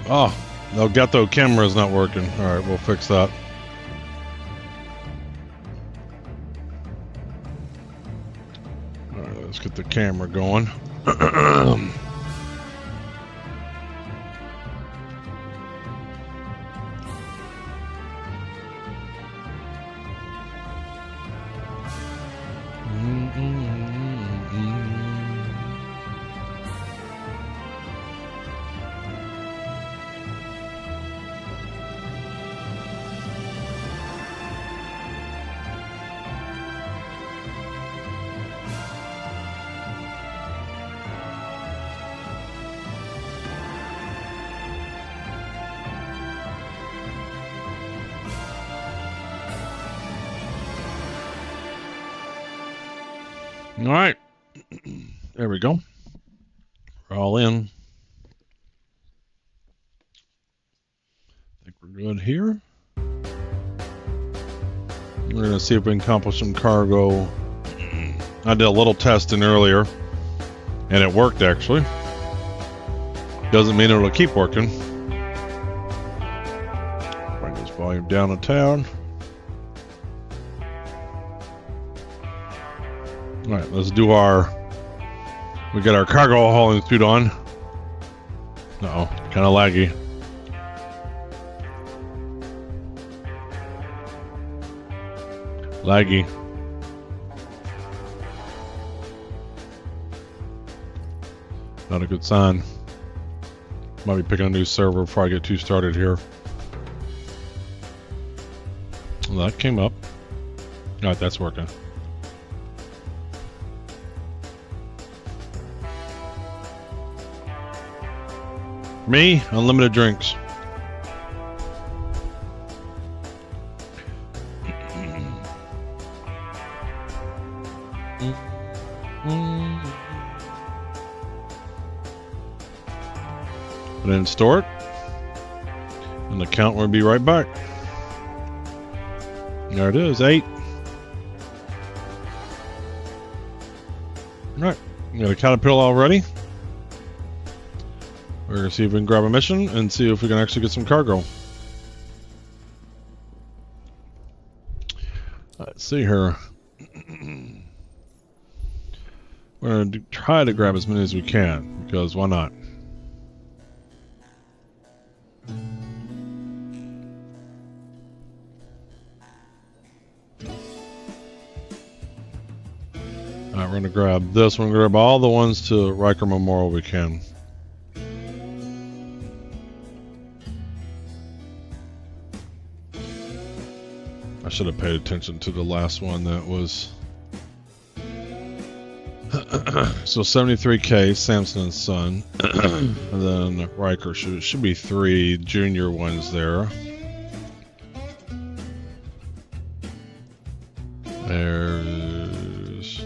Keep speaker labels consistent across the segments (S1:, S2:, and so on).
S1: Oh, the Elgato camera is not working. All right, we'll fix that. All right, let's get the camera going. All right, there we go. We're all in. I think we're good here. We're gonna see if we can accomplish some cargo. I did a little testing earlier, and it worked actually. Doesn't mean it'll keep working. Bring this volume down a tad. All right, let's do we got our cargo hauling suit on. Uh-oh, kind of laggy. Laggy. Not a good sign. Might be picking a new server before I get too started here. Well, that came up. All right, that's working. Me, unlimited drinks. Put it in store it, and the count will be right back. There it is, 8. All right, we got a caterpillar already. We're going to see if we can grab a mission and see if we can actually get some cargo. Let's see here. We're going to try to grab as many as we can, because why not? Alright, we're going to grab this. We're going to grab all the ones to Riker Memorial we can. I should have paid attention to the last one that was... So 73K, Samson and Son. And then Riker should be 3 junior ones there. There's...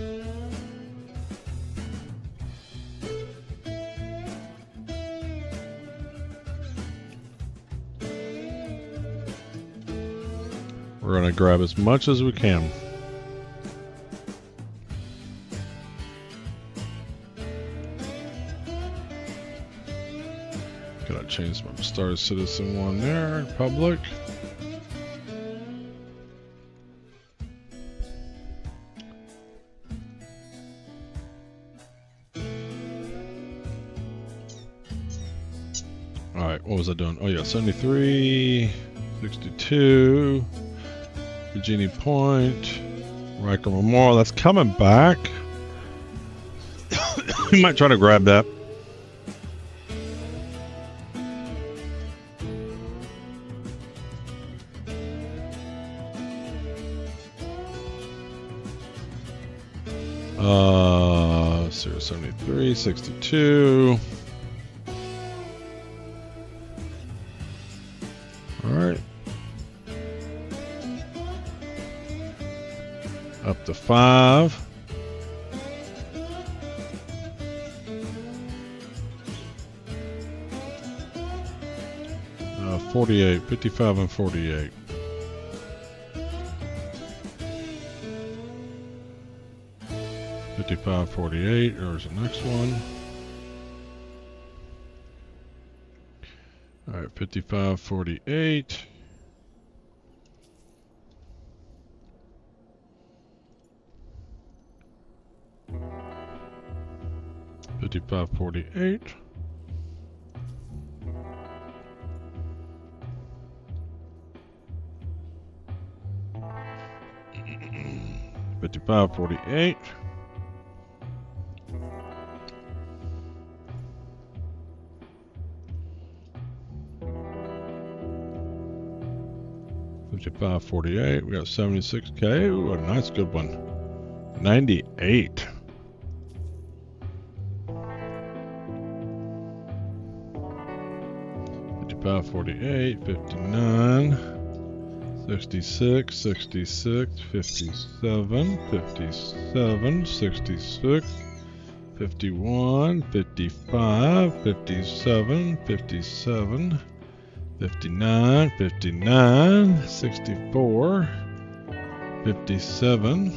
S1: We're going to grab as much as we can. Gotta change my Star Citizen one there, public. Alright, what was I doing? Oh yeah, 73, 62. Virginia Point, Riker Memorial, that's coming back. We might try to grab that. So 73, 62. All right. Up to 5. Uh, 48, 55 and 48. $55, 48. There's the next one. All Alright, 55.48. $55.48. $55.48. $55.48. We got 76K. Ooh, a nice good one. 98. $55.48. 59. 66, 66, 57, 57, 66, 51, 55, 57, 57, 59, 59, 64, 57,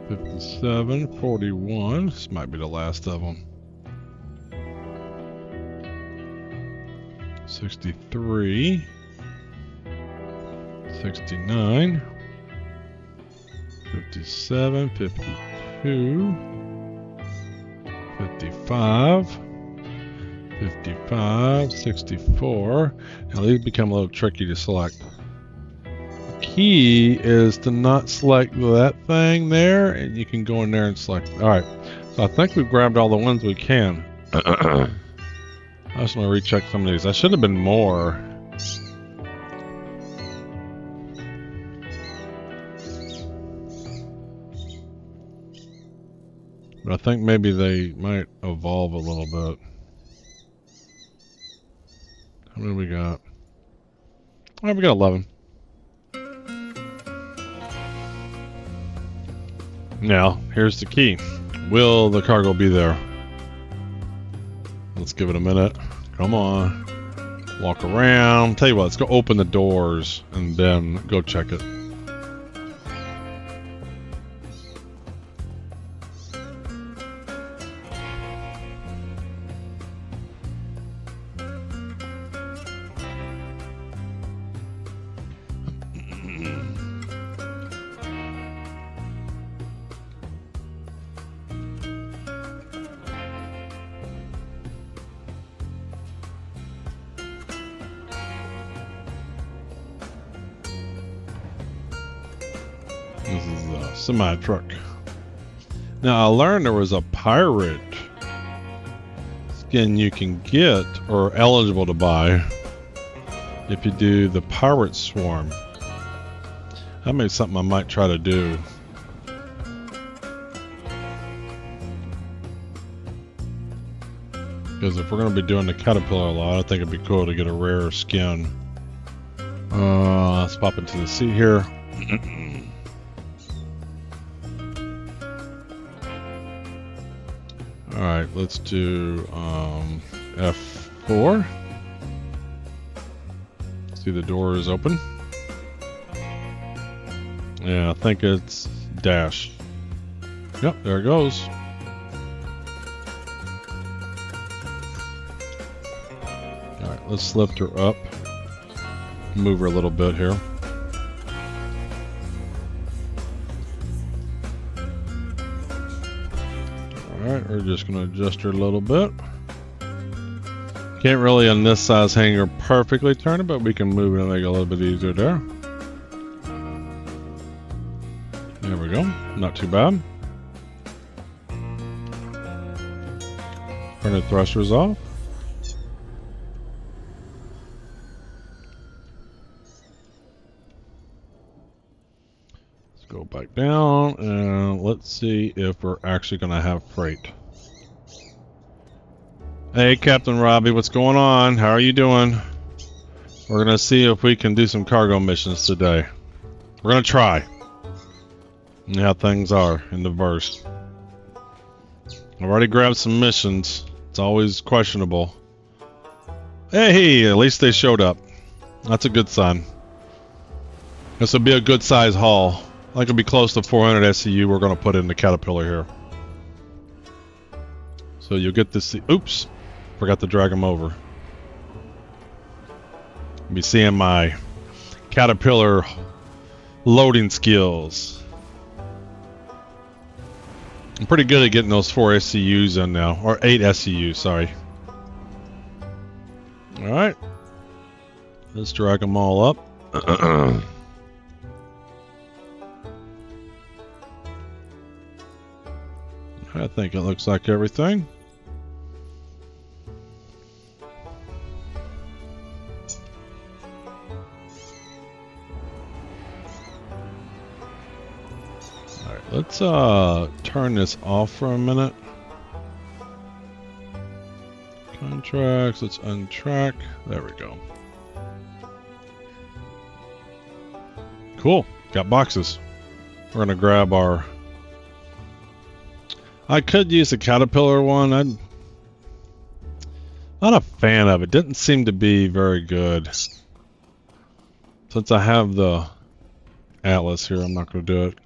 S1: 57, 41. This might be the last of them. 63. 69, 57, 52, 55, 55, 64. Now these become a little tricky to select. The key is to not select that thing there, and you can go in there and select. Alright, so I think we've grabbed all the ones we can. I just want to recheck some of these. I should have been more. But I think maybe they might evolve a little bit. How many we got? Oh, we got 11. Now, here's the key. Will the cargo be there? Let's give it a minute. Come on. Walk around. Tell you what, let's go open the doors and then go check it. This is a semi-truck. Now, I learned there was a pirate skin you can get or eligible to buy if you do the pirate swarm. That may be something I might try to do. Because if we're going to be doing the caterpillar a lot, I think it'd be cool to get a rare skin. Let's pop into the seat here. Alright, let's do F4. See, the door is open. Yeah, I think it's dash. Yep, there it goes. Alright, let's lift her up. Move her a little bit here. Alright, we're just going to adjust her a little bit. Can't really on this size hanger perfectly turn it, but we can move it and make it a little bit easier there. There we go. Not too bad. Turn the thrusters off. Let's go back down and let's see if we're actually going to have freight. Hey, Captain Robbie, what's going on? How are you doing? We're going to see if we can do some cargo missions today. We're going to try. And how things are in the verse. I've already grabbed some missions. It's always questionable. Hey, at least they showed up. That's a good sign. This will be a good size haul. I think it'll be close to 400 SCU we're going to put in the Caterpillar here. So you'll get to see... Oops. Forgot to drag them over. Be seeing my Caterpillar loading skills. I'm pretty good at getting those 4 SCUs in now, or 8 SCUs, sorry. Alright. Let's drag them all up. I think it looks like everything. Alright, let's turn this off for a minute. Contracts, let's untrack. There we go. Cool, got boxes. We're gonna grab our... I could use the Caterpillar one. I'm not a fan of it. Didn't seem to be very good. Since I have the Atlas here, I'm not going to do it.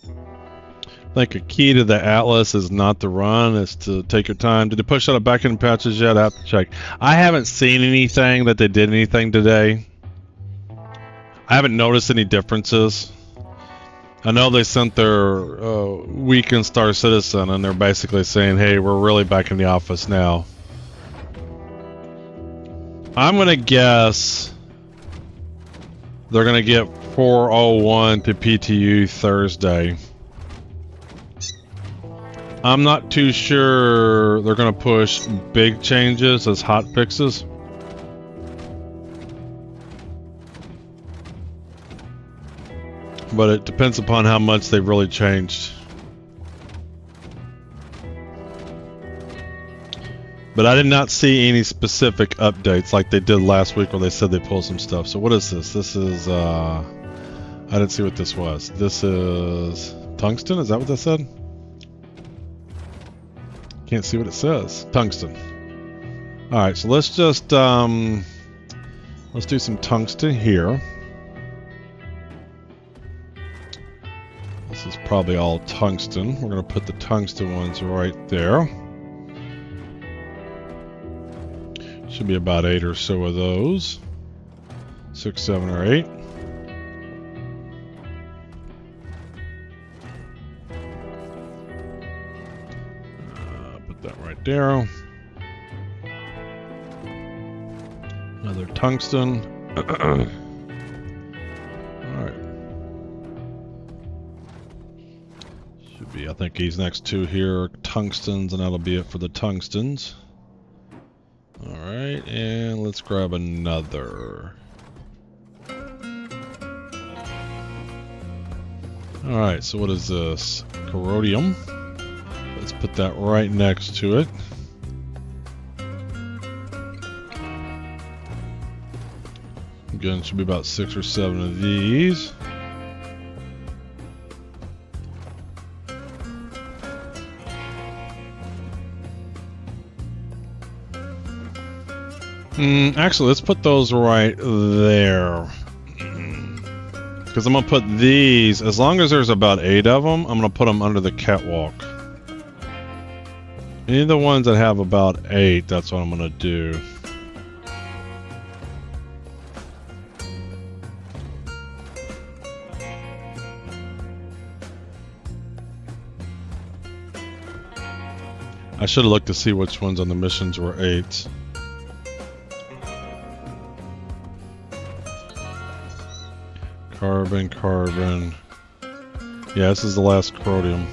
S1: I think a key to the Atlas is not to run, is to take your time. Did they push out a back-end patches yet? I have to check. I haven't seen anything that they did anything today. I haven't noticed any differences. I know they sent their weekend Star Citizen, and they're basically saying, hey, we're really back in the office now. I'm going to guess they're going to get 401 to PTU Thursday. I'm not too sure they're going to push big changes as hot fixes. But it depends upon how much they've really changed. But I did not see any specific updates like they did last week where they said they pulled some stuff. So what is this? This is, I didn't see what this was. This is tungsten? Is that what that said? Can't see what it says. Tungsten. Alright, so let's just, let's do some tungsten here. This is probably all tungsten. We're going to put the tungsten ones right there. Should be about 8 or so of those. 6, 7, or 8. Put that right there. Another tungsten. I think these next two here are tungstens, and that'll be it for the tungstens. Alright, and let's grab another. Alright, so what is this? Corrodium. Let's put that right next to it. Again, it should be about 6 or 7 of these. Actually, let's put those right there. Because I'm going to put these, as long as there's about 8 of them, I'm going to put them under the catwalk. Any of the ones that have about 8, that's what I'm going to do. I should have looked to see which ones on the missions were 8s. Carbon, carbon. Yeah, this is the last corrodium.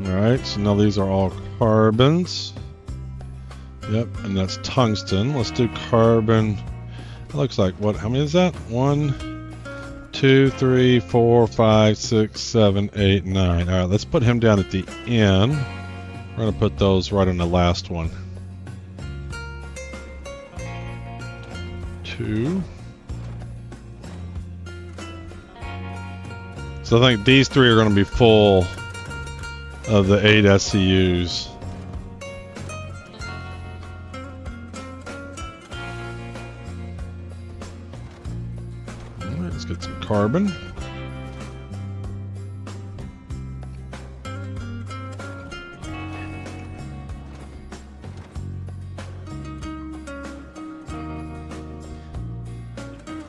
S1: Alright, so now these are all carbons. Yep, and that's tungsten. Let's do carbon. It looks like, what, how many is that? 1, 2, 3, 4, 5, 6, 7, 8, 9. Alright, let's put him down at the end. We're going to put those right on the last one. 2. So I think these 3 are going to be full of the 8 SCUs. Alright, let's get some carbon.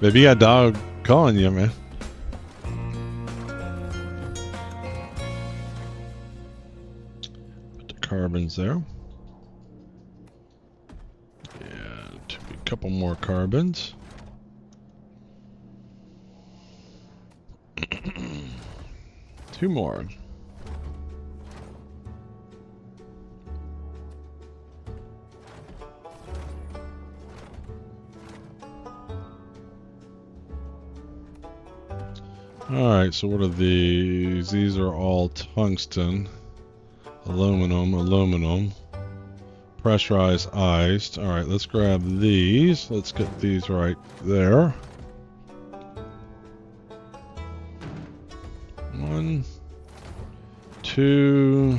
S1: Maybe you got a dog calling you, man. Put the carbons there. And a couple more carbons. Two more. Alright, so what are these? These are all tungsten, aluminum, pressurized iced. Alright, let's grab these. Let's get these right there. One, two.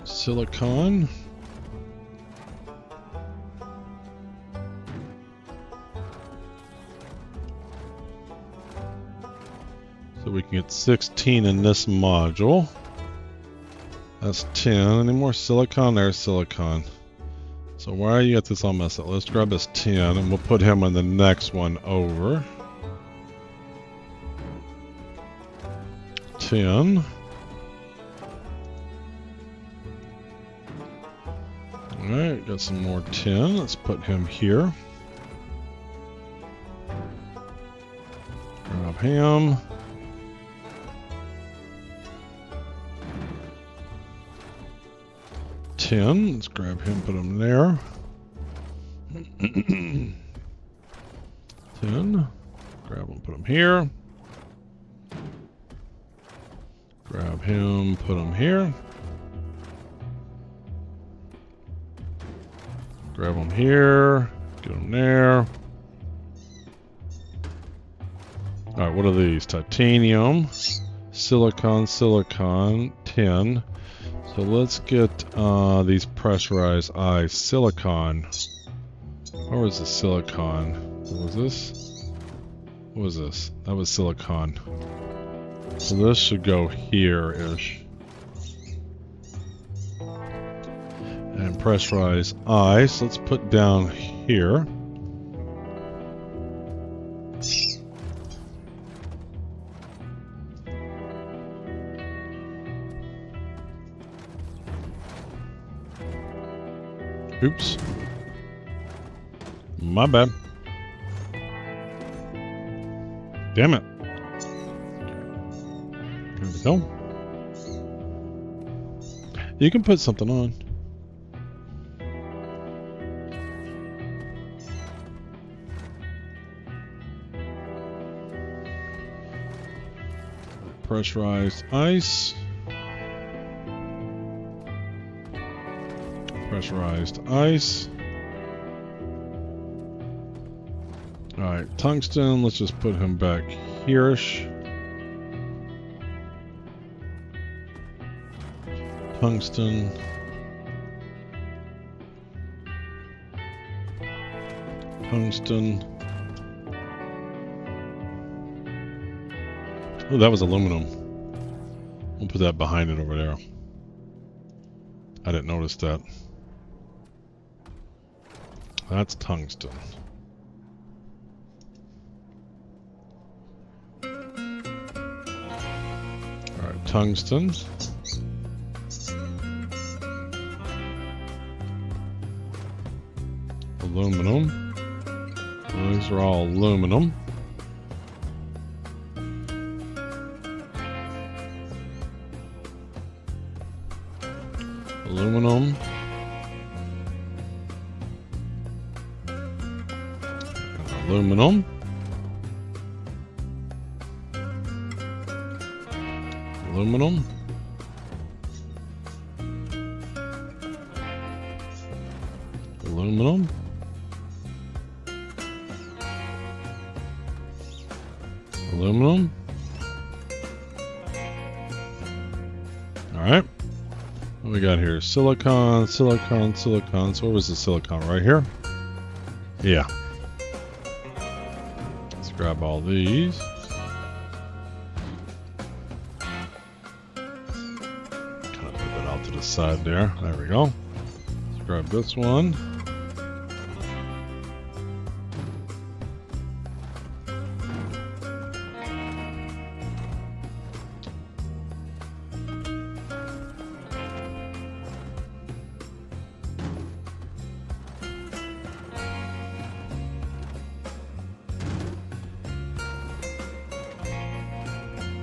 S1: Silicon. So we can get 16 in this module. That's 10. Any more silicon? There's silicon. So why you got this all messed up? Let's grab this 10 and we'll put him on the next one over. 10. Alright, got some more 10. Let's put him here. Grab him. Let's grab him, put him there. 10. Grab him, put him here. Grab him, put him here. Grab him here. Get him there. Alright, what are these? Titanium, silicon, 10. So let's get these pressurized ice. Silicon. Where was the silicon? What was this? What was this? That was silicon. So this should go here-ish. And pressurized ice. Let's put down here. Oops. My bad. Damn it. There we go. You can put something on. Pressurized ice. Pressurized ice. Alright, tungsten, let's just put him back here-ish. Tungsten. Tungsten. Oh, that was aluminum. We'll put that behind it over there. I didn't notice that. That's tungsten. Alright, tungsten. Aluminum. These are all aluminum. Aluminum. Aluminum. Aluminum. Aluminum. Aluminum. Alright. What we got here? Silicon, silicon, silicon. So where was the silicon? Right here? Yeah. Let's grab all these. side there. There we go. Let's grab this one.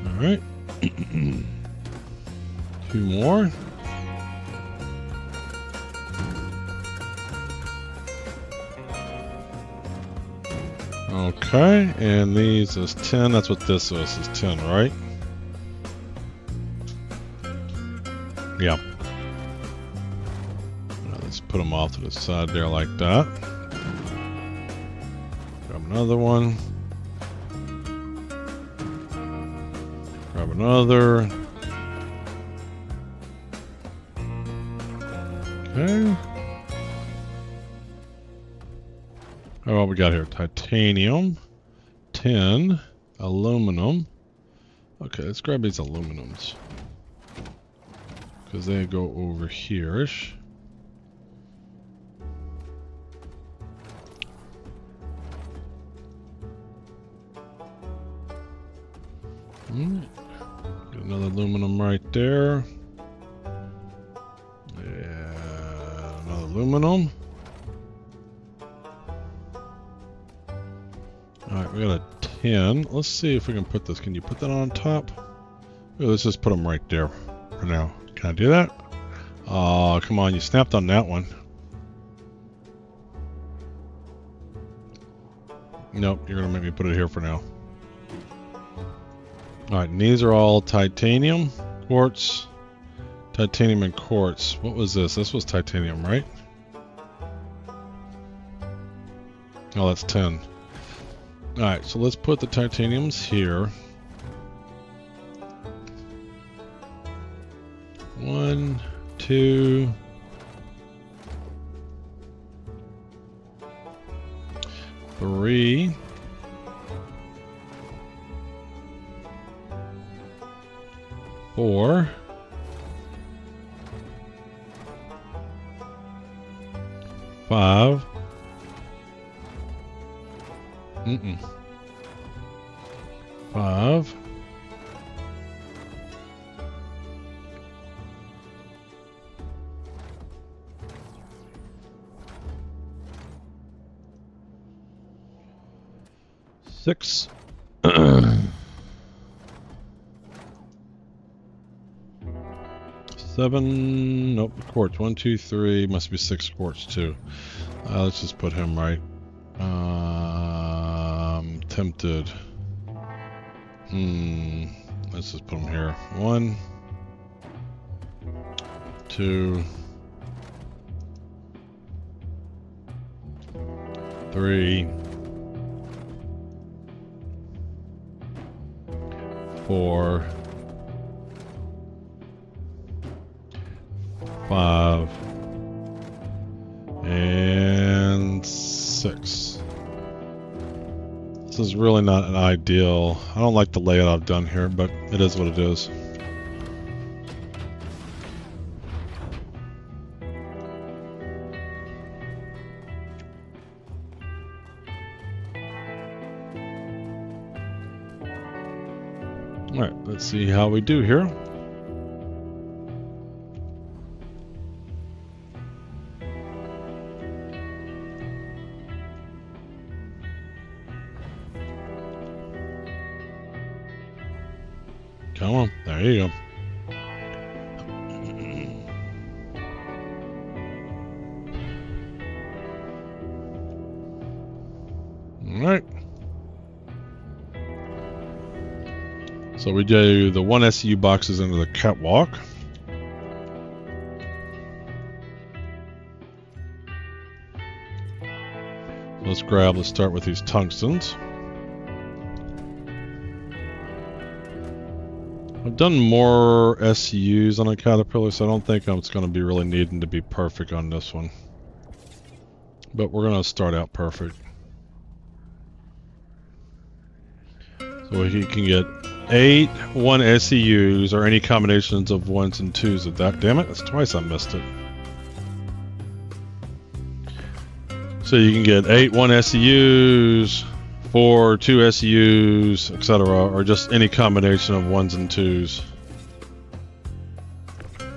S1: Alright. 2 more. Okay, and these is 10. That's what this is 10, right? Yeah. Now let's put them off to the side there like that. Grab another one. Grab another. Okay. Oh, what we got here? Titanium, tin, aluminum. Okay, let's grab these aluminums. Because they go over here-ish. Get another aluminum right there. Yeah, another aluminum. Alright, we got a 10. Let's see if we can put this. Can you put that on top? Oh, let's just put them right there for now. Can I do that? Oh, come on. You snapped on that one. Nope, you're going to make me put it here for now. Alright, and these are all titanium, quartz, titanium and quartz. What was this? This was titanium, right? Oh, that's 10. Alright, so let's put the titaniums here. 1, 2, 3, 4, 5. 5. 6. 7. Nope, quartz. 1, 2, 3. Must be 6 quartz too. Let's just put him right. Tempted. Let's just put him here. 1, 2, 3, 4, 5, and 6. This is really not an ideal. I don't like the layout I've done here, but it is what it is. Alright, let's see how we do here. Come on, there you go. Alright. So we do the 1 SU boxes into the catwalk. Let's start with these tungstens. I've done more SUs on a Caterpillar, so I don't think it's going to be really needing to be perfect on this one. But we're going to start out perfect. So he can get 8 1 SEUs or any combinations of 1s and 2s of that. Damn it, that's twice I missed it. So you can get 8 1 SEUs, 4 2 SEUs, etc., or just any combination of 1s and 2s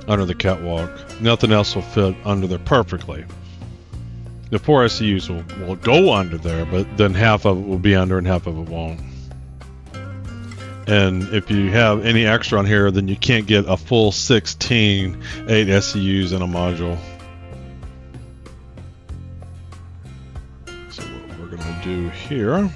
S1: under the catwalk. Nothing else will fit under there perfectly. The 4 SEUs will go under there, but then half of it will be under and half of it won't. And if you have any extra on here, then you can't get a full 16 8 SEUs in a module. So what we're going to do here,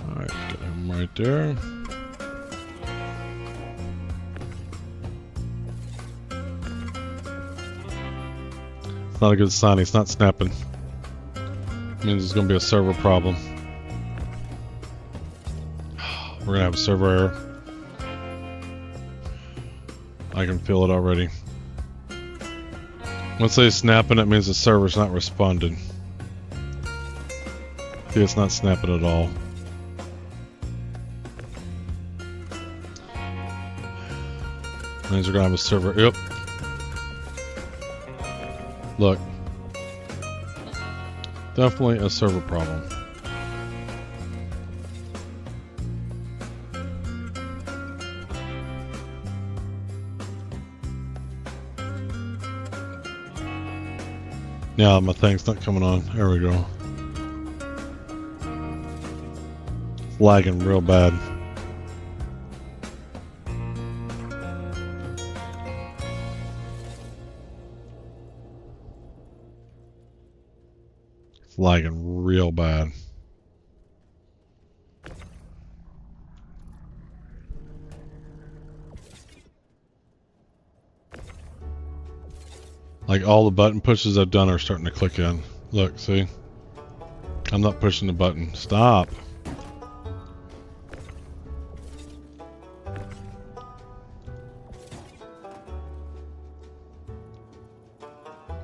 S1: alright, get him right there. Not a good sign, he's not snapping. It means there's going to be a server problem. We're going to have a server error. I can feel it already. Once they snapping, it means the server's not responding. See, it's not snapping at all. Means we're going to have a server. Yep. Look, definitely a server problem. Yeah, my thing's not coming on. There we go. It's lagging real bad. Lagging real bad. Like all the button pushes I've done are starting to click in. Look, see? I'm not pushing the button. Stop.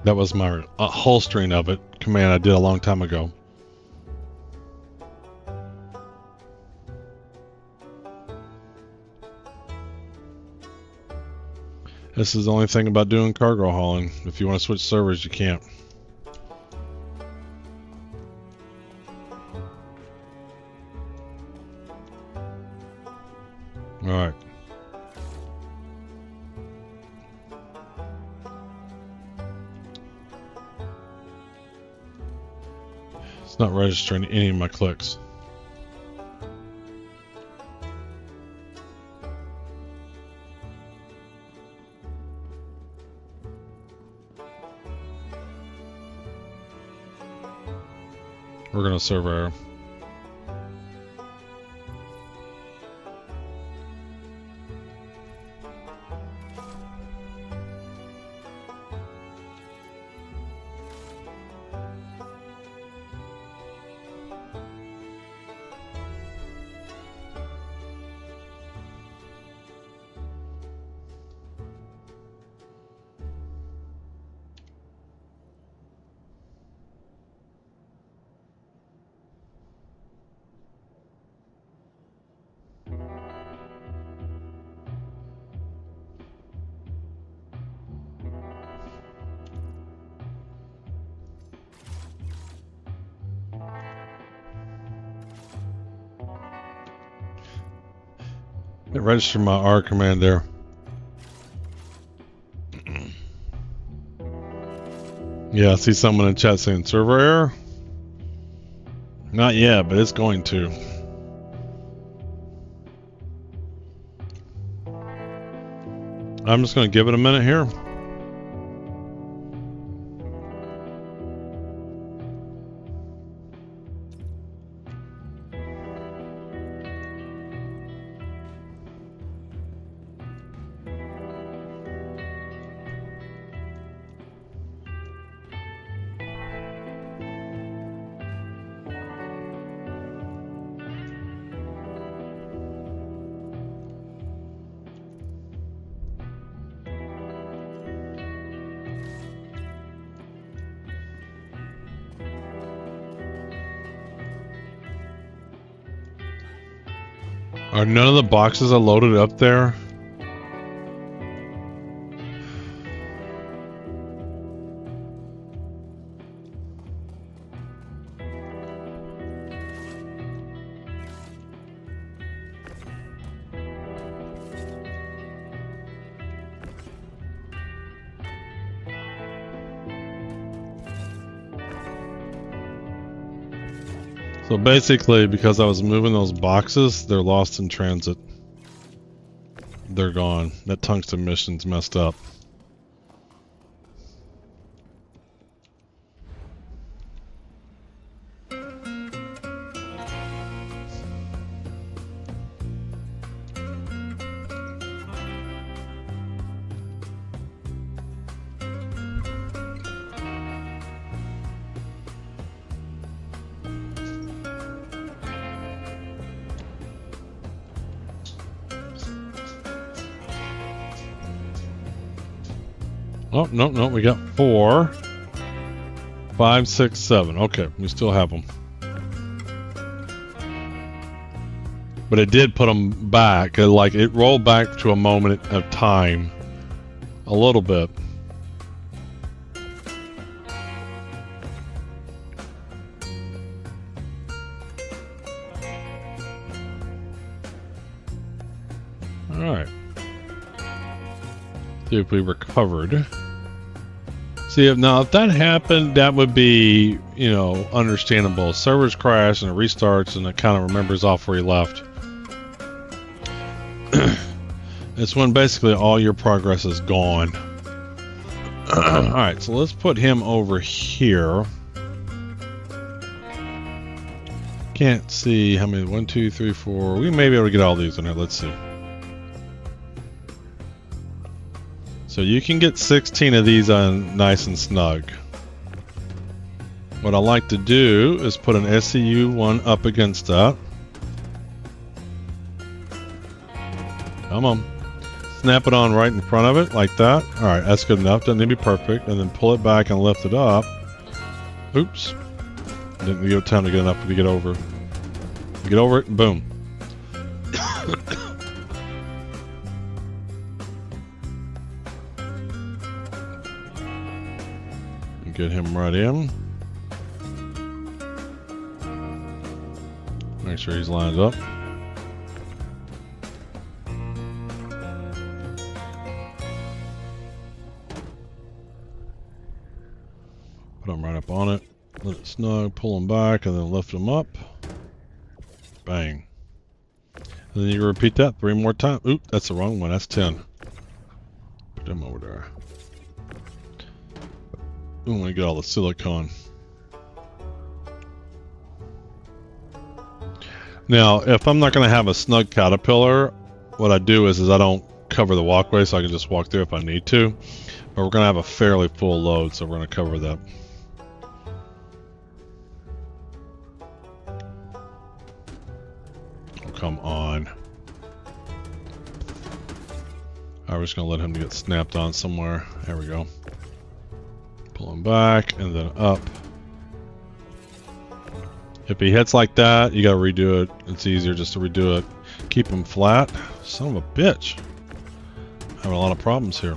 S1: That was my holstering of it command I did a long time ago. This is the only thing about doing cargo hauling. If you want to switch servers, you can't. Alright. It's not registering any of my clicks. We're going to server error. It registered my R command there. Yeah, I see someone in chat saying server error. Not yet, but it's going to. I'm just going to give it a minute here. Are none of the boxes are loaded up there? So basically, because I was moving those boxes, they're lost in transit. They're gone. That tungsten mission's messed up. Oh, no, we got 4, 5, 6, 7. Okay, we still have them. But it did put them back. Like, it rolled back to a moment of time. A little bit. Alright. See if we recovered. See, if that happened, that would be, you know, understandable. Servers crash and it restarts and it kind of remembers off where you left. It's when basically all your progress is gone. Alright, so let's put him over here. Can't see how many. 1, 2, 3, 4. We may be able to get all these in here. Let's see. So you can get 16 of these on nice and snug. What I like to do is put an SCU one up against that. Come on. Snap it on right in front of it, like that. Alright, that's good enough. Doesn't need to be perfect. And then pull it back and lift it up. Oops. Didn't give it time to get enough to get over. Get over it, boom. Get him right in. Make sure he's lined up. Put him right up on it. Let it snug, pull him back, and then lift him up. Bang. And then you repeat that 3 more times. Oop, that's the wrong one. That's 10. Put him over there. I want to get all the silicone. Now, if I'm not going to have a snug caterpillar, what I do is I don't cover the walkway, so I can just walk through if I need to. But we're going to have a fairly full load, so we're going to cover that. Oh, come on. I'm just going to let him get snapped on somewhere. There we go. Pull him back and then up. If he hits like that, you gotta redo it. It's easier just to redo it. Keep him flat. Son of a bitch. Having a lot of problems here.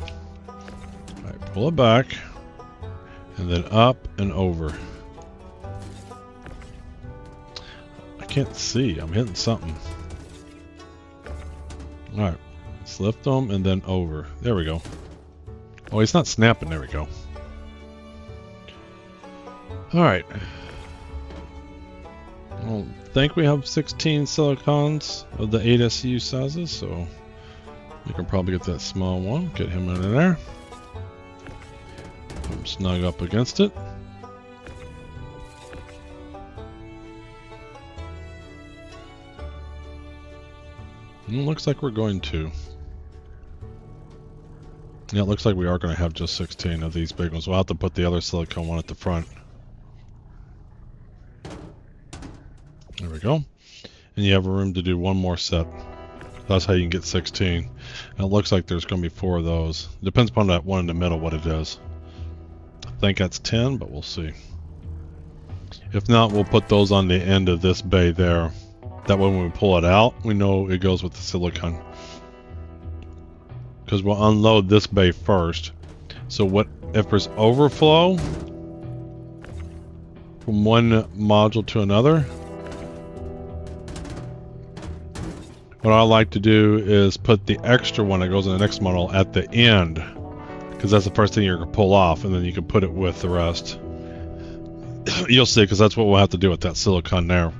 S1: Alright, pull it back. And then up and over. I can't see. I'm hitting something. Alright. Let's lift him and then over. There we go. Oh, he's not snapping. There we go. Alright. I don't think we have 16 silicons of the 8 SCU sizes, so we can probably get that small one. Get him in there. Put him snug up against it. And it looks like we're going to. Yeah, it looks like we are going to have just 16 of these big ones. We'll have to put the other silicone one at the front. There we go. And you have room to do one more set. That's how you can get 16. And it looks like there's going to be 4 of those. Depends upon that one in the middle what it is. I think that's 10, but we'll see. If not, we'll put those on the end of this bay there. That way when we pull it out, we know it goes with the silicone. Because we'll unload this bay first. So what if there's overflow from one module to another? What I like to do is put the extra one that goes in the next model at the end, because that's the first thing you're going to pull off, and then you can put it with the rest. You'll see, because that's what we'll have to do with that silicone there.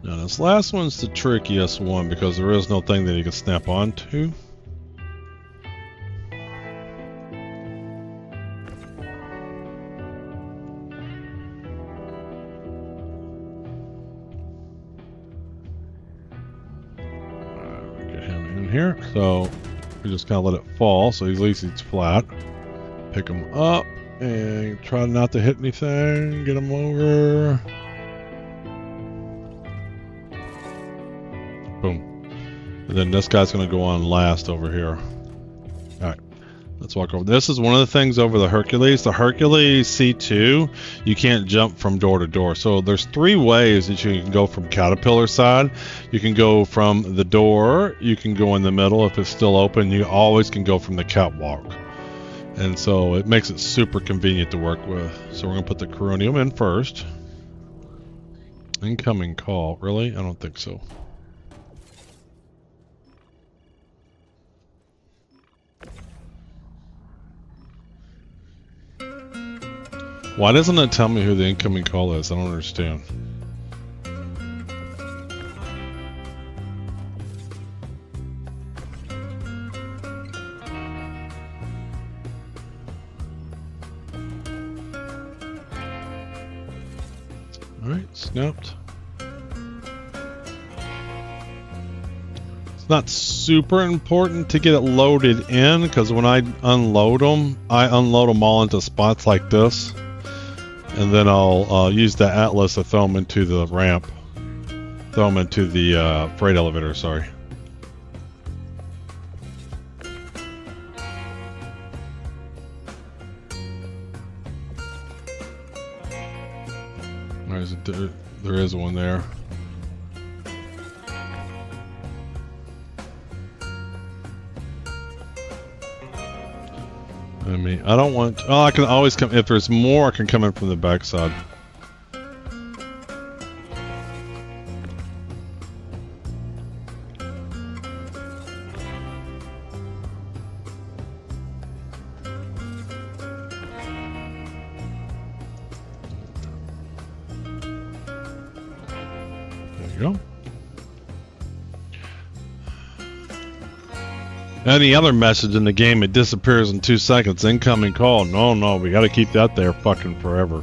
S1: Now this last one's the trickiest one, because there is no thing that you can snap onto. Here, so we just kind of let it fall, so at least it's flat. Pick them up and try not to hit anything. Get them over. Boom. And then this guy's going to go on last over here. All right, let's walk over. This is one of the things over the Hercules. The Hercules C2, you can't jump from door to door. So there's 3 ways that you can go from Caterpillar side. You can go from the door, you can go in the middle if it's still open, you always can go from the catwalk. And so it makes it super convenient to work with. So we're going to put the coronium in first. Incoming call. Really? I don't think so. Why doesn't it tell me who the incoming call is? I don't understand. Alright, snapped. It's not super important to get it loaded in, because when I unload them all into spots like this. And then I'll use the Atlas to throw them into the ramp. Throw them into the freight elevator, sorry. There is one there. I mean, I don't want... Oh, I can always come... If there's more, I can come in from the backside. There you go. Any other message in the game, it disappears in 2 seconds. Incoming call. No, we gotta keep that there fucking forever.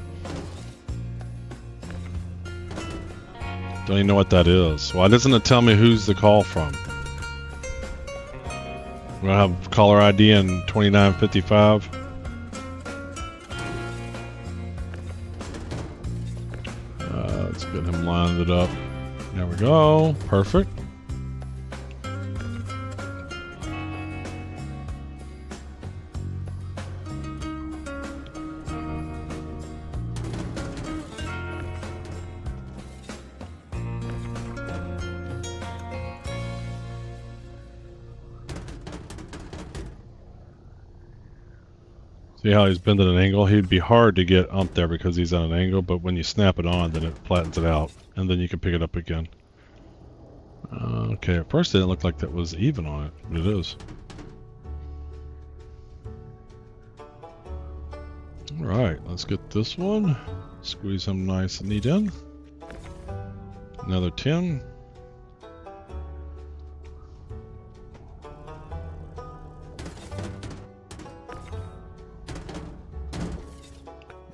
S1: Don't even know what that is. Why doesn't it tell me who's the call from? We have caller ID in 2955. Let's get him lined it up. There we go. Perfect. See how he's bending an angle? He'd be hard to get up there because he's on an angle, but when you snap it on, then it flattens it out, and then you can pick it up again. Okay, at first it didn't look like that was even on it, but it is. Alright, let's get this one. Squeeze him nice and neat in. Another 10.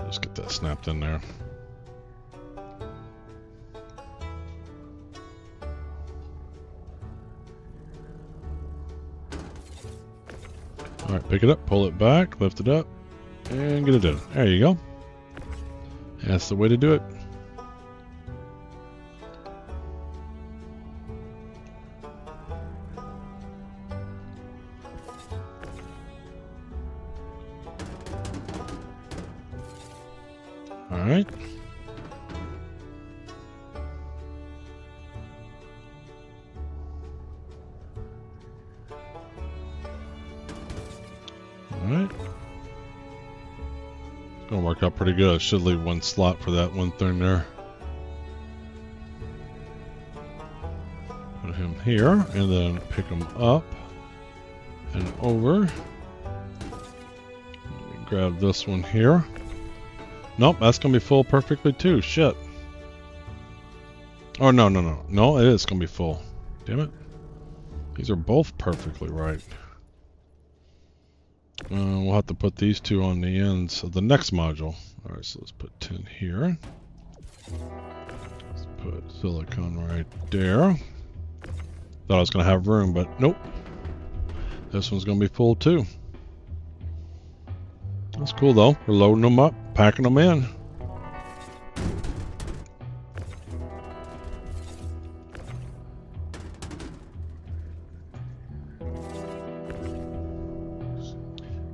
S1: Just get that snapped in there. Alright, pick it up, pull it back, lift it up, and get it in. There you go. That's the way to do it. Alright. Alright. It's gonna work out pretty good. I should leave one slot for that one thing there. Put him here, and then pick him up and over. Let me grab this one here. Nope, that's gonna be full perfectly too. Shit. Oh, no. No, it is gonna be full. Damn it. These are both perfectly right. We'll have to put these two on the ends of the next module. Alright, so let's put 10 here. Let's put silicon right there. Thought I was going to have room, but nope. This one's going to be full too. That's cool though. We're loading them up, packing them in.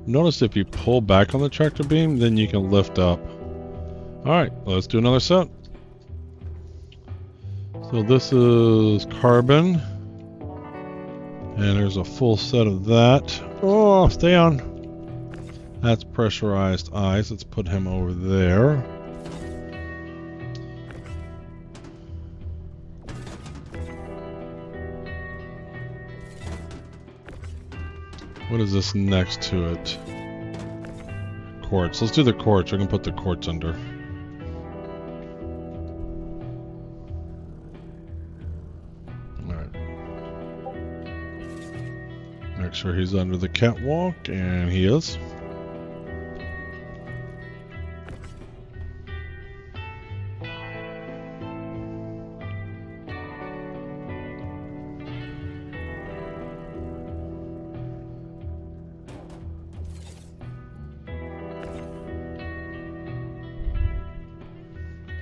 S1: Notice if you pull back on the tractor beam, then you can lift up. Alright, let's do another set. So this is carbon. And there's a full set of that. Oh, stay on. That's pressurized ice. Let's put him over there. What is this next to it? Quartz. Let's do the quartz. We're going to put the quartz under. Alright. Make sure he's under the catwalk, and he is.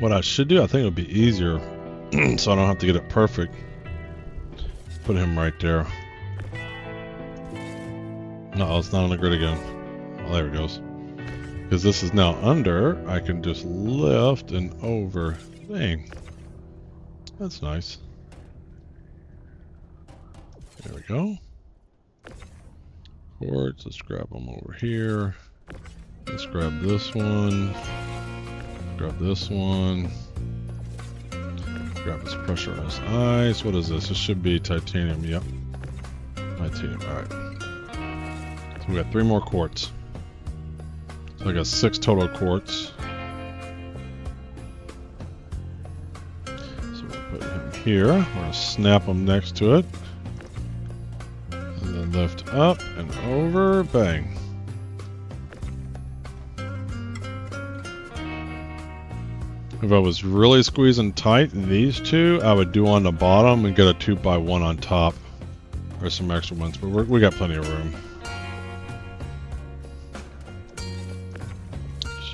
S1: What I should do, I think it would be easier, so I don't have to get it perfect. Put him right there. No, it's not on the grid again. Oh, there it goes. Because this is now under, I can just lift and over. Dang. That's nice. There we go. Quartz, let's grab them over here. Let's grab this one. Grab this one. Grab this pressurized ice. What is this? This should be titanium. Yep. Titanium. Alright. So we got 3 more quartz. So I got 6 total quartz. So we'll put him here. We're going to snap him next to it. And then lift up and over. Bang. If I was really squeezing tight, these two, I would do on the bottom and get a 2x1 on top. Or some extra ones, but we got plenty of room.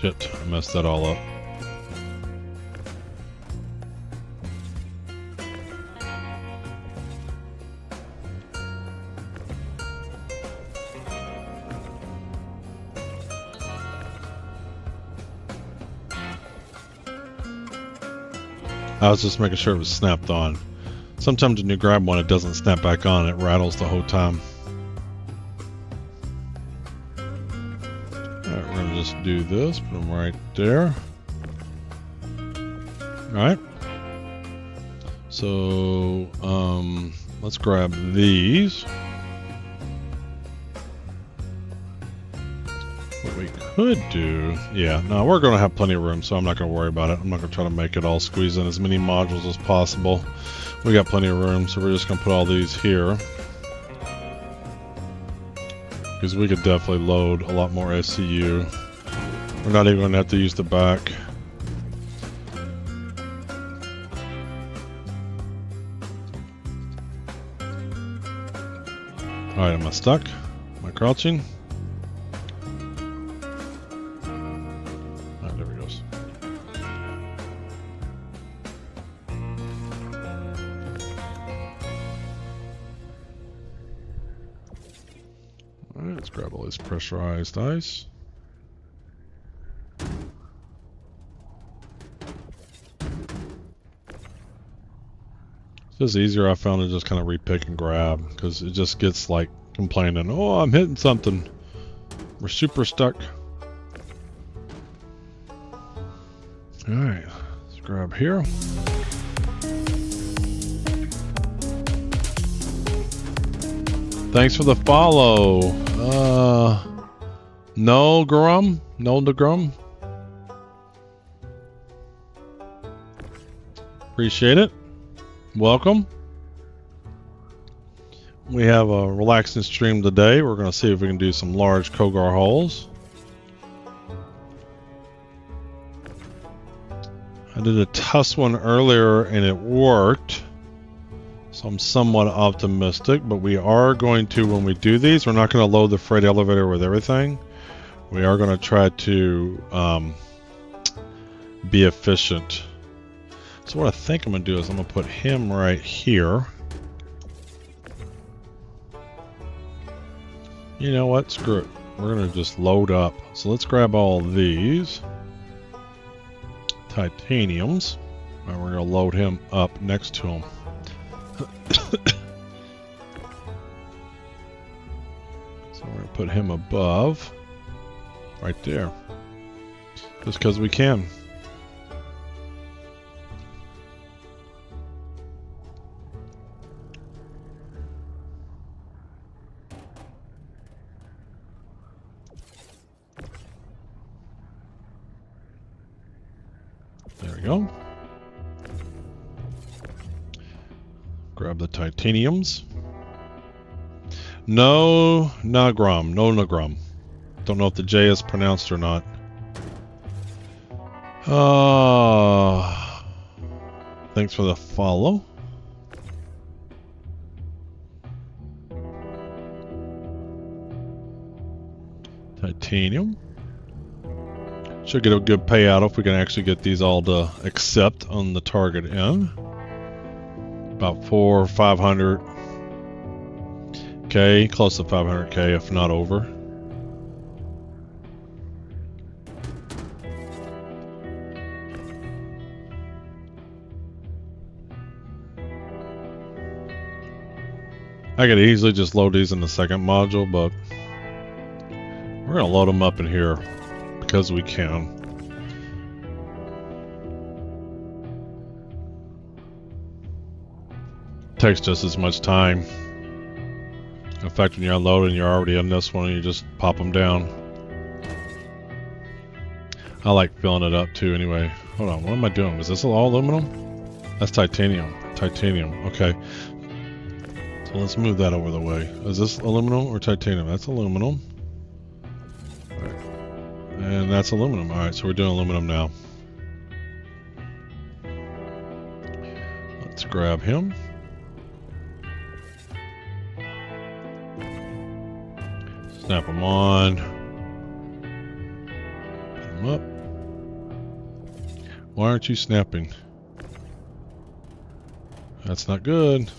S1: Shit, I messed that all up. I was just making sure it was snapped on. Sometimes when you grab one, it doesn't snap back on. It rattles the whole time. Alright, we're going to just do this. Put them right there. Alright. So, let's grab these. What we could do... Yeah, no, we're going to have plenty of room, so I'm not going to worry about it. I'm not going to try to make it all squeeze in as many modules as possible. We got plenty of room, so we're just going to put all these here. Because we could definitely load a lot more SCU. We're not even going to have to use the back. Alright, am I stuck? Am I crouching? Alright, there we go. Alright, let's grab all this pressurized ice. Just easier I found to just kind of repick and grab, because it just gets like complaining, oh, I'm hitting something. We're super stuck. Alright, let's grab here. Thanks for the follow. No Grum? No Grum? Appreciate it. Welcome. We have a relaxing stream today. We're going to see if we can do some large Kogar holes. I did a test one earlier and it worked. So I'm somewhat optimistic, but we are going to, when we do these, we're not going to load the freight elevator with everything. We are going to try to be efficient. So what I think I'm going to do is I'm going to put him right here. You know what? Screw it. We're going to just load up. So let's grab all these titaniums. And we're going to load him up next to him. So we're going to put him above. Right there. Just because we can. There we go. Grab the titaniums. No Nagrum. No Nagrum. Don't know if the J is pronounced or not. Thanks for the follow. Titanium. Should get a good payout if we can actually get these all to accept on the target end. About 400 or 500k, close to 500k, if not over. I could easily just load these in the second module, but we're gonna load them up in here because we can. Takes just as much time. In fact, when you're unloading, you're already in this one and you just pop them down. I like filling it up too anyway. Hold on, what am I doing? Is this all aluminum? That's titanium. Titanium, okay. So let's move that over the way. Is this aluminum or titanium? That's aluminum. Alright. And that's aluminum. Alright, so we're doing aluminum now. Let's grab him. Snap them on. Put them up. Why aren't you snapping? That's not good.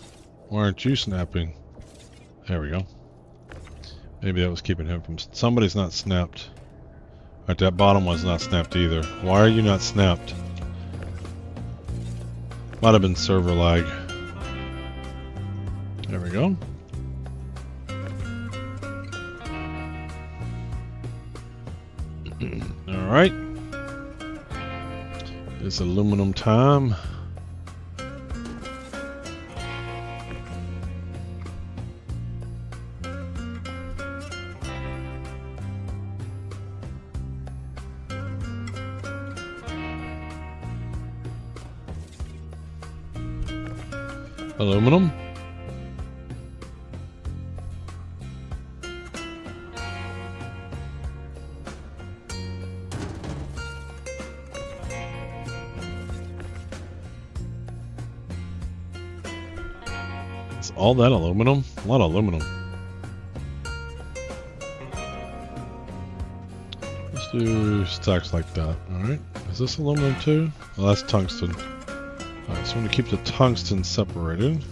S1: Why aren't you snapping? There we go. Maybe that was keeping him from... Somebody's not snapped. Alright, that bottom one's not snapped either. Why are you not snapped? Might have been server lag. There we go. Alright. It's aluminum time. Aluminum. Is all that aluminum? A lot of aluminum. Let's do stacks like that. Alright. Is this aluminum too? Oh, that's tungsten. Alright, so I'm going to keep the tungsten separated.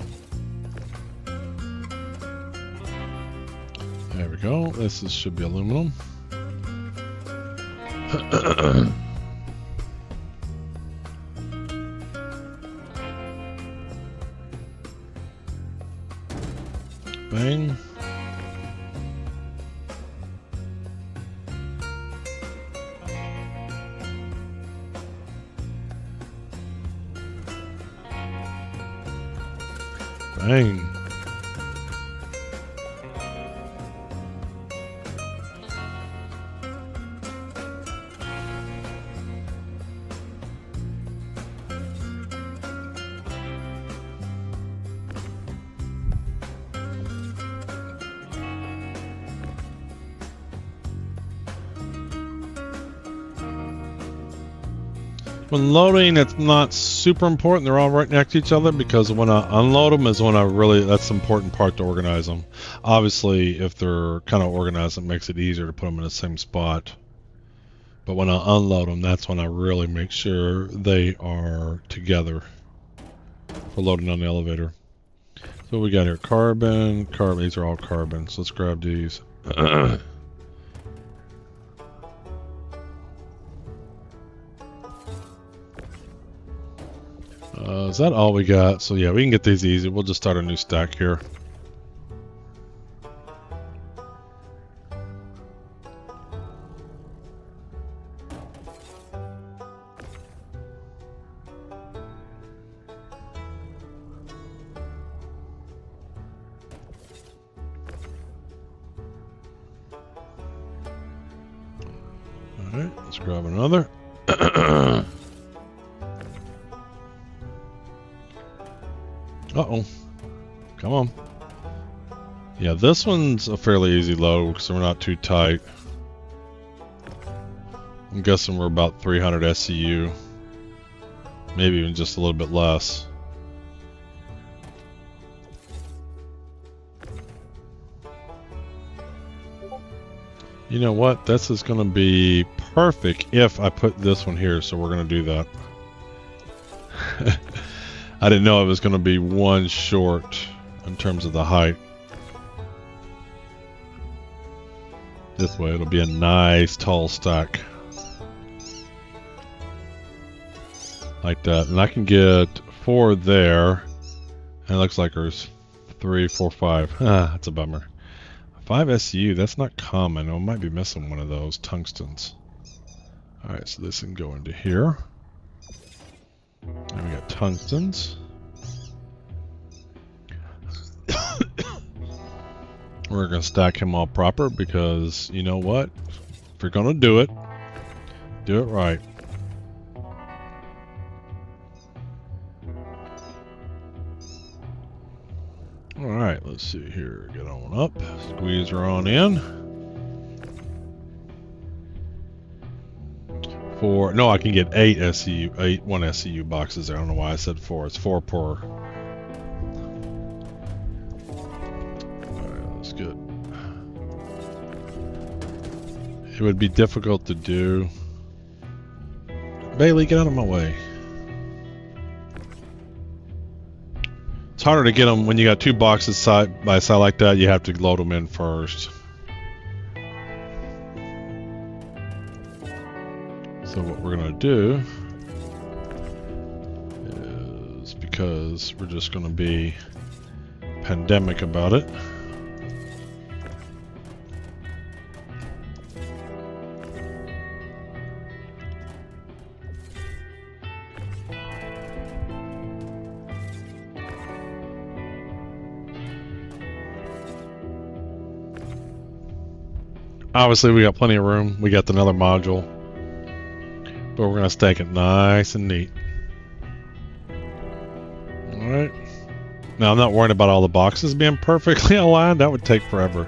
S1: There we go. This should be aluminum. Bang. Bang. When loading, it's not super important. They're all right next to each other because when I unload them is when that's the important part to organize them. Obviously, if they're kind of organized, it makes it easier to put them in the same spot. But when I unload them, that's when I really make sure they are together for loading on the elevator. So we got here carbon, carbon. These are all carbon. So let's grab these. Is that all we got? So yeah, we can get these easy. We'll just start a new stack here. Alright, let's grab another. Uh-oh. Come on. Yeah, this one's a fairly easy load because we're not too tight. I'm guessing we're about 300 SCU. Maybe even just a little bit less. You know what? This is going to be perfect if I put this one here, so we're going to do that. I didn't know it was going to be one short in terms of the height. This way it'll be a nice tall stack. Like that. And I can get 4 there. And it looks like there's 3, 4, 5. Ah, that's a bummer. 5 SU, that's not common. I might be missing one of those tungstens. Alright, so this can go into here. And we got tungstens. We're going to stack him all proper because, you know what? If you're going to do it right. Alright, let's see here. Get on up. Squeeze her on in. No, I can get 8 SCU, 1 SCU boxes there. I don't know why I said 4. It's 4 per. Alright, that's good. It would be difficult to do. Bailey, get out of my way. It's harder to get them when you got 2 boxes side by side like that. You have to load them in first. So what we're going to do is, because we're just going to be pandemic about it, obviously we got plenty of room. We got another module. But we're going to stack it nice and neat. Alright. Now, I'm not worried about all the boxes being perfectly aligned. That would take forever.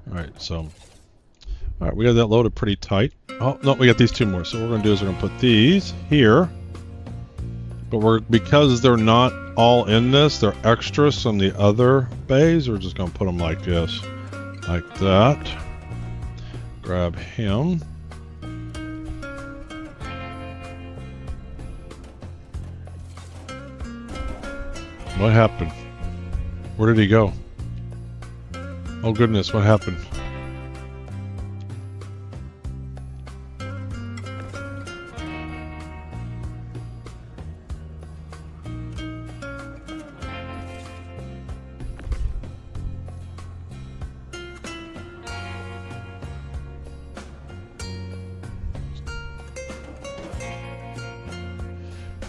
S1: Alright, so... Alright, we got that loaded pretty tight. Oh, no, we got these 2 more. So what we're going to do is we're going to put these here. But because they're not all in this, they're extras from the other bays. We're just going to put them like this. Like that. Grab him. What happened? Where did he go? Oh goodness, what happened?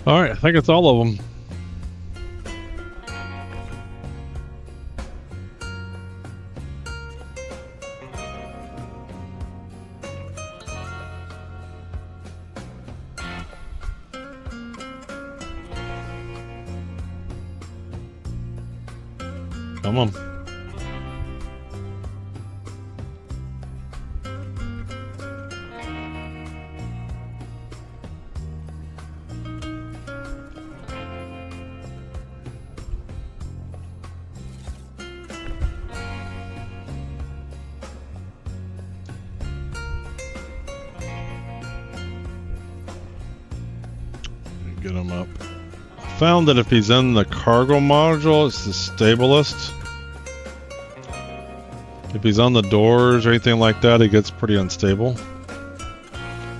S1: Alright, I think it's all of them. Come on. Get him up. I found that if he's in the cargo module, it's the stablest. If he's on the doors or anything like that, he gets pretty unstable.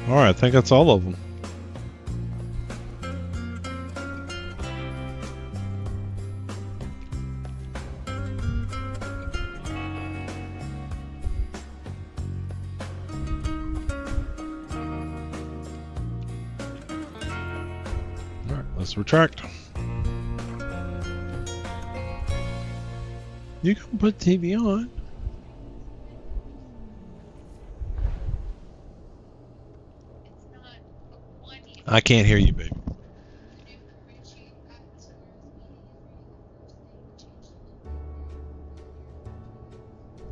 S1: Alright, I think that's all of them. Alright, let's retract. You can put TV on. I can't hear you, baby.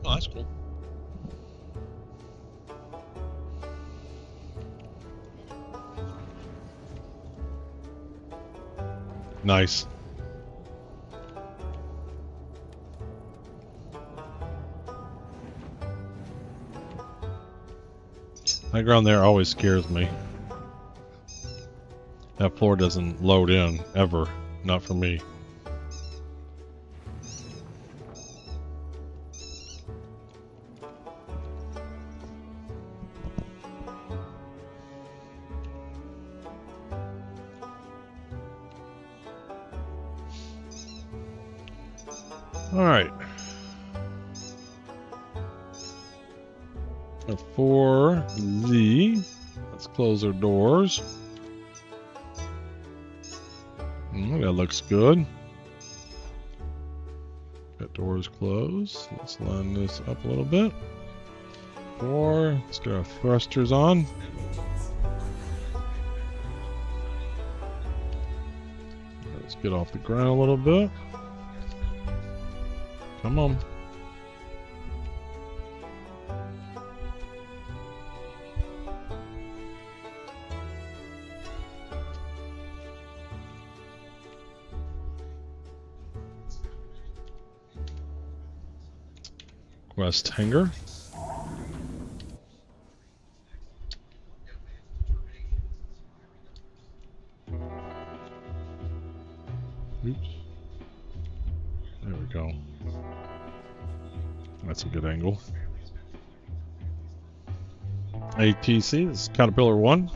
S1: Oh, that's cool. Nice. That ground there always scares me. That floor doesn't load in, ever. Not for me. Alright. For Z, let's close our doors. That looks good. Got doors closed. Let's line this up a little bit. 4, let's get our thrusters on. Let's get off the ground a little bit. Come on. West hangar. Oops. There we go. That's a good angle. ATC, this is Caterpillar 1.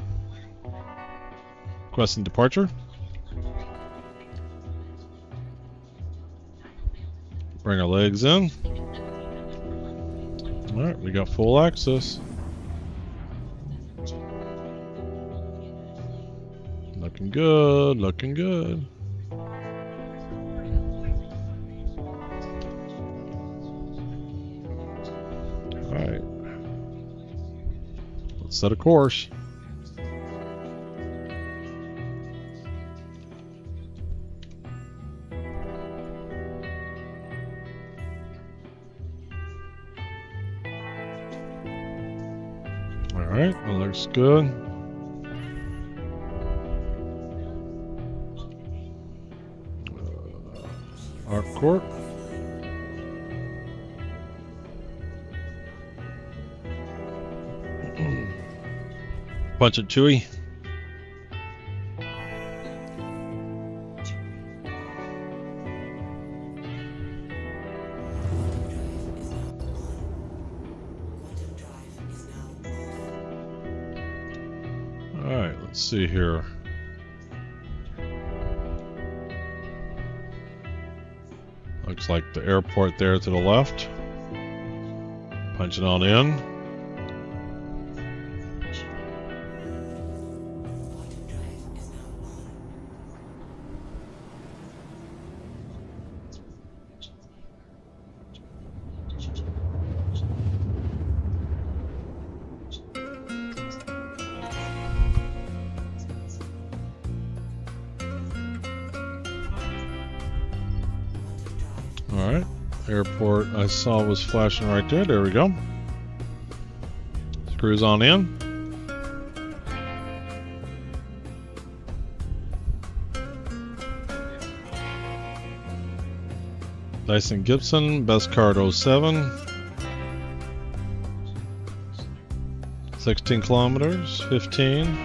S1: Requesting departure. Bring our legs in. Alright, we got full access. Looking good, looking good. Alright. Let's set a course. Alright, that looks good. Arc court. Punch it, Chewy. Let's see here. Looks like the airport there to the left. Punching on in. Alright, airport I saw was flashing right there. There we go. Screws on in. Dyson Gibson, best card 07. 16 kilometers, 15.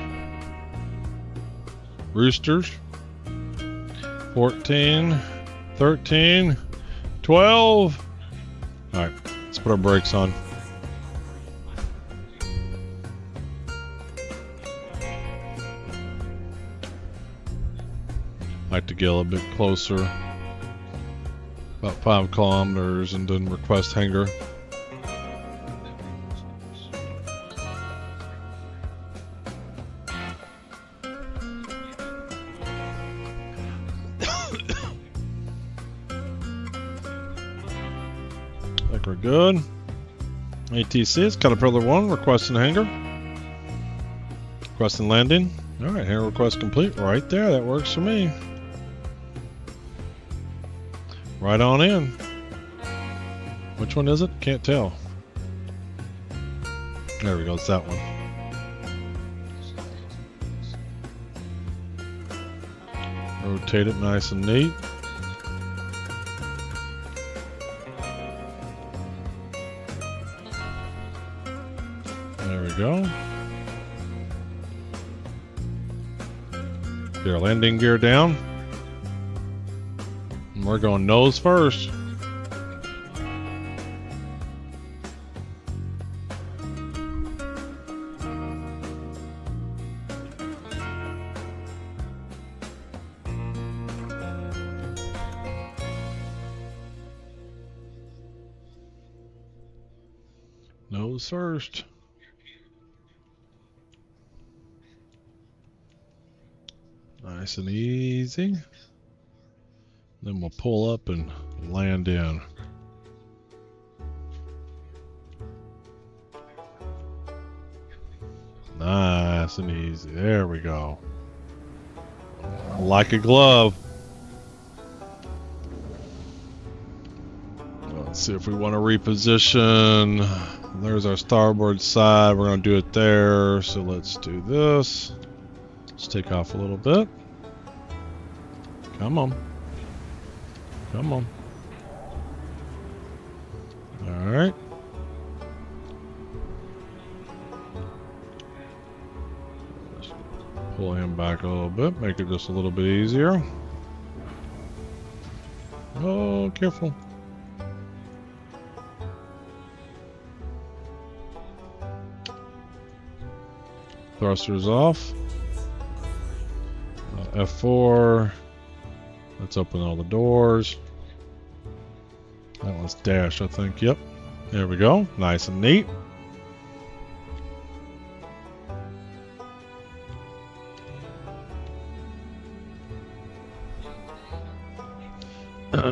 S1: Roosters, 14, 13. 12. Alright, let's put our brakes on. Like to get a little bit closer. About 5 kilometers and then request hangar. I think we're good. ATC is Caterpillar 1, requesting hangar. Requesting landing. Alright, hangar request complete. Right there, that works for me. Right on in. Which one is it? Can't tell. There we go, it's that one. Rotate it nice and neat. There we go. Get our landing gear down. And we're going nose first. Nose first. Nice and easy. Then we'll pull up and land in. Nice and easy. There we go. Like a glove. Let's see if we want to reposition. There's our starboard side. We're going to do it there. So let's do this. Let's take off a little bit. Come on. Come on. Alright. Pull him back a little bit. Make it just a little bit easier. Oh, careful. Thrusters off. F4. Let's open all the doors. That one's dash, I think. Yep. There we go. Nice and neat.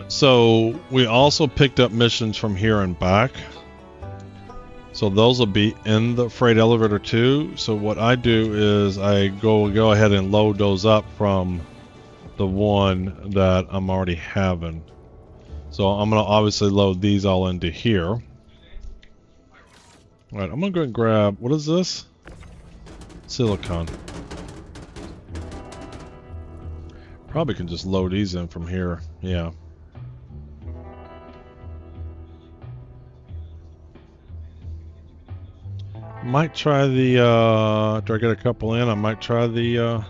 S1: So we also picked up missions from here and back. So those will be in the freight elevator too. So what I do is I go ahead and load those up from the one that I'm already having. So I'm gonna obviously load these all into here. All right, I'm gonna go and grab, what is this? Silicon. Probably can just load these in from here. Yeah. Might try the, after I get a couple in, I might try the,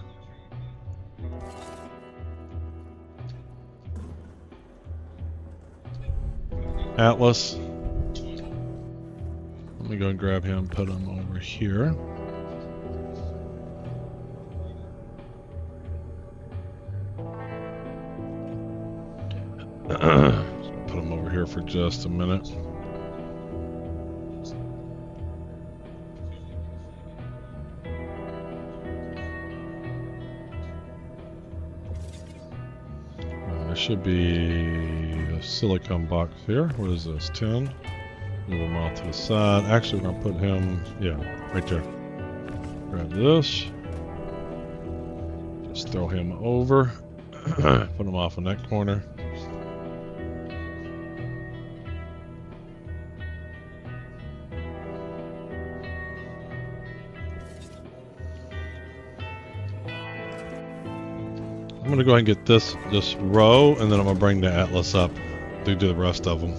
S1: Atlas. Let me go and grab him and put him over here. Put him over here for just a minute. There should be a silicone box here. What is this? 10. Move him off to the side. Actually, we're going to put him, yeah, right there. Grab this. Just throw him over. Put him off in that corner. I'm going to go ahead and get this row, and then I'm going to bring the Atlas up to do the rest of them.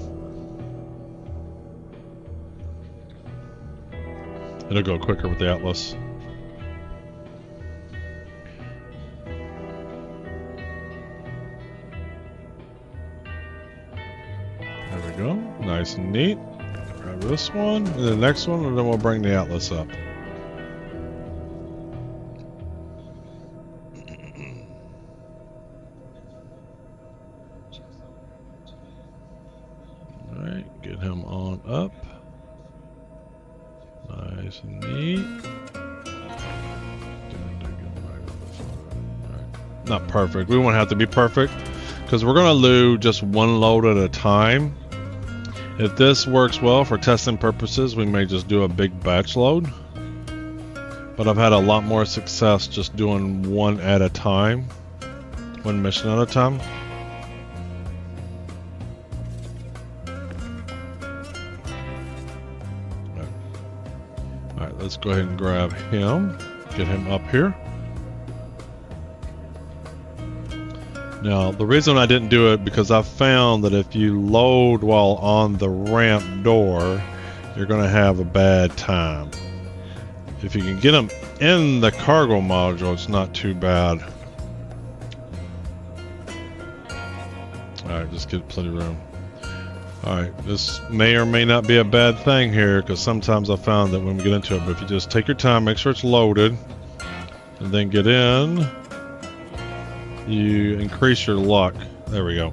S1: It'll go quicker with the Atlas. There we go. Nice and neat. Grab this one, and the next one, and then we'll bring the Atlas up. Alright, get him on up. Nice and neat. Not perfect. We won't have to be perfect because we're going to load just one load at a time. If this works well for testing purposes, we may just do a big batch load. But I've had a lot more success just doing one at a time, one mission at a time. Alright, let's go ahead and grab him, get him up here. Now, the reason I didn't do it because I found that if you load while on the ramp door, you're going to have a bad time. If you can get them in the cargo module, it's not too bad. Alright, just get plenty of room. Alright, this may or may not be a bad thing here because sometimes I found that when we get into it, but if you just take your time, make sure it's loaded, and then get in, you increase your luck. There we go.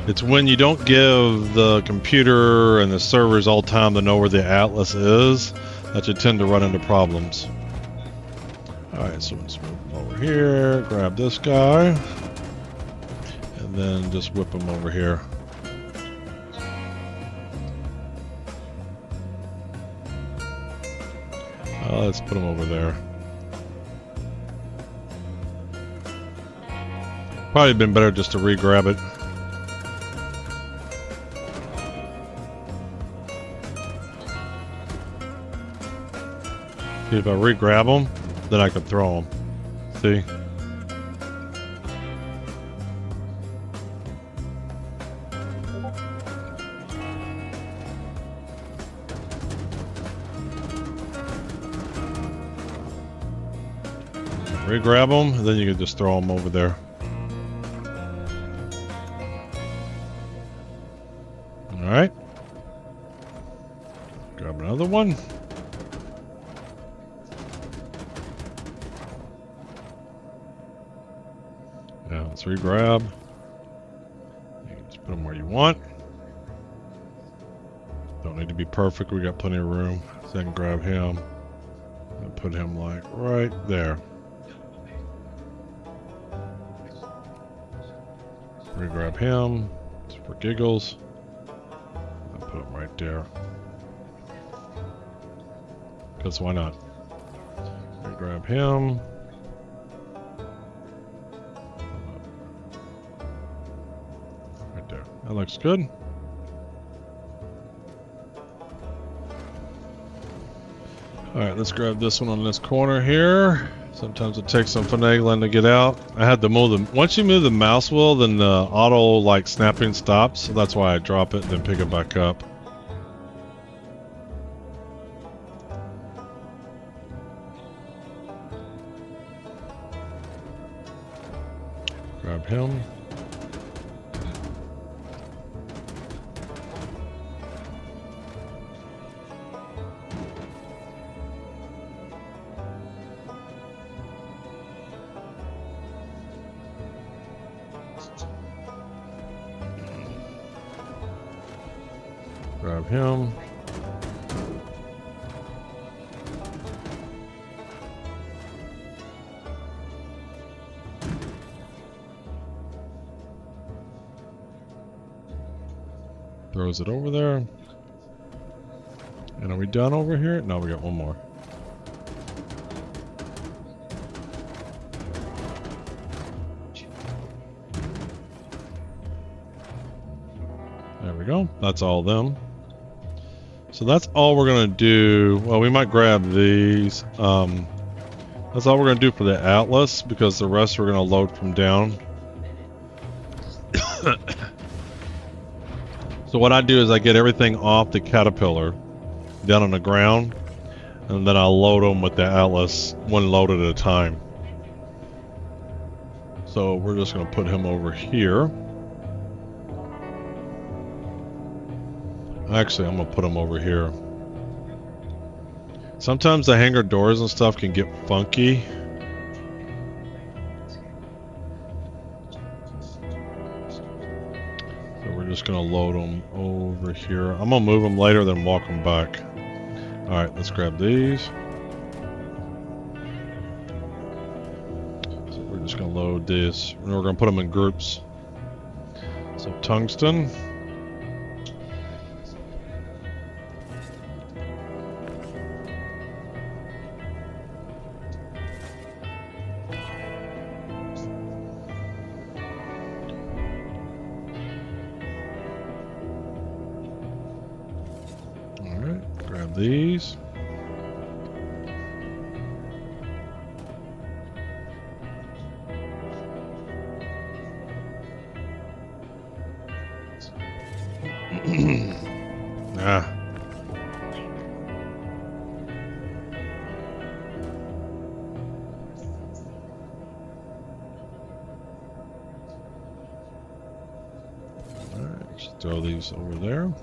S1: It's when you don't give the computer and the servers all time to know where the Atlas is that you tend to run into problems. Alright, so let's move him over here, grab this guy, and then just whip him over here. Let's put him over there. Probably been better just to re-grab it. See, if I re-grab them, then I can throw them. See? Re-grab them, and then you can just throw them over there. Alright. Grab another one. Now let's re-grab. You can just put them where you want. Don't need to be perfect, we got plenty of room. So I can grab him and put him like right there. Re-grab him, just for giggles. And put him right there. Because why not? Re-grab him. Right there. That looks good. Alright, let's grab this one on this corner here. Sometimes it takes some finagling to get out. I had to move them. Once you move the mouse wheel, then the auto like snapping stops. So that's why I drop it and then pick it back up. Grab him. grab him. Throws it over there. And are we done over here? No, we got one more. There we go. That's all of them. So that's all we're going to do. Well, we might grab these. That's all we're going to do for the Atlas, because the rest we're going to load from down. So what I do is I get everything off the Caterpillar down on the ground, and then I'll load them with the Atlas, one load at a time. So we're just going to put him over here. Actually, I'm going to put him over here. Sometimes the hangar doors and stuff can get funky. So we're just going to load them over here. I'm going to move them later, then walk them back. Alright, let's grab these. So we're just going to load this, and we're going to put them in groups. So tungsten. Alright, grab these. Ah. Alright, just throw these over there.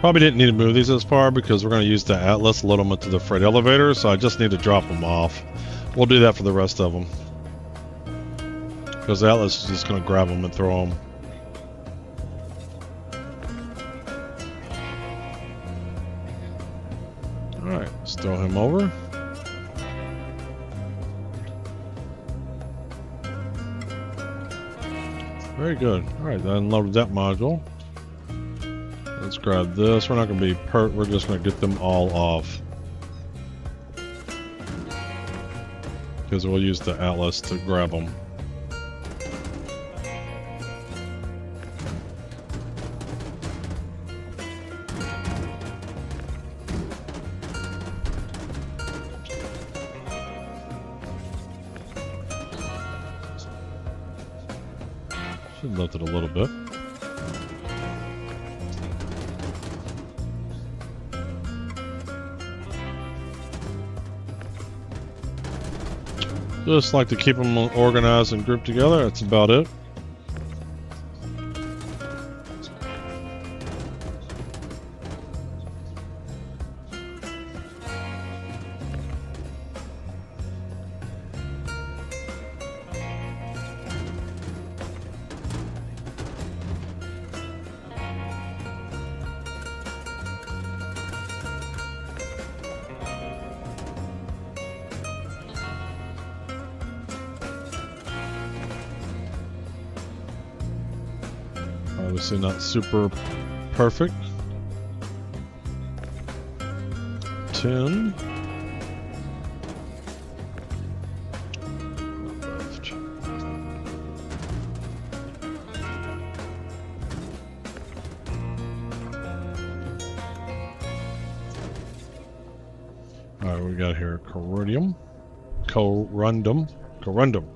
S1: Probably didn't need to move these as far because we're going to use the Atlas, load them into the freight elevator, so I just need to drop them off. We'll do that for the rest of them. Because the Atlas is just going to grab them and throw them. Alright, let's throw him over. Very good. Alright, then unloaded that module. Let's grab this. We're not going to be we're just going to get them all off. Because we'll use the Atlas to grab them. Should lift it a little bit. Just like to keep them organized and grouped together. That's about it. Obviously not super perfect. 10. Left. Alright, we got here corundum. Corundum. Corundum.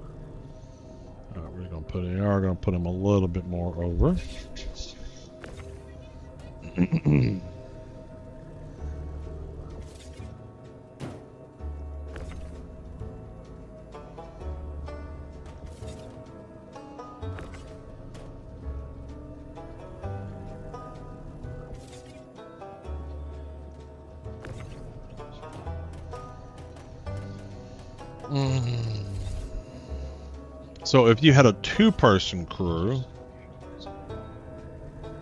S1: We're going to put in, we're going to put him a little bit more over. So if you had a two-person crew,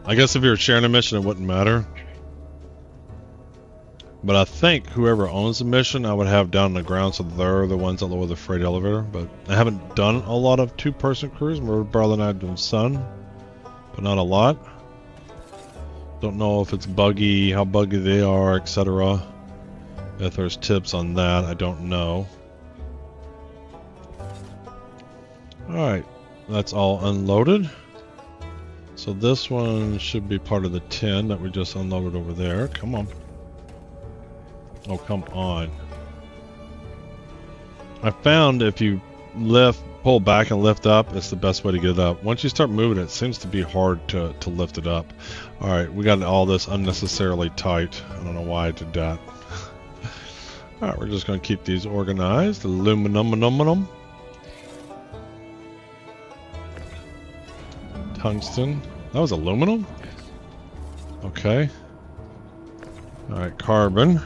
S1: I guess if you were sharing a mission, it wouldn't matter. But I think whoever owns the mission, I would have down on the ground, so they're the ones that lower the freight elevator. But I haven't done a lot of two-person crews. My brother and I have done some, but not a lot. Don't know if it's buggy, how buggy they are, etc. If there's tips on that, I don't know. Alright, that's all unloaded. So this one should be part of the 10 that we just unloaded over there. Come on. Oh, come on. I found if you pull back and lift up, it's the best way to get it up. Once you start moving it seems to be hard to lift it up. Alright, we got all this unnecessarily tight. I don't know why I did that. Alright, we're just going to keep these organized. Aluminum. Tungsten. That was aluminum? Okay. Alright, carbon.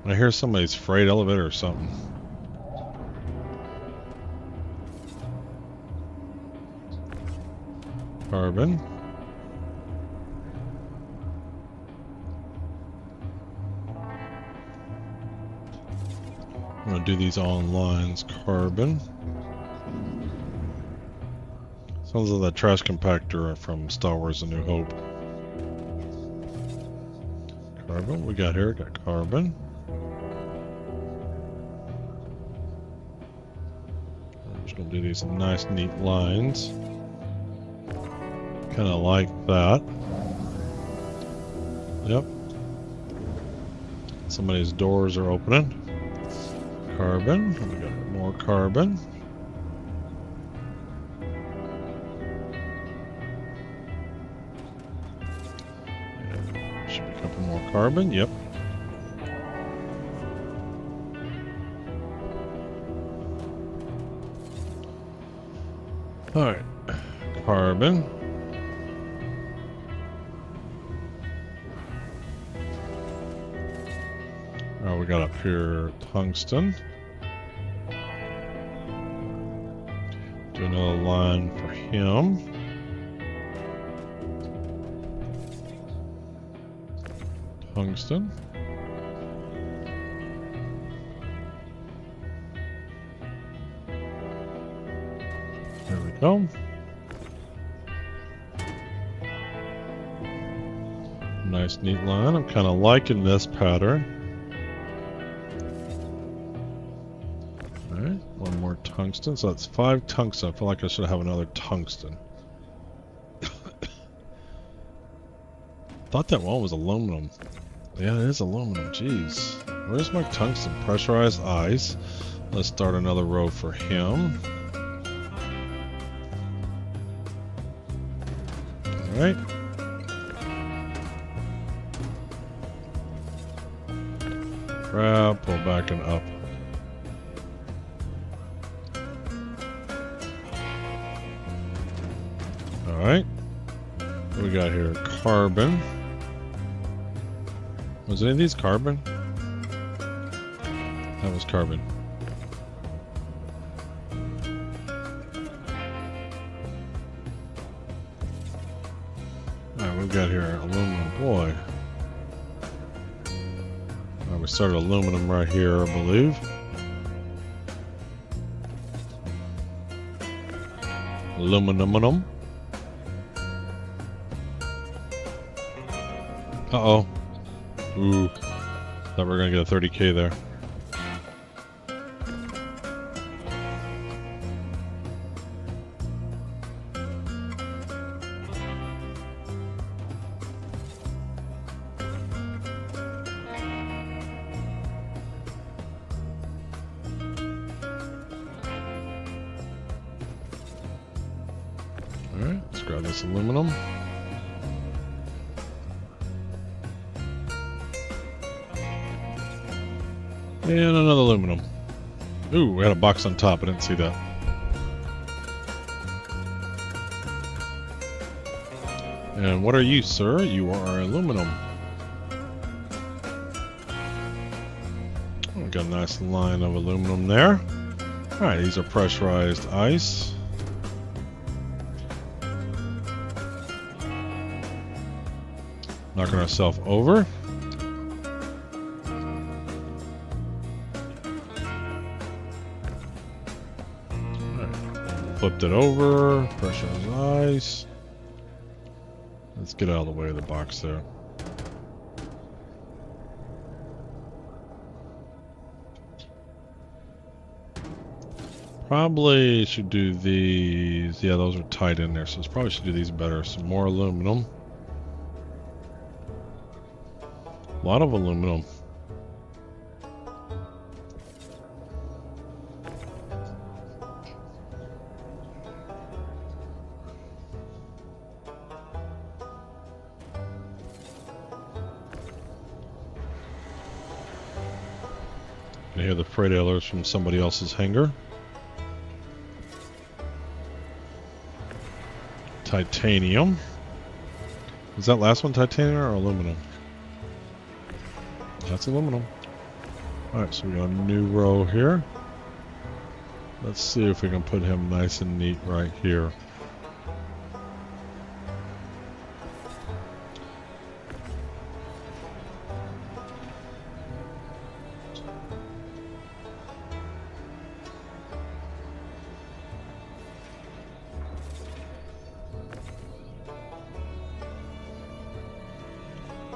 S1: I hear somebody's freight elevator or something. Carbon. I'm going to do these all in lines. Carbon. Sounds like that trash compactor from Star Wars A New Hope. Carbon. We got here. Got carbon. I'm just going to do these nice, neat lines. Kind of like that. Yep. Somebody's doors are opening. Carbon. We got more carbon. And should be a couple more carbon. Yep. All right. Carbon. Oh, we got up here tungsten. Do another line for him. Tungsten. There we go. Nice, neat line. I'm kind of liking this pattern. Alright, one more tungsten. So that's 5 tungsten. I feel like I should have another tungsten. Thought that one was aluminum. Yeah, it is aluminum. Jeez. Where's my tungsten? Pressurized eyes. Let's start another row for him. Alright. Grab, pull back and up. Alright. What we got here? Carbon. Was any of these carbon? That was carbon. Alright, we've got here aluminum. Boy. Alright, we started aluminum right here, I believe. Aluminum. Uh-oh. Ooh. Thought we were gonna get a 30K there. Alright, let's grab this aluminum. And another aluminum. Ooh, we had a box on top. I didn't see that. And what are you, sir? You are aluminum. We got a nice line of aluminum there. Alright, these are pressurized ice. Knocking ourselves over. Alright, flipped it over. Pressurized ice. Let's get out of the way of the box there. Probably should do these. Yeah, those are tight in there, so probably should do these better. Some more aluminum. A lot of aluminum. I hear the freight trailers from somebody else's hangar. Titanium. Is that last one titanium or aluminum? That's aluminum. Alright, so we got a new row here. Let's see if we can put him nice and neat right here.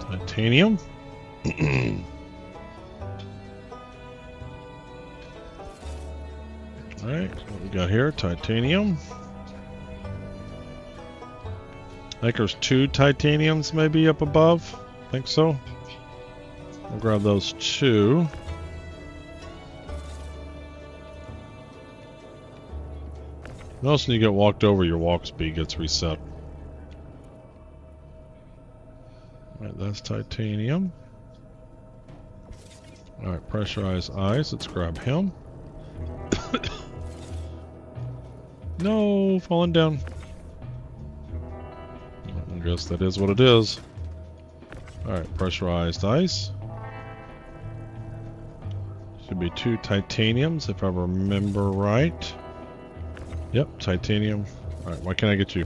S1: Titanium. Alright, what we got here? Titanium. I think there's 2 titaniums maybe up above. I think so. I'll grab those 2. Notice when you get walked over, your walk speed gets reset. Alright, that's titanium. Alright, pressurized ice. Let's grab him. No, falling down. I guess that is what it is. Alright, pressurized ice. Should be 2 titaniums if I remember right. Yep, titanium. Alright, why can't I get you?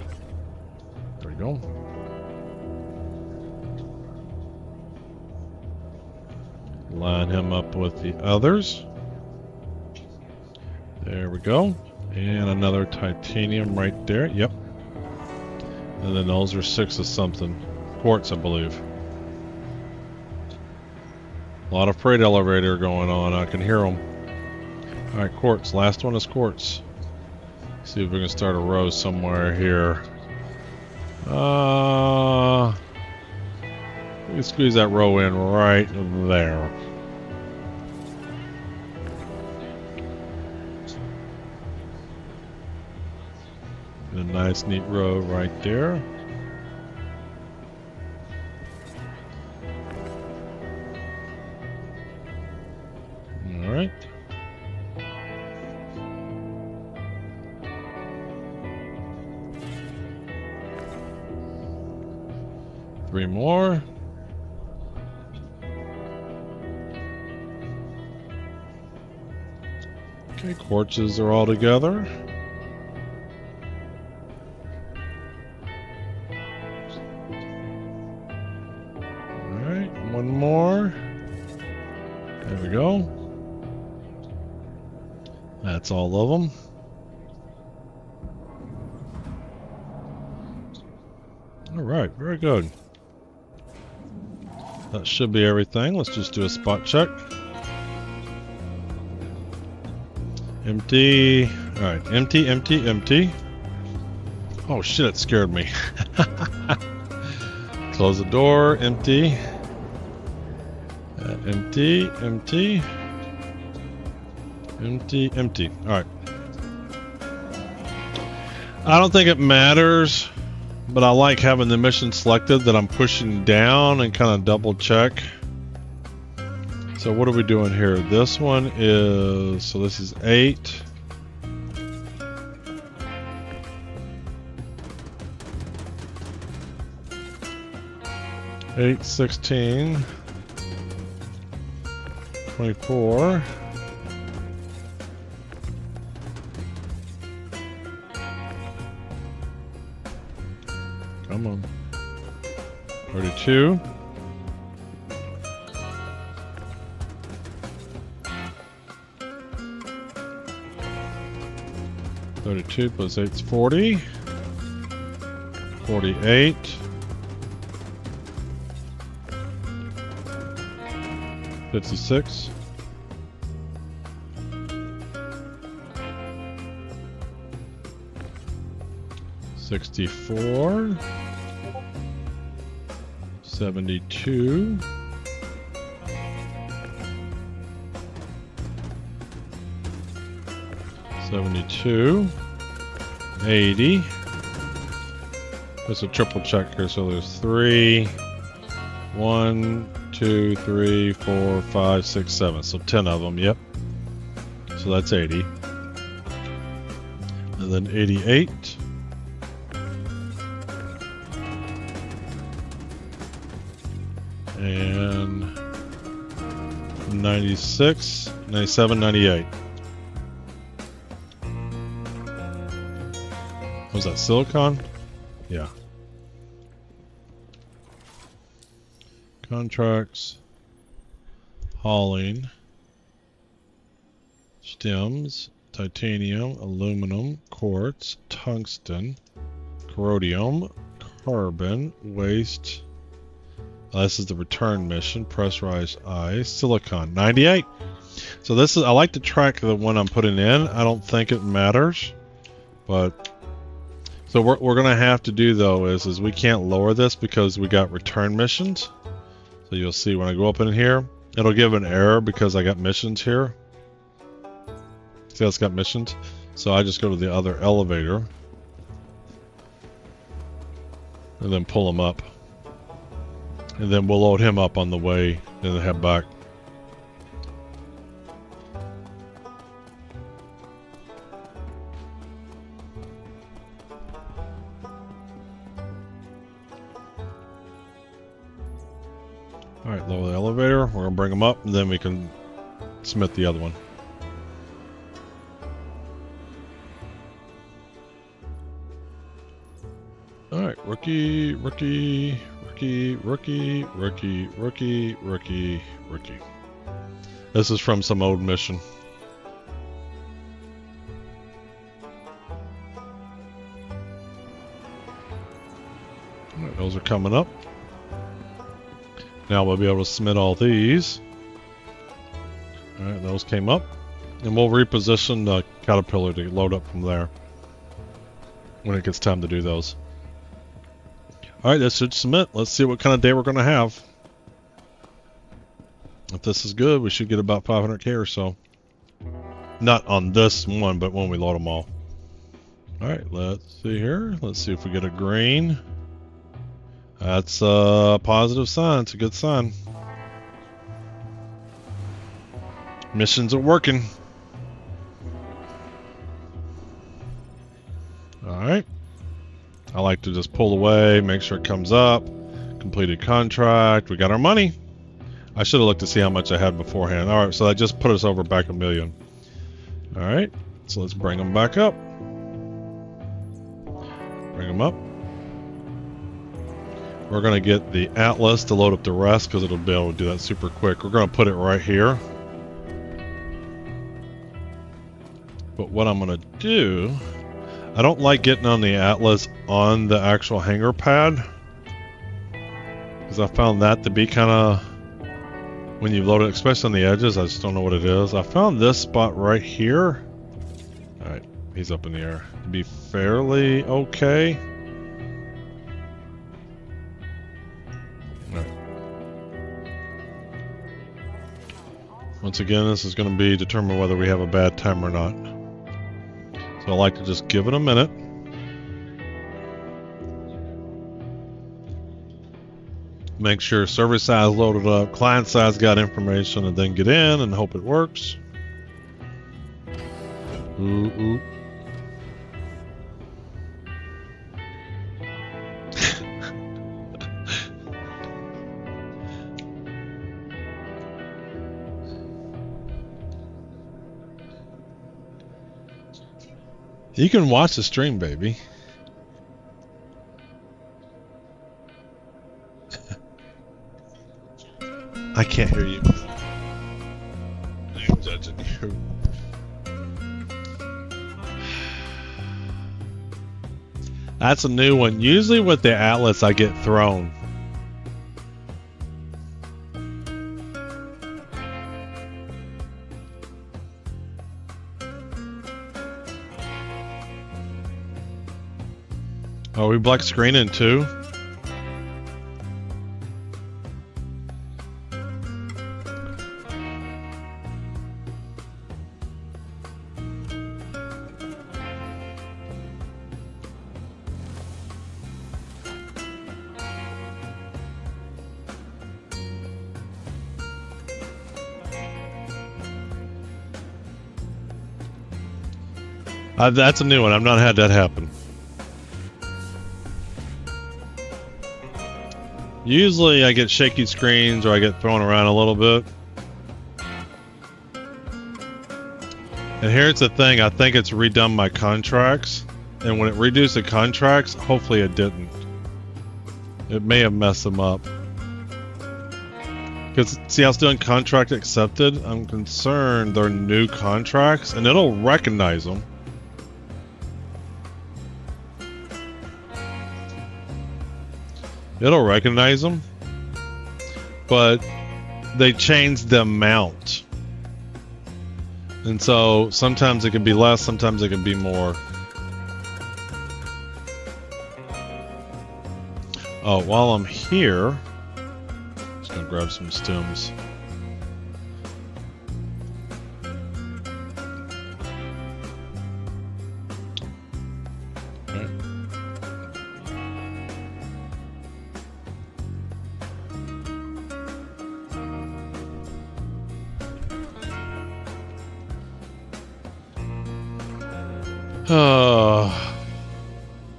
S1: There we go. Line him up with the others. There we go. And another titanium right there. Yep. And then those are 6 of something. Quartz, I believe. A lot of freight elevator going on. I can hear them. Alright, quartz. Last one is quartz. See if we can start a row somewhere here. We can squeeze that row in right there. A nice neat row right there. All right. Three more. Okay, quartzes are all together. Alright, one more. There we go. That's all of them. Alright, very good. That should be everything. Let's just do a spot check. Empty. Alright, empty, empty, empty. Oh shit, it scared me. Close the door, empty. Empty, empty. Empty, empty. Alright. I don't think it matters, but I like having the mission selected that I'm pushing down and kind of double check. So what are we doing here? This one is, so this is 8. $8, 16. 24. Come on. 32. 32 plus 8 is 40. 48. 56. 64. 72. 72. 80. There's a triple check here, so there's 3. 1, 2, 3, 4, 5, 6, 7. So 10 of them, yep. So that's 80. And then 88. And 96, 97, 98. Was that silicon? Yeah. Contracts, hauling, stems, titanium, aluminum, quartz, tungsten, corrodium, carbon, waste. This is the return mission, pressurized ice, silicon, 98. So this is, I like to track the one I'm putting in. I don't think it matters, but so what we're gonna have to do though is we can't lower this because we got return missions. So you'll see when I go up in here, it'll give an error because I got missions here. See how it's got missions? So I just go to the other elevator and then pull them up. And then we'll load him up on the way and then head back. Alright, lower the elevator. We're going to bring him up and then we can submit the other one. Alright, rookie. This is from some old mission. Alright, those are coming up. Now we'll be able to submit all these. Alright, those came up. And we'll reposition the Caterpillar to load up from there when it gets time to do those. Alright, this should submit. Let's see what kind of day we're going to have. If this is good, we should get about 500k or so. Not on this one, but when we load them all. Alright, let's see here. Let's see if we get a green. That's a positive sign. It's a good sign. Missions are working. Alright. I like to just pull away, make sure it comes up. Completed contract. We got our money. I should have looked to see how much I had beforehand. Alright, so that just put us over back $1 million. Alright, so let's bring them back up. Bring them up. We're going to get the Atlas to load up the rest because it'll be able to do that super quick. We're going to put it right here. But what I'm going to do, I don't like getting on the Atlas on the actual hangar pad, because I found that to be kind of, when you load it, especially on the edges, I just don't know what it is. I found this spot right here. Alright, he's up in the air. To be fairly okay. Alright. Once again, this is going to be determine whether we have a bad time or not. So I like to just give it a minute. Make sure server side is loaded up, client side's got information, and then get in and hope it works. Ooh. You can watch the stream, baby. I can't hear you. I'm judging you. That's a new one. Usually with the Atlas, I get thrown. Are we black screening too? That's a new one. I've not had that happen. Usually I get shaky screens or I get thrown around a little bit. And here's the thing, I think it's redone my contracts. And when it reduced the contracts, hopefully it didn't. It may have messed them up. Because, see, I was doing contract accepted. I'm concerned they're new contracts and it'll recognize them. It'll recognize them, but they changed the amount. And so sometimes it can be less, sometimes it can be more. Oh, while I'm here, just gonna grab some stems.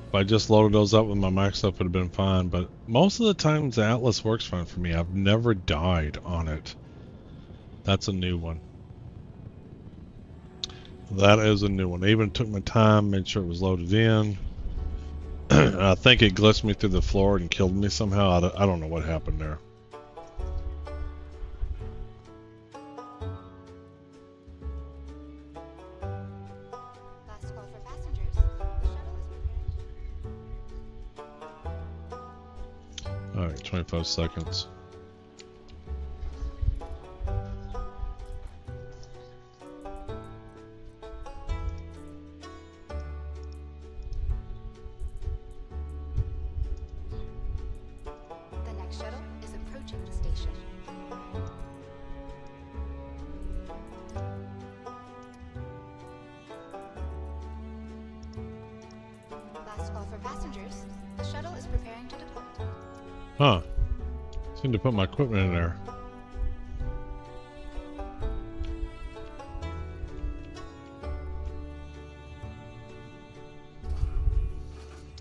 S1: If I just loaded those up with my Mac stuff, it would have been fine. But most of the times, the Atlas works fine for me. I've never died on it. That's a new one. That is a new one. I even took my time, made sure it was loaded in. I think it glitched me through the floor and killed me somehow. I don't know what happened there. Alright, 25 seconds.
S2: The next shuttle is approaching the station. Last call for passengers. The shuttle is preparing to depart.
S1: Huh. Seemed to put my equipment in there.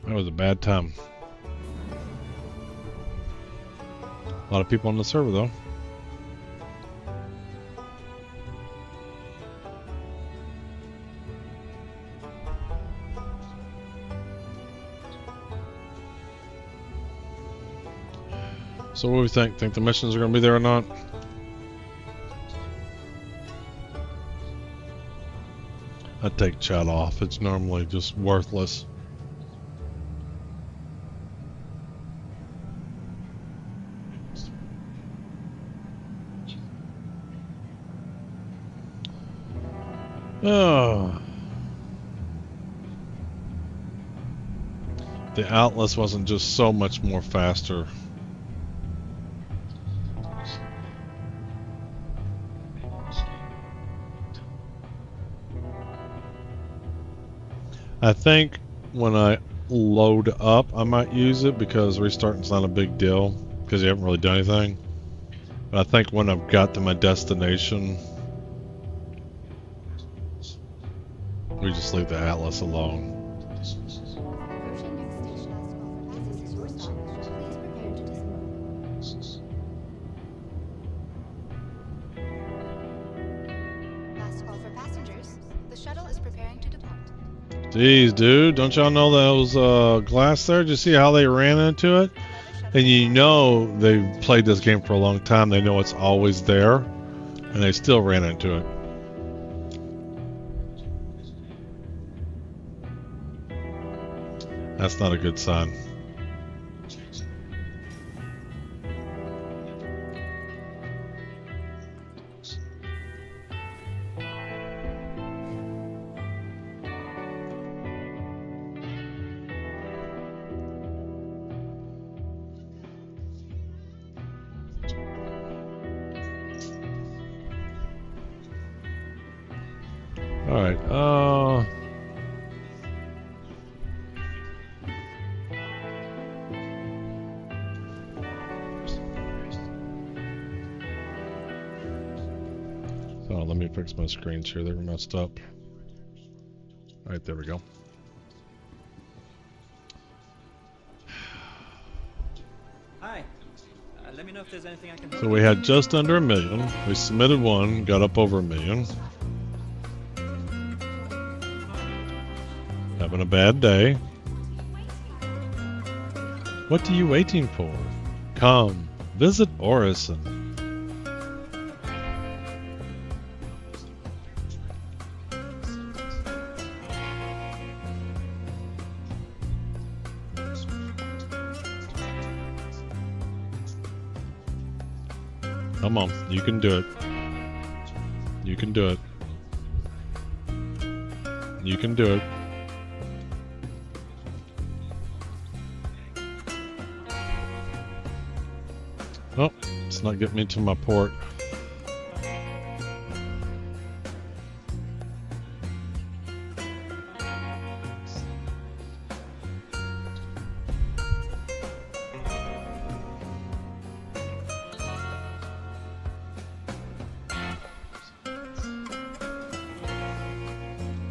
S1: That was a bad time. A lot of people on the server though. So what do we think? Think the missions are going to be there or not? I'd take chat off. It's normally just worthless. Oh. The Atlas wasn't just so much more faster. I think when I load up, I might use it because restarting's not a big deal because you haven't really done anything. But I think when I've got to my destination, we just leave the Atlas alone.
S2: Approaching next station. Last call for passengers. Your stop. Please prepare to depart. Last call for passengers. The shuttle is preparing to depart.
S1: Jeez, dude, don't y'all know those glass there? Did you see how they ran into it? And you know they've played this game for a long time. They know it's always there, and they still ran into it. That's not a good sign. Alright, so let me fix my screens here. They were messed up. Alright, there we go.
S3: Hi. Let me know if there's anything I can help
S1: So we had just under 1 million. We submitted one, got up over 1 million. Having a bad day. What are you waiting for? Come, visit Orison. Come on, you can do it. You can do it. You can do it. Oh, it's not getting me to my port.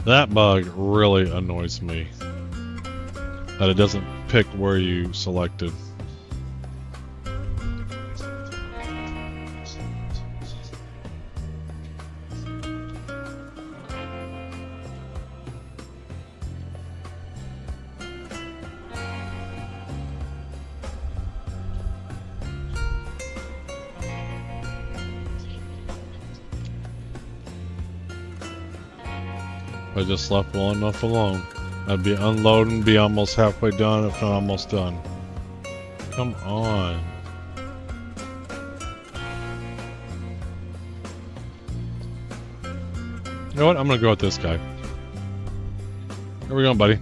S1: That bug really annoys me. That it doesn't pick where you selected. I just left well enough alone. I'd be unloading, be almost halfway done, if not almost done. Come on. You know what? I'm gonna go with this guy. Here we go, buddy.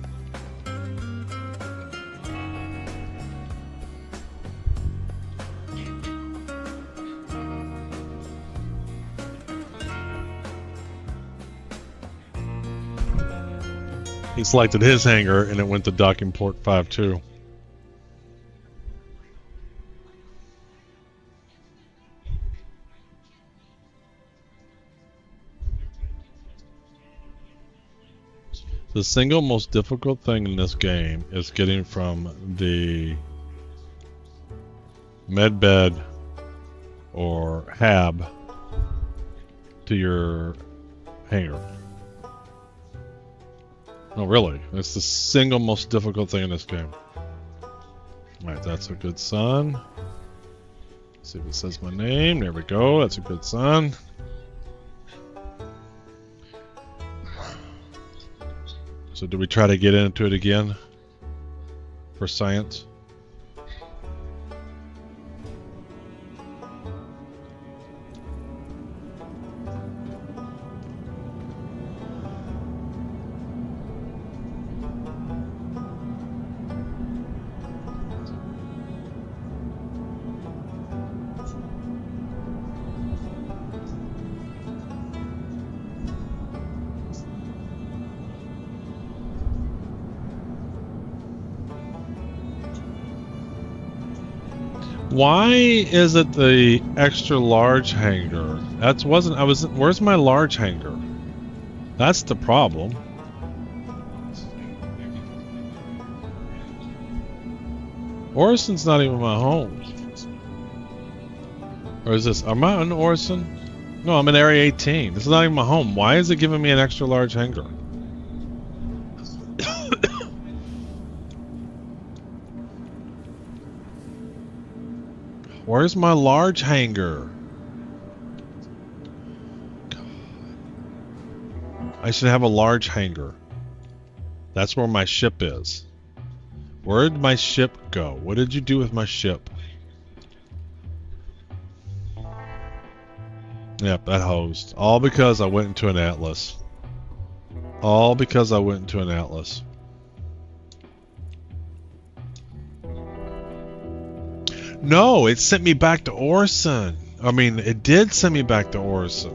S1: He selected his hangar and it went to docking port 5-2. The single most difficult thing in this game is getting from the medbed or hab to your hangar. No, really. It's the single most difficult thing in this game. Alright, that's a good sign. See if it says my name. There we go. That's a good sign. So do we try to get into it again for science? Why is it the extra large hangar? Where's my large hangar? That's the problem. Orison's not even my home. Or is this, am I in Orison? No, I'm in Area 18. This is not even my home. Why is it giving me an extra large hangar? Where's my large hangar? I should have a large hangar. That's where my ship is. Where did my ship go? What did you do with my ship? Yep, that hosed. All because I went into an atlas. All because I went into an atlas. No, it sent me back to Orson. I mean, it did send me back to Orson.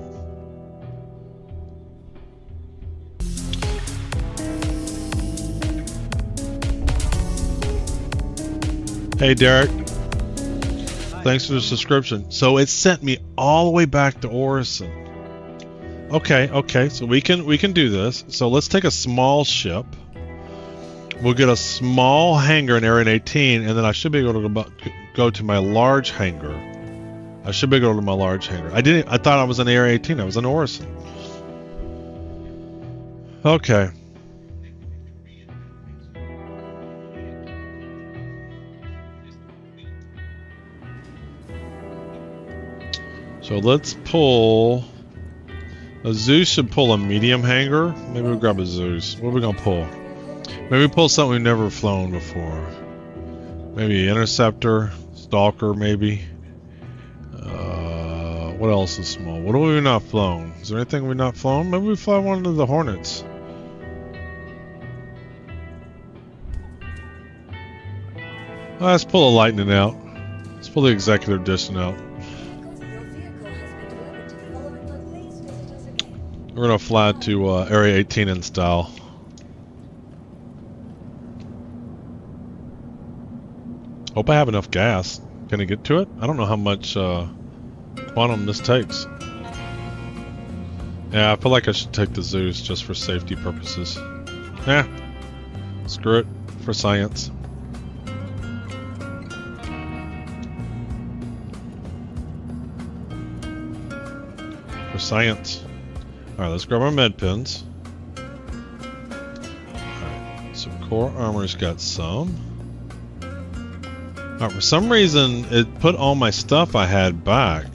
S1: Hey, Derek. Thanks for the subscription. So it sent me all the way back to Orson. Okay, so we can do this. So let's take a small ship. We'll get a small hangar in Area 18, and then I should be able to go to my large hangar. I should be able to go to my large hangar. I thought I was in Area 18. I was in Orson. Okay. So let's pull. A Zeus should pull a medium hangar. Maybe we'll grab a Zeus. What are we gonna pull? Maybe pull something we've never flown before. Maybe Interceptor, Stalker, maybe. What else is small? What have we not flown? Is there anything we've not flown? Maybe we fly one of the Hornets. Let's pull a Lightning out. Let's pull the Executive Edition out. We're gonna fly to Area 18 in style. Hope I have enough gas. Can I get to it? I don't know how much quantum this takes. Yeah, I feel like I should take the Zeus just for safety purposes. Yeah, screw it for science. For science. Alright, let's grab our med pins. Alright, so core armor's got some. Alright, for some reason it put all my stuff I had back.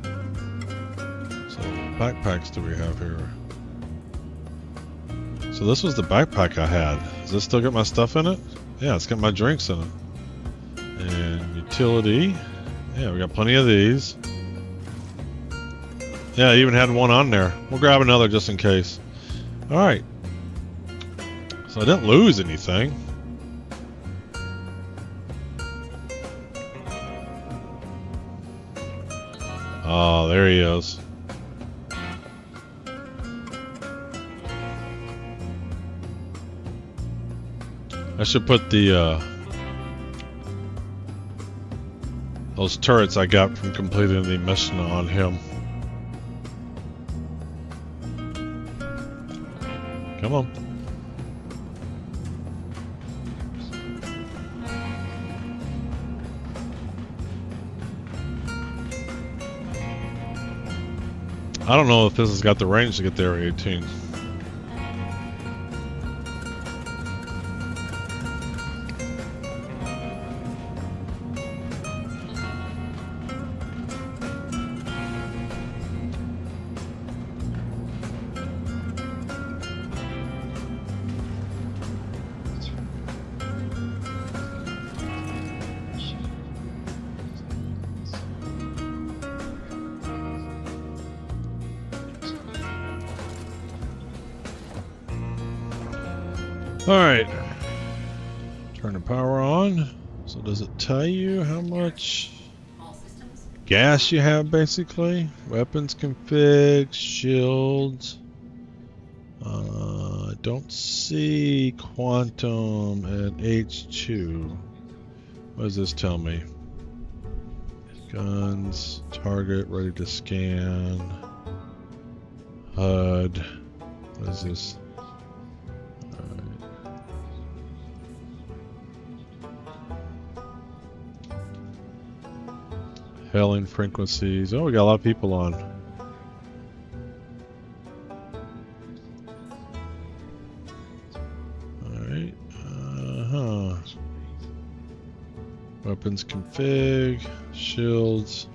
S1: So what backpacks do we have here? So this was the backpack I had. Does this still get my stuff in it? Yeah, it's got my drinks in it. And utility. Yeah, we got plenty of these. Yeah, I even had one on there. We'll grab another just in case. Alright. So I didn't lose anything. Oh, there he is. I should put the those turrets I got from completing the mission on him. Come on. I don't know if this has got the range to get there at 18. Alright, turn the power on. So does it tell you how much gas you have basically? Weapons config, shields. I don't see quantum at H2. What does this tell me? Guns, target, ready to scan. HUD. What is this? Hailing frequencies. Oh, we got a lot of people on. Alright. Weapons config, shields.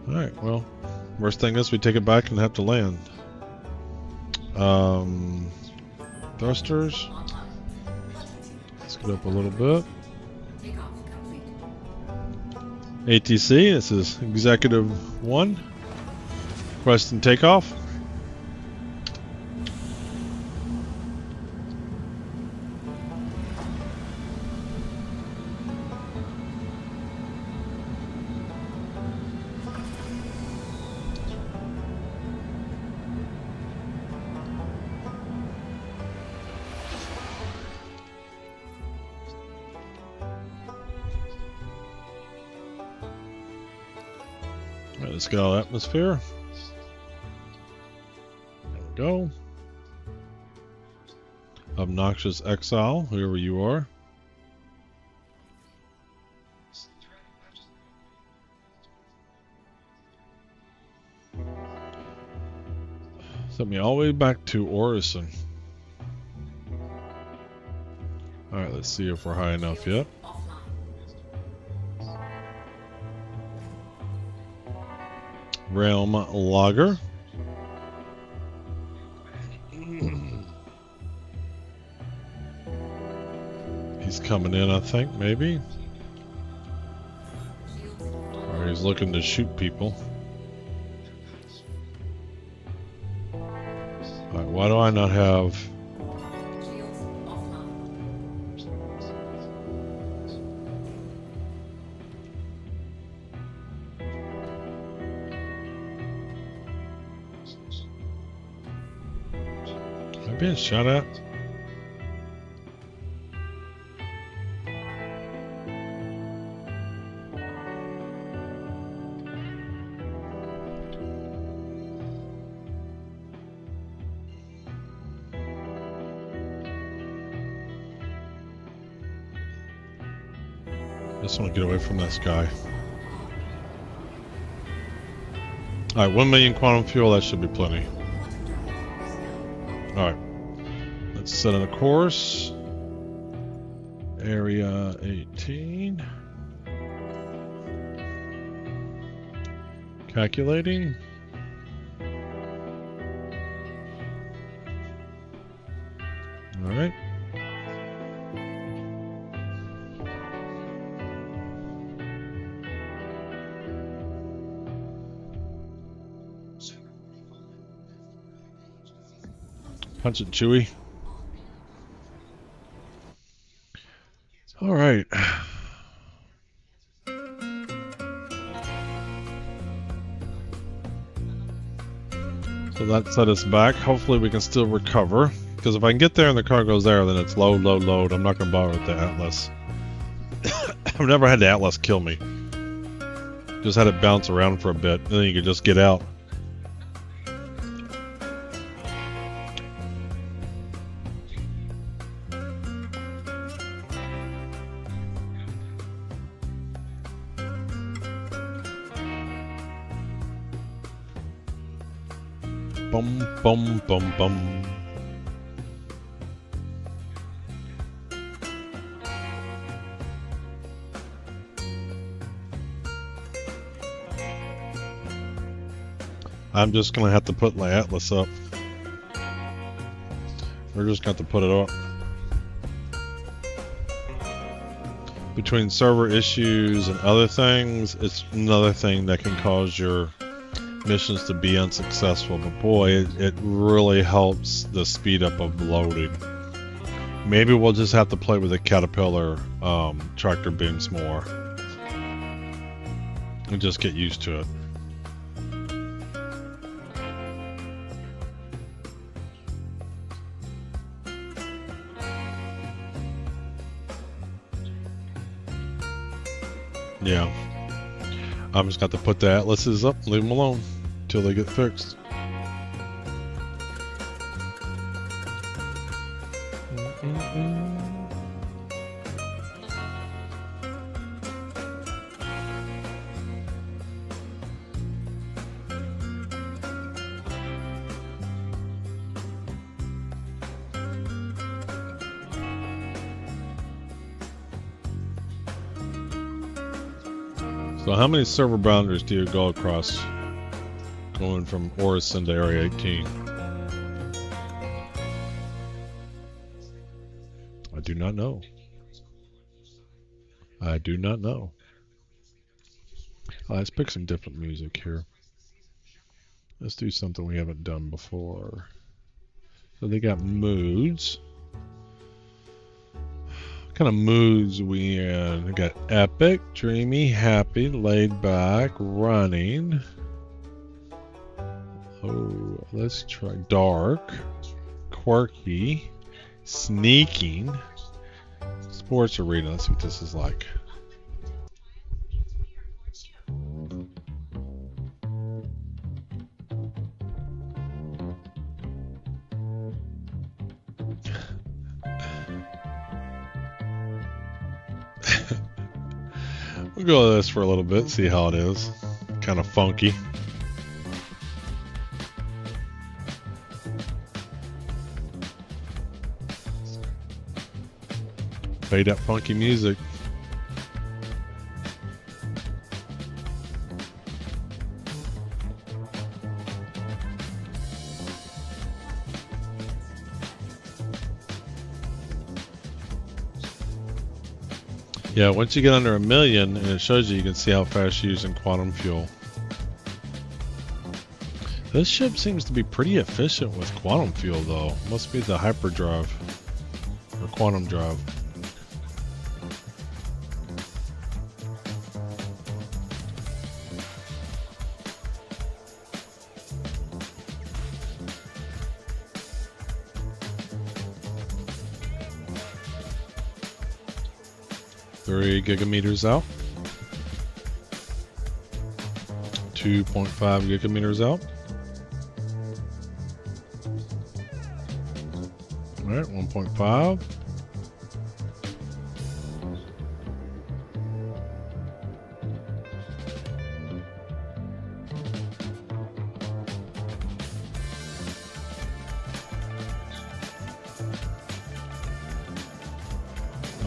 S1: Alright, well, worst thing is we take it back and have to land. Thrusters. Let's get up a little bit. ATC, this is Executive 1. Request and takeoff. Alright, let's get out of atmosphere. There we go. Obnoxious exile, whoever you are. Send me all the way back to Orison. Alright, let's see if we're high enough yet. Realm Logger. He's coming in, I think, maybe. Or he's looking to shoot people. Alright, why do I not have... Am I being shot at? Just want to get away from this guy. Alright, 1 million quantum fuel, that should be plenty. Alright. Let's set in a course. Area 18. Calculating. Alright. Punch it, Chewie. All right. So that set us back. Hopefully we can still recover. Because if I can get there and the cargo's there, then it's load, load, load. I'm not going to bother with the Atlas. I've never had the Atlas kill me. Just had it bounce around for a bit, and then you could just get out. Bum, bum, bum, bum. I'm just gonna have to put my Atlas up. We're just gonna have to put it up. Between server issues and other things, it's another thing that can cause your missions to be unsuccessful, but boy, it really helps the speed up of loading. Maybe we'll just have to play with the Caterpillar tractor beams more and just get used to it. Yeah. I'm just got to put the Atlases up, leave them alone until they get fixed. So how many server boundaries do you go across going from Orison to Area 18? I do not know. I do not know. Let's pick some different music here. Let's do something we haven't done before. So they got moods. What kind of moods are we in? We got epic, dreamy, happy, laid back, running. Oh, let's try dark, quirky, sneaking, sports arena. Let's see what this is like. We'll go with this for a little bit, see how it is. Kind of funky. Fade up funky music. Yeah, once you get under 1 million, and it shows you can see how fast you're using quantum fuel. This ship seems to be pretty efficient with quantum fuel, though. Must be the hyperdrive or quantum drive. Three gigameters out. 2.5 gigameters out. All right, 1.5.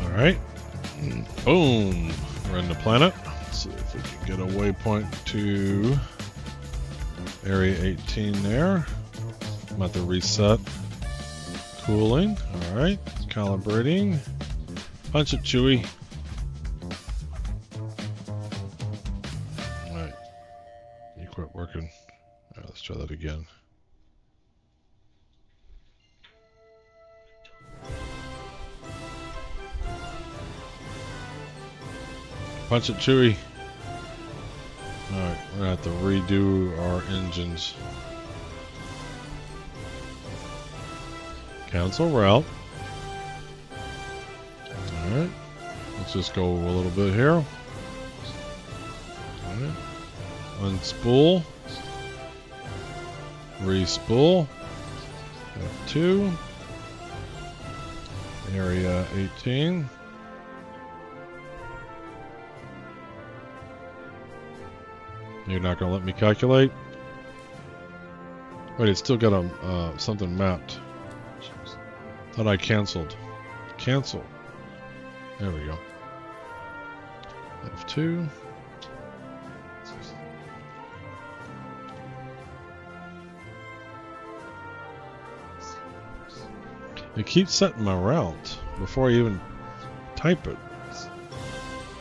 S1: All right. Boom. We're in the planet. Let's see if we can get a waypoint to Area 18 there. I'm about to reset. Cooling. Alright. Calibrating. Punch it, Chewy. Alright. You quit working. Alright, let's try that again. Punch it, Chewy. Alright, we're gonna have to redo our engines. Cancel route. Alright. Let's just go a little bit here. Alright. Unspool. Respool. F2. Area 18. You're not gonna let me calculate? Wait, it's still got a something mapped. Thought I canceled. Cancel. There we go. F2. It keeps setting my route before I even type it.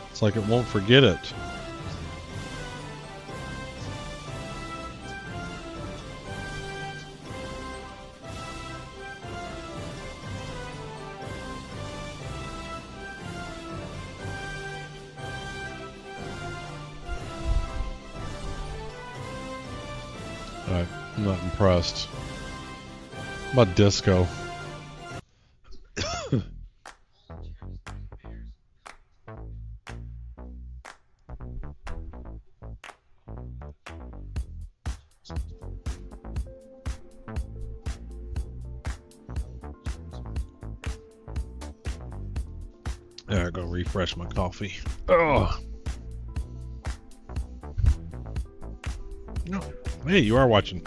S1: It's like it won't forget it. Alright, I'm not impressed. How about disco? There, go refresh my coffee. Oh. No. Hey, you are watching.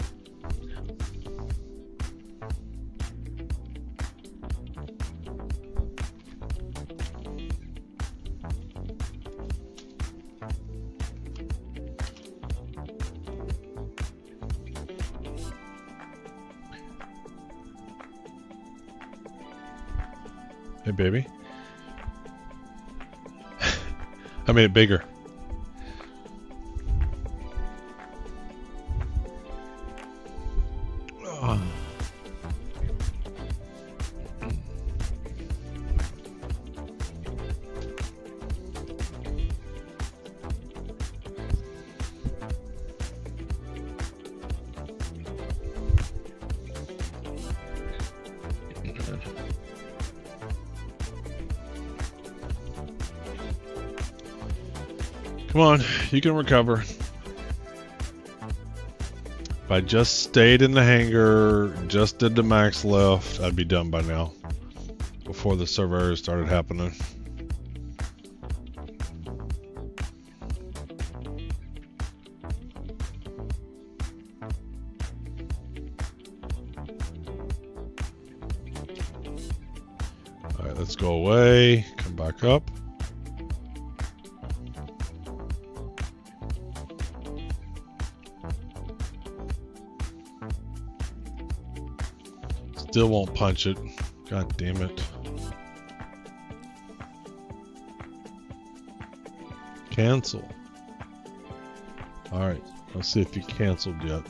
S1: Hey, baby. I made it bigger. Oh. Come on, you can recover. If I just stayed in the hangar, just did the max lift, I'd be done by now. Before the server errors started happening. Alright, let's go away, come back up. Still won't punch it. God damn it. Cancel. Alright, let's see if you canceled yet.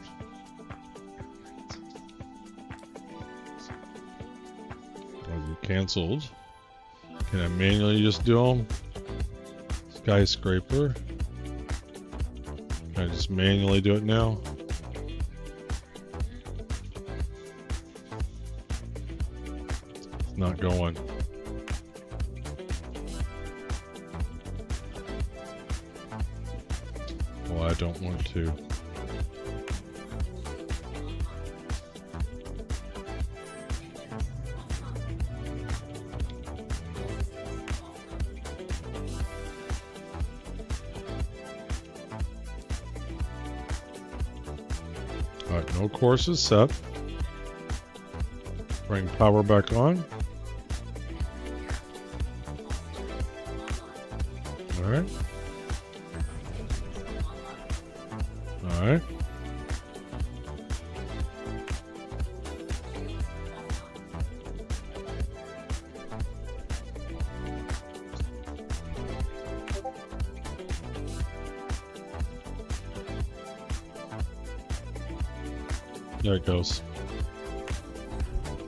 S1: Are you canceled? Can I manually just do them? Skyscraper. Can I just manually do it now? Not going. Well, I don't want to. Alright, no courses set. Bring power back on. Alright. Alright. There it goes.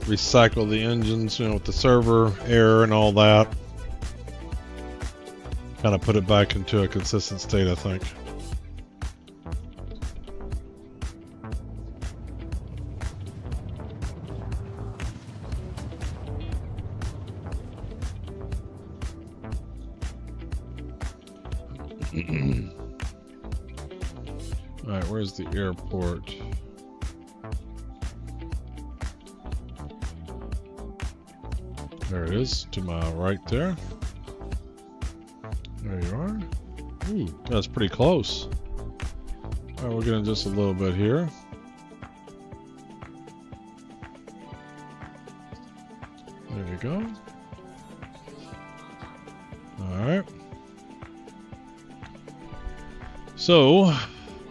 S1: Recycle the engines, you know, with the server error and all that. Kind of put it back into a consistent state, I think. Alright, where's the airport? There it is, to my right there. There you are. Ooh, that's pretty close. Alright, we're getting just a little bit here. There you go. Alright. So,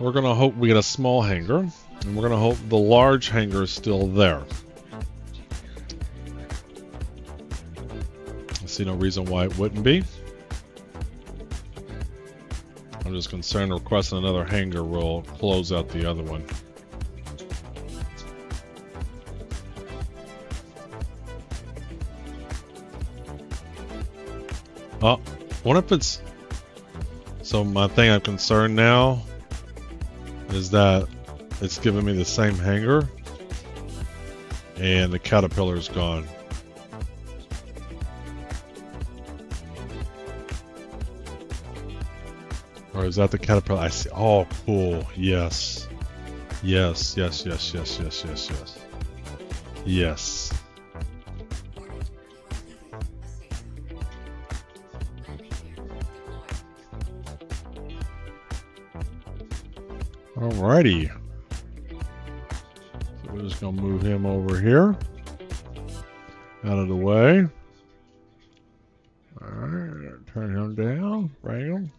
S1: we're going to hope we get a small hangar, and we're going to hope the large hangar is still there. I see no reason why it wouldn't be. I'm just concerned requesting another hangar will close out the other one. Oh, what if it's... So my thing I'm concerned now is that it's giving me the same hangar and the caterpillar's gone. Or is that the caterpillar? I see. Oh, cool. Yes. Yes, yes, yes, yes, yes, yes, yes. Yes. Alrighty. So we're just going to move him over here. Out of the way. Alright. Turn him down. Bring him.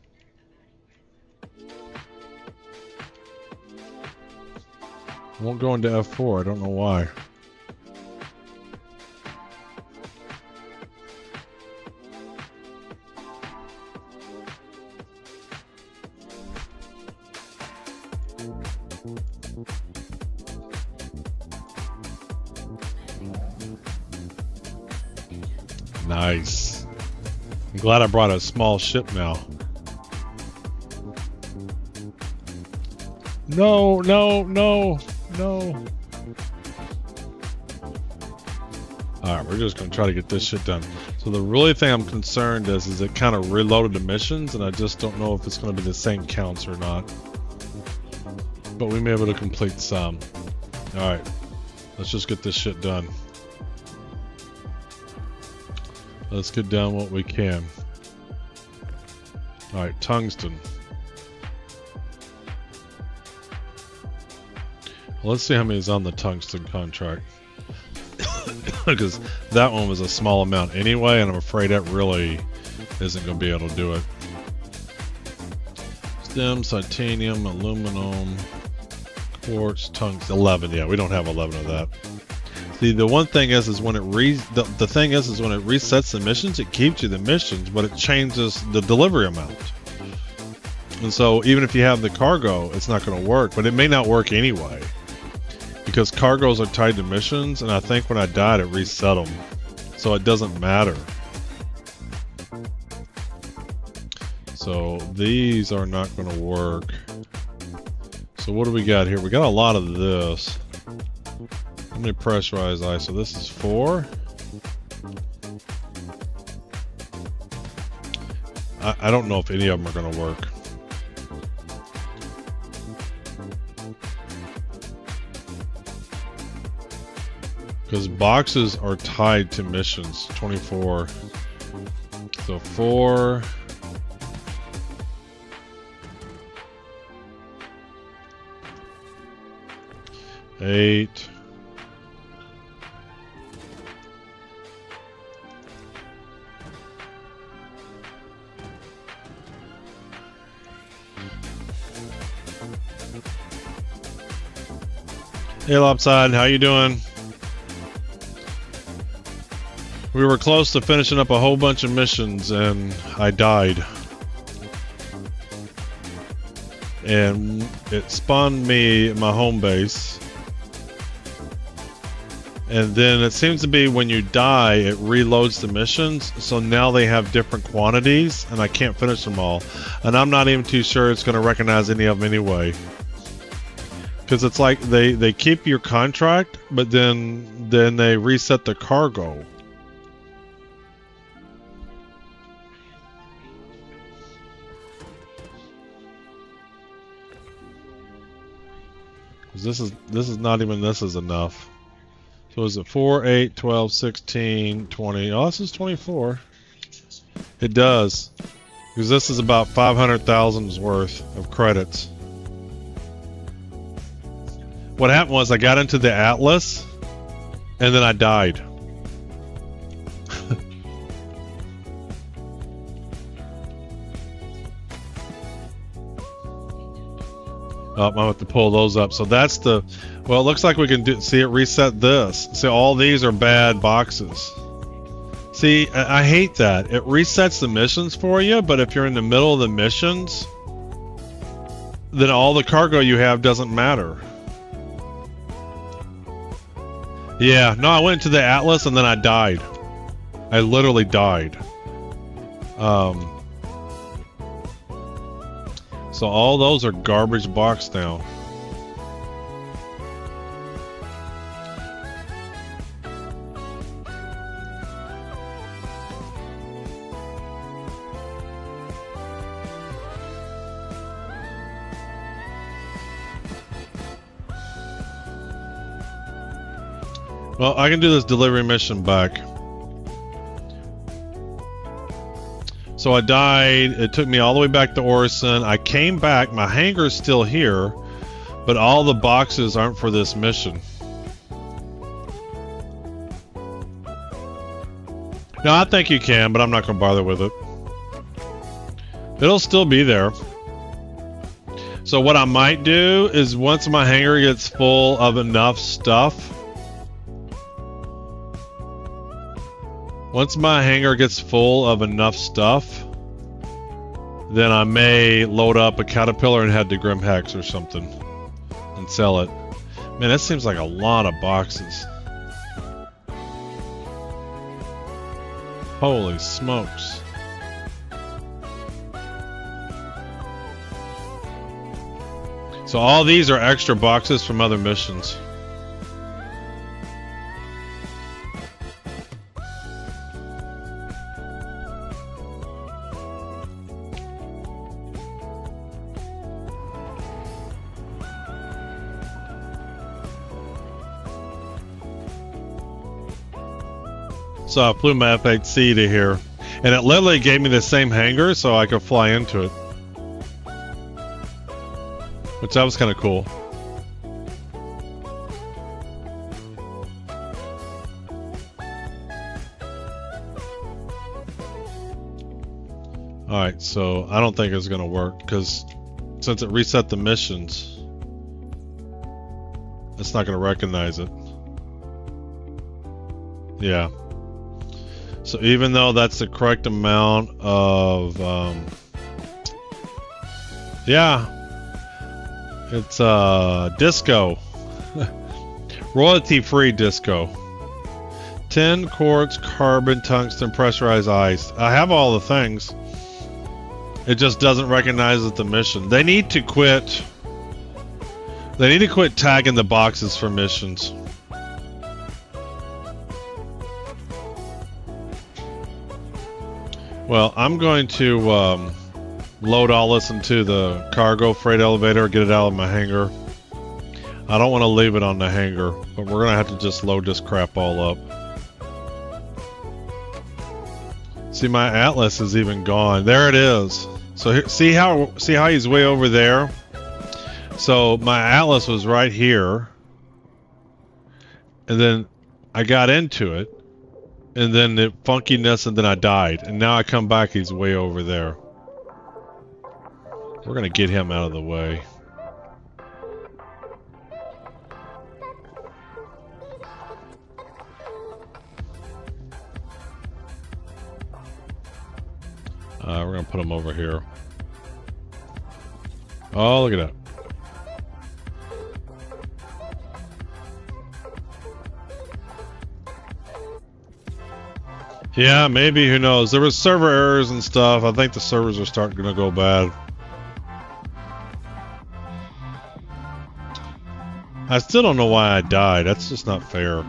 S1: Won't go into F4. I don't know why. Nice. I'm glad I brought a small ship now. No, no, no, no. Alright, we're just gonna try to get this shit done. So the really thing I'm concerned is it kind of reloaded the missions, and I just don't know if it's gonna be the same counts or not. But we may be able to complete some. Alright, let's just get this shit done. Let's get down what we can. Alright, tungsten. Well, let's see how many is on the tungsten contract. Because that one was a small amount anyway, and I'm afraid that really isn't going to be able to do it. Stem, titanium, aluminum, quartz, tungsten. 11, yeah, we don't have 11 of that. See, the one thing is when it the thing is when it resets the missions, it keeps you the missions, but it changes the delivery amount. And so even if you have the cargo, it's not going to work, but it may not work anyway. Because cargoes are tied to missions, and I think when I died it reset them. So it doesn't matter. So these are not going to work. So what do we got here? We got a lot of this. How many pressurized ice? So this is 4. I don't know if any of them are going to work. Because boxes are tied to missions. 24. So 4. Eight. Hey Lopside, how you doing? We were close to finishing up a whole bunch of missions and I died. And it spawned me at my home base. And then it seems to be when you die, it reloads the missions. So now they have different quantities and I can't finish them all. And I'm not even too sure it's going to recognize any of them anyway. Because it's like they keep your contract, but then they reset the cargo. This is not even this is enough. So is it 4, 8, 12, 16, 20? Oh, this is 24. It does. Because this is about 500,000's worth of credits. What happened was I got into the Atlas and then I died. Oh, I'm gonna have to pull those up. So that's the, well, it looks like we can see it reset this. See, all these are bad boxes. See, I hate that. It resets the missions for you, but if you're in the middle of the missions, then all the cargo you have doesn't matter. Yeah, no, I went to the Atlas and then I died. I literally died. So all those are garbage box now. Well, I can do this delivery mission back. So I died, it took me all the way back to Orison. I came back, my hangar's still here, but all the boxes aren't for this mission. No, I think you can, but I'm not going to bother with it. It'll still be there. So what I might do is once my hangar gets full of enough stuff, once my hangar gets full of enough stuff, then I may load up a Caterpillar and head to Grim Hex or something and sell it. Man, that seems like a lot of boxes. Holy smokes. So all these are extra boxes from other missions. So I flew my F-8C to here, and it literally gave me the same hangar so I could fly into it. Which that was kind of cool. Alright, so I don't think it's going to work because since it reset the missions, it's not going to recognize it. Yeah. So even though that's the correct amount of, yeah, it's disco, royalty-free disco, tin, quartz, carbon, tungsten, pressurized ice. I have all the things. It just doesn't recognize it the mission. They need to quit. They need to quit tagging the boxes for missions. Well, I'm going to load all this into the cargo freight elevator, get it out of my hangar. I don't want to leave it on the hangar, but we're going to have to just load this crap all up. See, my Atlas is even gone. There it is. So here, see how he's way over there? So my Atlas was right here. And then I got into it. And then the funkiness, and then I died. And now I come back, he's way over there. We're gonna get him out of the way. We're gonna put him over here. Oh, look at that. Yeah, maybe, who knows. There was server errors and stuff. I think the servers are starting to go bad. I still don't know why I died. That's just not fair.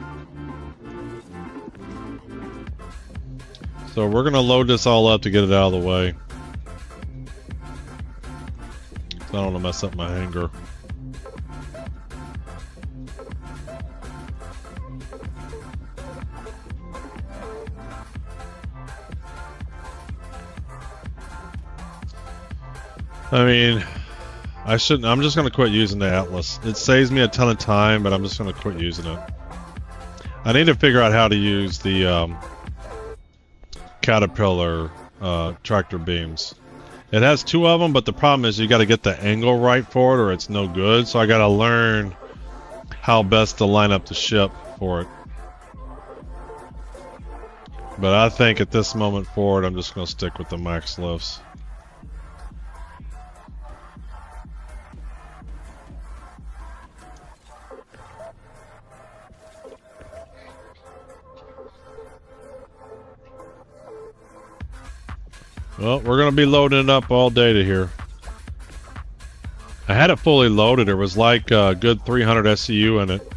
S1: So we're gonna load this all up to get it out of the way. I don't want to mess up my hangar. I mean, I shouldn't. I'm just going to quit using the Atlas. It saves me a ton of time, but I'm just going to quit using it. I need to figure out how to use the Caterpillar tractor beams. It has two of them, but the problem is you got to get the angle right for it or it's no good. So I got to learn how best to line up the ship for it. But I think at this moment forward, I'm just going to stick with the max lifts. Well, we're going to be loading it up all day to here. I had it fully loaded. There was like a good 300 SCU in it.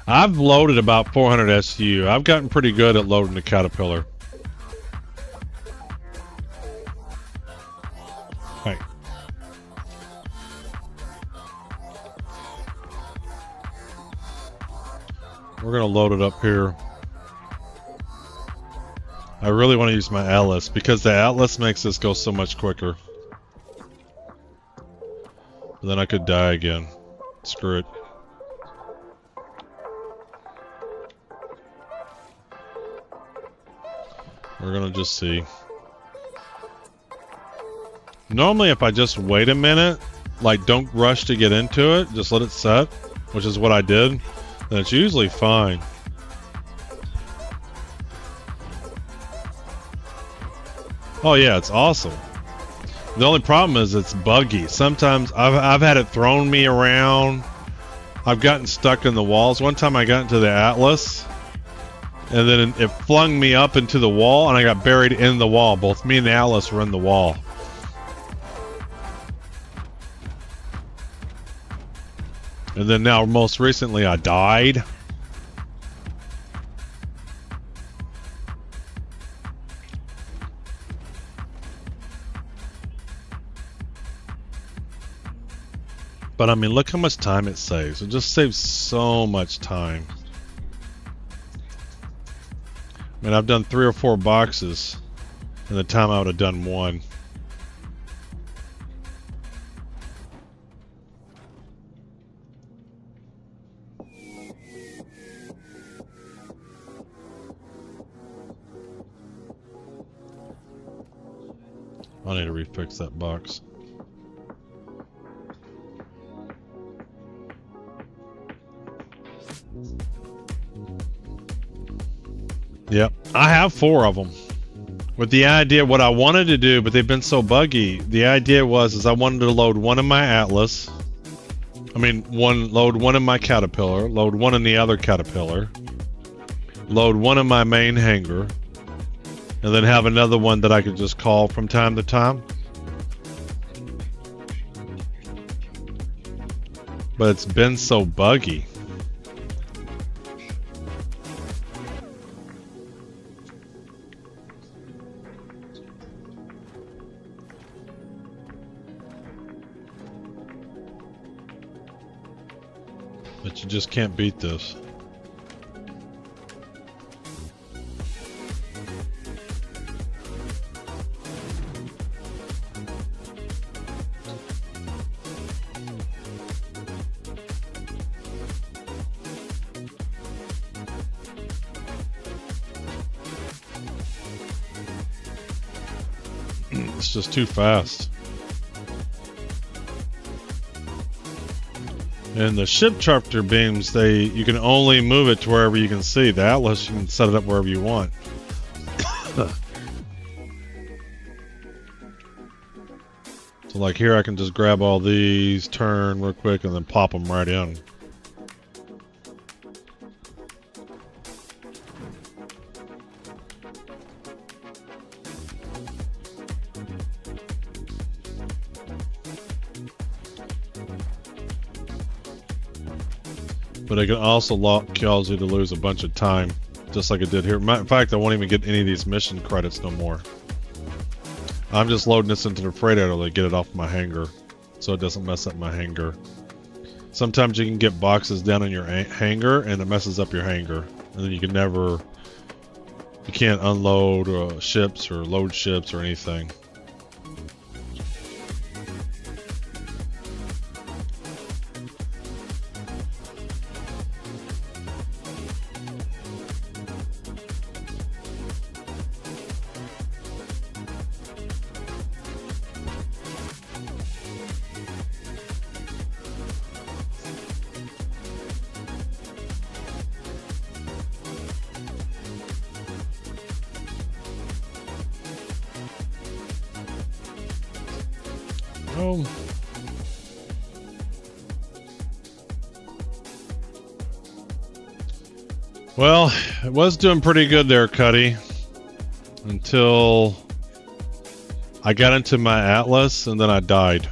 S1: I've loaded about 400 SCU. I've gotten pretty good at loading the Caterpillar. Right. We're going to load it up here. I really want to use my Atlas because the Atlas makes this go so much quicker. But then I could die again. Screw it. We're going to just see. Normally, if I just wait a minute, like don't rush to get into it, just let it set, which is what I did, then it's usually fine. Oh yeah, it's awesome. The only problem is it's buggy. Sometimes I've had it thrown me around. I've gotten stuck in the walls. One time I got into the Atlas, and then it flung me up into the wall, and I got buried in the wall. Both me and the Atlas were in the wall. And then now, most recently, I died. But I mean, look how much time it saves. It just saves so much time. I mean, I've done 3 or 4 boxes in the time I would have done 1. I need to refix that box. Yep, I have 4 of them. With the idea, what I wanted to do, but they've been so buggy. The idea was, I wanted to load one in my Atlas. Load one in my Caterpillar, load one in the other Caterpillar, load one in my main hangar, and then have another one that I could just call from time to time. But it's been so buggy. But you just can't beat this. It's just too fast. And the ship charter beams, you can only move it to wherever you can see. The Atlas, you can set it up wherever you want. So like here, I can just grab all these, turn real quick, and then pop them right in. But it can also cause you to lose a bunch of time, just like it did here. In fact, I won't even get any of these mission credits no more. I'm just loading this into the freighter to get it off my hangar, so it doesn't mess up my hangar. Sometimes you can get boxes down in your hangar, and it messes up your hangar, and then you can't unload ships or load ships or anything. Well, it was doing pretty good there, Cuddy, until I got into my Atlas and then I died.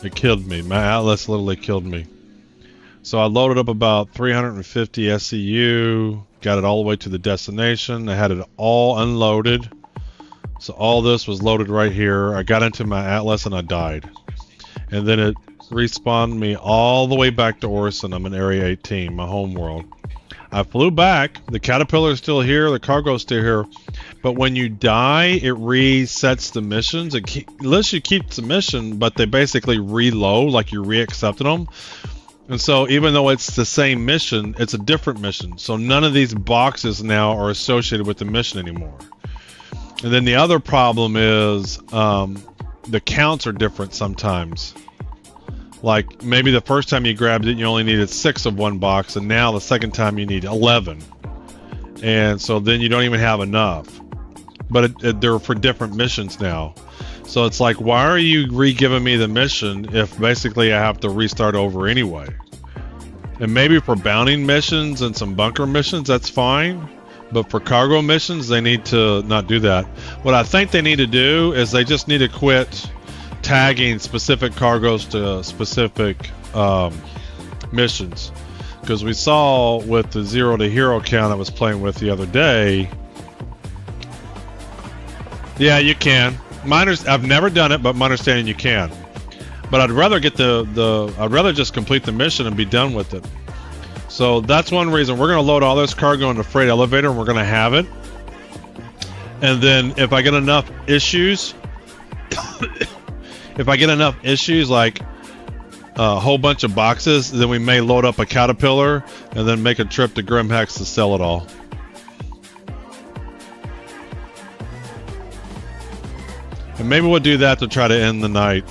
S1: It killed me. My Atlas literally killed me. So I loaded up about 350 SCU, got it all the way to the destination. I had it all unloaded. So all this was loaded right here. I got into my Atlas and I died. And then it respawned me all the way back to Orson. I'm in Area 18, my home world. I flew back. The Caterpillar is still here. The cargo is still here. But when you die, it resets the missions. It lets you keep the mission, but they basically reload, like you re-accepted them. And so even though it's the same mission, it's a different mission. So none of these boxes now are associated with the mission anymore. And then the other problem is the counts are different sometimes. Like maybe the first time you grabbed it, you only needed 6 of one box, and now the second time you need 11. And so then you don't even have enough. but they're for different missions now. So it's like, why are you re-giving me the mission if basically I have to restart over anyway? And maybe for bounty missions and some bunker missions, that's fine. But for cargo missions, they need to not do that. What I think they need to do is they just need to quit tagging specific cargoes to specific missions. Because we saw with the 0 to hero count I was playing with the other day. Yeah, you can. I've never done it, but my understanding you can. But I'd rather get I'd rather just complete the mission and be done with it. So that's one reason we're going to load all this cargo in the freight elevator and we're going to have it. And then if I get enough issues, like a whole bunch of boxes, then we may load up a Caterpillar and then make a trip to Grimhex to sell it all. And maybe we'll do that to try to end the night.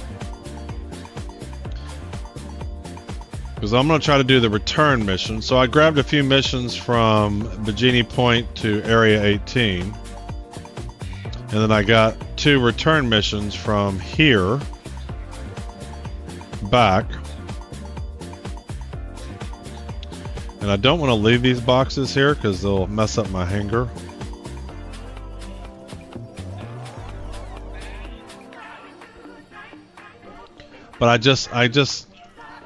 S1: Because I'm going to try to do the return mission. So I grabbed a few missions from Bikini Point to Area 18. And then I got 2 return missions from here back. And I don't want to leave these boxes here because they'll mess up my hanger. But I just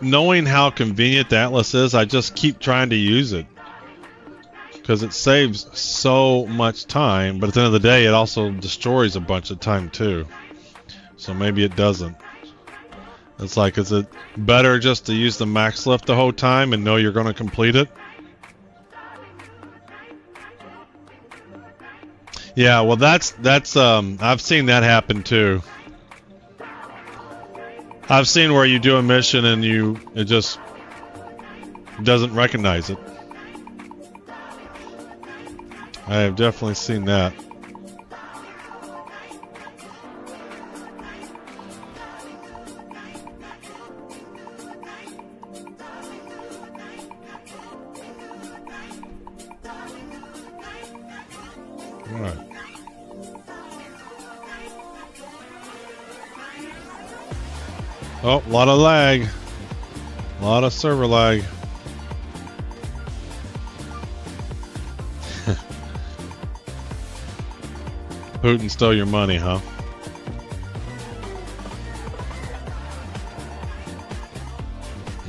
S1: knowing how convenient the Atlas is, I just keep trying to use it because it saves so much time, but at the end of the day it also destroys a bunch of time too, so maybe it doesn't. It's like, is it better just to use the max lift the whole time and know you're going to complete it? Yeah, well that's I've seen that happen too. I've seen where you do a mission and it just doesn't recognize it. I have definitely seen that. All right. Oh, a lot of lag. A lot of server lag. Putin stole your money, huh?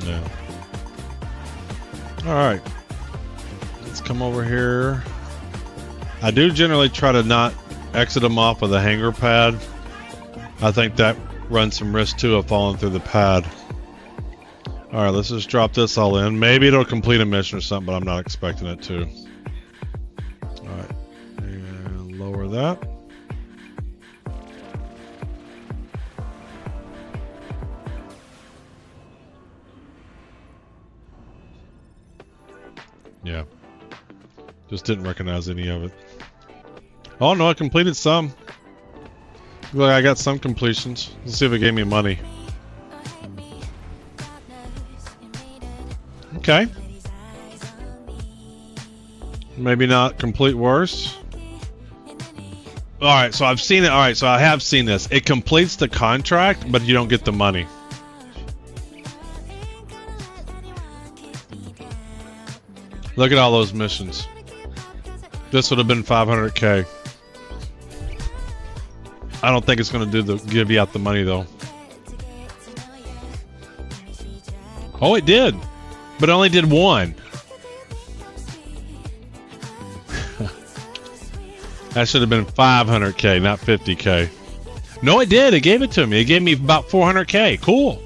S1: Yeah. Alright. Let's come over here. I do generally try to not exit them off with a hanger pad. I think that runs some risk too of falling through the pad. Alright, let's just drop this all in. Maybe it'll complete a mission or something, but I'm not expecting it to. Alright, and lower that. Yeah. Just didn't recognize any of it. Oh no, I completed some. Look, I got some completions. Let's see if it gave me money. Okay. Maybe not complete worst. Alright, so I've seen it. Alright, so I have seen this. It completes the contract, but you don't get the money. Look at all those missions. This would have been 500k. I don't think it's going to give you out the money though. Oh, it did, but it only did one. That should have been 500k, not 50k. No, it did. It gave it to me. It gave me about 400k. Cool.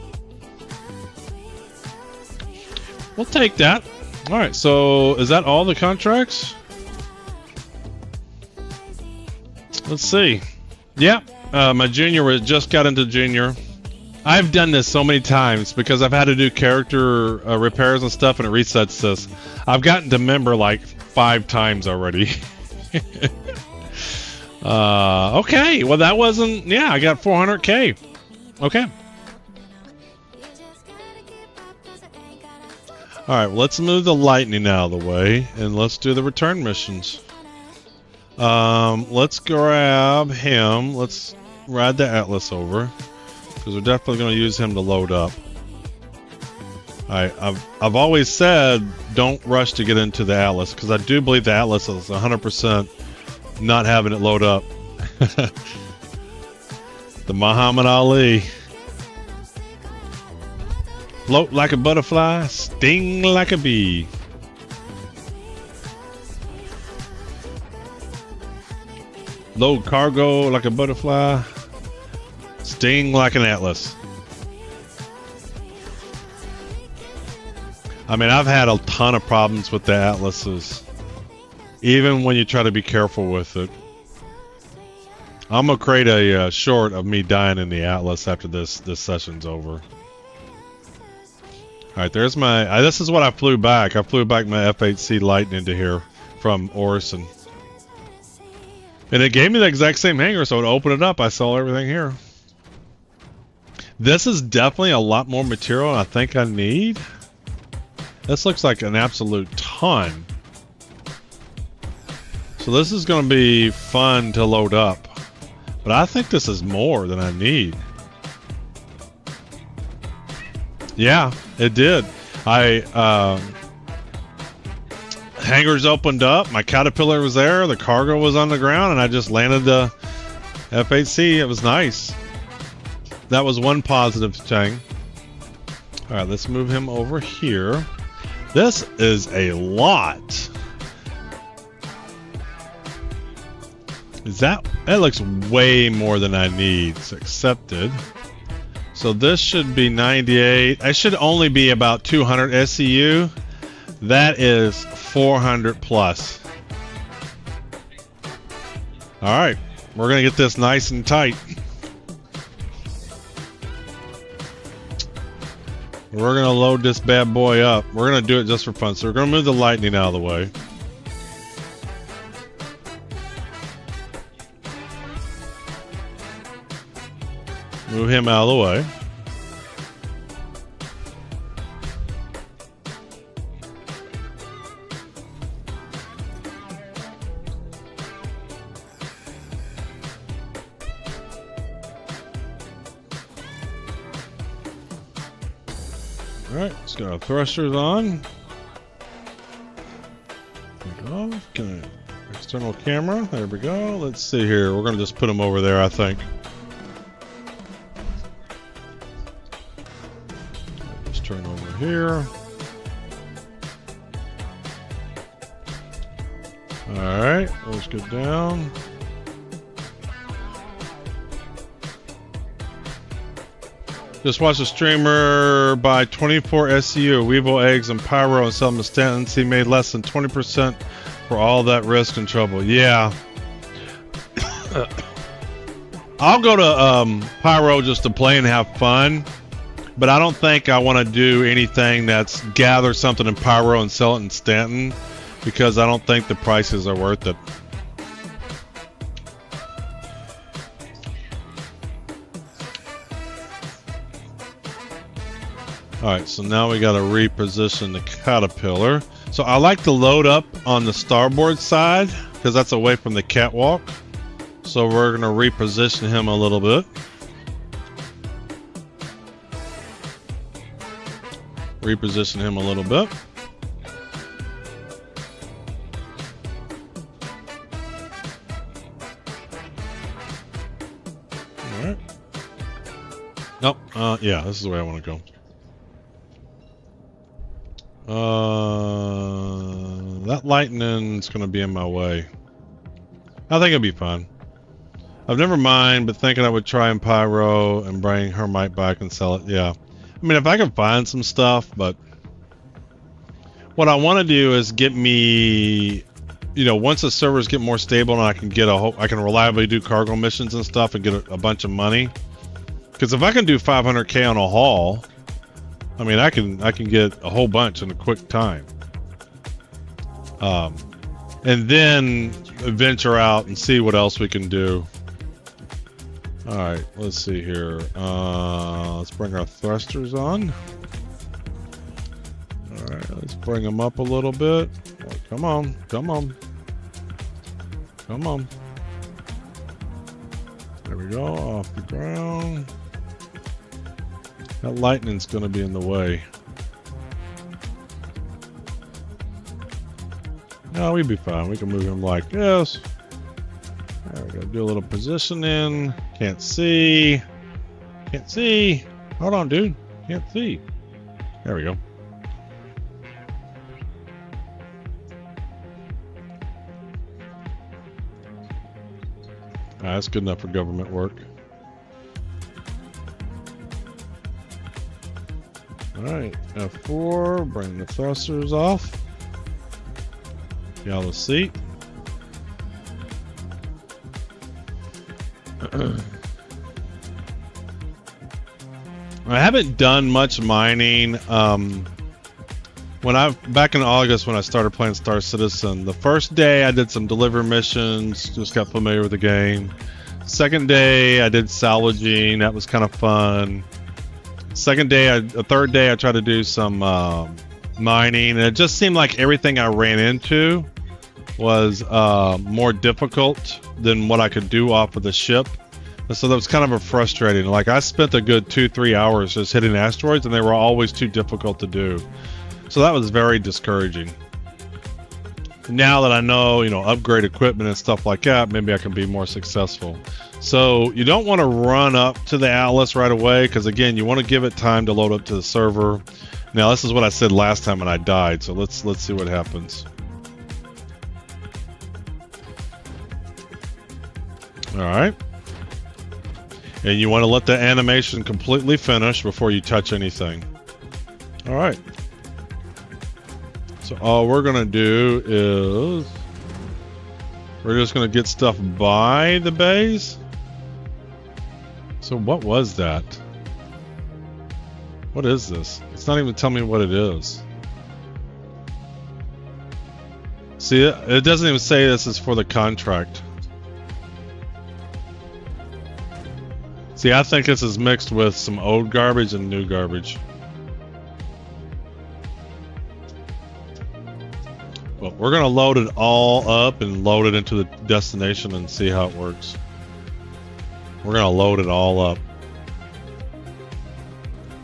S1: We'll take that. All right. So is that all the contracts? Let's see. Yeah, my junior just got into junior. I've done this so many times because I've had to do character repairs and stuff, and it resets this. I've gotten to member like 5 times already. Okay, well that wasn't. Yeah, I got 400k. Okay. All right, let's move the lightning out of the way and let's do the return missions. Let's grab him. Let's ride the Atlas over, because we're definitely going to use him to load up. I've always said don't rush to get into the Atlas, because I do believe the Atlas is 100% not having it load up. The Muhammad Ali. Float like a butterfly, sting like a bee. Load cargo like a butterfly, sting like an Atlas. I mean, I've had a ton of problems with the Atlases, even when you try to be careful with it. I'm gonna create a short of me dying in the Atlas after this session's over. Alright, there's my... this is what I flew back. I flew back my F-8C Lightning into here from Orison. And it gave me the exact same hangar, so to open it up, I saw everything here. This is definitely a lot more material than I think I need. This looks like an absolute ton. So this is going to be fun to load up. But I think this is more than I need. Yeah, it did. Hangars opened up, my Caterpillar was there, the cargo was on the ground, and I just landed the F-8C. It was nice. That was one positive thing. Alright, let's move him over here. This is a lot. That looks way more than I need. It's accepted. So this should be 98. I should only be about 200 SCU. That is 400 plus. Alright, we're going to get this nice and tight. We're going to load this bad boy up. We're going to do it just for fun. So we're going to move the Lightning out of the way. Move him out of the way. Alright, let's get our thrusters on. There we go. Okay. External camera. There we go. Let's see here. We're going to just put them over there, I think. Just turn over here. Alright, let's go down. Just watch the streamer buy 24 SCU, Weevil eggs, and pyro and sell them to Stanton's. He made less than 20% for all that risk and trouble. Yeah. I'll go to pyro just to play and have fun, but I don't think I want to do anything that's gather something in pyro and sell it in Stanton, because I don't think the prices are worth it. Alright, so now we got to reposition the Caterpillar. So I like to load up on the starboard side, because that's away from the catwalk. So we're going to reposition him a little bit. Reposition him a little bit. Alright. Nope, yeah, this is the way I want to go. That lightning's gonna be in my way. I think it'll be fun. I've never mind, but thinking I would try and pyro and bring Hermite back and sell it. Yeah, I mean, if I can find some stuff, but what I want to do is get me, you know, once the servers get more stable and I can get I can reliably do cargo missions and stuff and get a bunch of money. Because if I can do 500k on a haul, I mean, I can get a whole bunch in a quick time. And then venture out and see what else we can do. Alright, let's see here. Let's bring our thrusters on. Alright, let's bring them up a little bit. Oh, come on, come on. Come on. There we go, off the ground. That lightning's gonna be in the way. No, we'd be fine. We can move him like this. There we go. Do a little positioning. Can't see. Can't see. Hold on, dude. Can't see. There we go. That's good enough for government work. Alright, F4, bring the thrusters off. Yellow seat. I haven't done much mining. Back in August when I started playing Star Citizen, the first day I did some delivery missions, just got familiar with the game. Second day I did salvaging, that was kind of fun. Third day I tried to do some mining, and it just seemed like everything I ran into was more difficult than what I could do off of the ship. And so that was kind of frustrating. Like, I spent a good 2-3 hours just hitting asteroids, and they were always too difficult to do. So that was very discouraging. Now that I know, upgrade equipment and stuff like that, maybe I can be more successful. So you don't want to run up to the Atlas right away, because again, you want to give it time to load up to the server. Now, this is what I said last time when I died, so let's see what happens. All right. And you want to let the animation completely finish before you touch anything. All right. So all we're going to do is we're just going to get stuff by the bays. So what was that? What is this? It's not even telling me what it is. See, it doesn't even say this is for the contract. See, I think this is mixed with some old garbage and new garbage. Well, we're going to load it all up and load it into the destination and see how it works. We're going to load it all up.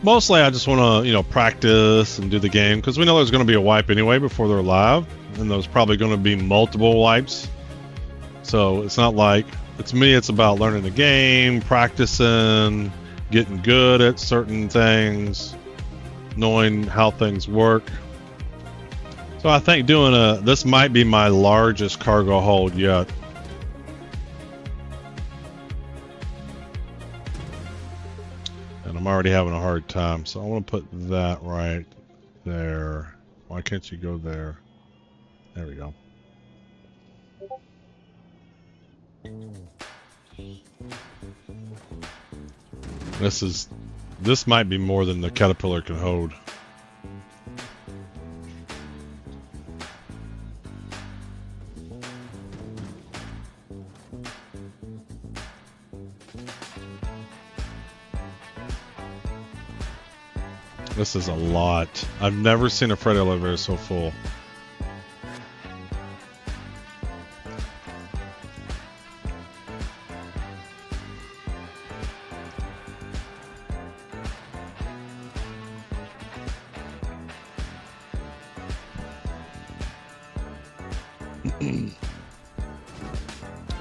S1: Mostly I just want to, practice and do the game, because we know there's going to be a wipe anyway before they're live, and there's probably going to be multiple wipes. So it's not like, it's about learning the game, practicing, getting good at certain things, knowing how things work. So I think this might be my largest cargo hold yet. And I'm already having a hard time, so I want to put that right there. Why can't you go there? There we go. This might be more than the Caterpillar can hold. This is a lot. I've never seen a freight elevator so full.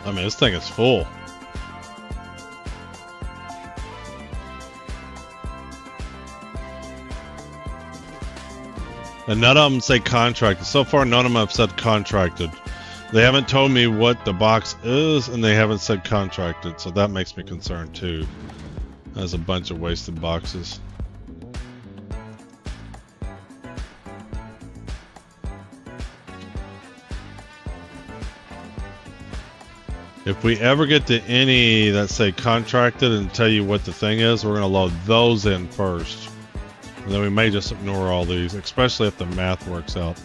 S1: I mean, this thing is full. And none of them say contracted. So far, none of them have said contracted. They haven't told me what the box is, and they haven't said contracted. So that makes me concerned too. There's a bunch of wasted boxes. If we ever get to any that say contracted and tell you what the thing is, we're going to load those in first. And then we may just ignore all these, especially if the math works out.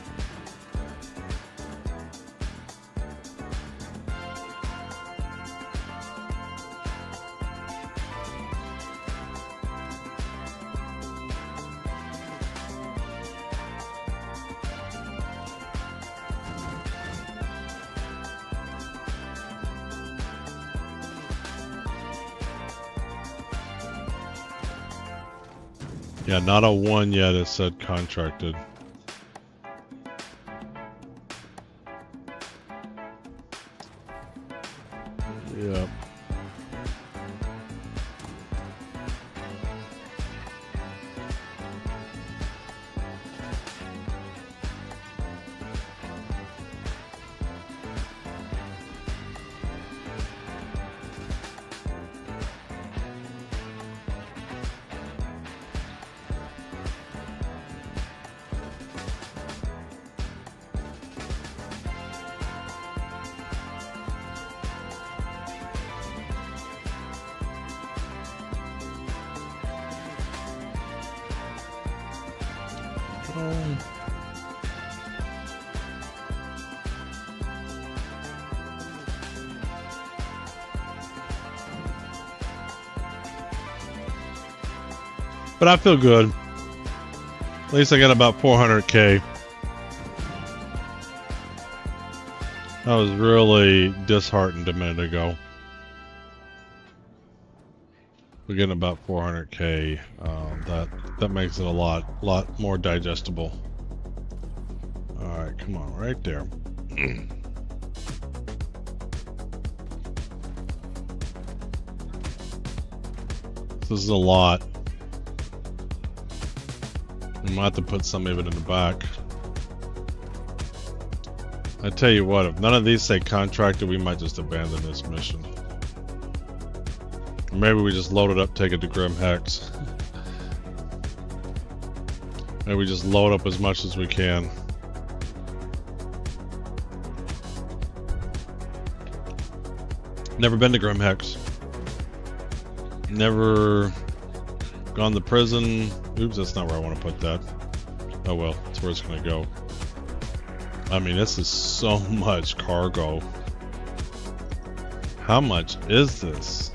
S1: Yeah, not a one yet. It said contracted. Yep. But I feel good. At least I got about 400K. I was really disheartened a minute ago. We're getting about 400K. That makes it a lot more digestible. All right, come on, right there. This is a lot. We might have to put some of it in the back. I tell you what, if none of these say contracted, we might just abandon this mission. Maybe we just load it up, take it to Grim Hex. Maybe we just load up as much as we can. Never been to Grim Hex. Never gone to prison. Oops, that's not where I want to put that. Oh well, that's where it's gonna go. I mean, this is so much cargo. How much is this?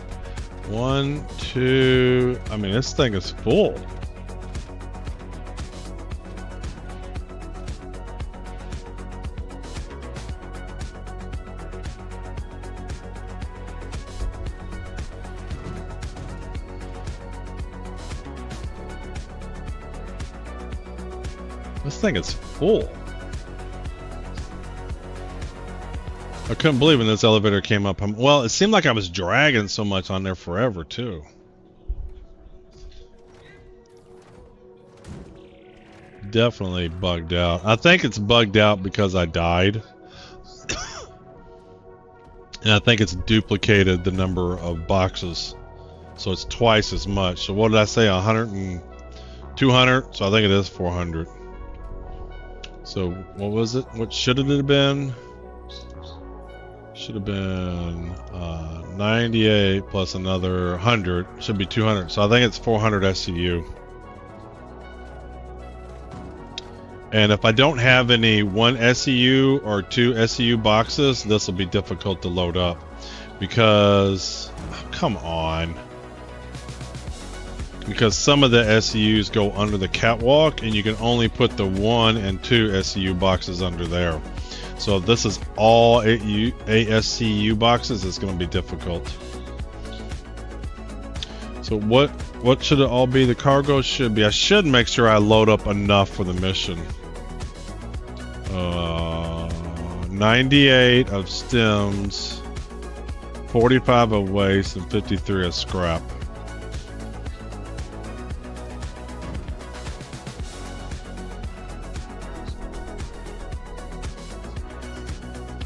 S1: 1, 2... I mean, this thing is full. This thing is full. I couldn't believe when this elevator came up. Well, it seemed like I was dragging so much on there forever, too. Definitely bugged out. I think it's bugged out because I died. And I think it's duplicated the number of boxes. So it's twice as much. So what did I say? 100 and 200? So I think it is 400. So what was it? What should it have been? Should have been 98 plus another 100. Should be 200. So I think it's 400 SCU. And if I don't have any 1 SCU or 2 SCU boxes, this will be difficult to load up. Because, come on. Because some of the SCUs go under the catwalk, and you can only put the 1 and 2 SCU boxes under there. So if this is all 8 SCU boxes, it's going to be difficult. So what should it all be? The cargo should be. I should make sure I load up enough for the mission. 98 of stems, 45 of waste, and 53 of scrap.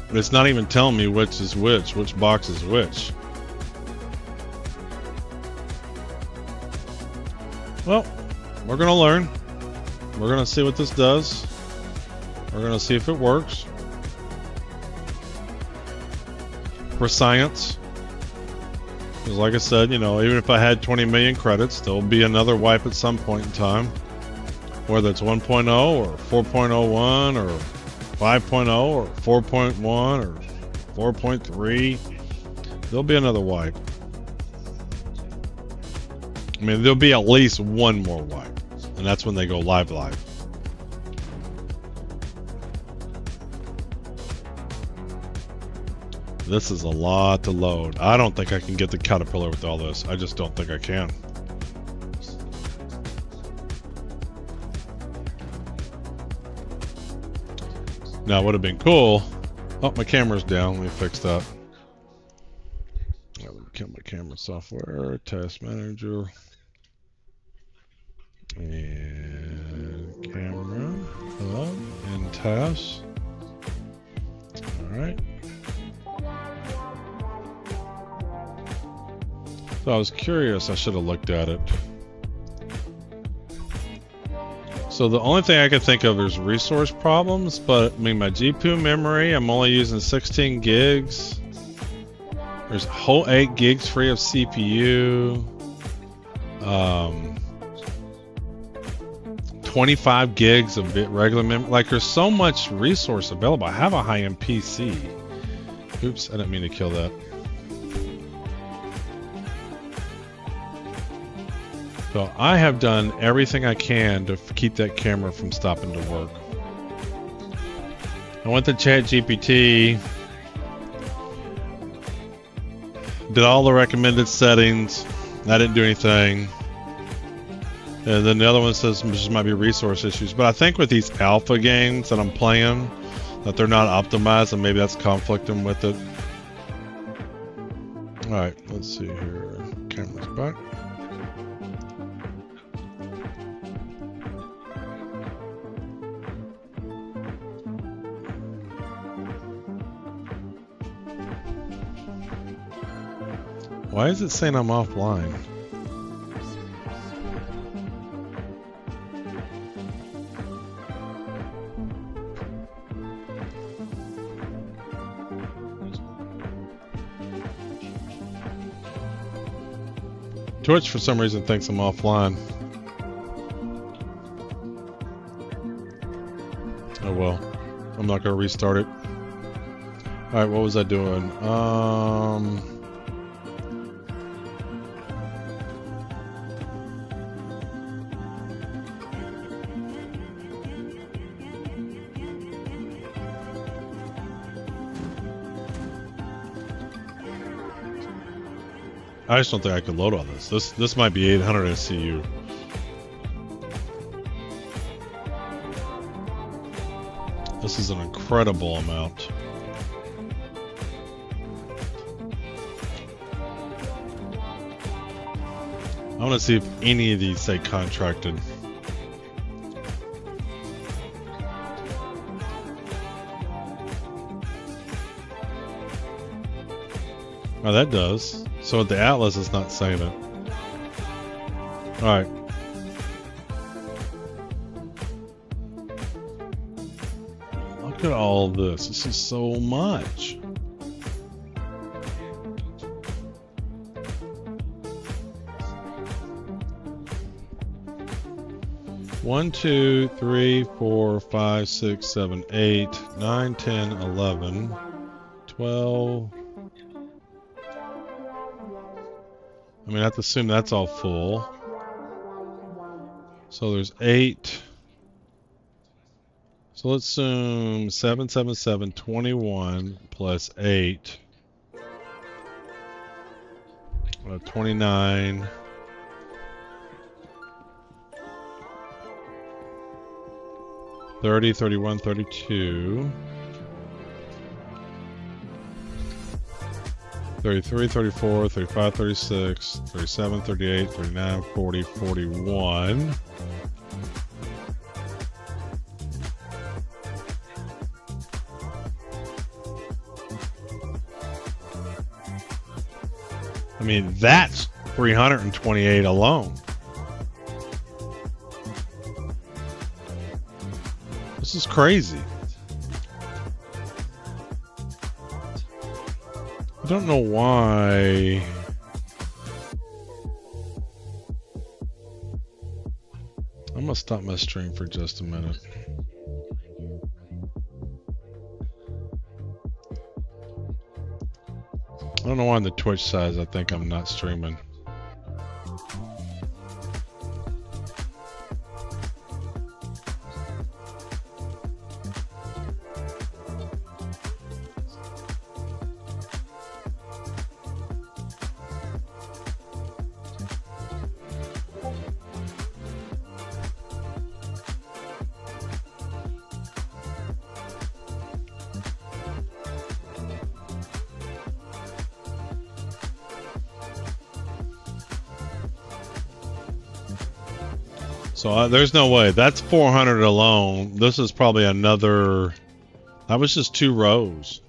S1: But it's not even telling me which is which box is which. Well, we're gonna learn. We're gonna see what this does. We're gonna see if it works. For science. Because like I said, you know, even if I had 20 million credits, there'll be another wipe at some point in time. Whether it's 1.0 or 4.01 or 5.0 or 4.1 or 4.3, there'll be another wipe. I mean, there'll be at least one more wipe, and that's when they go live. This is a lot to load. I don't think I can get the caterpillar with all this. I just don't think I can. Now, it would have been cool. Oh, my camera's down. Let me fix that. Let me kill my camera software, task manager, and camera. Hello, and tasks. All right. So I was curious. I should have looked at it. So the only thing I could think of is resource problems, but I mean my GPU memory, I'm only using 16 gigs. There's a whole 8 gigs free of CPU. 25 gigs of regular memory. Like there's so much resource available. I have a high-end PC. Oops, I didn't mean to kill that. So I have done everything I can to keep that camera from stopping to work. I went to ChatGPT, did all the recommended settings. I didn't do anything. And then the other one says this might be resource issues. But I think with these alpha games that I'm playing, that they're not optimized, and maybe that's conflicting with it. All right, let's see here. Camera's back. Why is it saying I'm offline? Twitch for some reason thinks I'm offline. Oh well, I'm not gonna restart it. All right, what was I doing? I just don't think I could load all this. This might be 800 SCU. This is an incredible amount. I want to see if any of these say contracted. Oh, that does. So the Atlas is not saying it. Alright. Look at all this. This is so much. One, 2, 3, 4, 5, 6, 7, 8, 9, 10, 11, 12. I mean, I have to assume that's all full. So there's 8. So let's assume 7, 7, 7, 21 plus 8. 29. $30, $31, $32. 33, 34, 35, 36, 37, 38, 39, 40, 41. I mean, that's 328 alone. This is crazy. I don't know why. I'm gonna stop my stream for just a minute. I don't know why on the Twitch side I think I'm not streaming. So there's no way. That's 400 alone. This is probably another... That was just 2 rows.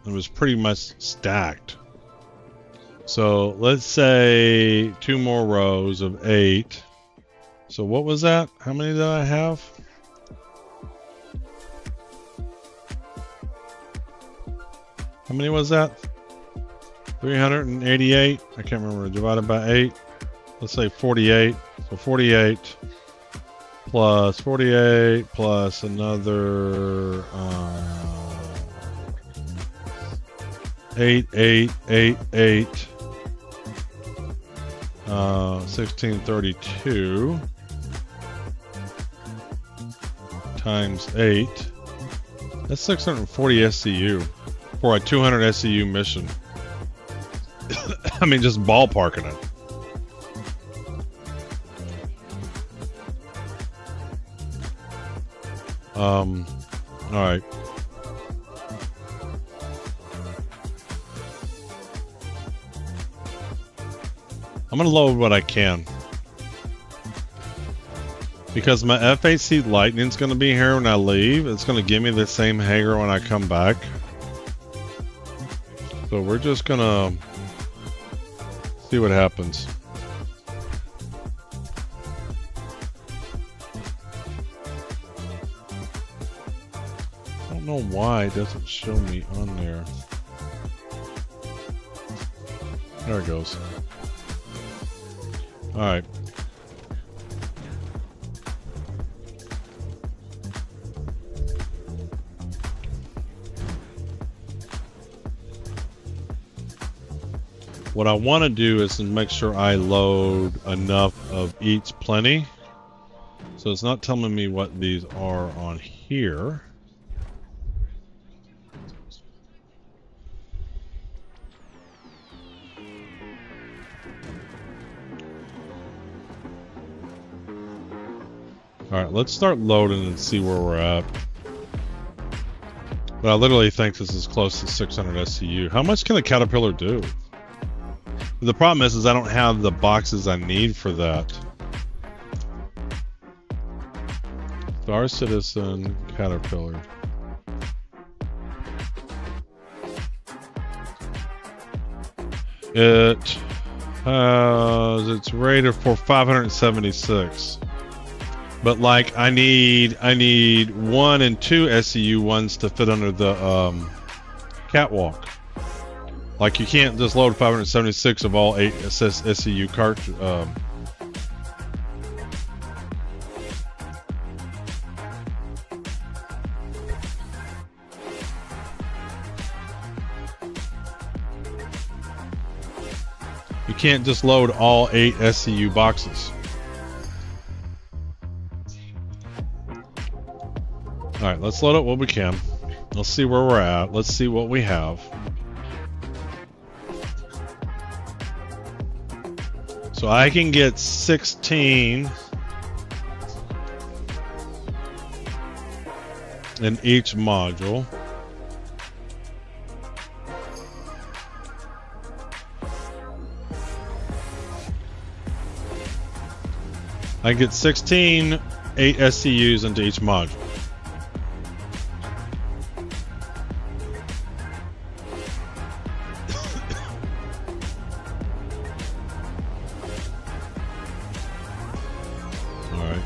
S1: It was pretty much stacked. So let's say 2 more rows of 8. So what was that? How many did I have? How many was that? 388. I can't remember. Divided by 8. Let's say 48. So 48 plus 48 plus another 8, 8, 8, 8. 1632 times 8. That's 640 SCU for a 200 SCU mission. I mean, just ballparking it. All right. I'm gonna load what I can. Because my F8C Lightning's gonna be here when I leave. It's gonna give me the same hangar when I come back. So we're just gonna see what happens. I don't know why it doesn't show me on there. There it goes. All right. What I want to do is make sure I load enough of each plenty. So it's not telling me what these are on here. Alright, let's start loading and see where we're at. But I literally think this is close to 600 SCU. How much can the Caterpillar do? The problem is I don't have the boxes I need for that. Star Citizen Caterpillar. It has, it's rated for 576. But like I need 1 and 2 SCU ones to fit under the catwalk. Like you can't just load 576 of all 8 SCU cartridge. You can't just load all 8 SCU boxes. Alright, let's load up what we can. Let's see where we're at. Let's see what we have. So I can get 16 in each module. I get 16 8 SCUs into each module.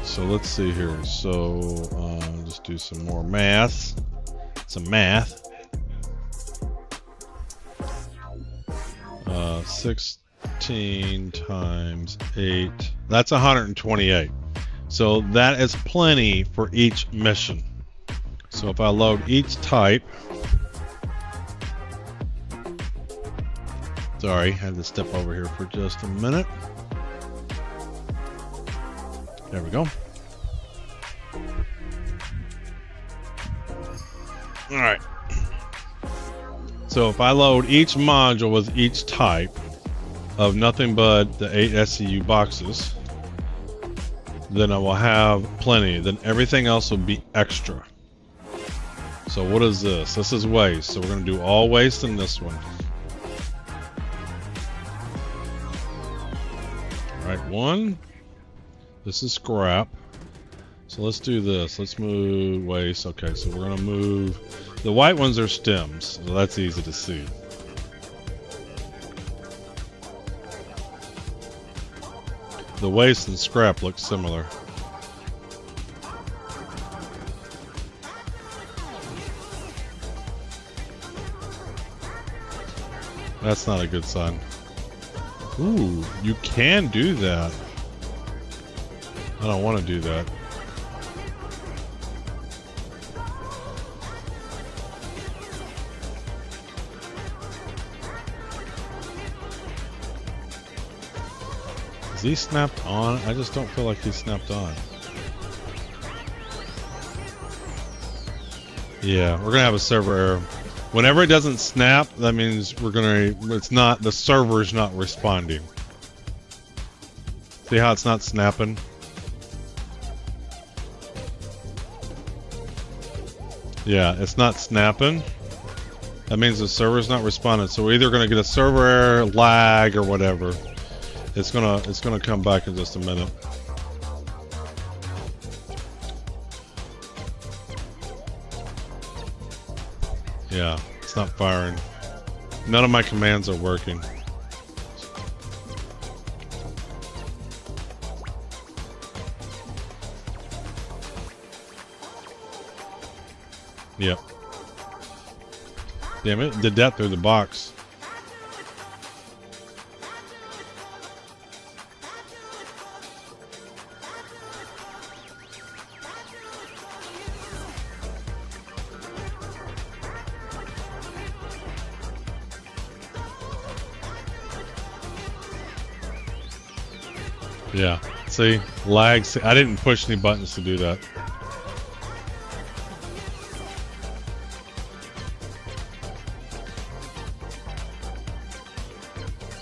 S1: So let's see here. So just do some more math. Some math. 16 times 8. That's 128. So that is plenty for each mission. So if I load each type. Sorry, I had to step over here for just a minute. There we go. All right. So if I load each module with each type of nothing but the 8 SCU boxes, then I will have plenty. Then everything else will be extra. So what is this? This is waste. So we're going to do all waste in this one. All right, 1. This is scrap. So let's do this. Let's move waste. Okay, so we're gonna move. The white ones are stems, so that's easy to see. The waste and scrap look similar. That's not a good sign. Ooh, you can do that. I don't want to do that. Is he snapped on? I just don't feel like he's snapped on. Yeah, we're gonna have a server error. Whenever it doesn't snap, that means the server's not responding. See how it's not snapping? Yeah, it's not snapping. That means the server's not responding. So we're either gonna get a server error, lag, or whatever. It's gonna come back in just a minute. Yeah, it's not firing. None of my commands are working. Yep. Damn it, did that through the box. Yeah, see, lags. I didn't push any buttons to do that.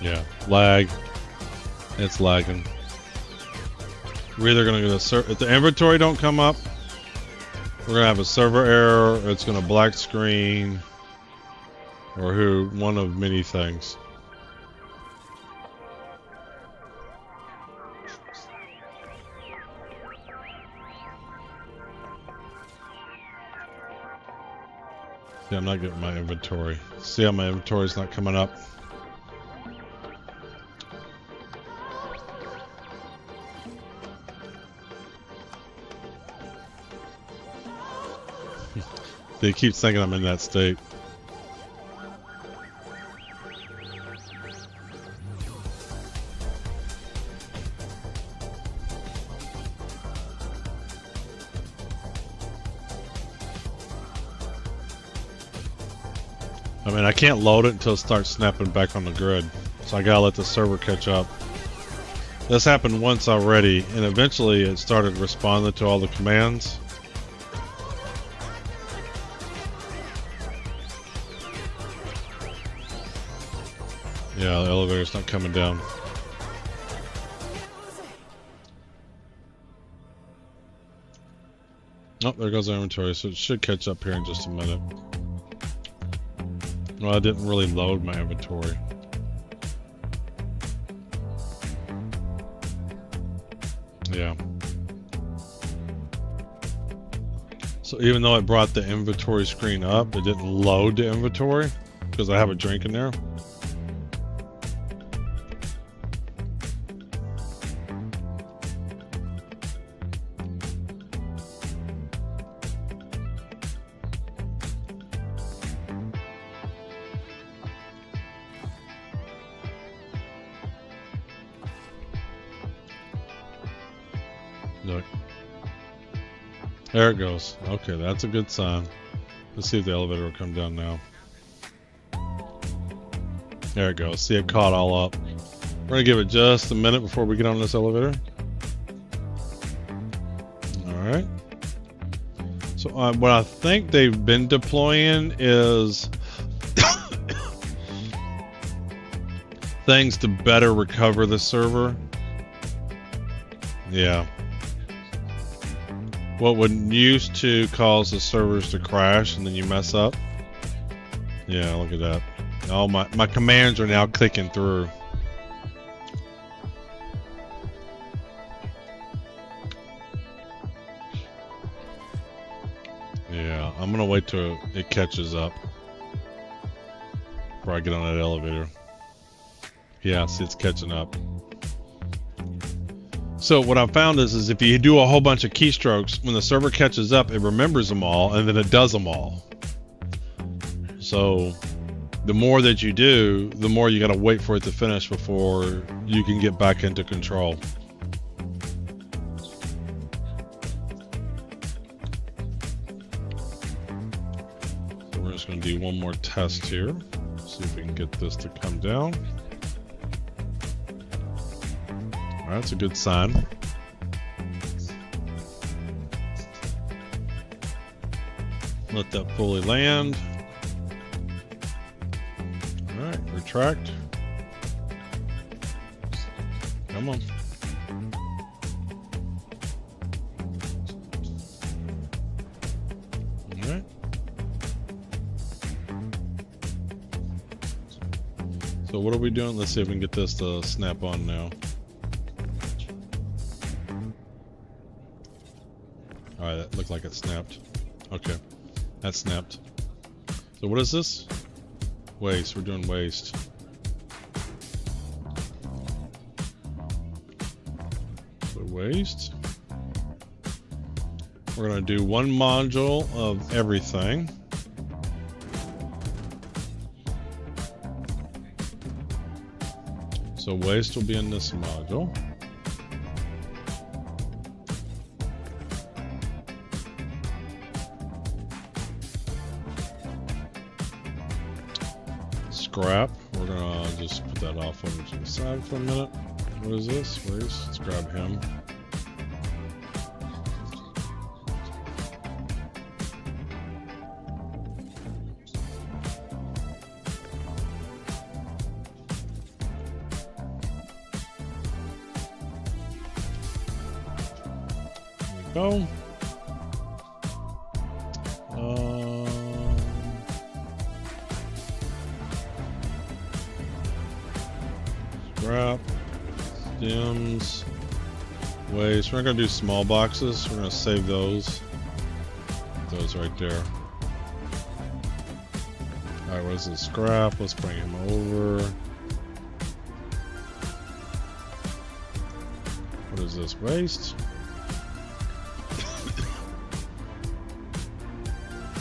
S1: Yeah, lag. It's lagging. We're either gonna get if the inventory don't come up, we're gonna have a server error. Or it's gonna black screen, or one of many things. Yeah, I'm not getting my inventory. See how my inventory's not coming up? They keep thinking I'm in that state. I mean, I can't load it until it starts snapping back on the grid. So I gotta let the server catch up. This happened once already, and eventually it started responding to all the commands. Yeah, the elevator's not coming down. Oh, there goes our inventory, so it should catch up here in just a minute. Well, I didn't really load my inventory. Yeah. So even though it brought the inventory screen up, it didn't load the inventory because I have a drink in there. Look. There it goes. Okay, that's a good sign. Let's see if the elevator will come down now. There it goes. See, it caught all up. We're gonna give it just a minute before we get on this elevator. Alright. So what I think they've been deploying is things to better recover the server. Yeah. What would used to cause the servers to crash and then you mess up. Yeah, look at that. All my commands are now clicking through. till it catches up. Before I get on that elevator. Yeah, see, it's catching up. So what I found is if you do a whole bunch of keystrokes, when the server catches up, it remembers them all, and then it does them all. So the more that you do, the more you got to wait for it to finish before you can get back into control. So we're just going to do one more test here. See if we can get this to come down. All right, that's a good sign. Let that fully land. All right, retract. Come on. All right. So what are we doing? Let's see if we can get this to snap on now. Alright, that looked like it snapped. Okay, that snapped. So what is this? Waste, we're doing waste. So waste. We're gonna do one module of everything. So waste will be in this module. Scrap, we're gonna just put that off over to the side for a minute. What is this? Waste, let's grab him. There we go. Scrap, stems, waste. We're not going to do small boxes. We're going to save those. Those right there. Alright, what is this? Scrap. Let's bring him over. What is this? Waste.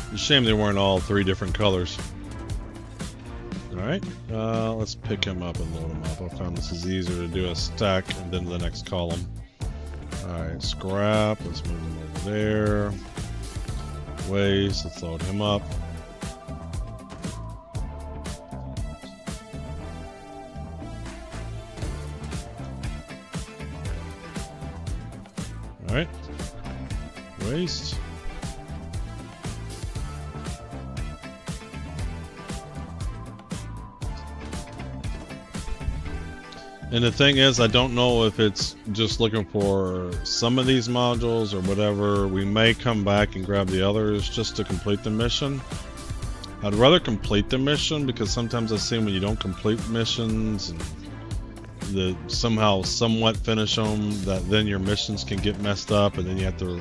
S1: It's a shame they weren't all three different colors. Alright, let's pick him up and load him up. I found this is easier to do a stack and then the next column. Alright, scrap, let's move him over there. Waste, let's load him up. Alright, waste. And the thing is, I don't know if it's just looking for some of these modules or whatever. We may come back and grab the others just to complete the mission. I'd rather complete the mission because sometimes I see when you don't complete missions and somehow somewhat finish them, that then your missions can get messed up and then you have to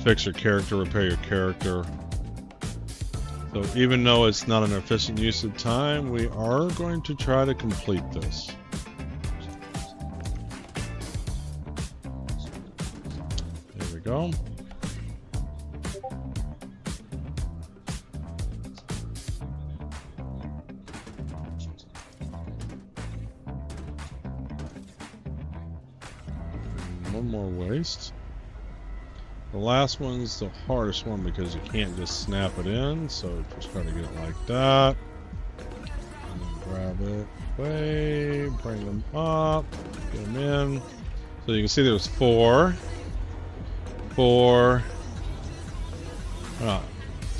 S1: fix your character, repair your character. So even though it's not an efficient use of time, we are going to try to complete this. There we go. One more waste. The last one's the hardest one because you can't just snap it in, so just try to get it like that. And then grab it away, bring them up, get them in. So you can see there's four.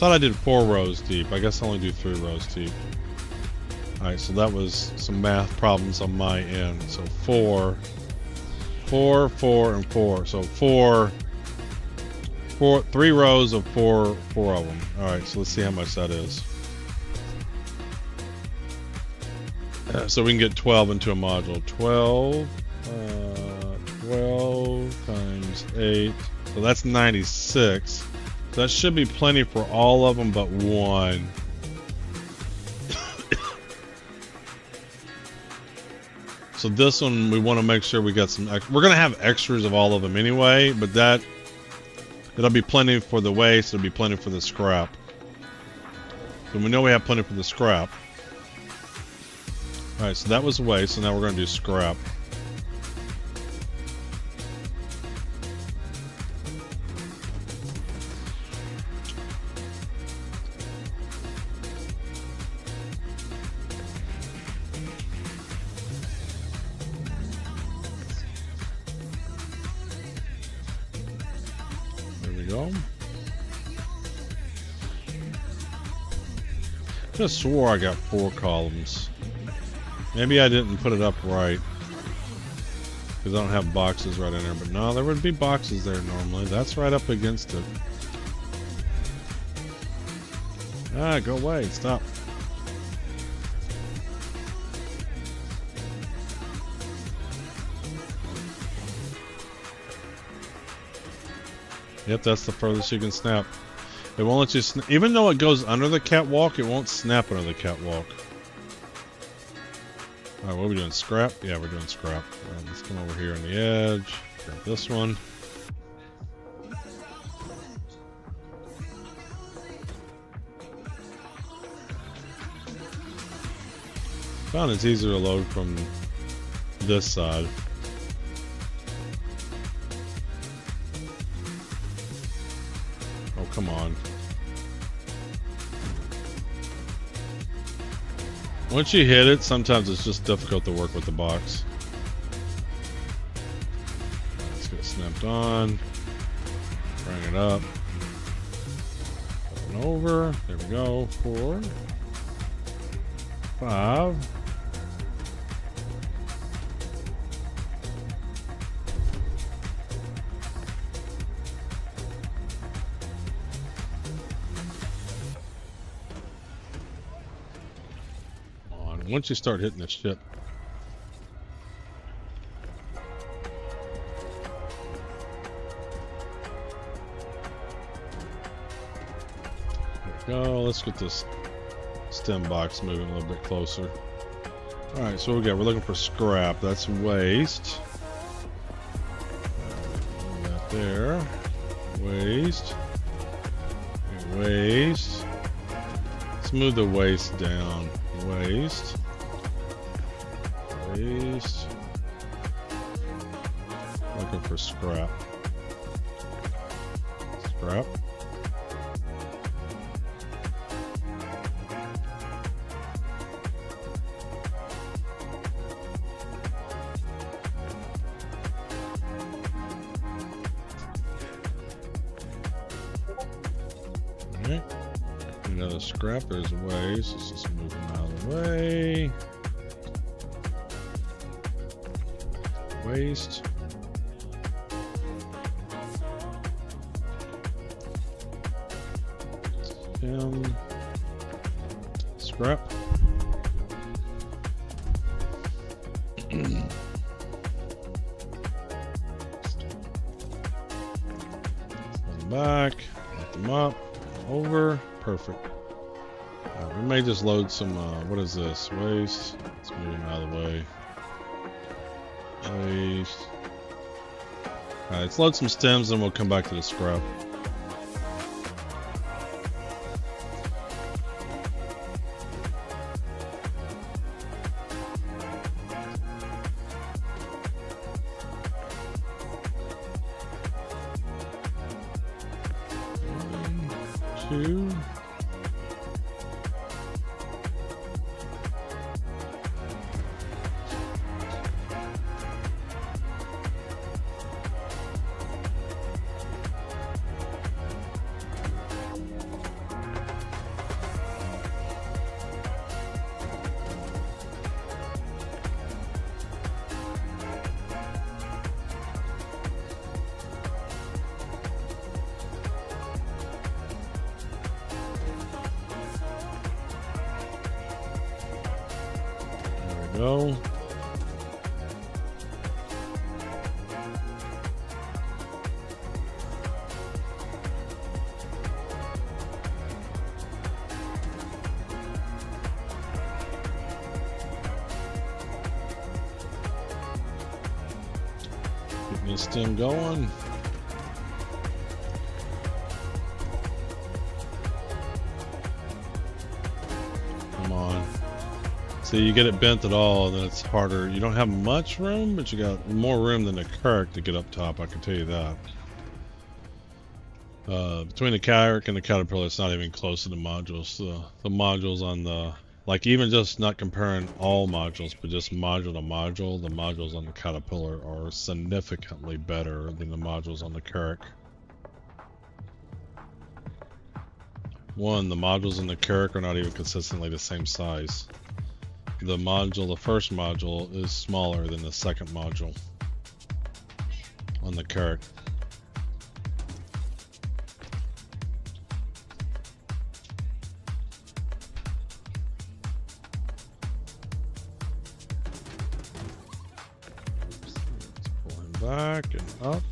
S1: Thought I did 4 rows deep. I guess I only do 3 rows deep. Alright, so that was some math problems on my end. So 4, 4, and 4. So 3 rows of 4 of them. Alright, so let's see how much that is. So we can get 12 into a module. 12 times 8. So that's 96. That should be plenty for all of them but one. So this one, we want to make sure we got some. We're gonna have extras of all of them anyway, but it'll be plenty for the waste. It'll be plenty for the scrap. So we know we have plenty for the scrap. All right, so that was waste. So now we're gonna do scrap. I could have swore I got 4 columns. Maybe I didn't put it up right. Because I don't have boxes right in there. But no, there would be boxes there normally. That's right up against it. Ah, go away. Stop. Yep, that's the furthest you can snap. It won't let you even though it goes under the catwalk, it won't snap under the catwalk. Alright, what are we doing? Scrap? Yeah, we're doing scrap. Right, let's come over here on the edge. Grab this one. Found it's easier to load from this side. Oh, come on. Once you hit it, sometimes it's just difficult to work with the box. Let's get it snapped on. Bring it up. Up and over. There we go. 4. 5. Once you start hitting this shit. There we go. Let's get this stem box moving a little bit closer. Alright, so we got, we're looking for scrap. That's waste. We got there. Waste. Waste. Let's move the waste down. Waste. Waste. Looking for scrap. Scrap. Alright. Another scrap. There's waste. Let's just move them out of the way. Waste. Scrap. Back. Lift them up. Over. Perfect. We may just load some, what is this? Waste. Let's move them out of the way. Waste. Alright, let's load some stems and we'll come back to the scrap. One, 2. Go. the stem going. Come on. See, you get it bent at all, then it's harder. You don't have much room, but you got more room than the Carrack to get up top, I can tell you that. Between the Carrack and the Caterpillar, it's not even close to the modules. The modules on the, like, even just not comparing all modules, but just module to module, the modules on the Caterpillar are significantly better than the modules on the Carrack. One, the modules in the Carrack are not even consistently the same size. The first module is smaller than the second module on the Carrack. Back and up.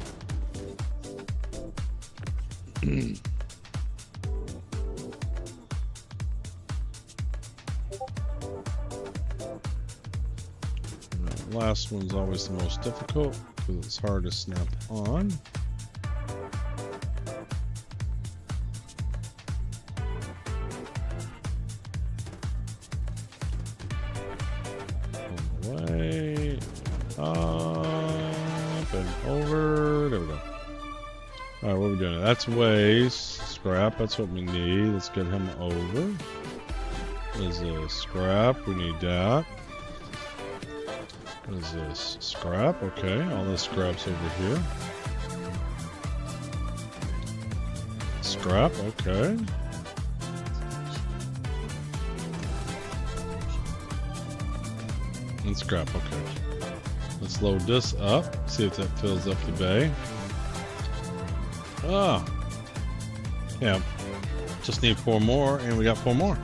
S1: Last one's always the most difficult because it's hard to snap on. On the way, up and over. There we go. Alright, what are we doing? That's waste. Scrap, that's what we need. Let's get him over. What is this? Scrap, we need that. What is this? Scrap, okay. All this scrap's over here. Scrap, okay. And scrap, okay. Let's load this up, see if that fills up the bay. Ah! Yeah, just need 4 more, and we got 4 more.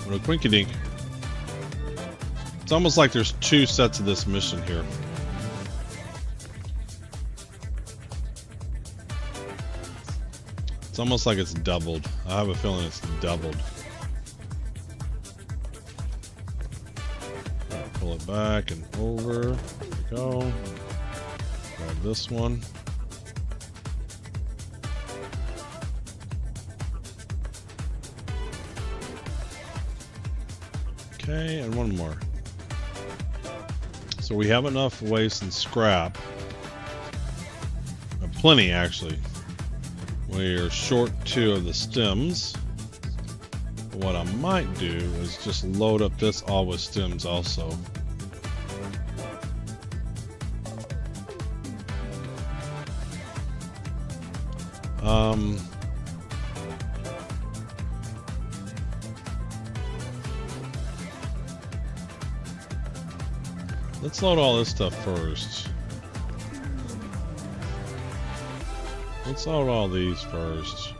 S1: What a quinky dink. It's almost like there's 2 sets of this mission here. It's almost like it's doubled. I have a feeling it's doubled. Right, pull it back and over. There we go. Grab this one. Okay, and one more. So we have enough waste and scrap. Plenty, actually. We are short 2 of the stems. What I might do is just load up this all with stems also. Let's load all this stuff first. Let's load all these first.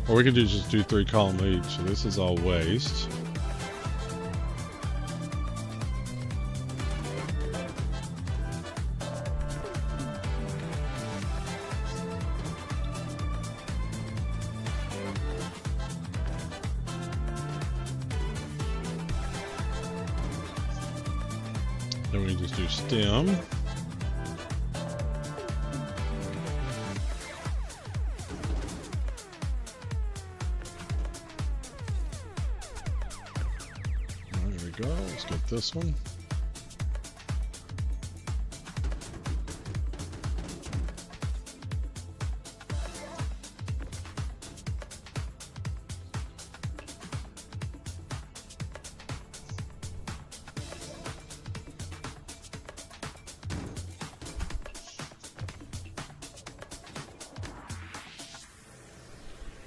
S1: Or we could just do 3 column each. So this is all waste. Then we just do stem. There we go. Let's get this one.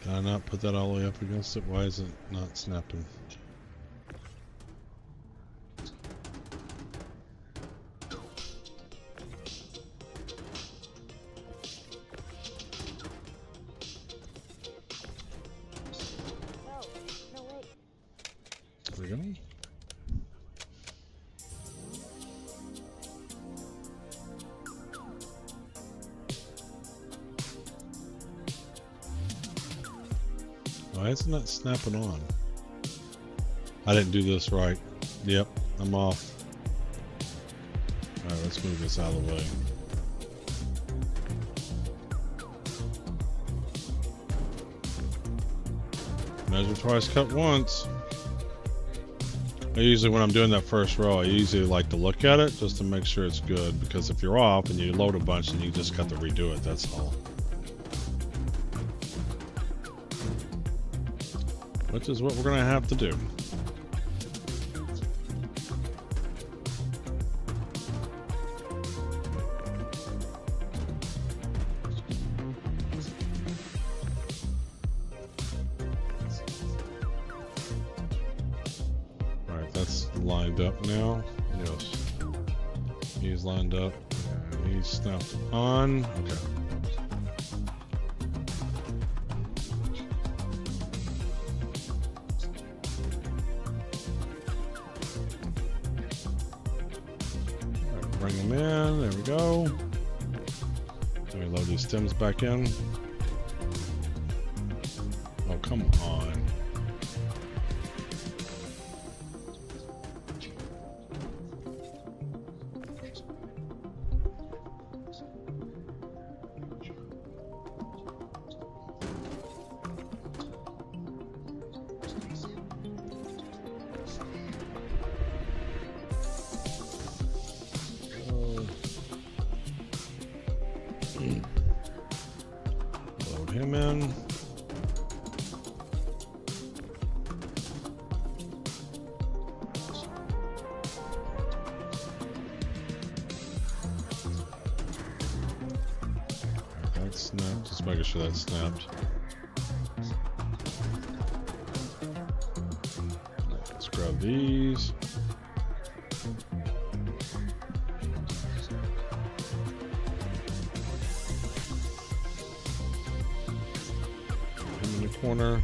S1: Did I not put that all the way up against it? Why is it not snapping? There we go. Why isn't that snapping on? I didn't do this right. Yep, I'm off. Alright, let's move this out of the way. Measure twice, cut once. I usually, when I'm doing that first row, I usually like to look at it just to make sure it's good, because if you're off and you load a bunch, then you just got to redo it, that's all. Which is what we're gonna have to do. Lined up now. Yes. He's lined up. And he's snapped on. Okay. Right, bring them in. There we go. Let me load these stems back in. Oh, come on. Load him in. That's snapped. Just making sure that's snapped. Let's grab these. In the corner.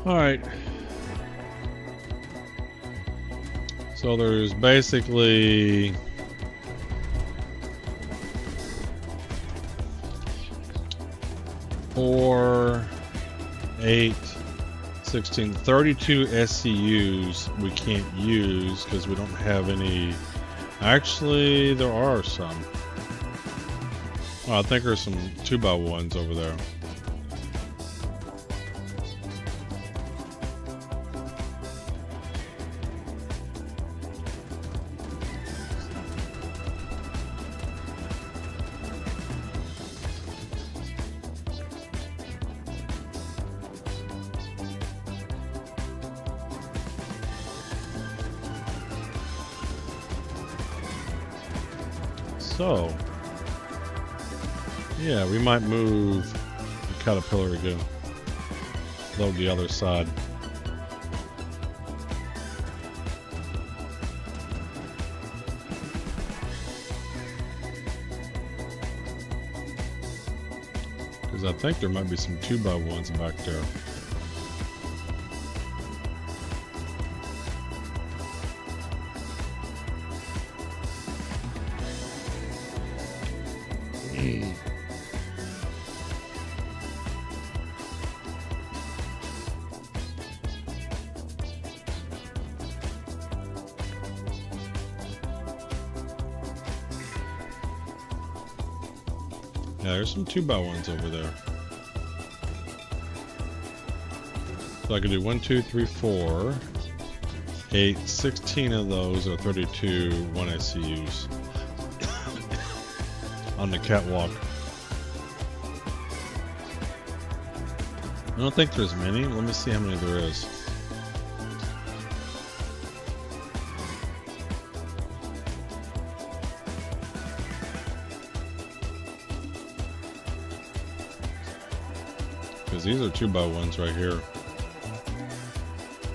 S1: All right. So there's basically 4, 8, 16, 32 SCUs we can't use because we don't have any. Actually, there are some. Oh, I think there's some 2x1s over there. So, yeah, we might move the caterpillar again. Load the other side. Because I think there might be some 2x1s back there. Yeah, there's some 2x1s over there. So I could do 1, 2, 3, 4, 8, 16 of those are 32 1 SCUs on the catwalk. I don't think there's many. Let me see how many there is. Because these are 2x1s right here.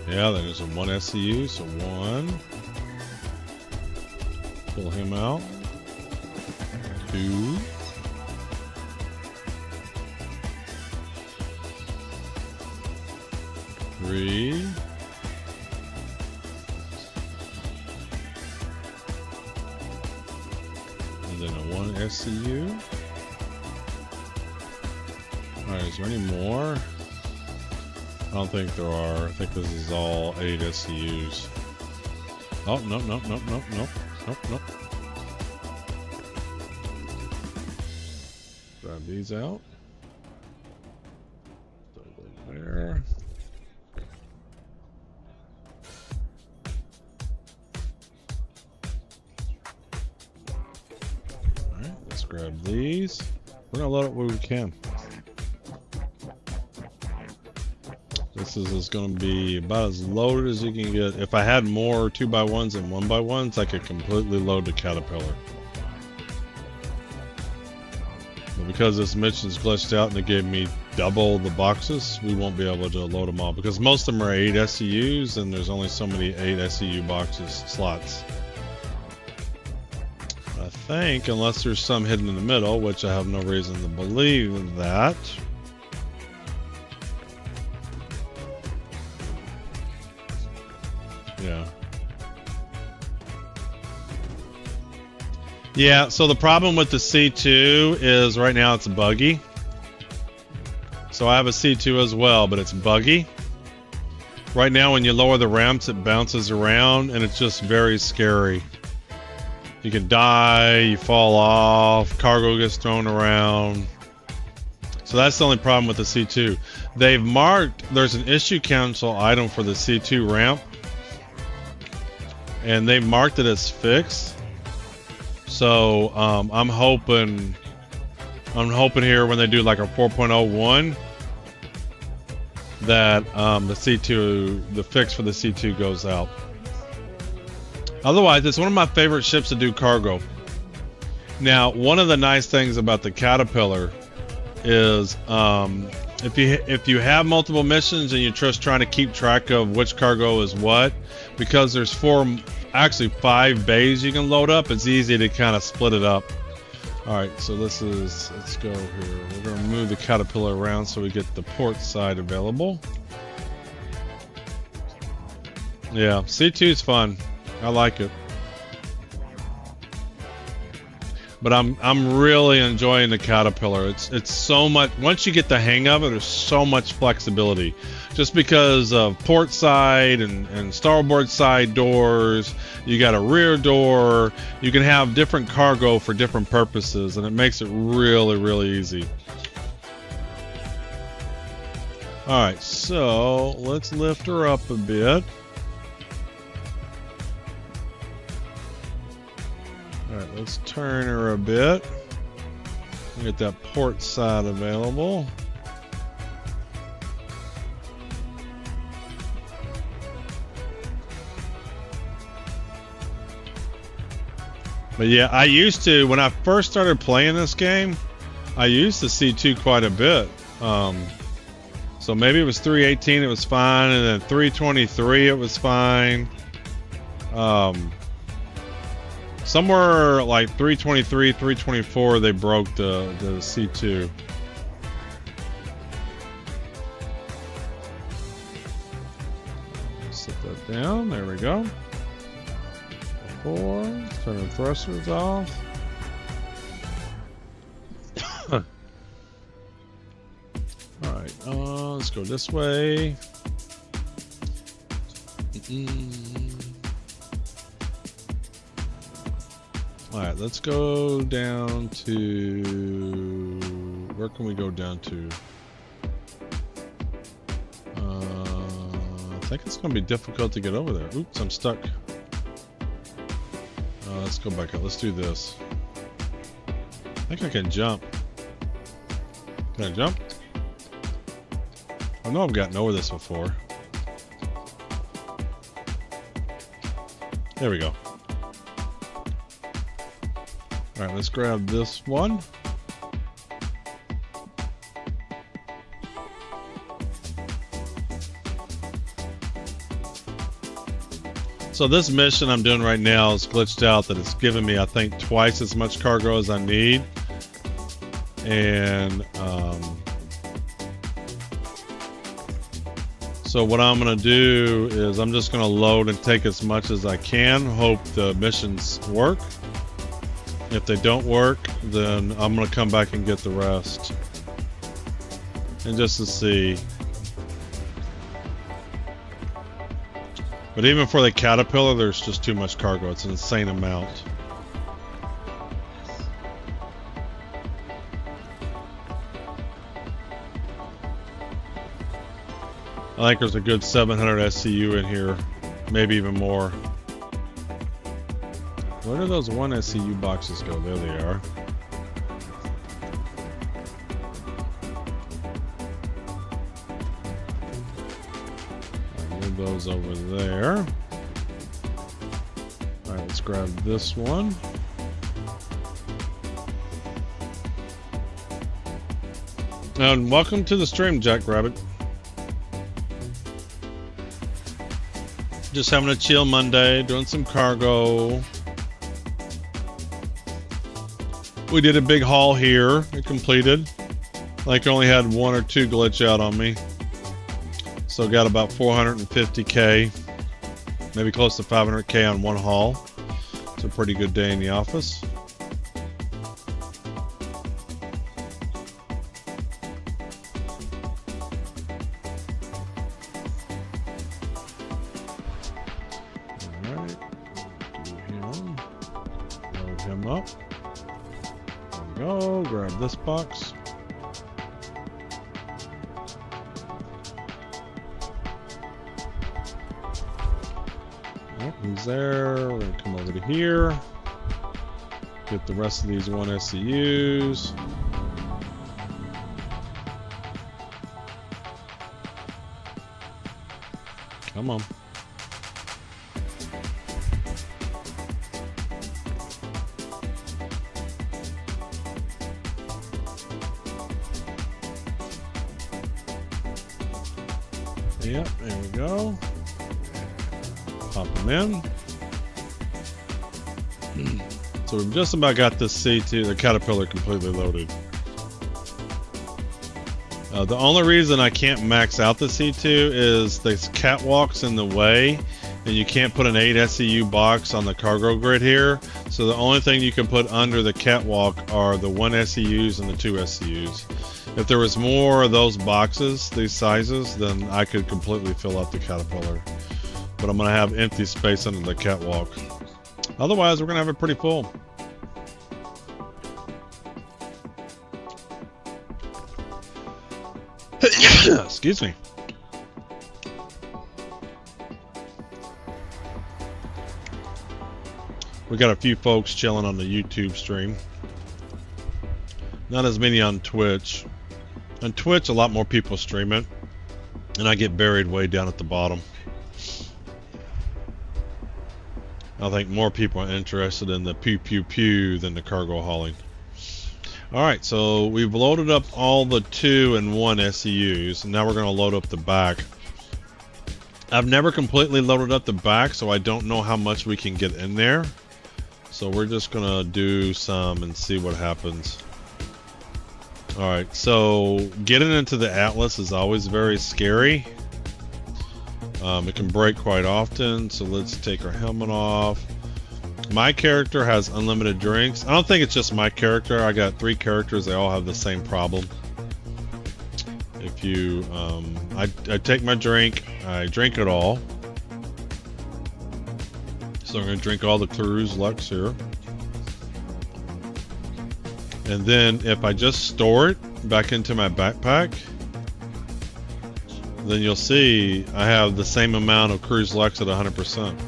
S1: Yeah, there's a 1 SCU, so 1. Pull him out. 2. 3. And then a 1 SCU. Alright, is there any more? I don't think there are. I think this is all 8 SCUs. Oh, nope, nope, nope, nope, nope, nope, nope. Grab these out. Throw them there. Alright, let's grab these. We're gonna load it where we can. This is going to be about as loaded as you can get. If I had more 2x1s and 1x1s, I could completely load the Caterpillar. But because this mission's glitched out and it gave me double the boxes, we won't be able to load them all. Because most of them are 8 SCUs and there's only so many 8 SCU boxes, slots. I think, unless there's some hidden in the middle, which I have no reason to believe that. Yeah, so the problem with the C2 is right now it's buggy. So I have a C2 as well, but it's buggy. Right now when you lower the ramps, it bounces around and it's just very scary. You can die, you fall off, cargo gets thrown around. So that's the only problem with the C2. They've marked, there's an issue council item for the C2 ramp. And they've marked it as fixed. So I'm hoping here when they do like a 4.01 that the C2, the fix for the C2 goes out. Otherwise, it's one of my favorite ships to do cargo. Now, one of the nice things about the Caterpillar is if you have multiple missions and you're just trying to keep track of which cargo is what, because there's actually 5 bays you can load up, it's easy to kind of split it up. Alright, so let's go here. We're going to move the Caterpillar around so we get the port side available. Yeah, C2 is fun. I like it. But I'm really enjoying the Caterpillar. It's so much, once you get the hang of it, there's so much flexibility. Just because of port side and starboard side doors, you got a rear door, you can have different cargo for different purposes, and it makes it really, really easy. Alright, so let's lift her up a bit. Alright, let's turn her a bit. Get that port side available. But yeah, I used to, when I first started playing this game, I used to C2 quite a bit. So maybe it was 318, it was fine, and then 323, it was fine. Somewhere like 323, 324, they broke the C2. Set that down, there we go. 4, turn the thrusters off. Alright, let's go this way. Alright, let's go down to... Where can we go down to? think it's going to be difficult to get over there. Oops, I'm stuck. Let's go back up. Let's do this. I think I can jump. Can I jump? I know I've gotten over this before. There we go. Alright, let's grab this one. So this mission I'm doing right now is glitched out that it's giving me, I think, twice as much cargo as I need. And so what I'm going to do is I'm just going to load and take as much as I can. Hope the missions work. If they don't work, then I'm going to come back and get the rest. And just to see. But even for the caterpillar, there's just too much cargo. It's an insane amount. I think there's a good 700 SCU in here, maybe even more. Where do those 1 SCU boxes go? There they are. Move those over there. Alright, let's grab this one. And welcome to the stream, Jack Rabbit. Just having a chill Monday, doing some cargo. We did a big haul here. It completed. Like I only had 1 or 2 glitch out on me. So got about 450k, maybe close to 500k on one haul. It's a pretty good day in the office. Alright, do him. Load him up. There we go, grab this box. He's there. We're gonna come over to here. Get the rest of these 1 SCUs. Come on. Yep, there we go. Pop them in. So we've just about got this C2, the caterpillar, completely loaded. The only reason I can't max out the C2 is this catwalk's in the way, and you can't put an 8 SCU box on the cargo grid here. So the only thing you can put under the catwalk are the 1 SCUs and the 2 SCUs. If there was more of those boxes, these sizes, then I could completely fill out the caterpillar. But I'm going to have empty space under the catwalk. Otherwise, we're going to have it pretty full. Excuse me. We got a few folks chilling on the YouTube stream. Not as many on Twitch. On Twitch, a lot more people stream it. And I get buried way down at the bottom. I think more people are interested in the pew pew pew than the cargo hauling. Alright, so we've loaded up all the 2 and 1 SCUs, and now we're going to load up the back. I've never completely loaded up the back, so I don't know how much we can get in there. So we're just going to do some and see what happens. Alright, so getting into the Atlas is always very scary. It can break quite often, so let's take our helmet off. My character has unlimited drinks. I don't think it's just my character. I got 3 characters. They all have the same problem. If you, I take my drink. I drink it all. So I'm going to drink all the Clarus Lux here. And then if I just store it back into my backpack, then you'll see I have the same amount of cruise Lux at 100%.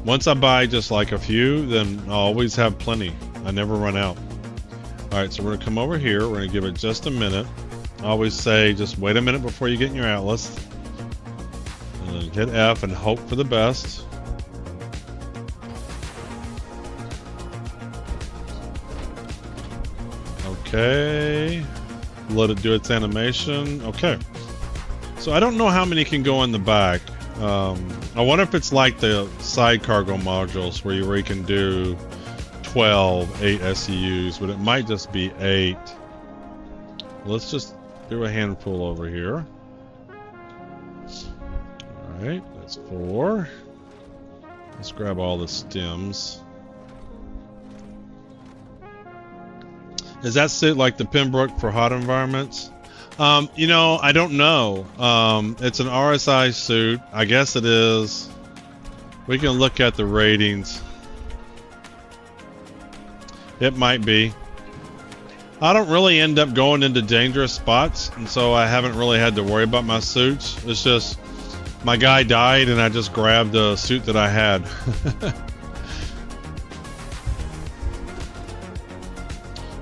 S1: Once I buy just like a few, then I'll always have plenty. I never run out. Alright, so we're going to come over here. We're going to give it just a minute. I always say just wait a minute before you get in your Atlas. And then hit F and hope for the best. Okay. Let it do its animation. Okay. So I don't know how many can go in the back. I wonder if it's like the side cargo modules where you can do 12, 8 SCUs, but it might just be 8. Let's just do a handful over here. Alright, that's 4. Let's grab all the stems. Does that suit like the Pembroke for hot environments? You know, I don't know. It's an RSI suit. I guess it is. We can look at the ratings. It might be. I don't really end up going into dangerous spots, and so I haven't really had to worry about my suits. It's just my guy died, and I just grabbed the suit that I had.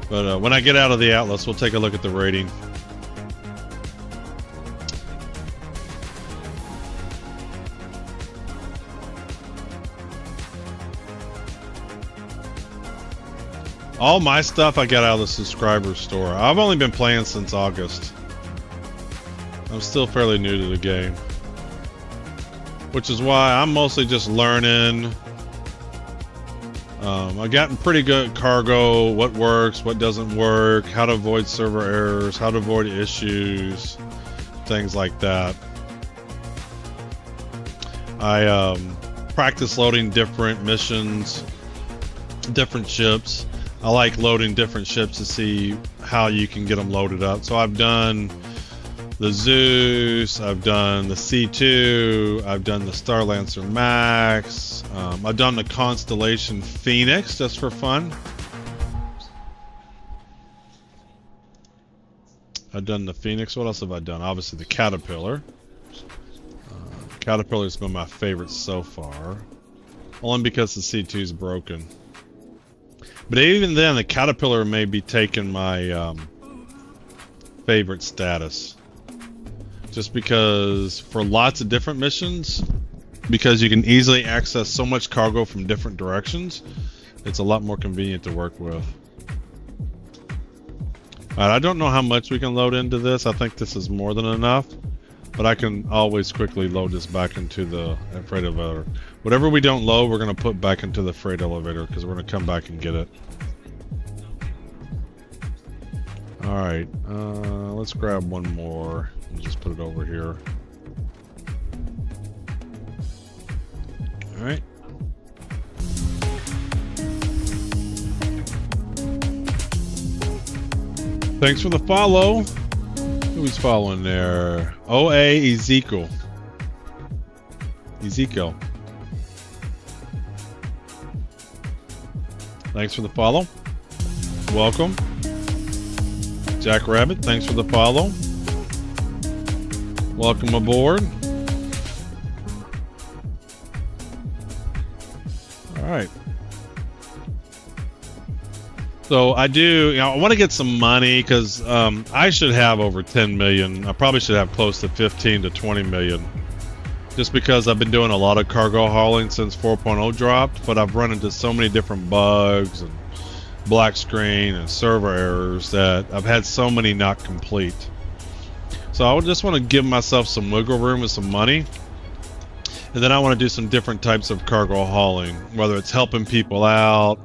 S1: But when I get out of the Atlas, we'll take a look at the rating. All my stuff I got out of the subscriber store. I've only been playing since August. I'm still fairly new to the game. Which is why I'm mostly just learning. I've gotten pretty good at cargo, what works, what doesn't work, how to avoid server errors, how to avoid issues, things like that. I practice loading different missions, different ships. I like loading different ships to see how you can get them loaded up. So I've done the Zeus, I've done the C2, I've done the Starlancer Max, I've done the Constellation Phoenix just for fun. I've done the Phoenix. What else have I done? Obviously the Caterpillar. Caterpillar's been my favorite so far. Only because the C2 is broken. But even then, the Caterpillar may be taking my favorite status. Just because for lots of different missions, because you can easily access so much cargo from different directions, it's a lot more convenient to work with. Alright, I don't know how much we can load into this. I think this is more than enough. But I can always quickly load this back into the freight elevator. Whatever we don't load, we're going to put back into the freight elevator because we're going to come back and get it. Alright, let's grab one more and just put it over here. Alright. Thanks for the follow. Who's following there? OA Ezekiel. Ezekiel. Thanks for the follow. Welcome. Jack Rabbit, thanks for the follow. Welcome aboard. Alright. So I do, you know, I want to get some money because I should have over 10 million. I probably should have close to 15 to 20 million. Just because I've been doing a lot of cargo hauling since 4.0 dropped, but I've run into so many different bugs and black screen and server errors that I've had so many not complete. So I would just want to give myself some wiggle room with some money. And then I want to do some different types of cargo hauling, whether it's helping people out.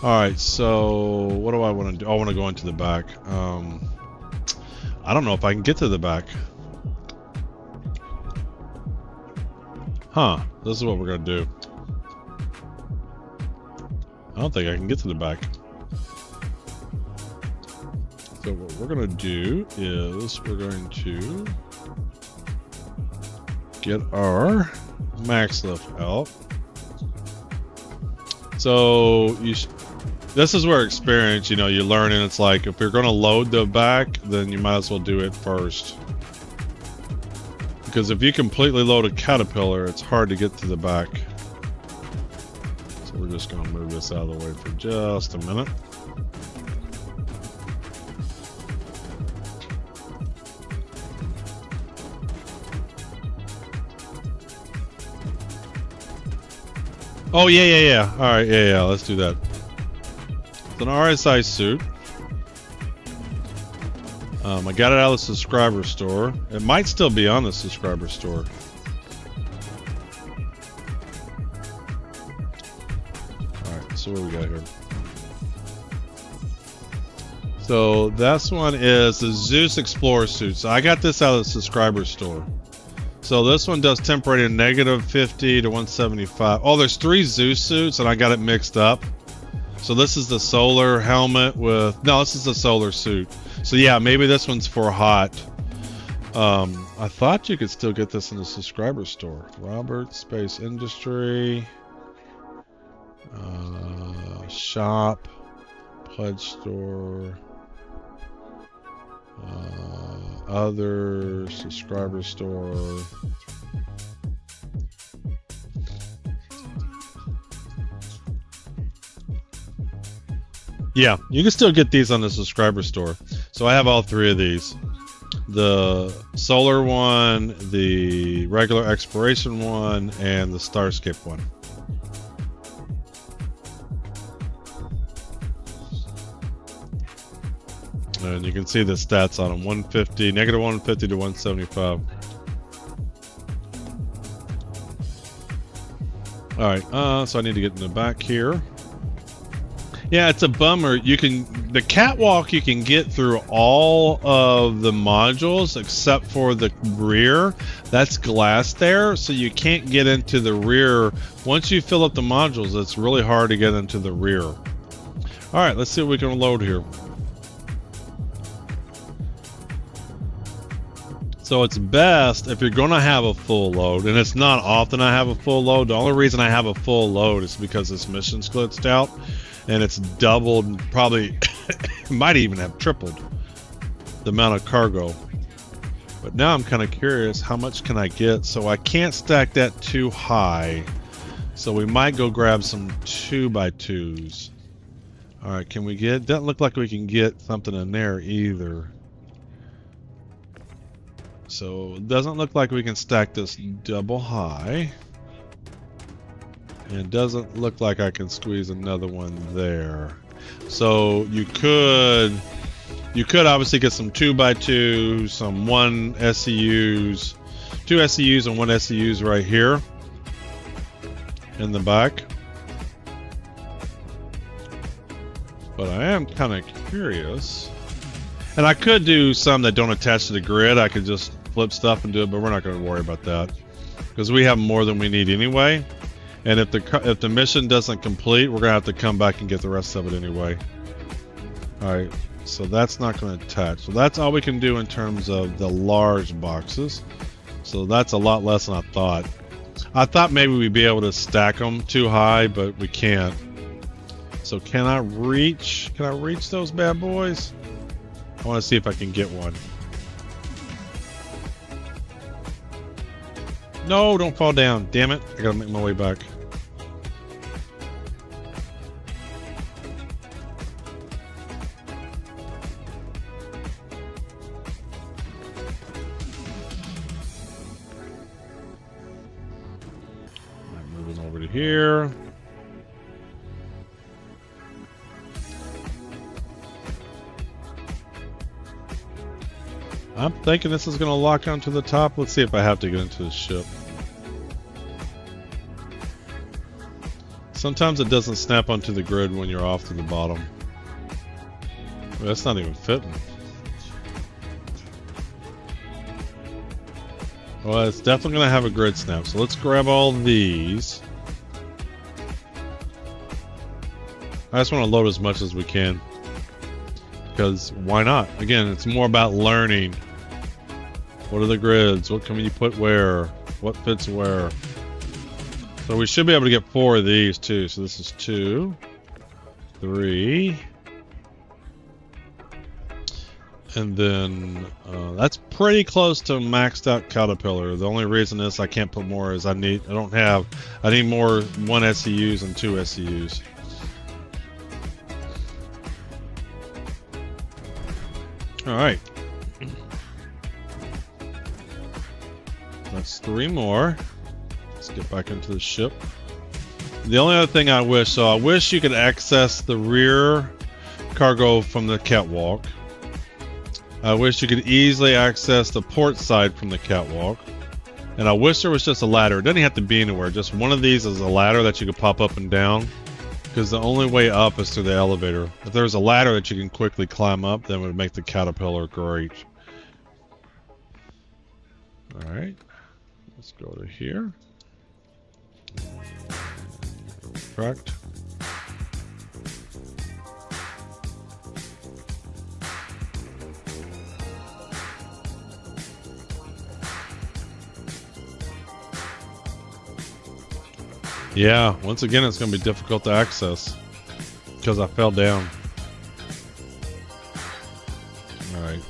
S1: Alright, so what do I want to do? I want to go into the back. I don't know if I can get to the back. Huh, this is what we're going to do. I don't think I can get to the back. So what we're going to do is we're going to get our max lift out. So this is where experience, you know, you learn, and it's like if you're going to load the back, then you might as well do it first. Because if you completely load a caterpillar, it's hard to get to the back. So we're just going to move this out of the way for just a minute. Oh, yeah. All right, yeah, let's do that. It's an RSI suit. I got it out of the subscriber store. It might still be on the subscriber store. Alright, so what we got here? So this one is the Zeus Explorer suit. So I got this out of the subscriber store. So this one does temporary -50 to 175. Oh, there's 3 Zeus suits and I got it mixed up. So this is the solar helmet with... No, this is the solar suit. So yeah, maybe this one's for hot. I thought you could still get this in the subscriber store. Robert Space Industry. Shop. Pledge store. Other subscriber store. Yeah, you can still get these on the subscriber store. So I have all 3 of these. The solar one, the regular exploration one, and the Starscape one. And you can see the stats on them. 150, -150 to 175. Alright, so I need to get in the back here. Yeah, it's a bummer. The catwalk you can get through all of the modules except for the rear. That's glass there, so you can't get into the rear. Once you fill up the modules, it's really hard to get into the rear. Alright, let's see what we can load here. So it's best if you're going to have a full load, and it's not often I have a full load. The only reason I have a full load is because this mission's glitched out. And it's doubled, probably might even have tripled the amount of cargo. But now I'm kind of curious, how much can I get? So I can't stack that too high. So we might go grab some 2x2s. All right, can we get? Doesn't look like we can get something in there either. So it doesn't look like we can stack this double high. And it doesn't look like I can squeeze another one there. So you could obviously get some 2x2, some 1 SCUs, 2 SCUs and 1 SCUs right here in the back. But I am kind of curious. And I could do some that don't attach to the grid. I could just flip stuff and do it, but we're not going to worry about that because we have more than we need anyway. And if the mission doesn't complete, we're gonna have to come back and get the rest of it anyway. All right, so that's not going to attach. So that's all we can do in terms of the large boxes. So that's a lot less than I thought. I thought maybe we'd be able to stack them too high, but we can't. So can I reach those bad boys? I want to see if I can get one. No, don't fall down. Damn it. I gotta make my way back. I'm moving over to here. I'm thinking this is going to lock onto the top. Let's see if I have to get into the ship. Sometimes it doesn't snap onto the grid when you're off to the bottom. Well, that's not even fitting. Well, it's definitely going to have a grid snap. So let's grab all these. I just want to load as much as we can. Because why not? Again, it's more about learning. What are the grids? What can you put where? What fits where? So we should be able to get 4 of these too. So this is 2, 3. And then that's pretty close to maxed out Caterpillar. The only reason is I can't put more is I need more 1 SCUs and 2 SCUs. Alright. That's 3 more. Let's get back into the ship. The only other thing I wish you could access the rear cargo from the catwalk. I wish you could easily access the port side from the catwalk. And I wish there was just a ladder. It doesn't have to be anywhere. Just one of these is a ladder that you could pop up and down. Because the only way up is through the elevator. If there was a ladder that you can quickly climb up, then it would make the Caterpillar great. Alright. Let's go to here. Correct. Yeah, once again it's going to be difficult to access because I fell down. Alright.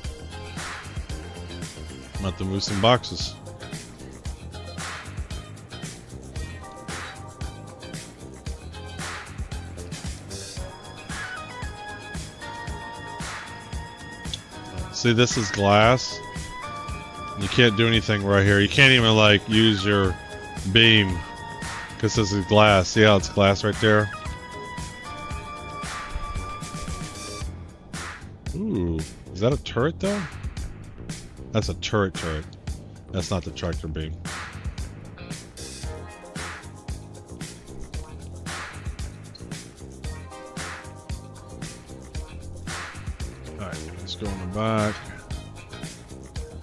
S1: I'm about to move some boxes. See, this is glass. You can't do anything right here. You can't even like use your beam because this is glass. See how it's glass right there? Ooh, is that a turret though? That's a turret. That's not the tractor beam. Alright, let's go in the back.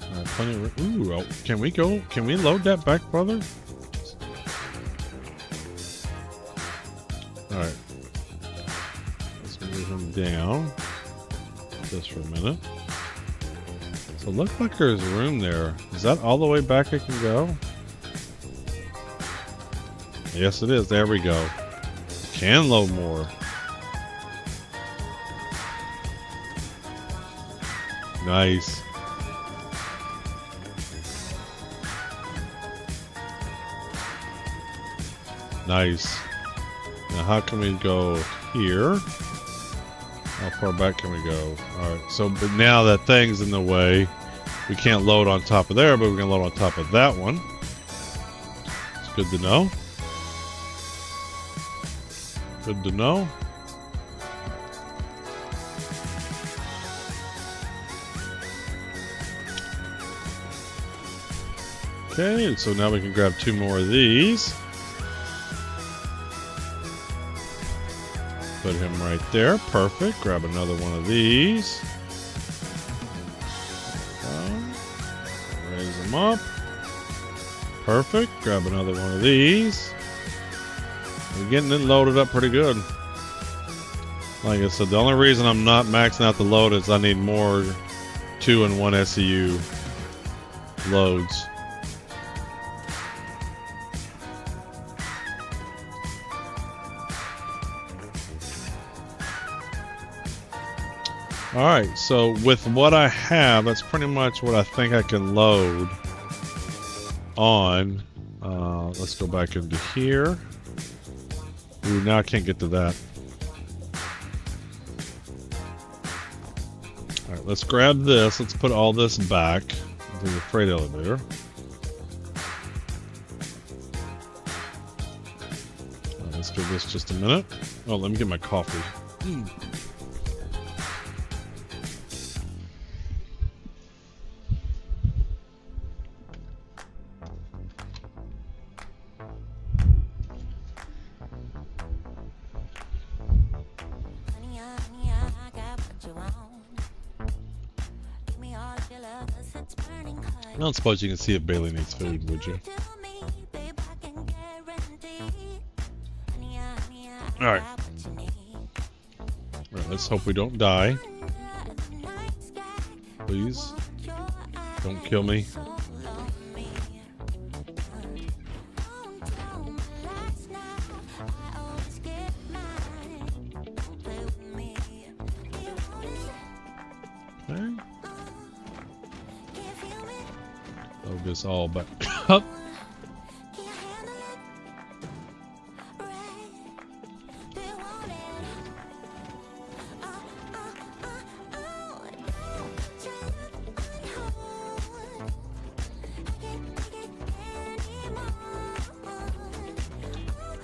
S1: Alright, plenty of... Ooh, oh, can we go? Can we load that back, brother? Alright. Let's move him down. Just for a minute. So it looks like there's room there. Is that all the way back I can go? Yes, it is. There we go. Can load more. Nice. Nice. Now how can we go here? How far back can we go? Alright, so but now that thing's in the way, we can't load on top of there, but we can load on top of that one. It's good to know. Good to know. Okay, so now we can grab 2 more of these. Put him right there. Perfect. Grab another one of these. Raise them up. Perfect. Grab another one of these. We're getting it loaded up pretty good. Like I said, the only reason I'm not maxing out the load is I need more 2 and 1 SCU loads. Alright, so with what I have, that's pretty much what I think I can load on. Let's go back into here. Ooh, now I can't get to that. Alright, let's grab this. Let's put all this back into the freight elevator. Let's give this just a minute. Oh, let me get my coffee. I don't suppose you can see if Bailey needs food, would you? Alright. Alright, let's hope we don't die. Please. Don't kill me. Okay. this all back up.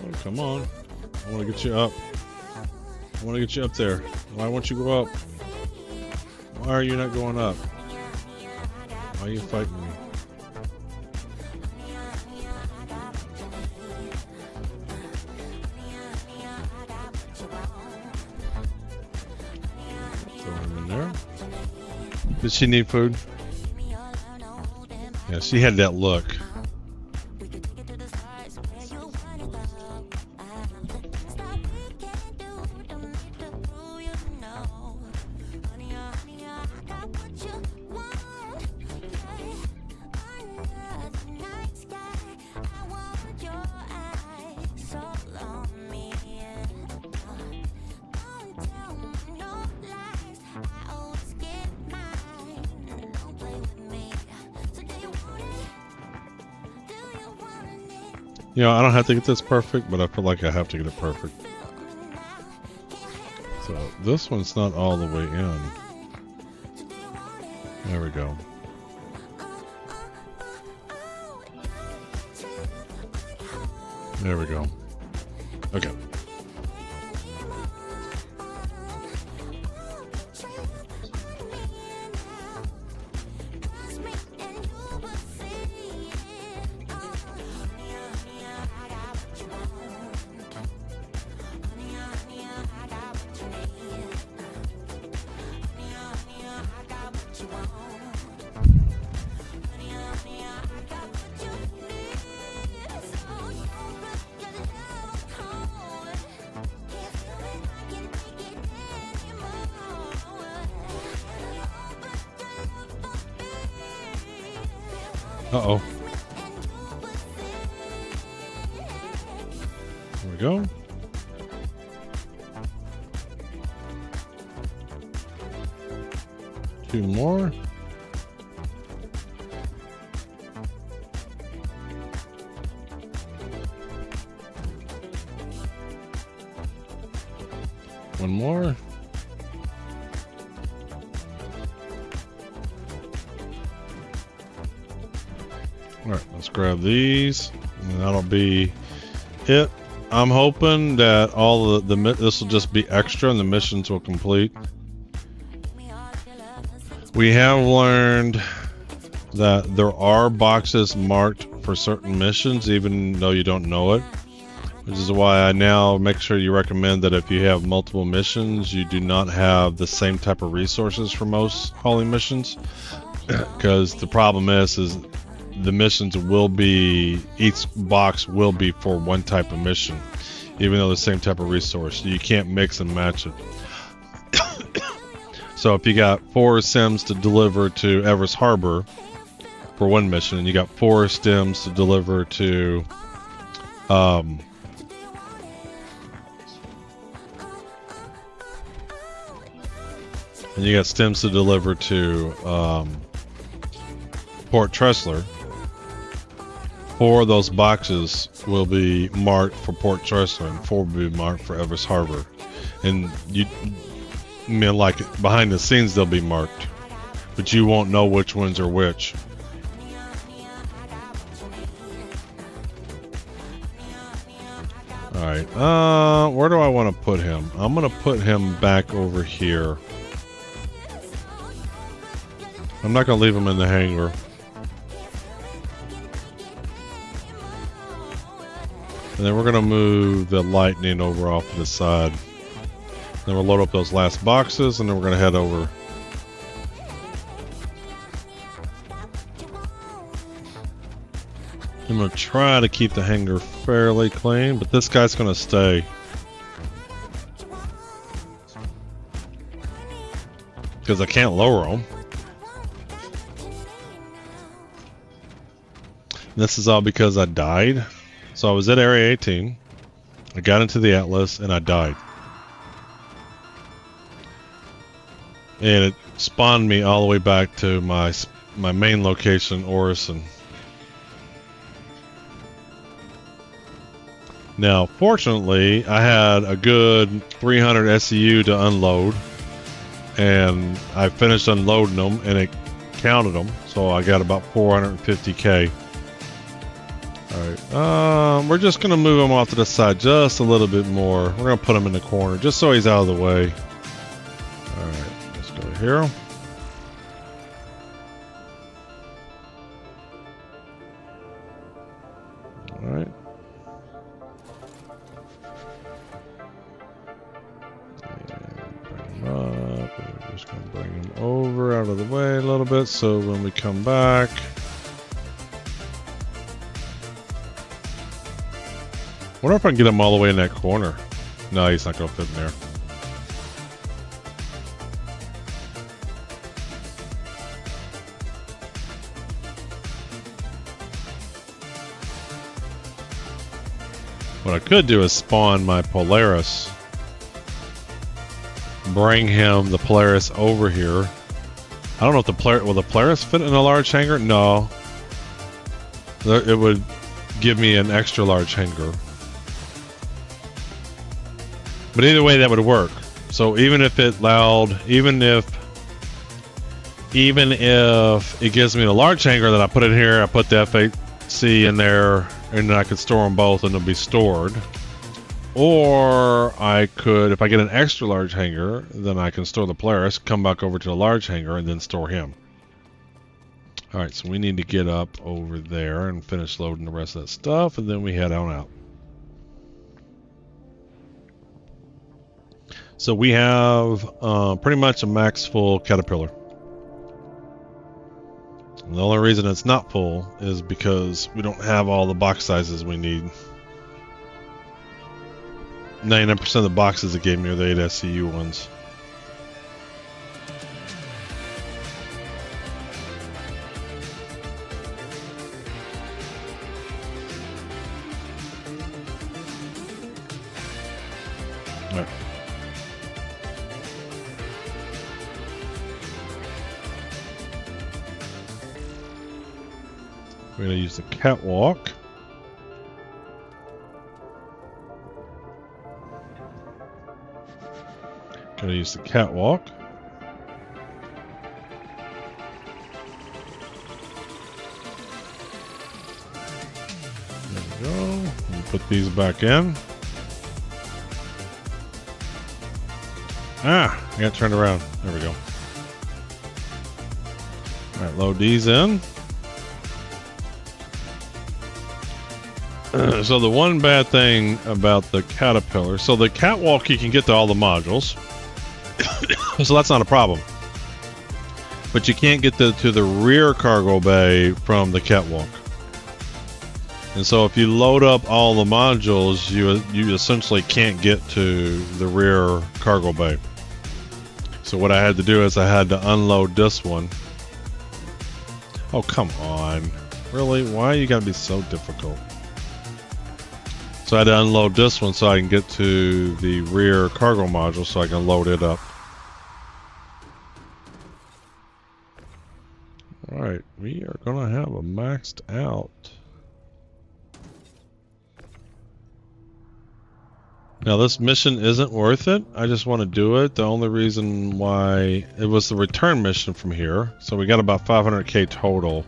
S1: Oh, come on. I want to get you up. I want to get you up there. Why won't you go up? Why are you not going up? Why are you fighting me? Throw him in there. Did she need food? Yeah, she had that look. You know, I don't have to get this perfect, but I feel like I have to get it perfect. So this one's not all the way in. There we go. There we go. Okay. Uh-oh. There we go. Two more. One more. Alright, let's grab these, and that'll be it. I'm hoping that all the this will just be extra and the missions will complete. We have learned that there are boxes marked for certain missions, even though you don't know it. Which is why I now make sure you recommend that if you have multiple missions, you do not have the same type of resources for most hauling missions. Because the problem is the missions will be, each box will be for one type of mission, even though the same type of resource. You can't mix and match it. So if you got 4 stems to deliver to Everest Harbor for one mission, and you got 4 stems to deliver to and you got stems to deliver to Port Tressler, 4 of those boxes will be marked for Port Tressler and 4 will be marked for Everest Harbor. And you, I mean, like behind the scenes they'll be marked, but you won't know which ones are which. Alright, where do I want to put him? I'm going to put him back over here. I'm not going to leave him in the hangar. And then we're going to move the lightning over off to the side. Then we'll load up those last boxes, and then we're going to head over. I'm going to try to keep the hangar fairly clean, but this guy's going to stay. Because I can't lower him. This is all because I died. So I was at Area 18. I got into the Atlas, and I died. And it spawned me all the way back to my main location, Orison. Now, fortunately, I had a good 300 SEU to unload, and I finished unloading them, and it counted them, so I got about 450K. Alright, we're just going to move him off to the side just a little bit more. We're going to put him in the corner, just so he's out of the way. Alright, let's go here. Alright. Bring him up. We're just going to bring him over out of the way a little bit so when we come back. Wonder if I can get him all the way in that corner. No, he's not going to fit in there. What I could do is spawn my Polaris. Bring him, the Polaris, over here. I don't know if the Polaris... Will the Polaris fit in a large hangar? No. It would give me an extra large hangar. But either way, that would work. So even if it allowed... Even if it gives me the large hangar that I put in here, I put the F8C in there, and then I could store them both and they'll be stored. Or I could, if I get an extra large hangar, then I can store the Polaris, come back over to the large hangar, and then store him. Alright, so we need to get up over there and finish loading the rest of that stuff, and then we head on out. So we have pretty much a max full Caterpillar. And the only reason it's not full is because we don't have all the box sizes we need. 99% of the boxes it gave me are the 8 SCU ones. All right. We're going to use the catwalk. Going to use the catwalk. There we go. We'll put these back in. I got turned around. There we go. All right, load these in. So the one bad thing about the Caterpillar, so the catwalk you can get to all the modules, so that's not a problem. But you can't get to the rear cargo bay from the catwalk. And so if you load up all the modules, you essentially can't get to the rear cargo bay. So what I had to do is I had to unload this one. Oh, come on. Really? Why you gotta be so difficult? So I had to unload this one so I can get to the rear cargo module so I can load it up. Alright, we are going to have a maxed out. Now this mission isn't worth it. I just want to do it. The only reason why... It was the return mission from here. So we got about 500k total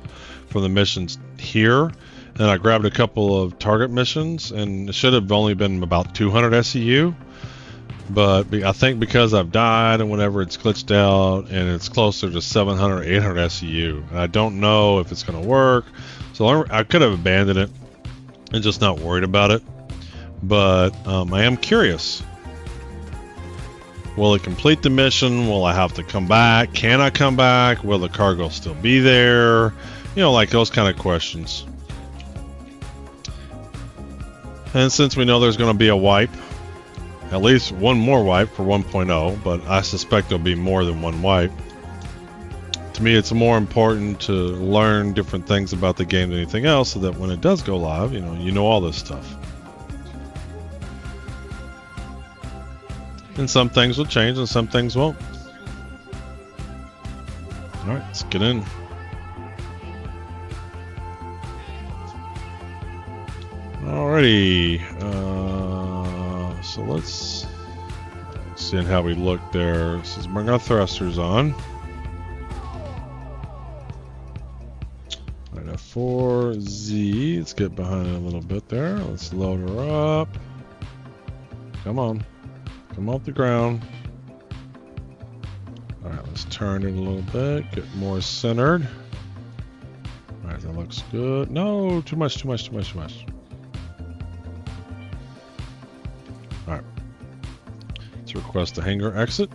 S1: from the missions here. And I grabbed a couple of target missions, and it should have only been about 200 SEU. But I think because I've died and whenever it's glitched out, and it's closer to 700, 800 SEU. And I don't know if it's going to work. So I could have abandoned it and just not worried about it. But I am curious. Will it complete the mission? Will I have to come back? Can I come back? Will the cargo still be there? You know, like those kind of questions. And since we know there's going to be a wipe, at least one more wipe for 1.0, but I suspect there'll be more than one wipe. To me, it's more important to learn different things about the game than anything else, so that when it does go live, you know all this stuff. And some things will change and some things won't. Alright, let's get in. Alrighty. So let's see how we look there. This is bring our thrusters on. Alright, F4Z. Let's get behind it a little bit there. Let's load her up. Come on. Come off the ground. Alright, let's turn it a little bit. Get more centered. Alright, that looks good. No, too much. Alright. Let's request a hangar exit.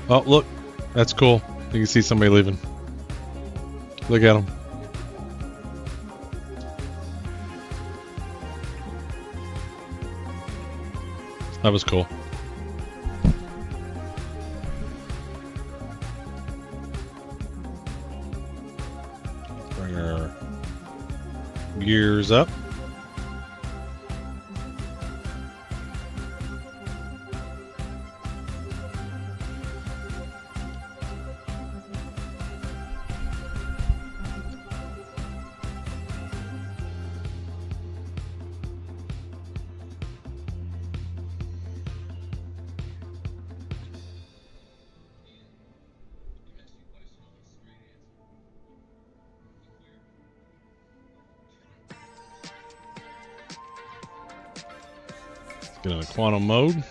S1: Oh, look. That's cool. You can see somebody leaving. Look at them. That was cool. Bring our gears up. Get in a quantum mode.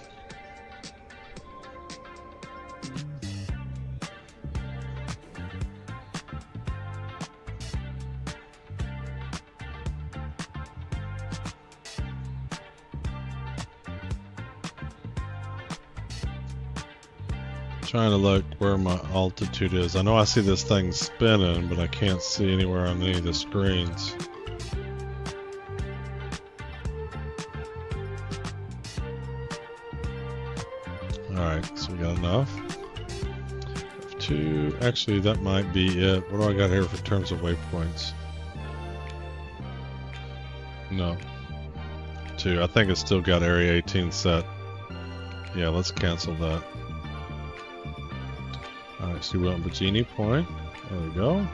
S1: Trying to look where my altitude is. I know I see this thing spinning, but I can't see anywhere on any of the screens. Alright, so we got enough. F2, actually that might be it. What do I got here for terms of waypoints? No. 2, I think it's still got area 18 set. Yeah, let's cancel that. Alright, so we want Virginia Point. There we go.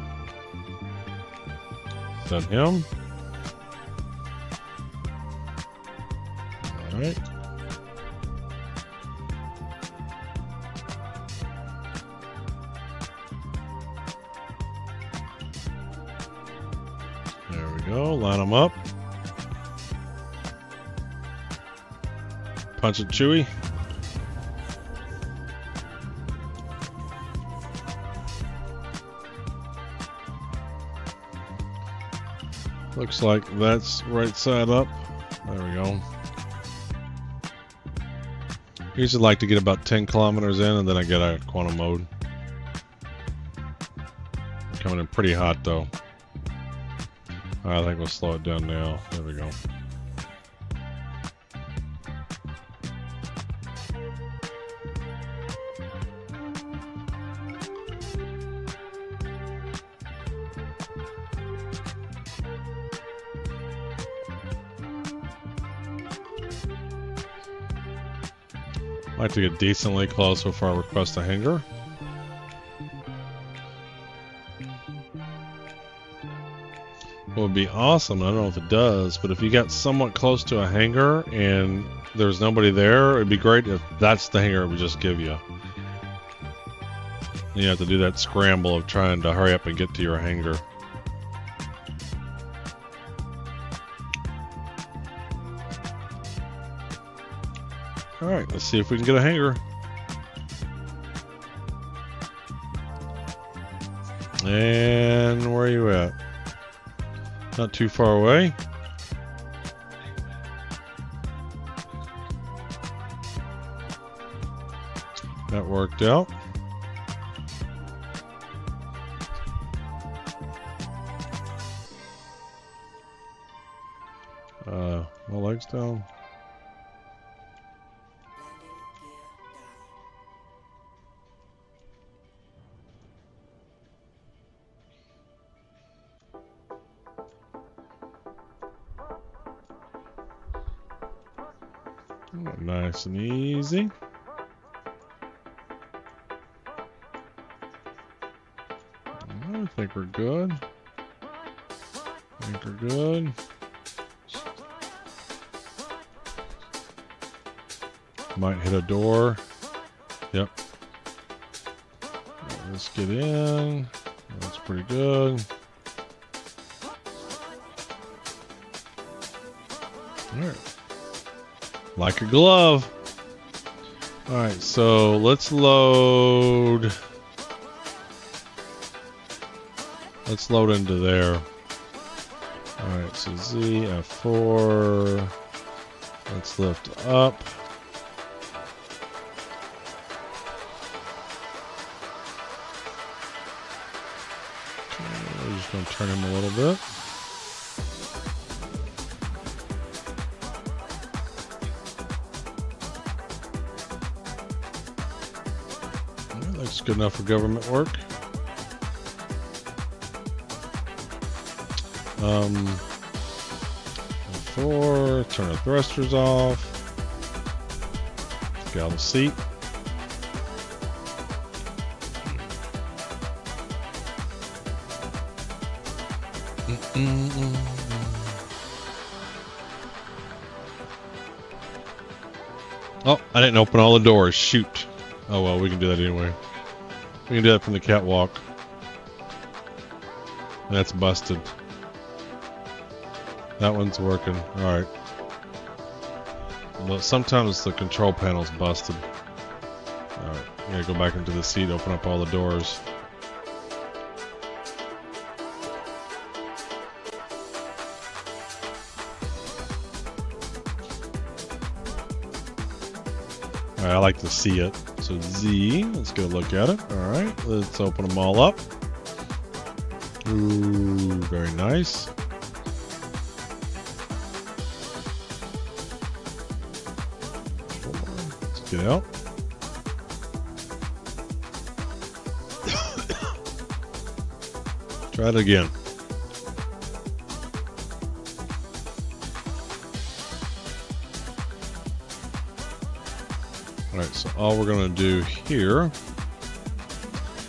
S1: Set him. Alright. There we go, line them up. Punch it Chewy. Looks like that's right side up. There we go. Usually like to get about 10 kilometers in and then I get out of quantum mode. Coming in pretty hot though. I think we'll slow it down now. There we go. I like to get decently close before I request a hangar. What would be awesome, I don't know if it does, but if you got somewhat close to a hangar and there's nobody there, it'd be great if that's the hangar it would just give you. You have to do that scramble of trying to hurry up and get to your hangar. Alright, let's see if we can get a hangar. And where are you at? Not too far away. That worked out. My legs down. Nice and easy. think we're good. I think we're good. Might hit a door. Yep. Let's get in. That's pretty good. Alright. Like a glove. Alright, so let's load. Let's load into there. Alright, so Z, F4. Let's lift up. Okay, we're just going to turn him a little bit. That looks good enough for government work. F4, turn the thrusters off. Get out of the seat. Oh, I didn't open all the doors. Shoot. Oh well, we can do that anyway. We can do that from the catwalk. That's busted. That one's working. Alright. Well, sometimes the control panel's busted. Alright, I'm gonna go back into the seat, open up all the doors. Alright, I like to see it. So Z, let's go look at it. Alright, let's open them all up. Ooh, very nice. Let's get out. Try it again. Alright, so all we're going to do here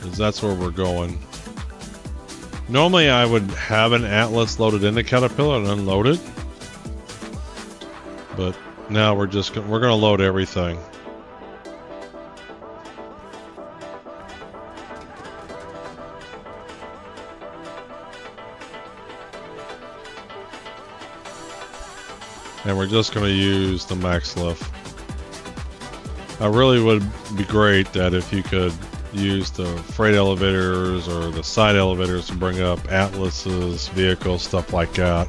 S1: is that's where we're going. Normally I would have an Atlas loaded into Caterpillar and unload it. But now we're just we're going to load everything. And we're just going to use the max lift. I really would be great that if you could use the freight elevators or the side elevators to bring up Atlases, vehicles, stuff like that.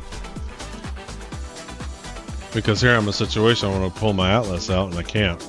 S1: Because here I'm in a situation I want to pull my Atlas out and I can't.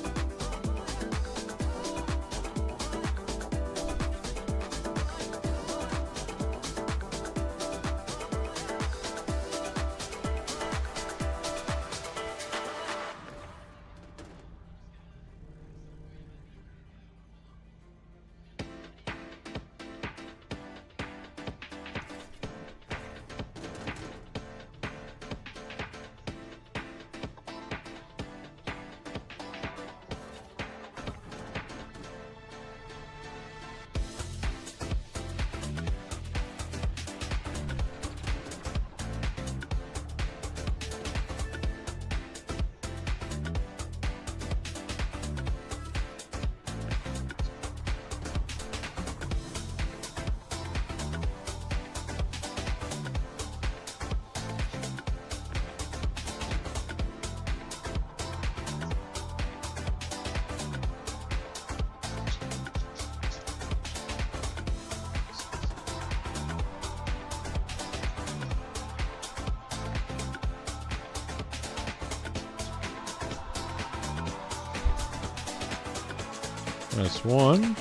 S1: That's one.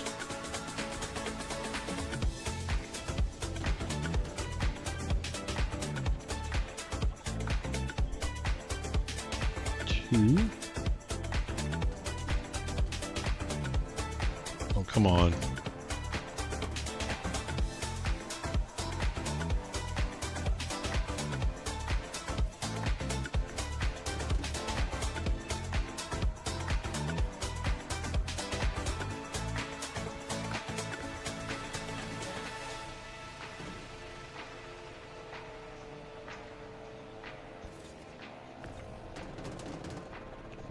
S1: Two. Oh, come on.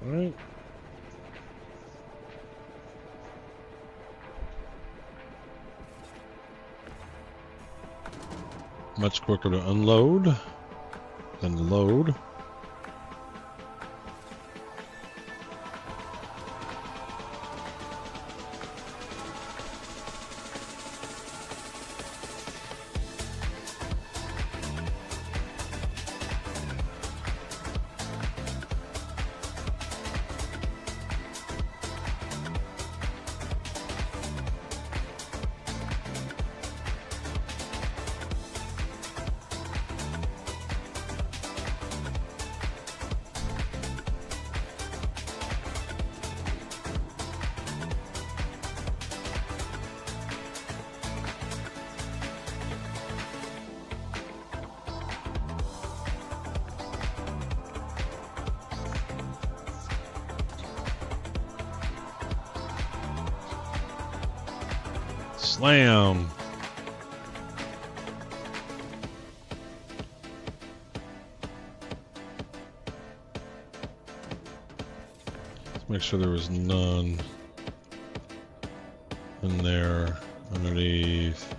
S1: Alright. Much quicker to unload than load. Slam. Let's make sure there was none in there underneath.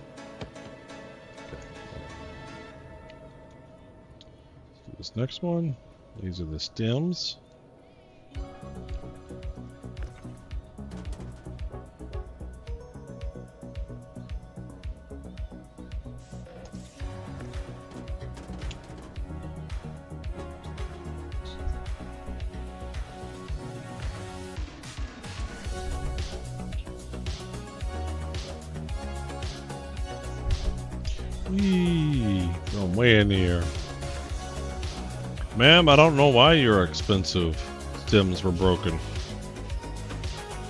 S1: Let's do this next one. These are the stems. Whee! Going way in the air. Ma'am, I don't know why your expensive stems were broken.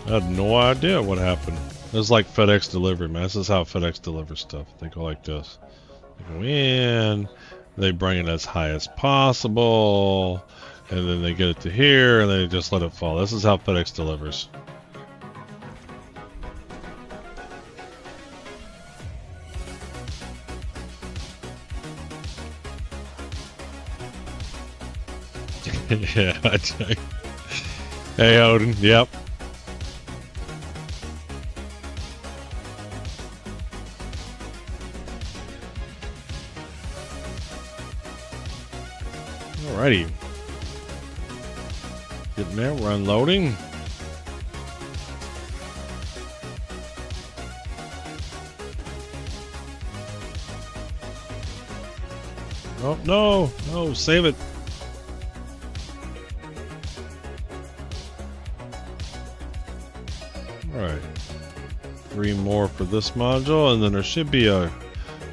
S1: I had no idea what happened. This is like FedEx delivery, man. This is how FedEx delivers stuff. They go like this. They go in, they bring it as high as possible, and then they get it to here, and they just let it fall. This is how FedEx delivers. Yeah, I think. Hey, Odin. Yep. Alrighty. Getting there. We're unloading. Oh, no. No, save it. Alright, 3 more for this module, and then there should be a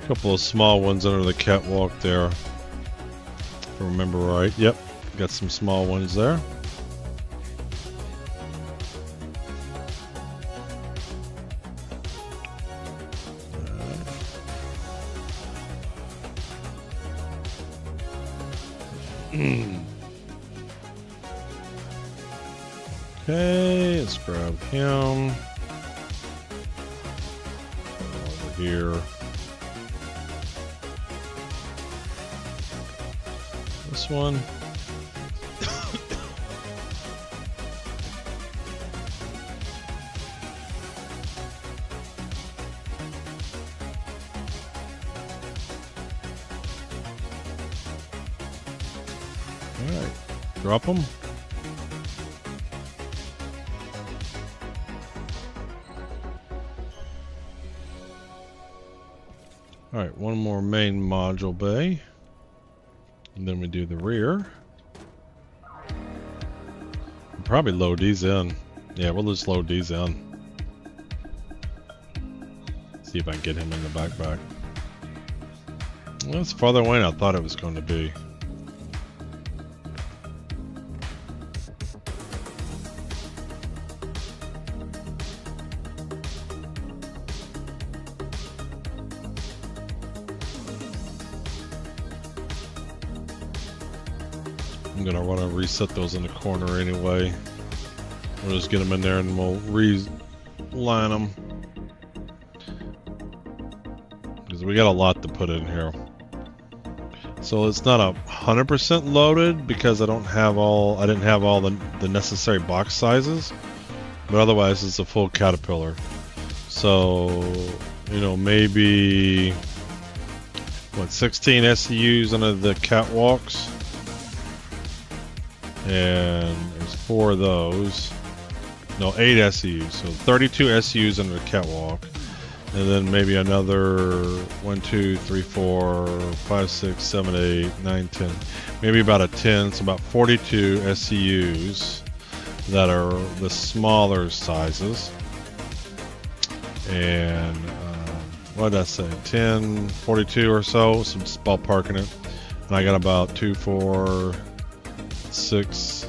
S1: couple of small ones under the catwalk there. If I remember right. Yep, got some small ones there. Okay, let's grab him. Over here. This one. Alright, drop them. Alright, one more main module bay. And then we do the rear. We'll probably load these in. Yeah, we'll just load these in. See if I can get him in the backpack. Well, it's farther away than I thought it was going to be. I'm gonna want to reset those in the corner anyway. We'll just get them in there and we'll reline them. Because we got a lot to put in here. So it's not 100% loaded because I didn't have all the necessary box sizes, but otherwise it's a full Caterpillar. So, you know, maybe what, 16 SCUs under the catwalks, and there's 4 of those. No, 8 SCUs, so 32 SCUs under the catwalk. And then maybe another 1, 2, 3, 4, 5, 6, 7, 8, 9, 10. Maybe about a 10, so about 42 SCUs that are the smaller sizes. And what did I say? 10, 42 or so, some ballparking it. And I got about 2, 4, 6,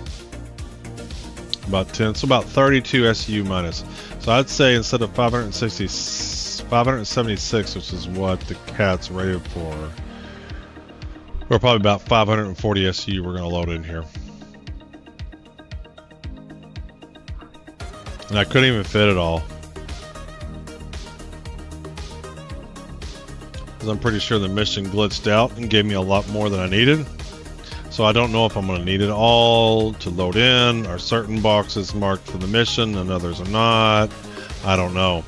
S1: about 10, so about 32 SCU minus. So I'd say instead of 576, which is what the cat's rated for, we're probably about 540 SCU we're going to load in here. And I couldn't even fit it all, because I'm pretty sure the mission glitched out and gave me a lot more than I needed. So I don't know if I'm going to need it all to load in. Are certain boxes marked for the mission and others are not? I don't know.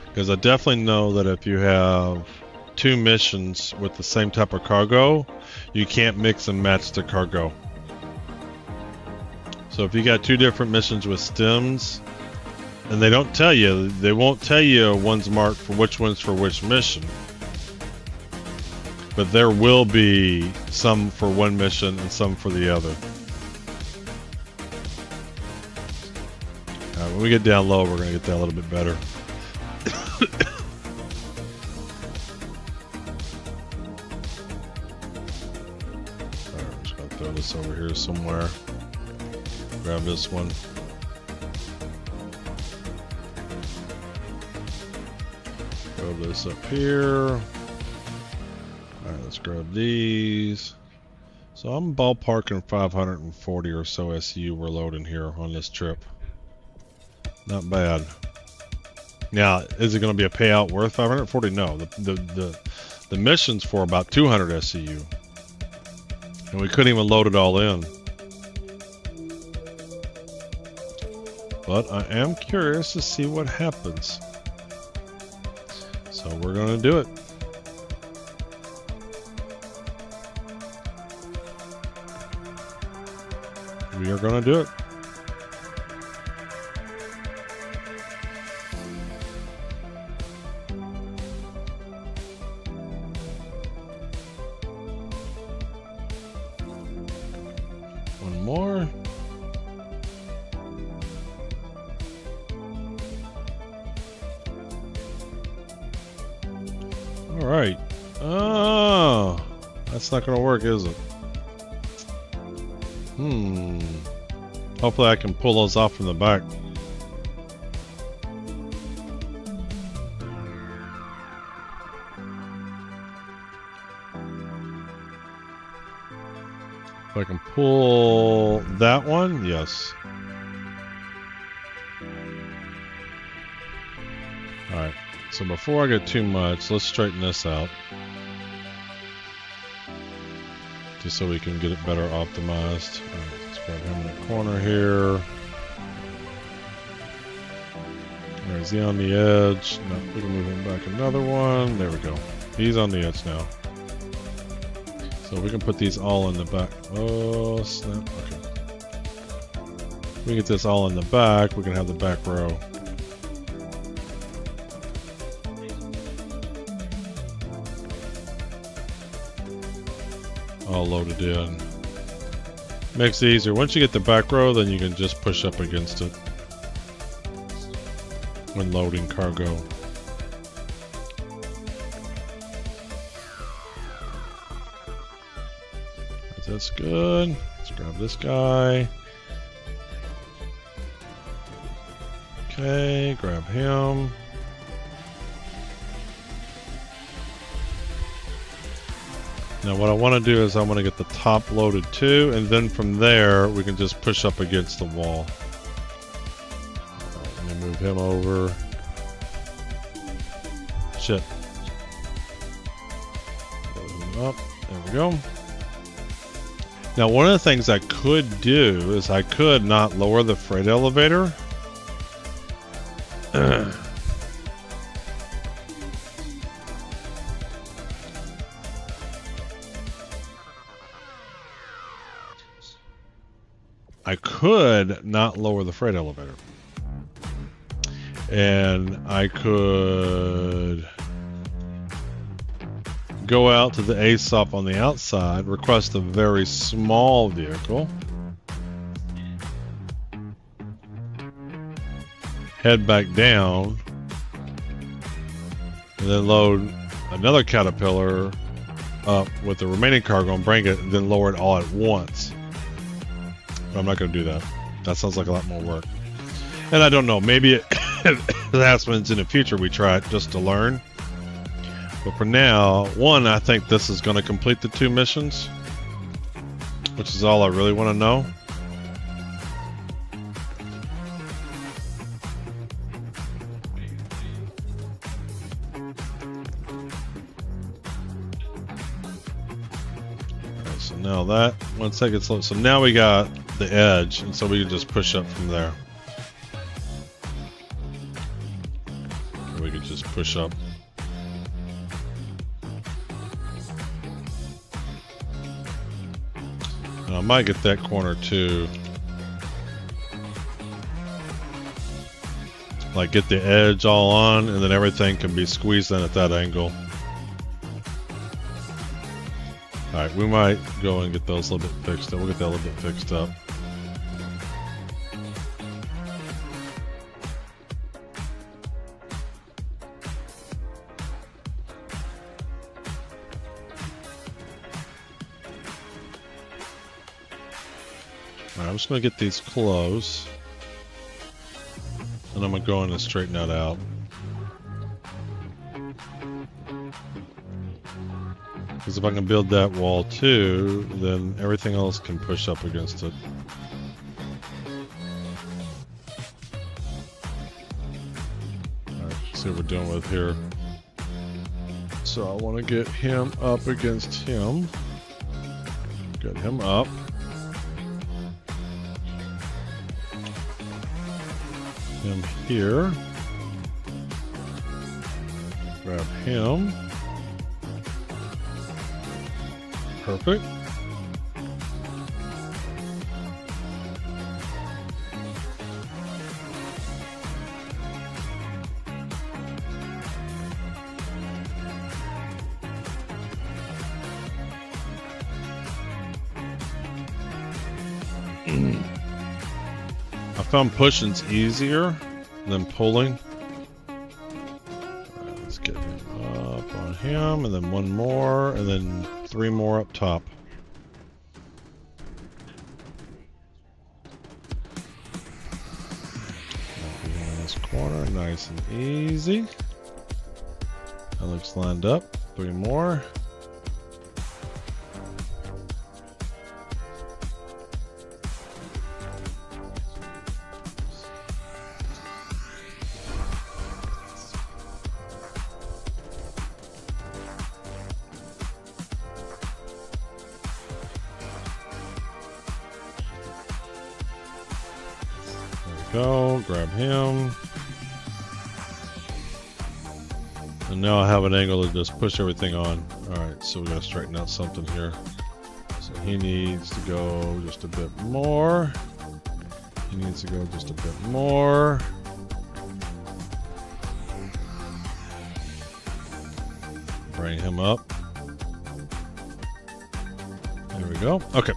S1: Because I definitely know that if you have 2 missions with the same type of cargo, you can't mix and match the cargo. So if you got 2 different missions with stems, and they won't tell you one's marked for which one's for which mission. But there will be some for one mission and some for the other. When we get down low, we're going to get that a little bit better. Alright, I'm just going to throw this over here somewhere. Grab this one. Throw this up here. Alright, let's grab these. So I'm ballparking 540 or so SCU we're loading here on this trip. Not bad. Now, is it going to be a payout worth 540? No. The mission's for about 200 SCU. And we couldn't even load it all in. But I am curious to see what happens. So we're going to do it. We are going to do it. One more. All right. Oh, that's not going to work, is it? Hopefully I can pull those off from the back. If I can pull that one, yes. Alright, so before I get too much, let's straighten this out. Just so we can get it better optimized. Alright, let's grab him in the corner here. Alright, is he on the edge? No, we can move him back another one. There we go. He's on the edge now. So we can put these all in the back. Oh, snap. Okay. We get this all in the back. We can have the back row. All loaded in. Makes it easier. Once you get the back row, then you can just push up against it when loading cargo. That's good. Let's grab this guy. Okay, grab him. Now what I want to do is I want to get the top loaded too, and then from there we can just push up against the wall. Right, let me move him over. Shit. up. There we go. Now, one of the things I could do is I could not lower the freight elevator. I could not lower the freight elevator. And I could go out to the A stop on the outside, request a very small vehicle, head back down, and then load another Caterpillar up with the remaining cargo and bring it, and then lower it all at once. But I'm not going to do that. That sounds like a lot more work. And I don't know, maybe it happens in the future we try it just to learn. But for now, one, I think this is going to complete the 2 missions, which is all I really want to know. Alright, so now that, once that gets loaded, so now we got the edge, and so we can just push up from there. We could just push up. And I might get that corner too. Like get the edge all on, and then everything can be squeezed in at that angle. Alright, we might go and get those a little bit fixed up. We'll get that a little bit fixed up. Alright, I'm just going to get these close. And I'm going to go in and straighten that out. Because if I can build that wall too, then everything else can push up against it. Alright, see what we're dealing with here. So I want to get him up against him. Get him up. Him here. Grab him. Perfect. I found pushing's easier than pulling. Alright, let's get him up on him, and then one more, and then 3 more up top. In this corner, nice and easy. That looks lined up. 3 more. Go, grab him. And now I have an angle to just push everything on. Alright, so we gotta straighten out something here. So he needs to go just a bit more. He needs to go just a bit more. Bring him up. There we go. Okay.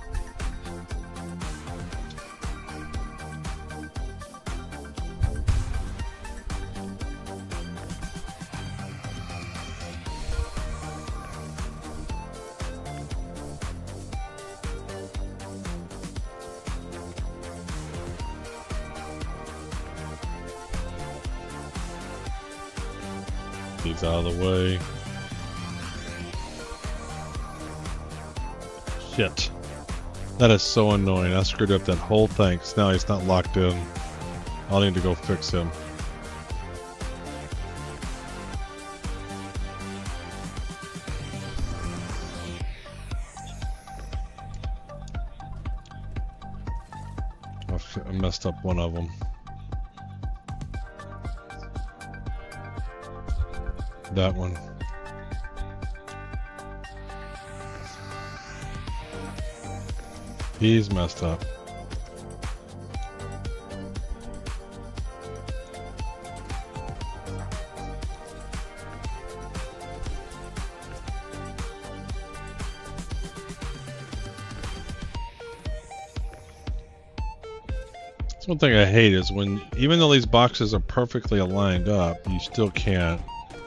S1: These out of the way. Shit. That is so annoying. I screwed up that whole thing. So now he's not locked in. I'll need to go fix him. messed up one of them. That one. He's messed up. That's one thing I hate is when, even though these boxes are perfectly aligned up, you still can't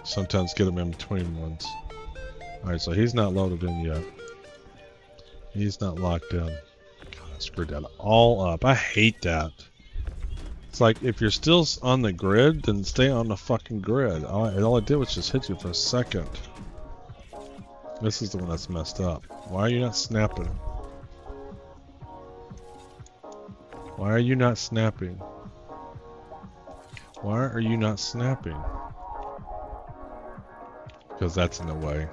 S1: sometimes get them in between ones. Alright, so he's not loaded in yet. He's not locked in. God, I screwed that all up. I hate that. It's like, if you're still on the grid, then stay on the fucking grid. All I did was just hit you for a second. This is the one that's messed up. Why are you not snapping? Why are you not snapping? Why are you not snapping? Because that's in the way.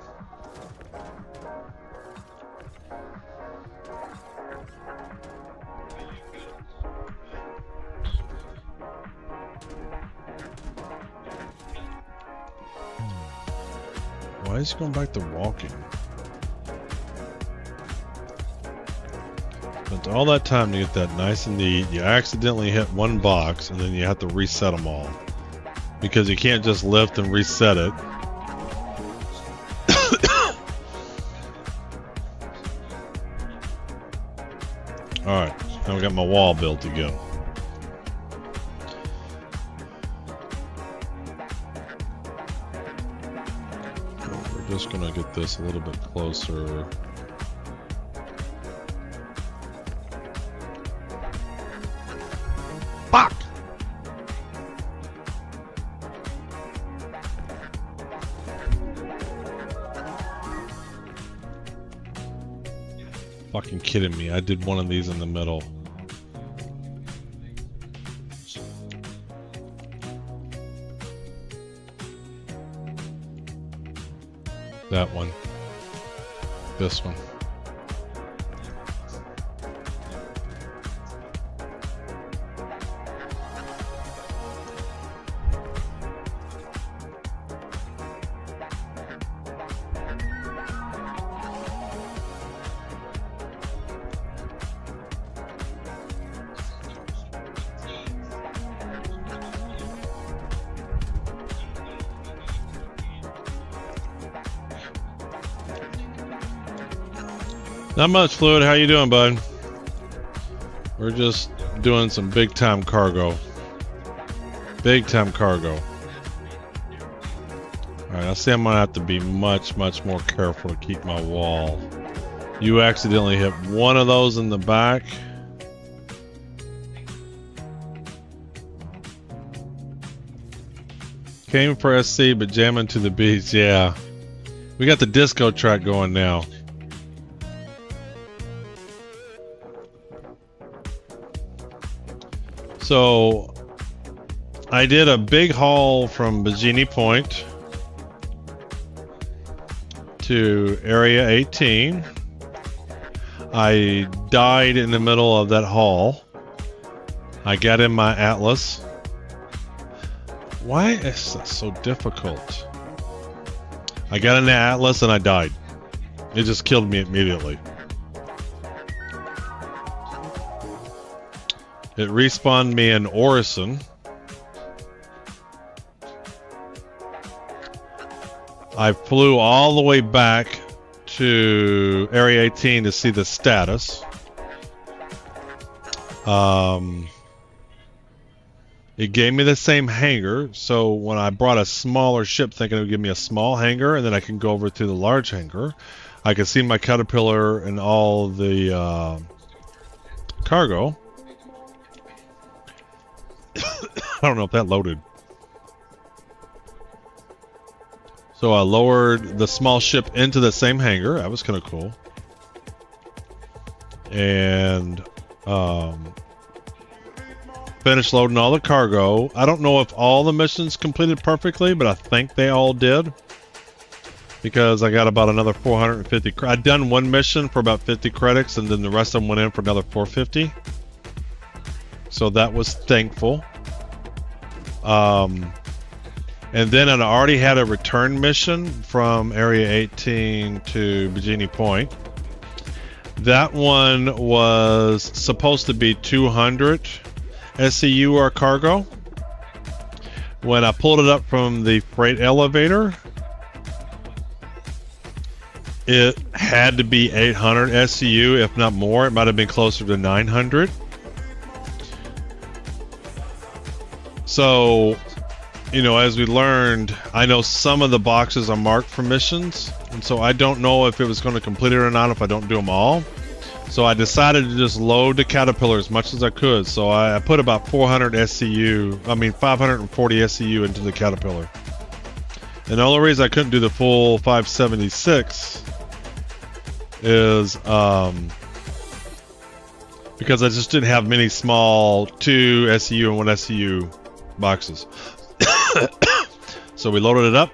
S1: Why is he going back to walking? Spent all that time to get that nice and neat. You accidentally hit one box and then you have to reset them all. Because you can't just lift and reset it. Alright, now we got my wall built again. We're just gonna get this a little bit closer. Fuck! Fucking kidding me. I did one of these in the middle. That one. This one. Not much, Fluid. How you doing, bud? We're just doing some big time cargo. Big time cargo. Alright, I see I'm gonna have to be much more careful to keep my wall. You accidentally hit one of those in the back. Came for SC, but jamming to the beats. Yeah. We got the disco track going now. So, I did a big haul from Bikini Point to Area 18. I died in the middle of that haul. I got in my Atlas. Why is that so difficult? I got in the Atlas and I died. It just killed me immediately. It respawned me in Orison. I flew all the way back to Area 18 to see the status. It gave me the same hangar, so when I brought a smaller ship thinking it would give me a small hangar and then I can go over to the large hangar, I could see my Caterpillar and all the cargo. I don't know if that loaded. So I lowered the small ship into the same hangar. That was kind of cool. And finished loading all the cargo. I don't know if all the missions completed perfectly, but I think they all did. Because I got about another 450. I'd done one mission for about 50 credits, and then the rest of them went in for another 450. So that was thankful. And then I already had a return mission from Area 18 to Bikini Point. That one was supposed to be 200 SCU or cargo. When I pulled it up from the freight elevator, it had to be 800 SCU, if not more. It might have been closer to 900. So, you know, as we learned, I know some of the boxes are marked for missions, and so I don't know if it was going to complete it or not if I don't do them all. So I decided to just load the Caterpillar as much as I could. So I put about 540 SCU into the Caterpillar. And the only reason I couldn't do the full 576 is because I just didn't have many small 2 SCU and 1 SCU boxes. So we loaded it up.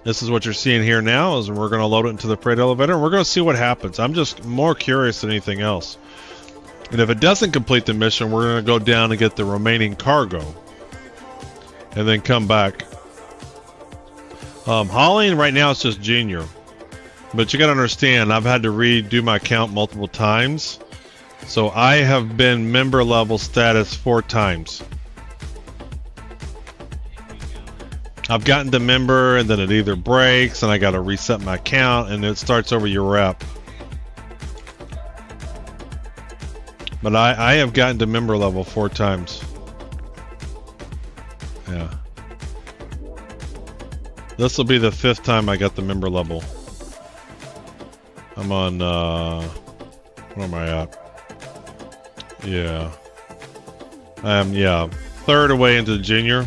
S1: This is what you're seeing here now, is we're going to load it into the freight elevator, and we're going to see what happens. I'm just more curious than anything else. And if it doesn't complete the mission, we're going to go down and get the remaining cargo and then come back. Hauling right now it's just junior, but you got to understand, I've had to redo my account multiple times. So I have been member level status 4 times. I've gotten to member and then it either breaks and I got to reset my account and it starts over your rep. But I have gotten to member level 4 times. Yeah. This will be the 5th time I got the member level. I'm on, where am I at? Yeah. Yeah. 3rd away into the junior.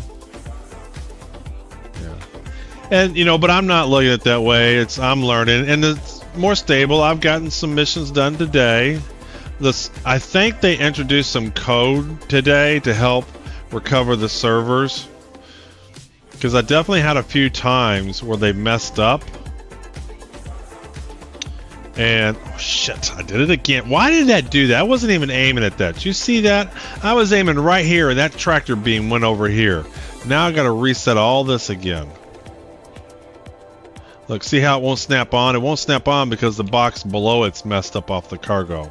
S1: And you know, but I'm not looking at it that way. I'm learning, and it's more stable. I've gotten some missions done today. I think they introduced some code today to help recover the servers, because I definitely had a few times where they messed up. And oh shit, I did it again. Why did that do that? I wasn't even aiming at that. Did you see that? I was aiming right here, and that tractor beam went over here. Now I got to reset all this again. Look, see how it won't snap on? It won't snap on because the box below it's messed up off the cargo.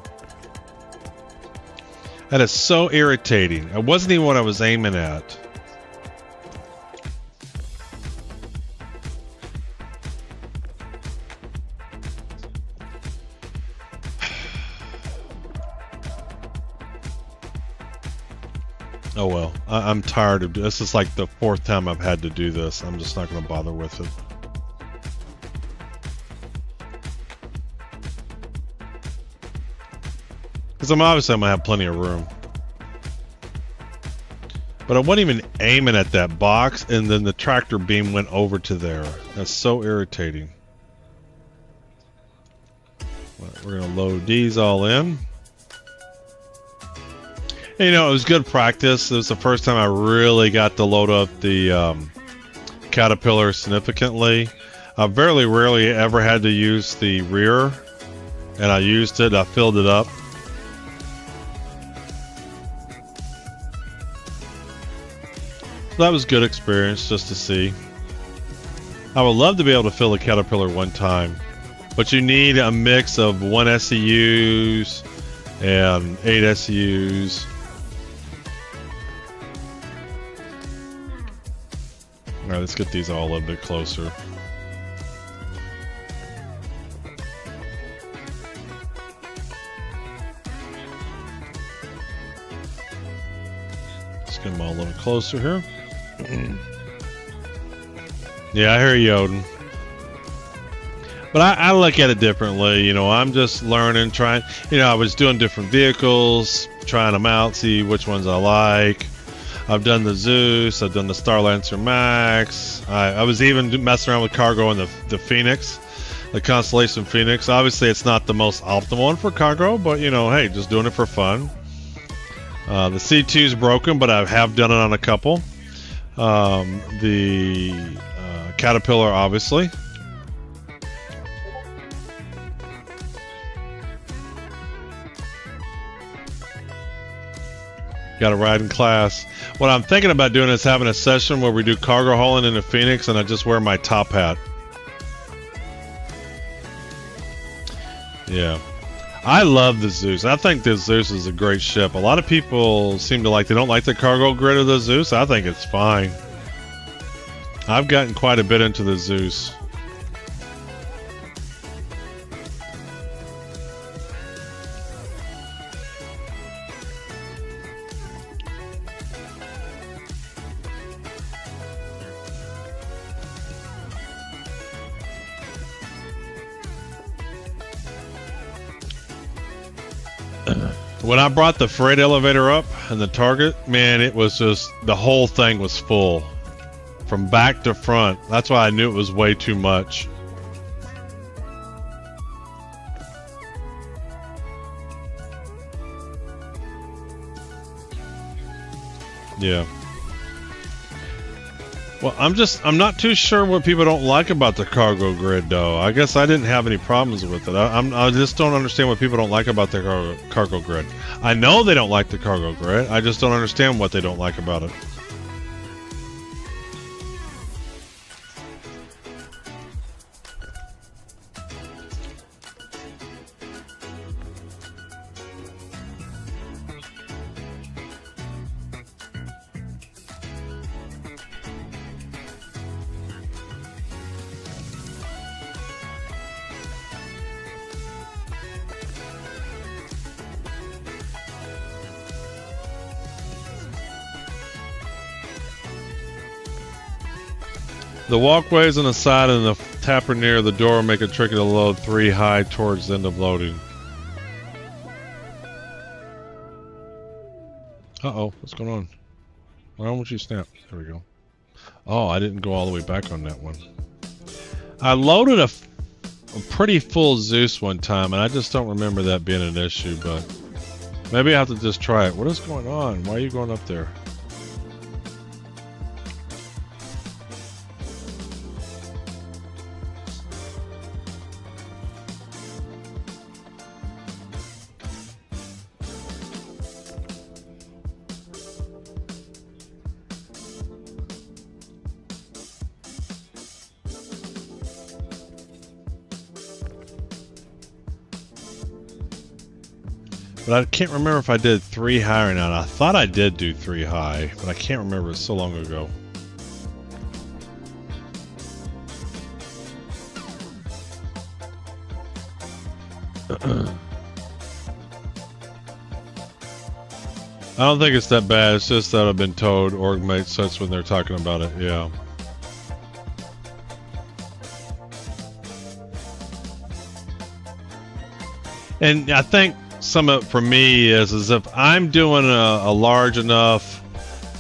S1: That is so irritating. It wasn't even what I was aiming at. Oh well, I'm tired of this. Is like the 4th time I've had to do this. I'm just not going to bother with it. Because I'm going to have plenty of room. But I wasn't even aiming at that box, and then the tractor beam went over to there. That's so irritating. We're going to load these all in. And, you know, it was good practice. It was the first time I really got to load up the Caterpillar significantly. I very rarely ever had to use the rear, and I used it. I filled it up. That was a good experience just to see. I would love to be able to fill a Caterpillar one time, but you need a mix of 1 SCUs and 8 SCUs. Alright, let's get these all a little bit closer. Let's get them all a little closer here. Yeah, I hear you, Odin. But I look at it differently. You know, I'm just learning, trying. You know, I was doing different vehicles, trying them out, see which ones I like. I've done the Zeus, I've done the Starlancer Max. I was even messing around with cargo in the Phoenix, the Constellation Phoenix. Obviously, it's not the most optimal one for cargo, but you know, hey, just doing it for fun. The C2 is broken, but I have done it on a couple. The Caterpillar, obviously. Got to ride in class. What I'm thinking about doing is having a session where we do cargo hauling into Phoenix, and I just wear my top hat. Yeah. I love the Zeus. I think the Zeus is a great ship. A lot of people seem to they don't like the cargo grid of the Zeus. I think it's fine. I've gotten quite a bit into the Zeus. When I brought the freight elevator up and the target, man, it was just, the whole thing was full. From back to front. That's why I knew it was way too much. Yeah. Well, I'm not too sure what people don't like about the cargo grid, though. I guess I didn't have any problems with it. I just don't understand what people don't like about the cargo grid. I know they don't like the cargo grid. I just don't understand what they don't like about it. The walkways on the side and the tapper near the door make it tricky to load 3 high towards the end of loading. Uh-oh, what's going on? Why won't you snap? There we go. Oh, I didn't go all the way back on that one. I loaded a pretty full Zeus one time, and I just don't remember that being an issue, but maybe I have to just try it. What is going on? Why are you going up there? But I can't remember if I did 3 high or not. I thought I did do 3 high, but I can't remember. It's so long ago. I don't think it's that bad. It's just that I've been told org mates such when they're talking about it. Yeah. And I think some of it for me is if I'm doing a large enough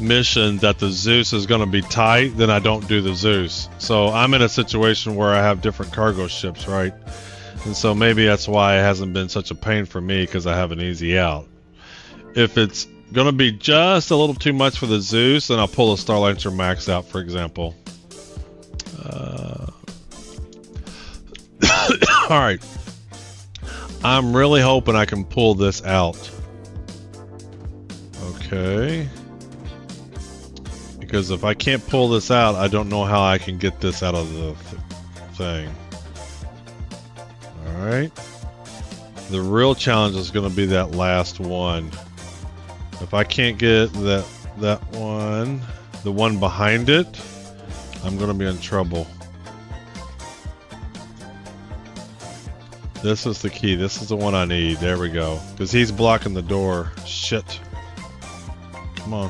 S1: mission that the Zeus is going to be tight, then I don't do the Zeus. So I'm in a situation where I have different cargo ships, right? And so maybe that's why it hasn't been such a pain for me, because I have an easy out. If it's going to be just a little too much for the Zeus, then I'll pull a Starlancer Max out, for example. Alright. I'm really hoping I can pull this out. Okay. Because if I can't pull this out, I don't know how I can get this out of the thing. Alright. The real challenge is going to be that last one. If I can't get that one, the one behind it, I'm going to be in trouble. This is the key. This is the one I need. There we go. Because he's blocking the door. Shit. Come on.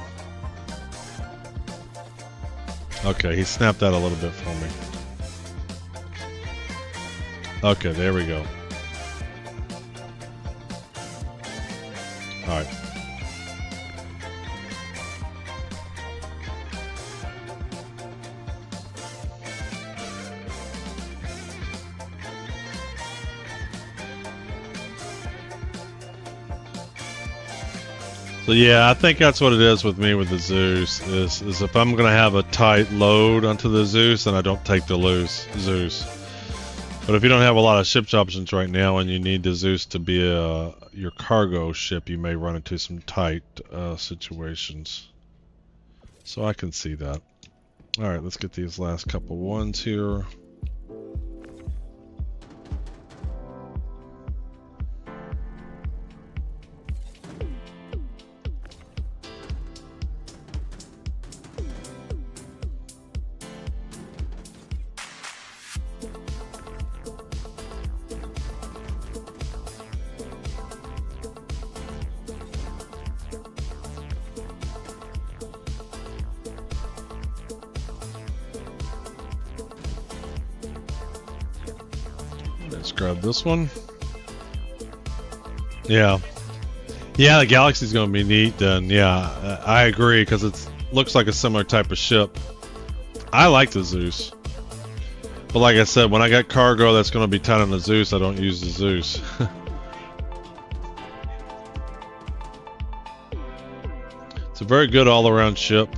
S1: Okay, he snapped that a little bit for me. Okay, there we go. Alright. So yeah, I think that's what it is with me with the Zeus, is if I'm going to have a tight load onto the Zeus, then I don't take the Zeus. But if you don't have a lot of ship options right now and you need the Zeus to be your cargo ship, you may run into some tight situations. So I can see that. Alright, let's get these last couple ones here. Let's grab this one. Yeah. Yeah, the Galaxy's going to be neat then. Yeah, I agree because it looks like a similar type of ship. I like the Zeus. But like I said, when I got cargo that's going to be tied on the Zeus, I don't use the Zeus. It's a very good all-around ship.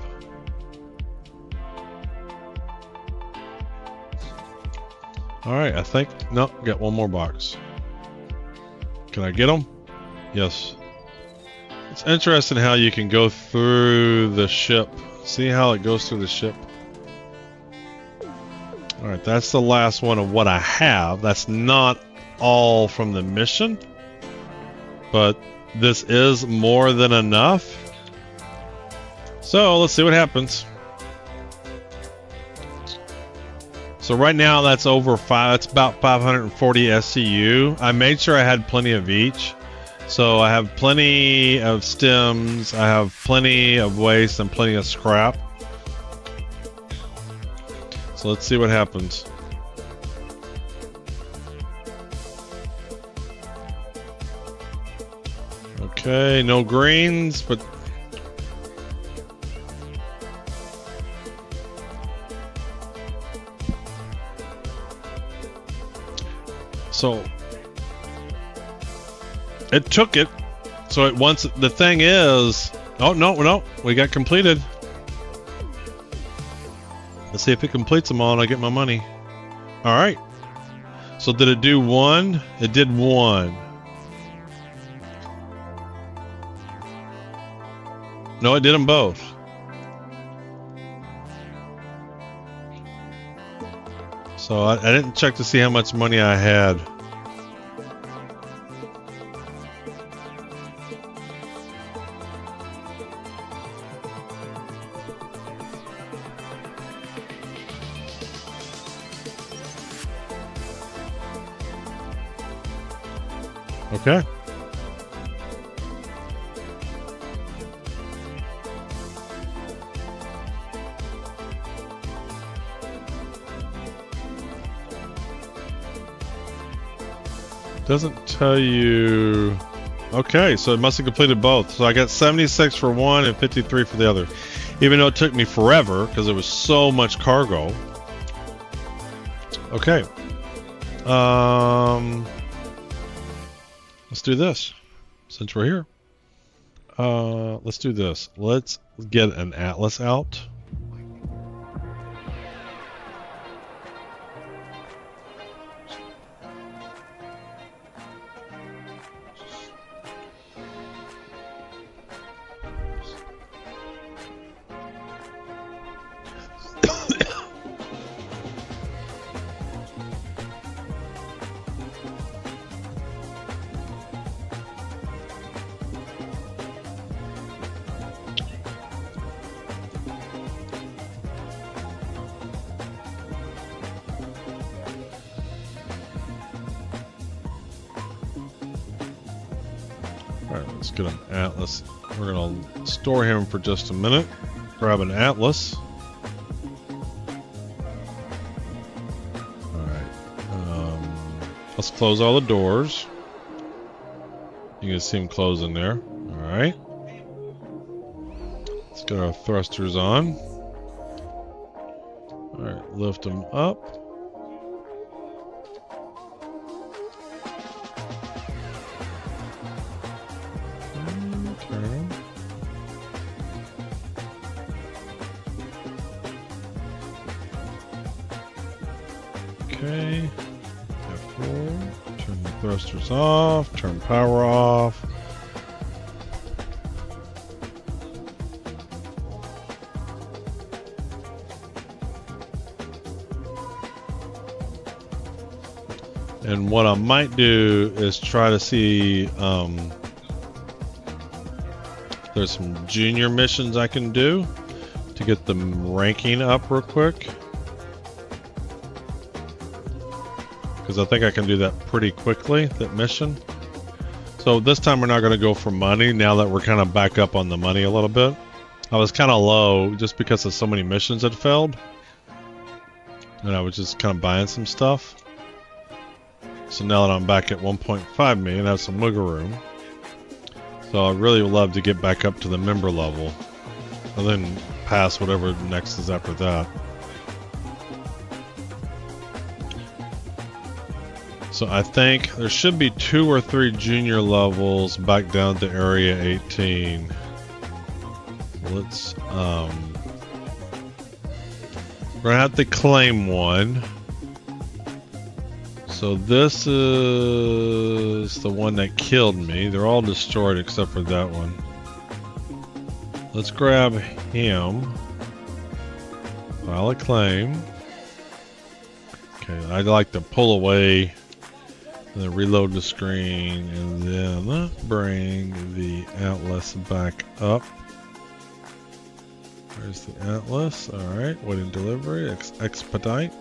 S1: Alright, I think... No, got one more box. Can I get them? Yes. It's interesting how you can go through the ship. See how it goes through the ship? Alright, that's the last one of what I have. That's not all from the mission. But this is more than enough. So, let's see what happens. So right now that's over that's about 540 SCU. I made sure I had plenty of each. So I have plenty of stems, I have plenty of waste and plenty of scrap. So let's see what happens. Okay, no greens, but so it took it. So it once the thing is, oh no, we got completed. Let's see if it completes them all and I get my money. All right. So did it do one? It did one. No, it did them both. So I didn't check to see how much money I had. Okay. Doesn't tell you. Okay, so it must have completed both. So I got 76 for one and 53 for the other. Even though it took me forever because there was so much cargo. Okay. Let's do this. Since we're here. Let's do this. Let's get an atlas out. Alright, let's get an atlas. We're going to store him for just a minute. Grab an atlas. Alright. Let's close all the doors. You can see them closing there. Alright. Let's get our thrusters on. Alright, lift them up. Okay. Turn the thrusters off. Turn power off. And what I might do is try to see there's some junior missions I can do to get the ranking up real quick. Because I think I can do that pretty quickly, that mission. So this time we're not going to go for money now that we're kind of back up on the money a little bit. I was kind of low just because of so many missions had failed. And I was just kind of buying some stuff. So now that I'm back at 1.5 million, I have some wiggle room. So I really would love to get back up to the member level. And then pass whatever next is after that. So I think there should be 2 or 3 junior levels back down to area 18. Let's we're gonna have to claim one. So this is the one that killed me. They're all destroyed except for that one. Let's grab him. File a claim. Okay, I'd like to pull away and then reload the screen and then bring the Atlas back up. There's the Atlas. Alright, waiting delivery. Expedite.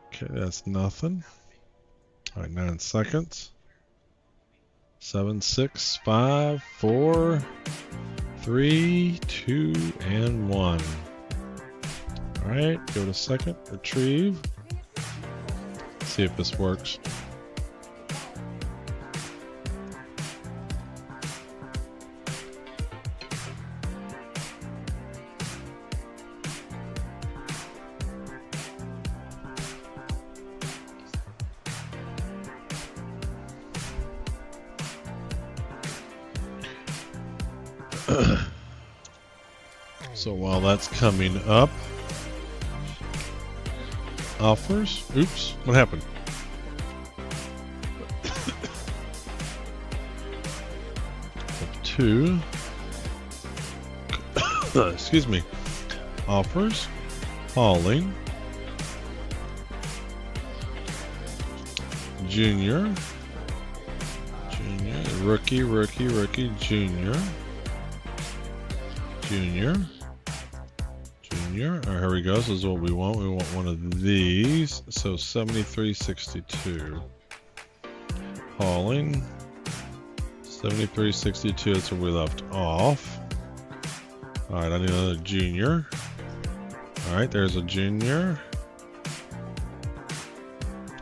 S1: Okay, that's nothing. Alright, 9 seconds. 7, 6, 5, 4, 3, 2, and 1. Alright, go to second, retrieve. See if this works. So while that's coming up, offers. Oops, what happened? Two. Excuse me. Offers. Hauling. Junior. Junior. Rookie. Junior. Junior. Junior. Alright, here we go. This is what we want. We want one of these. So 7362. Hauling. 7362. That's where we left off. Alright, I need another junior. Alright, there's a junior.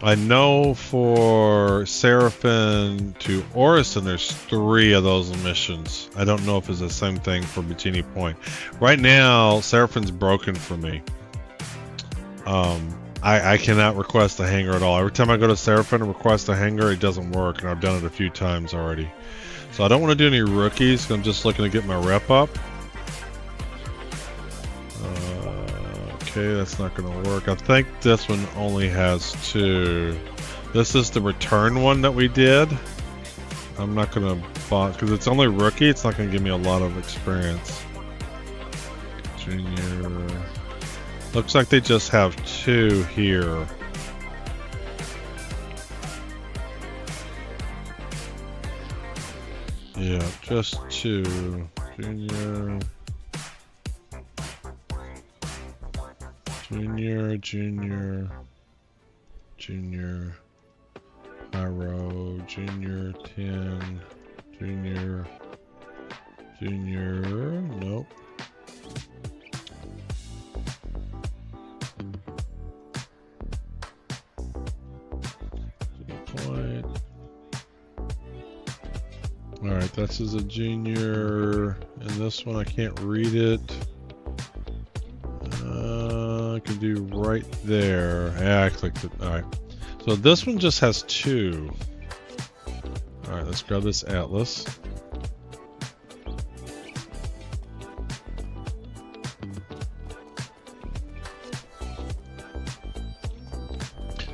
S1: I know for Seraphim to Orison, there's 3 of those missions. I don't know if it's the same thing for Bikini Point. Right now, Seraphim's broken for me. I cannot request a hangar at all. Every time I go to Seraphim and request a hangar, it doesn't work, and I've done it a few times already. So I don't want to do any rookies. I'm just looking to get my rep up. Okay, that's not going to work. I think this one only has 2. This is the return one that we did. I'm not going to bot because it's only rookie. It's not going to give me a lot of experience. Junior. Looks like they just have 2 here. Yeah, just 2. Junior. Junior, Pyro, Junior, 10, Junior, nope. Point. Alright, this is a junior, and this one I can't read it. I can do right there. Yeah, I clicked it. Alright. So this one just has 2. Alright, let's grab this Atlas.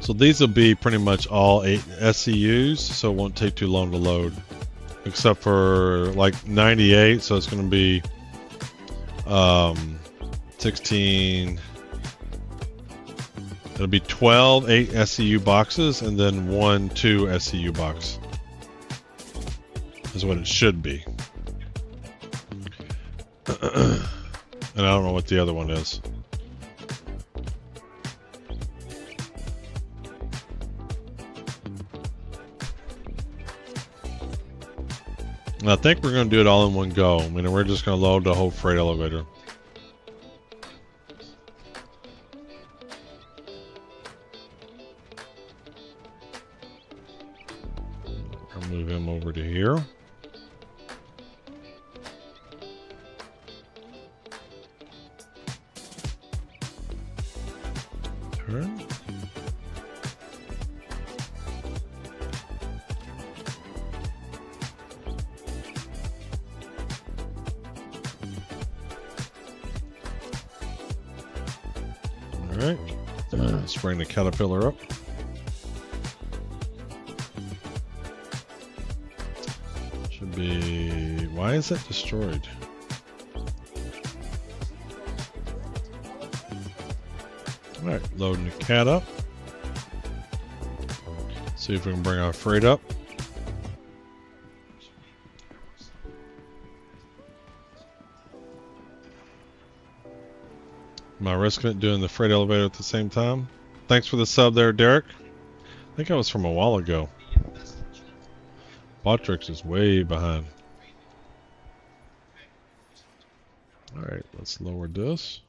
S1: So these will be pretty much all 8 SCUs, so it won't take too long to load. Except for like 98, so it's going to be 16. It'll be 12 8 SCU boxes and then 1 2 SCU box. Is what it should be. And I don't know what the other one is. And I think we're going to do it all in one go. I mean, we're just going to load the whole freight elevator. I'll move him over to here. Turn. Alright, let's bring the caterpillar up. Should be... Why is that destroyed? Alright, loading the cat up. See if we can bring our freight up. Am I risking it doing the freight elevator at the same time? Thanks for the sub there, Derek. I think that was from a while ago. Botrix is way behind. Alright, let's lower this.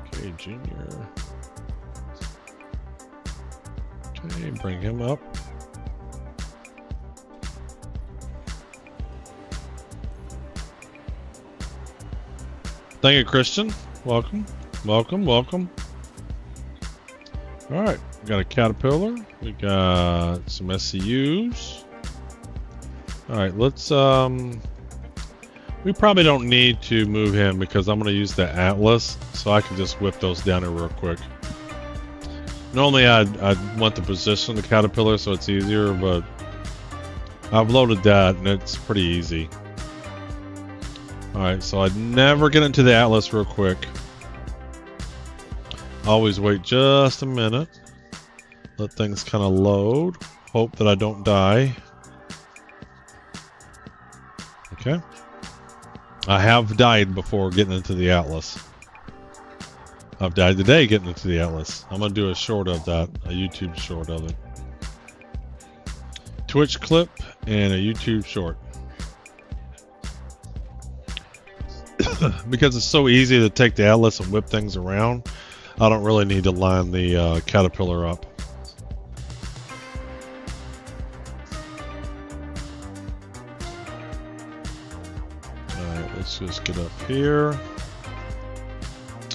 S1: Okay, Junior. Okay, bring him up. Thank you, Christian. Welcome, welcome, welcome. All right, we got a caterpillar. We got some SCUs. All right, let's. We probably don't need to move him because I'm going to use the Atlas, so I can just whip those down here real quick. Normally, I'd want to position the caterpillar so it's easier, but I've loaded that and it's pretty easy. Alright, so I'd never get into the Atlas real quick. Always wait just a minute. Let things kind of load. Hope that I don't die. Okay. I have died before getting into the Atlas. I've died today getting into the Atlas. I'm going to do a short of that. A YouTube short of it. Twitch clip and a YouTube short. Because it's so easy to take the Atlas and whip things around, I don't really need to line the caterpillar up. Alright, let's just get up here.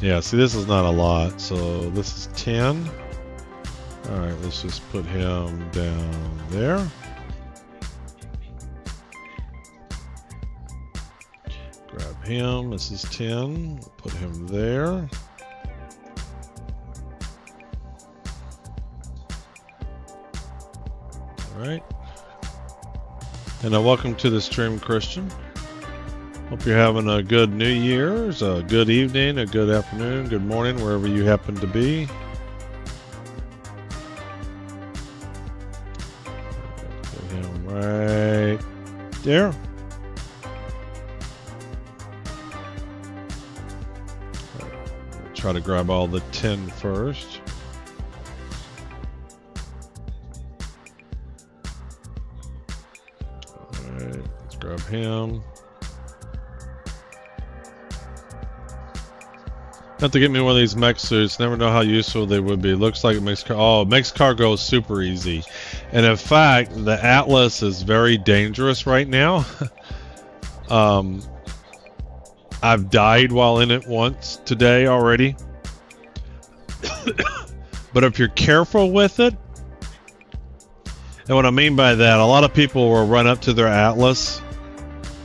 S1: Yeah, see, this is not a lot, so this is 10. Alright, let's just put him down there. Grab him, this is 10. Put him there. Alright. And welcome to the stream, Christian. Hope you're having a good New Year's, a good evening, a good afternoon, good morning, wherever you happen to be. Put him right there. Try to grab all the 10 first. Alright, let's grab him. Have to get me one of these mech suits. Never know how useful they would be. Looks like it makes it makes cargo super easy. And in fact, the Atlas is very dangerous right now. I've died while in it once today already. But if you're careful with it, and what I mean by that, a lot of people will run up to their Atlas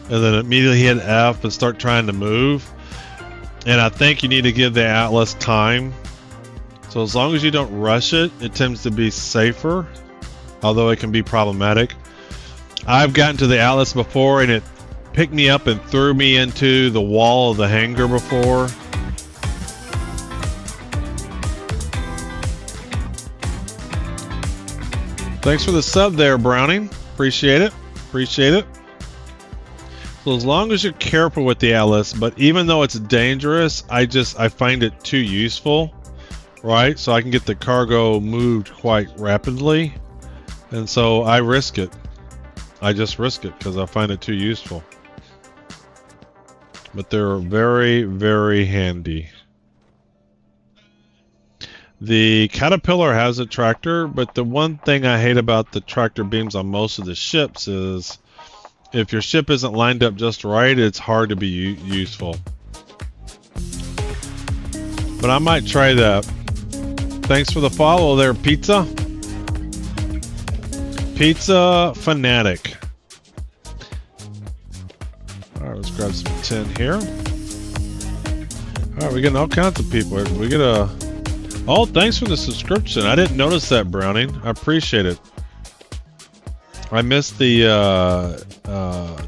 S1: and then immediately hit F and start trying to move. And I think you need to give the Atlas time. So as long as you don't rush it, it tends to be safer, although it can be problematic. I've gotten to the Atlas before and it picked me up and threw me into the wall of the hangar before. Thanks for the sub there, Browning. Appreciate it. Appreciate it. So as long as you're careful with the Atlas, but even though it's dangerous, I find it too useful, right? So I can get the cargo moved quite rapidly, and so I risk it. I just risk it because I find it too useful. But they're very, very handy. The Caterpillar has a tractor, but the one thing I hate about the tractor beams on most of the ships is if your ship isn't lined up just right, it's hard to be useful. But I might try that. Thanks for the follow there, Pizza. Pizza Fanatic. Alright, let's grab some tin here. Alright, we're getting all kinds of people. We get a... Oh, thanks for the subscription. I didn't notice that, Browning. I appreciate it. I missed the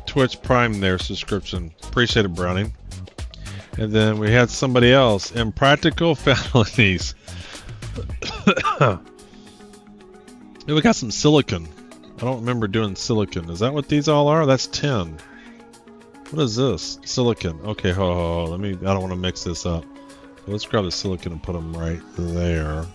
S1: Twitch Prime there subscription. Appreciate it, Browning. And then we had somebody else. Impractical Felonies. Hey, we got some silicon. I don't remember doing silicon. Is that what these all are? That's tin. What is this? Silicon. Okay, hold. Let me. I don't want to mix this up. Let's grab the silicon and put them right there.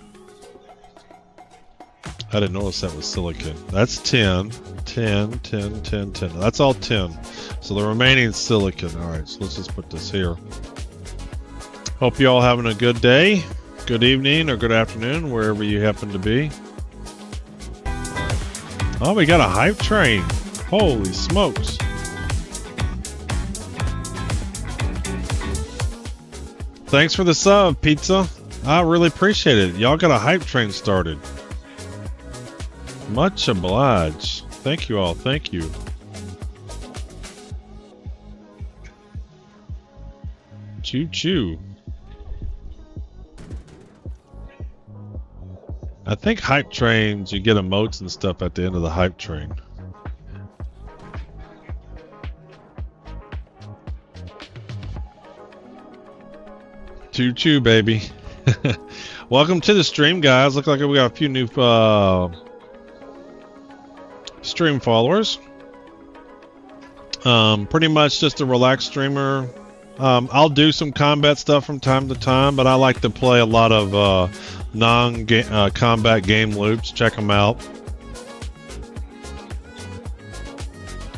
S1: I didn't notice that was silicon. That's tin. Tin. That's all tin. So the remaining is silicon. Alright, so let's just put this here. Hope you all having a good day, good evening, or good afternoon, wherever you happen to be. Oh, we got a hype train. Holy smokes. Thanks for the sub, Pizza. I really appreciate it. Y'all got a hype train started. Much obliged. Thank you all. Thank you. Choo choo. I think hype trains, you get emotes and stuff at the end of the hype train. Choo choo, baby. Welcome to the stream, guys. Look like we got a few new stream followers. Pretty much just a relaxed streamer. I'll do some combat stuff from time to time, but I like to play a lot of non-combat game loops. Check them out.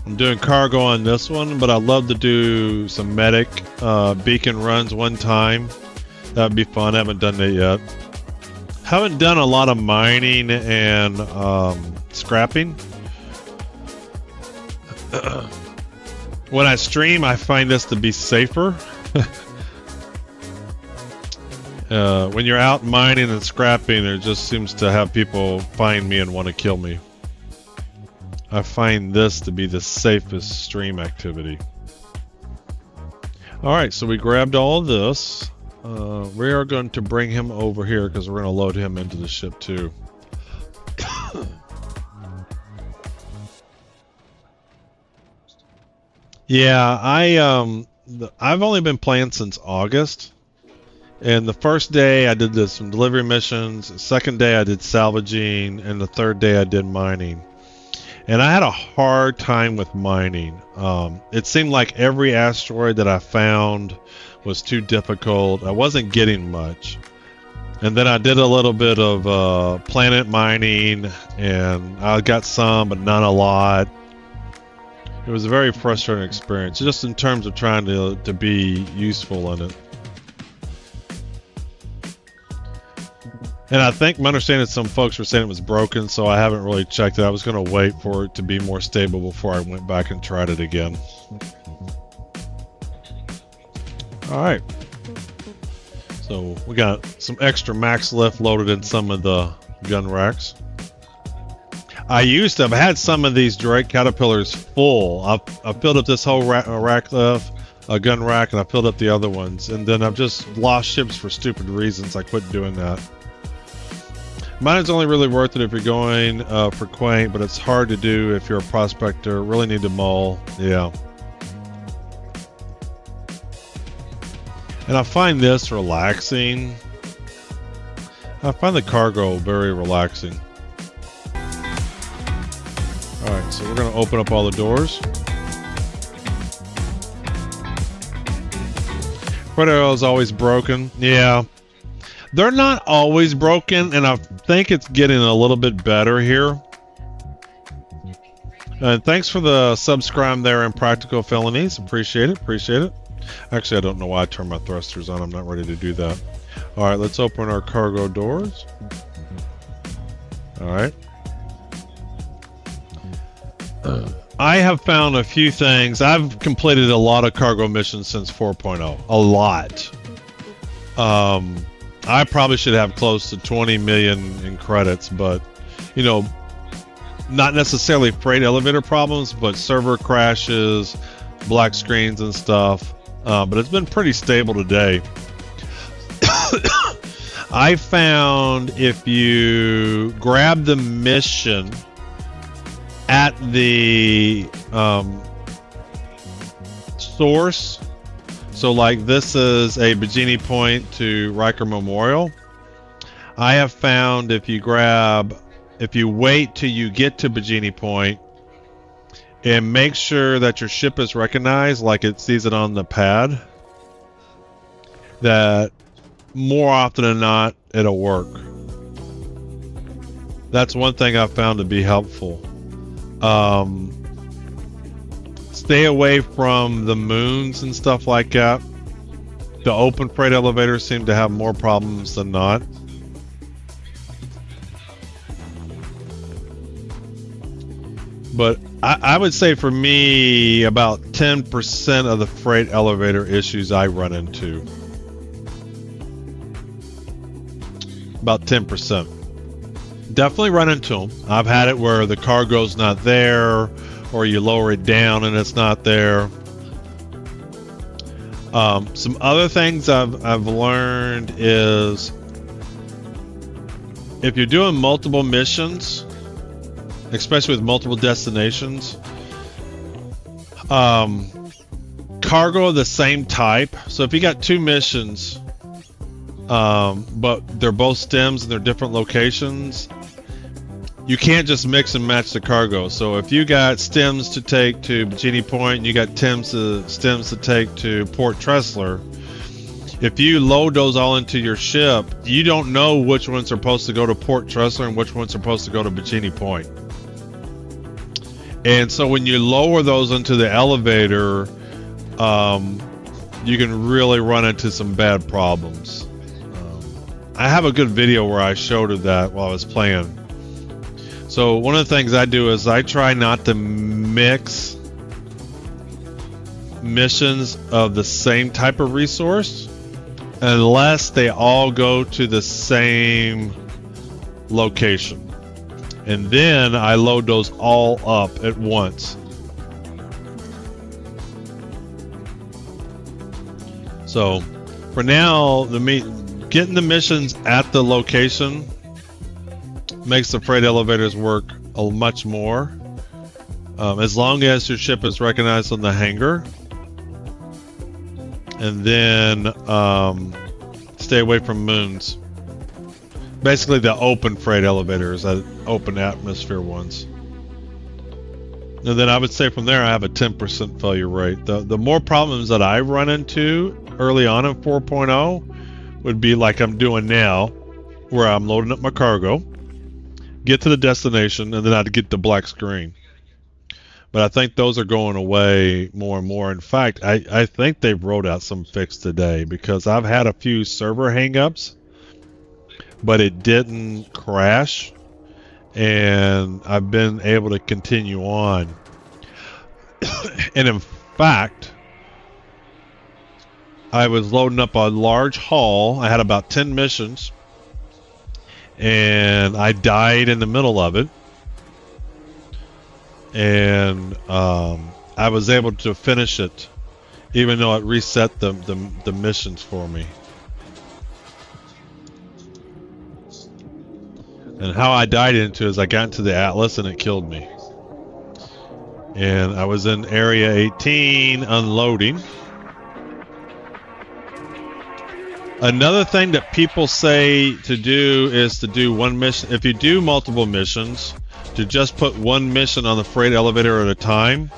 S1: I'm doing cargo on this one, but I'd love to do some medic beacon runs one time. That'd be fun. I haven't done that yet. Haven't done a lot of mining and scrapping. When I stream, I find this to be safer. When you're out mining and scrapping, it just seems to have people find me and want to kill me. I find this to be the safest stream activity. Alright, so we grabbed all of this. We are going to bring him over here because we're going to load him into the ship too. Yeah, I've only been playing since August. And the first day I did some delivery missions, the second day I did salvaging, and the third day I did mining. And I had a hard time with mining. It seemed like every asteroid that I found was too difficult. I wasn't getting much. And then I did a little bit of planet mining, and I got some, but not a lot. It was a very frustrating experience, just in terms of trying to be useful in it. And I think my understanding is some folks were saying it was broken, so I haven't really checked it. I was going to wait for it to be more stable before I went back and tried it again. Alright. So we got some extra max lift loaded in some of the gun racks. I used to have had some of these Drake Caterpillars full. I filled up this whole rack left, a gun rack, and I filled up the other ones. And then I've just lost ships for stupid reasons. I quit doing that. Mine is only really worth it if you're going for quaint, but it's hard to do if you're a prospector. Really need to mull. Yeah. And I find this relaxing. I find the cargo very relaxing. Alright, so we're going to open up all the doors. Freight arrow is always broken. Yeah. They're not always broken, and I think it's getting a little bit better here. And thanks for the subscribe there in Practical Felonies. Appreciate it, appreciate it. Actually, I don't know why I turned my thrusters on. I'm not ready to do that. Alright, let's open our cargo doors. Alright. I have found a few things. I've completed a lot of cargo missions since 4.0. A lot. I probably should have close to 20 million in credits, but, you know, not necessarily freight elevator problems, but server crashes, black screens and stuff. But it's been pretty stable today. I found if you grab the mission at the source, so like this is a Bikini Point to Riker Memorial. I have found if you wait till you get to Bikini Point and make sure that your ship is recognized like it sees it on the pad, that more often than not it'll work. That's one thing I've found to be helpful. Stay away from the moons and stuff like that. The open freight elevators seem to have more problems than not. But I would say for me, about 10% of the freight elevator issues I run into. About 10%. Definitely run into them. I've had it where the cargo's not there, or you lower it down and it's not there. Some other things I've learned is if you're doing multiple missions, especially with multiple destinations, cargo of the same type. So if you got two missions, but they're both stems and they're different locations, you can't just mix and match the cargo. So if you got stems to take to Bikini Point and you got stems to take to Port Tressler, if you load those all into your ship, you don't know which one's supposed to go to Port Tressler and which one's supposed to go to Bikini Point. And so when you lower those into the elevator, you can really run into some bad problems. I have a good video where I showed her that while I was playing. So one of the things I do is I try not to mix missions of the same type of resource unless they all go to the same location. And then I load those all up at once. So for now, getting the missions at the location makes the freight elevators work much more. As long as your ship is recognized on the hangar. And then stay away from moons. Basically the open freight elevators, open atmosphere ones. And then I would say from there I have a 10% failure rate. The more problems that I run into early on in 4.0 would be like I'm doing now, where I'm loading up my cargo, get to the destination, and then I'd get the black screen. But I think those are going away more and more. In fact, I think they've rolled out some fix today, because I've had a few server hangups, but it didn't crash, and I've been able to continue on. And in fact, I was loading up a large haul. I had about 10 missions, and I died in the middle of it. and I was able to finish it, even though it reset the missions for me. And how I died into is I got into the Atlas and it killed me. And I was in Area 18 unloading. Another thing that people say to do is to do one mission. If you do multiple missions, to just put one mission on the freight elevator at a time.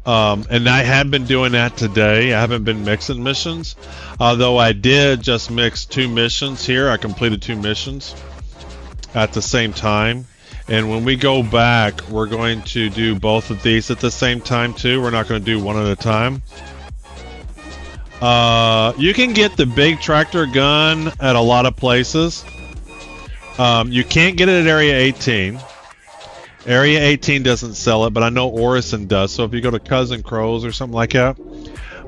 S1: And I have been doing that today. I haven't been mixing missions. Although I did just mix 2 missions here. I completed 2 missions at the same time. And when we go back, we're going to do both of these at the same time too. We're not going to do one at a time. You can get the big tractor gun at a lot of places. You can't get it at Area 18. Area 18 doesn't sell it, but I know Orison does. So if you go to Cousin Crow's or something like that.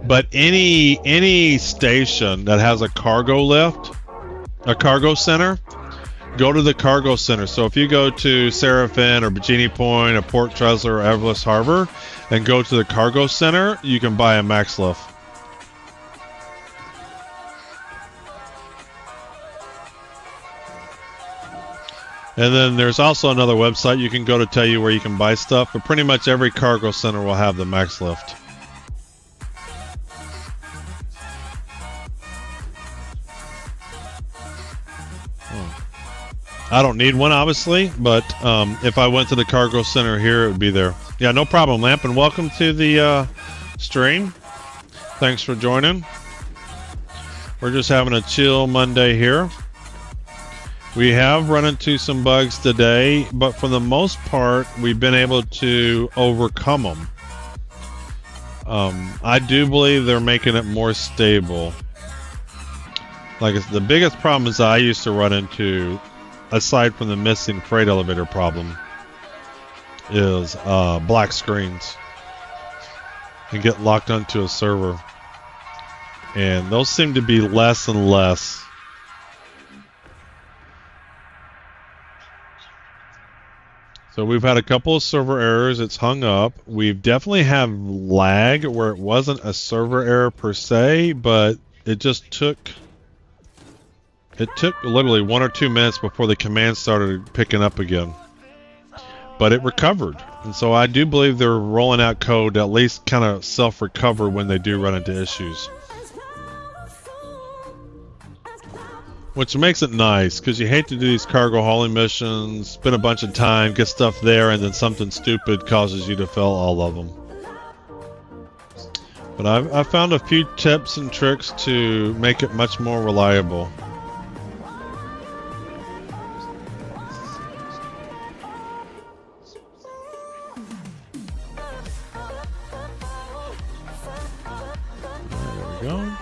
S1: But any station that has a cargo lift, a cargo center, go to the cargo center. So if you go to Seraphin or Bikini Point or Port Trezor or Everest Harbor and go to the cargo center, you can buy a max lift. And then there's also another website you can go to tell you where you can buy stuff, but pretty much every cargo center will have the max lift. I don't need one, obviously, but if I went to the cargo center here, it would be there. Yeah, no problem, Lamp, and welcome to the stream. Thanks for joining. We're just having a chill Monday here. We have run into some bugs today, but for the most part, we've been able to overcome them. I do believe they're making it more stable. Like, the biggest problem is I used to run into, aside from the missing freight elevator problem, is black screens and get locked onto a server. And those seem to be less and less. So we've had a couple of server errors. It's hung up. We've definitely had lag where it wasn't a server error per se, but it just took literally 1 or 2 minutes before the command started picking up again. But it recovered. And so I do believe they're rolling out code to at least kind of self-recover when they do run into issues. Which makes it nice, because you hate to do these cargo hauling missions, spend a bunch of time, get stuff there, and then something stupid causes you to fail all of them. But I've found a few tips and tricks to make it much more reliable. There we go.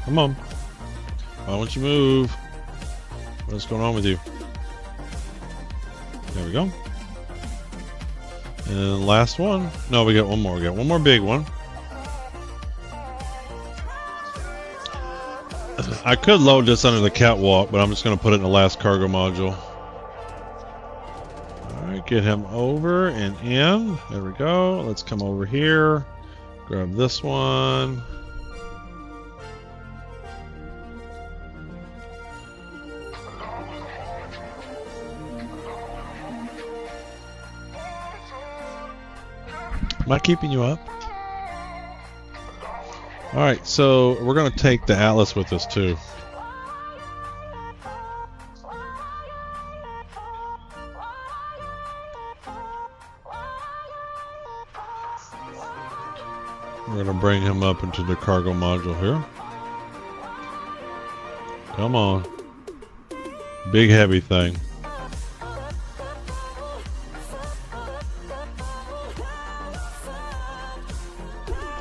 S1: Come on. Why don't you move? What's going on with you? There we go. And last one. No, we got one more. We got one more big one. I could load this under the catwalk, but I'm just going to put it in the last cargo module. Alright, get him over and in. There we go. Let's come over here. Grab this one. Am I keeping you up? Alright, so we're going to take the Atlas with us too. We're going to bring him up into the cargo module here. Come on. Big heavy thing.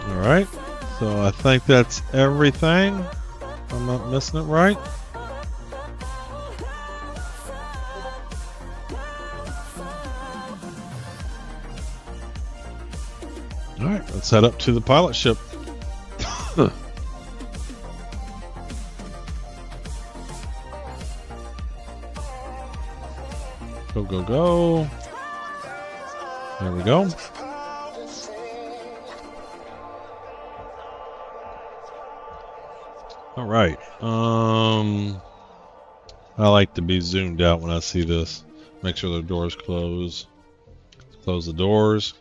S1: Alright, so I think that's everything. If I'm not missing it right. All right, let's head up to the pilot ship. Go, go, go. There we go. All right. I like to be zoomed out when I see this. Make sure the doors close. Close the doors.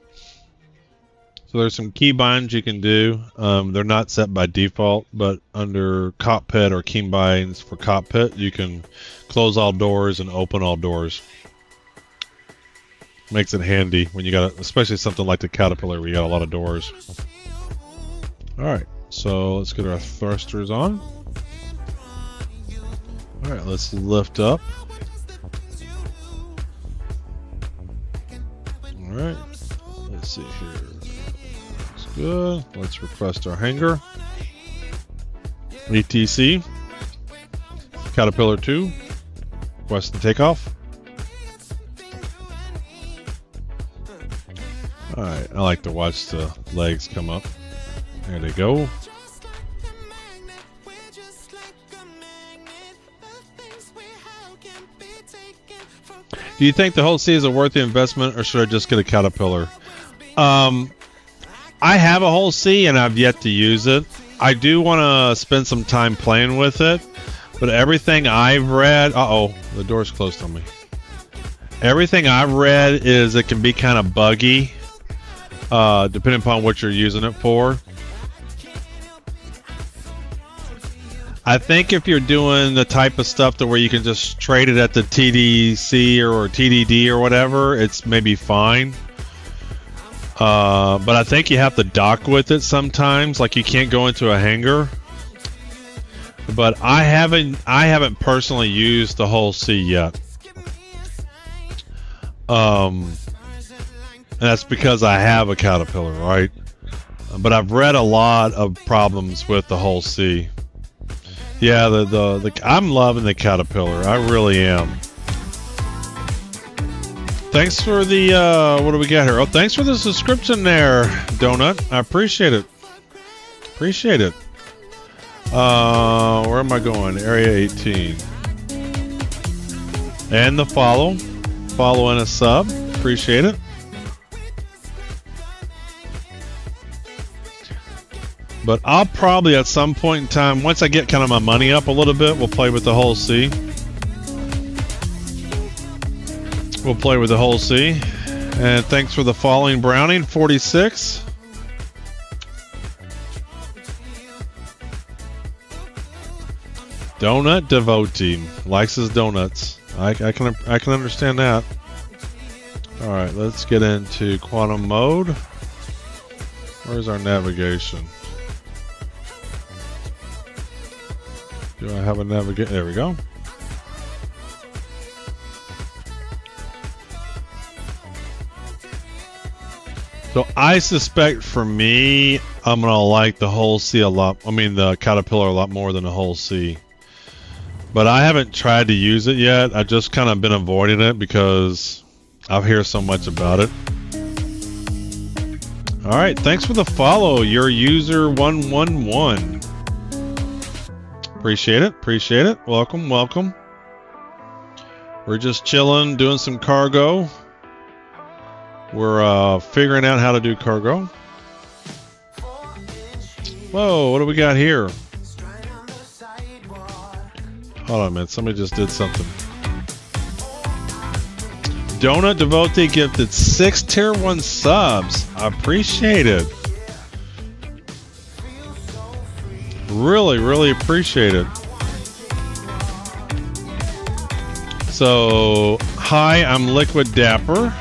S1: So there's some key binds you can do. They're not set by default, but under cockpit or key binds for cockpit, you can close all doors and open all doors. Makes it handy when you got, especially something like the Caterpillar where you got a lot of doors. All right, so let's get our thrusters on. All right, let's lift up. All right, let's see here. Looks good. Let's request our hangar. ETC. Caterpillar 2. Request the takeoff. All right, I like to watch the legs come up. There they go. Do you think the whole sea is a worthy investment, or should I just get a Caterpillar? I have a whole sea and I've yet to use it. I do want to spend some time playing with it, but everything I've read... Uh-oh, the door's closed on me. Everything I've read is it can be kind of buggy, depending upon what you're using it for. I think if you're doing the type of stuff to where you can just trade it at the TDC or TDD or whatever, it's maybe fine. But I think you have to dock with it sometimes, like you can't go into a hangar. But I haven't personally used the whole sea yet. And that's because I have a Caterpillar, right? But I've read a lot of problems with the whole sea. Yeah, I'm loving the Caterpillar. I really am. Thanks for the, what do we got here? Oh, thanks for the subscription there, Donut. I appreciate it. Appreciate it. Where am I going? Area 18. And the follow. Follow and a sub. Appreciate it. But I'll probably at some point in time, once I get kind of my money up a little bit, we'll play with the whole sea. We'll play with the whole sea. And thanks for the following, Browning 46. Donut devotee likes his donuts. I can understand that. All right, let's get into quantum mode. Where's our navigation? Do I have a navigate? There we go. So I suspect for me, I'm gonna like the whole sea a lot. I mean, the Caterpillar a lot more than the whole sea. But I haven't tried to use it yet. I've just kind of been avoiding it because I hear so much about it. All right, thanks for the follow. Your user 111. Appreciate it. Appreciate it. Welcome. Welcome. We're just chilling, doing some cargo. We're figuring out how to do cargo. Whoa, what do we got here? Hold on a minute. Somebody just did something. Donut Devotee gifted 6 tier 1 subs. I appreciate it. Really, really appreciate it. So, hi, I'm Liquid Dapper.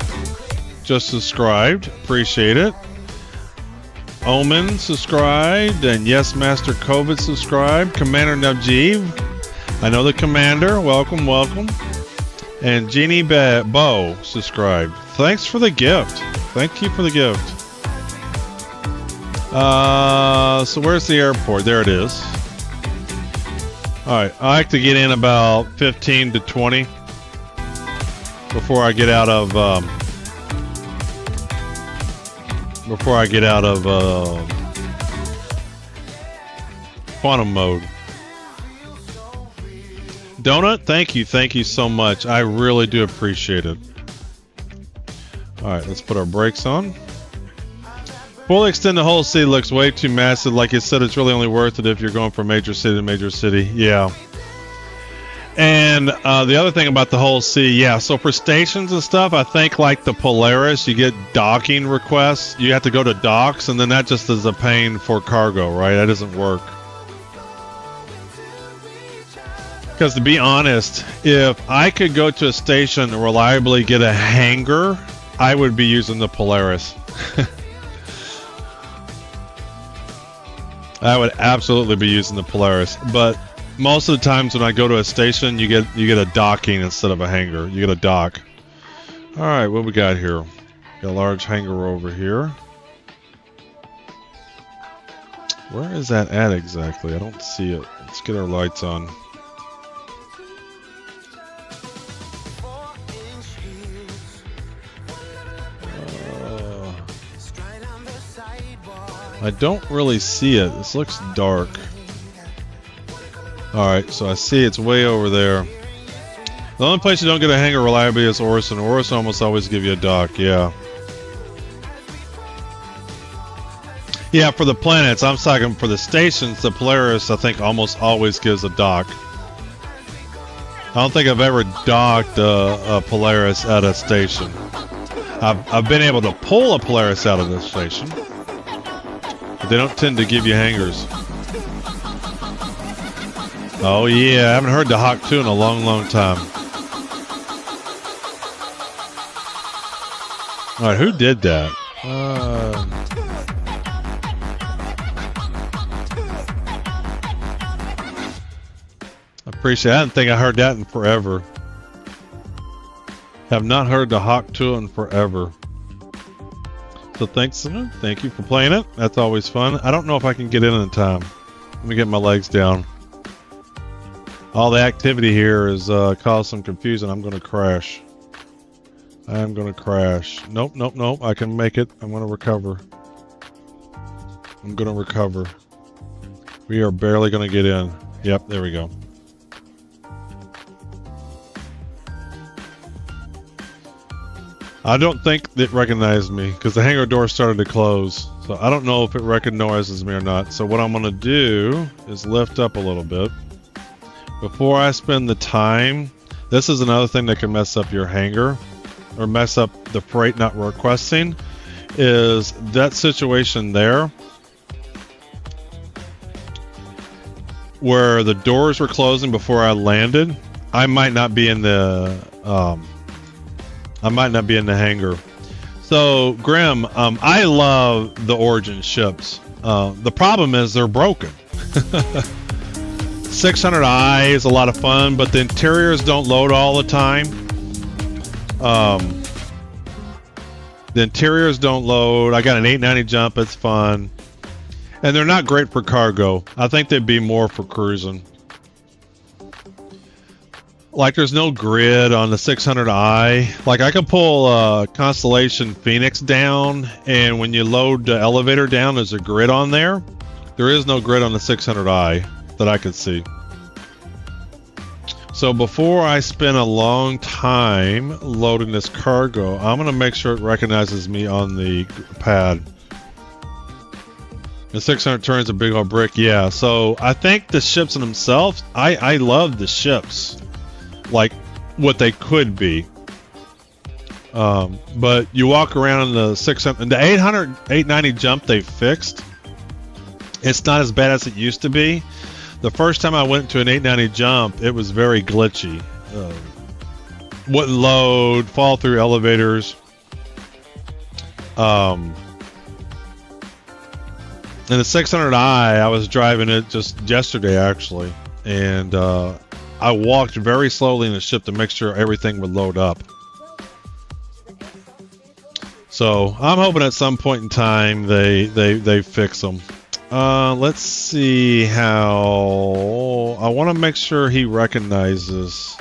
S1: Just subscribed. Appreciate it. Omen subscribed. And Yes Master COVID subscribed. Commander Najib. I know the commander. Welcome, welcome. And Jeannie Bo subscribed. Thanks for the gift. Thank you for the gift. So where's the airport? There it is. Alright, I like to get in about 15 to 20 before I get out of before I get out of quantum mode. Donut, thank you so much. I really do appreciate it. Alright, let's put our brakes on. Fully extend the whole city looks way too massive. Like you said, it's really only worth it if you're going from major city to major city. Yeah. And the other thing about the whole city, yeah, so for stations and stuff, I think like the Polaris, you get docking requests. You have to go to docks, and then that just is a pain for cargo, right? That doesn't work. Because to be honest, if I could go to a station and reliably get a hangar, I would be using the Polaris. I would absolutely be using the Polaris. But most of the times when I go to a station, you get a docking instead of a hangar. You get a dock. All right, what we got here? Got a large hangar over here. Where is that at exactly? I don't see it. Let's get our lights on. I don't really see it. This looks dark. Alright, so I see it's way over there. The only place you don't get a hangar reliably is Orson. Orson almost always give you a dock, yeah. Yeah, for the planets. I'm talking for the stations, the Polaris, I think, almost always gives a dock. I don't think I've ever docked a Polaris at a station. I've been able to pull a Polaris out of the station. But they don't tend to give you hangars. Oh yeah, I haven't heard the Hawk 2 in a long time. Alright, who did that? I appreciate it. I didn't think I heard that in forever. Have not heard the Hawk 2 in forever. So thank you for playing it. That's always fun. I don't know if I can get in time. Let me get my legs down. All the activity here has caused some confusion. I'm going to crash. I am going to crash. Nope. I can make it. I'm going to recover. I'm going to recover. We are barely going to get in. Yep, there we go. I don't think it recognized me because the hangar door started to close. So I don't know if it recognizes me or not. So what I'm going to do is lift up a little bit. Before I spend the time, this is another thing that can mess up your hangar or mess up the freight not requesting, is that situation there where the doors were closing before I landed. I might not be in the hangar. So Grim, I love the Origin ships. The problem is they're broken. 600i is a lot of fun, but the interiors don't load all the time. The interiors don't load. I got an 890 jump. It's fun. And they're not great for cargo. I think they'd be more for cruising. Like there's no grid on the 600i. Like I could pull Constellation Phoenix down, and when you load the elevator down, there's a grid on there. There is no grid on the 600i that I could see. So before I spend a long time loading this cargo, I'm going to make sure it recognizes me on the pad. The 600 turns a big old brick, yeah. So I think the ships in themselves, I love the ships. Like what they could be. But you walk around in the 600, the 800, 890 jump they fixed. It's not as bad as it used to be. The first time I went to an 890 jump, it was very glitchy. Wouldn't load, fall through elevators. And the 600i, I was driving it just yesterday actually, and I walked very slowly in the ship to make sure everything would load up. So I'm hoping at some point in time they fix them. Let's see how. I want to make sure he recognizes.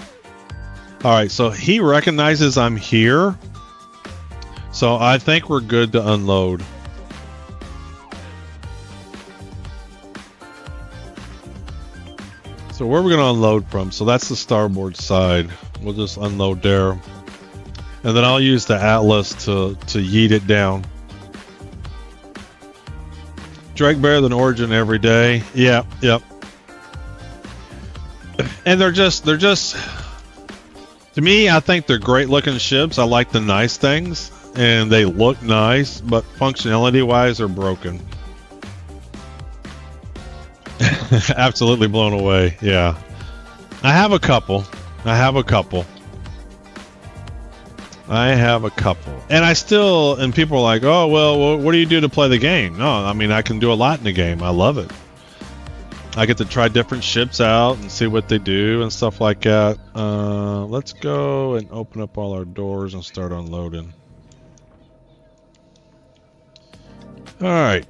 S1: All right, so he recognizes I'm here. So I think we're good to unload. So where are we going to unload from? So that's the starboard side. We'll just unload there. And then I'll use the Atlas to yeet it down. Drake better than Origin every day. Yeah, yep. And they're just to me, I think they're great looking ships. I like the nice things and they look nice, but functionality wise they're broken. Absolutely blown away. Yeah. I have a couple. And I still, and people are like, oh, well, what do you do to play the game? No, I mean, I can do a lot in the game. I love it. I get to try different ships out and see what they do and stuff like that. Let's go and open up all our doors and start unloading. All right.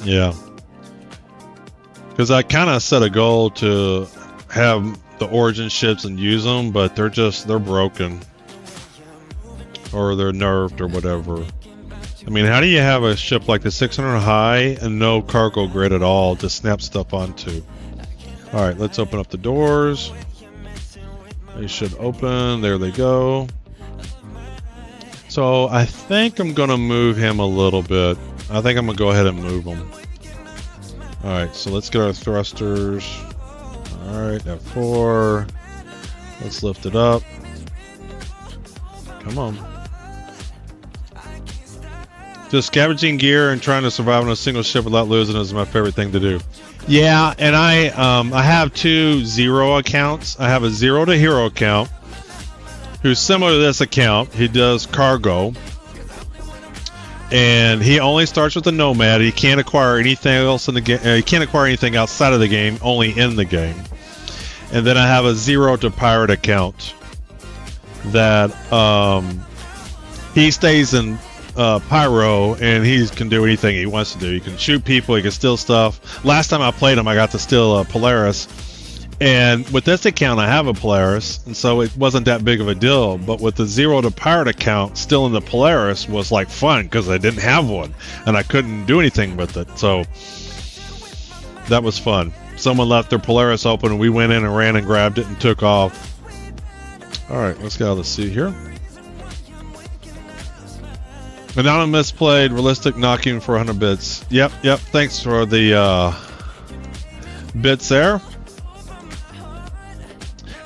S1: Yeah. Because I kind of set a goal to have the Origin ships and use them, but they're broken. Or they're nerfed or whatever. I mean, how do you have a ship like the 600 high and no cargo grid at all to snap stuff onto? Alright, let's open up the doors. They should open. There they go. So I think I'm going to move him a little bit. I think I'm going to go ahead and move him. Alright, so let's get our thrusters. Alright, F4. Let's lift it up. Come on. Just scavenging gear and trying to survive on a single ship without losing is my favorite thing to do. Yeah, and I have 2 zero accounts. I have a 0 to hero account, who's similar to this account. He does cargo. And he only starts with the Nomad. He can't acquire anything else in the game. He can't acquire anything outside of the game, only in the game. And then I have a 0 to pirate account that he stays in pyro, and he can do anything he wants to do. He can shoot people, he can steal stuff. Last time I played him, I got to steal a Polaris. And with this account, I have a Polaris, and so it wasn't that big of a deal. But with the 0 to pirate account, still in the Polaris was like fun because I didn't have one, and I couldn't do anything with it. So that was fun. Someone left their Polaris open, and we went in and ran and grabbed it and took off. All right, let's get out of the seat here. Anonymous played realistic knocking for 100 bits. Yep. Thanks for the bits there.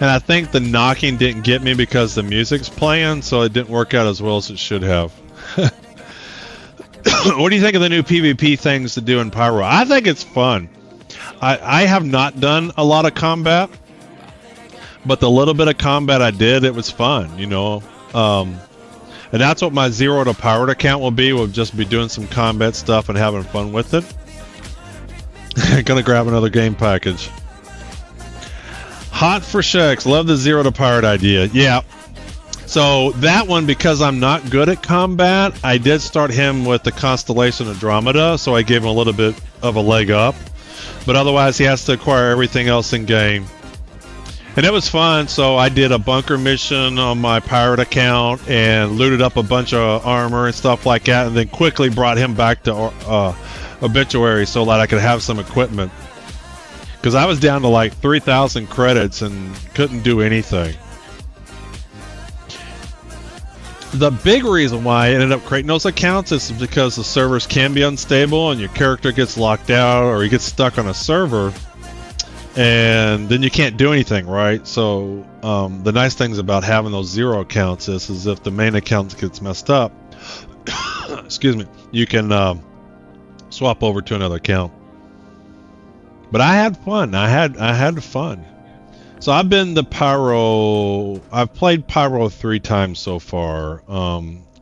S1: And I think the knocking didn't get me because the music's playing, so it didn't work out as well as it should have. What do you think of the new PvP things to do in Pyro? I think it's fun. I have not done a lot of combat, but the little bit of combat I did, it was fun, you know. And that's what my 0 to pirate account will be. We'll just be doing some combat stuff and having fun with it. Gonna grab another game package. Hot for Shex. Love the 0 to pirate idea. Yeah. So that one, because I'm not good at combat, I did start him with the Constellation Andromeda, so I gave him a little bit of a leg up. But otherwise, he has to acquire everything else in game. And it was fun, so I did a bunker mission on my pirate account and looted up a bunch of armor and stuff like that, and then quickly brought him back to Obituary so that I could have some equipment. Because I was down to like 3,000 credits and couldn't do anything. The big reason why I ended up creating those accounts is because the servers can be unstable and your character gets locked out or he gets stuck on a server. And then you can't do anything, right? So the nice things about having those 0 accounts is if the main account gets messed up, excuse me, you can swap over to another account. But I had fun. I had fun. So I've been the Pyro. I've played Pyro 3 times so far.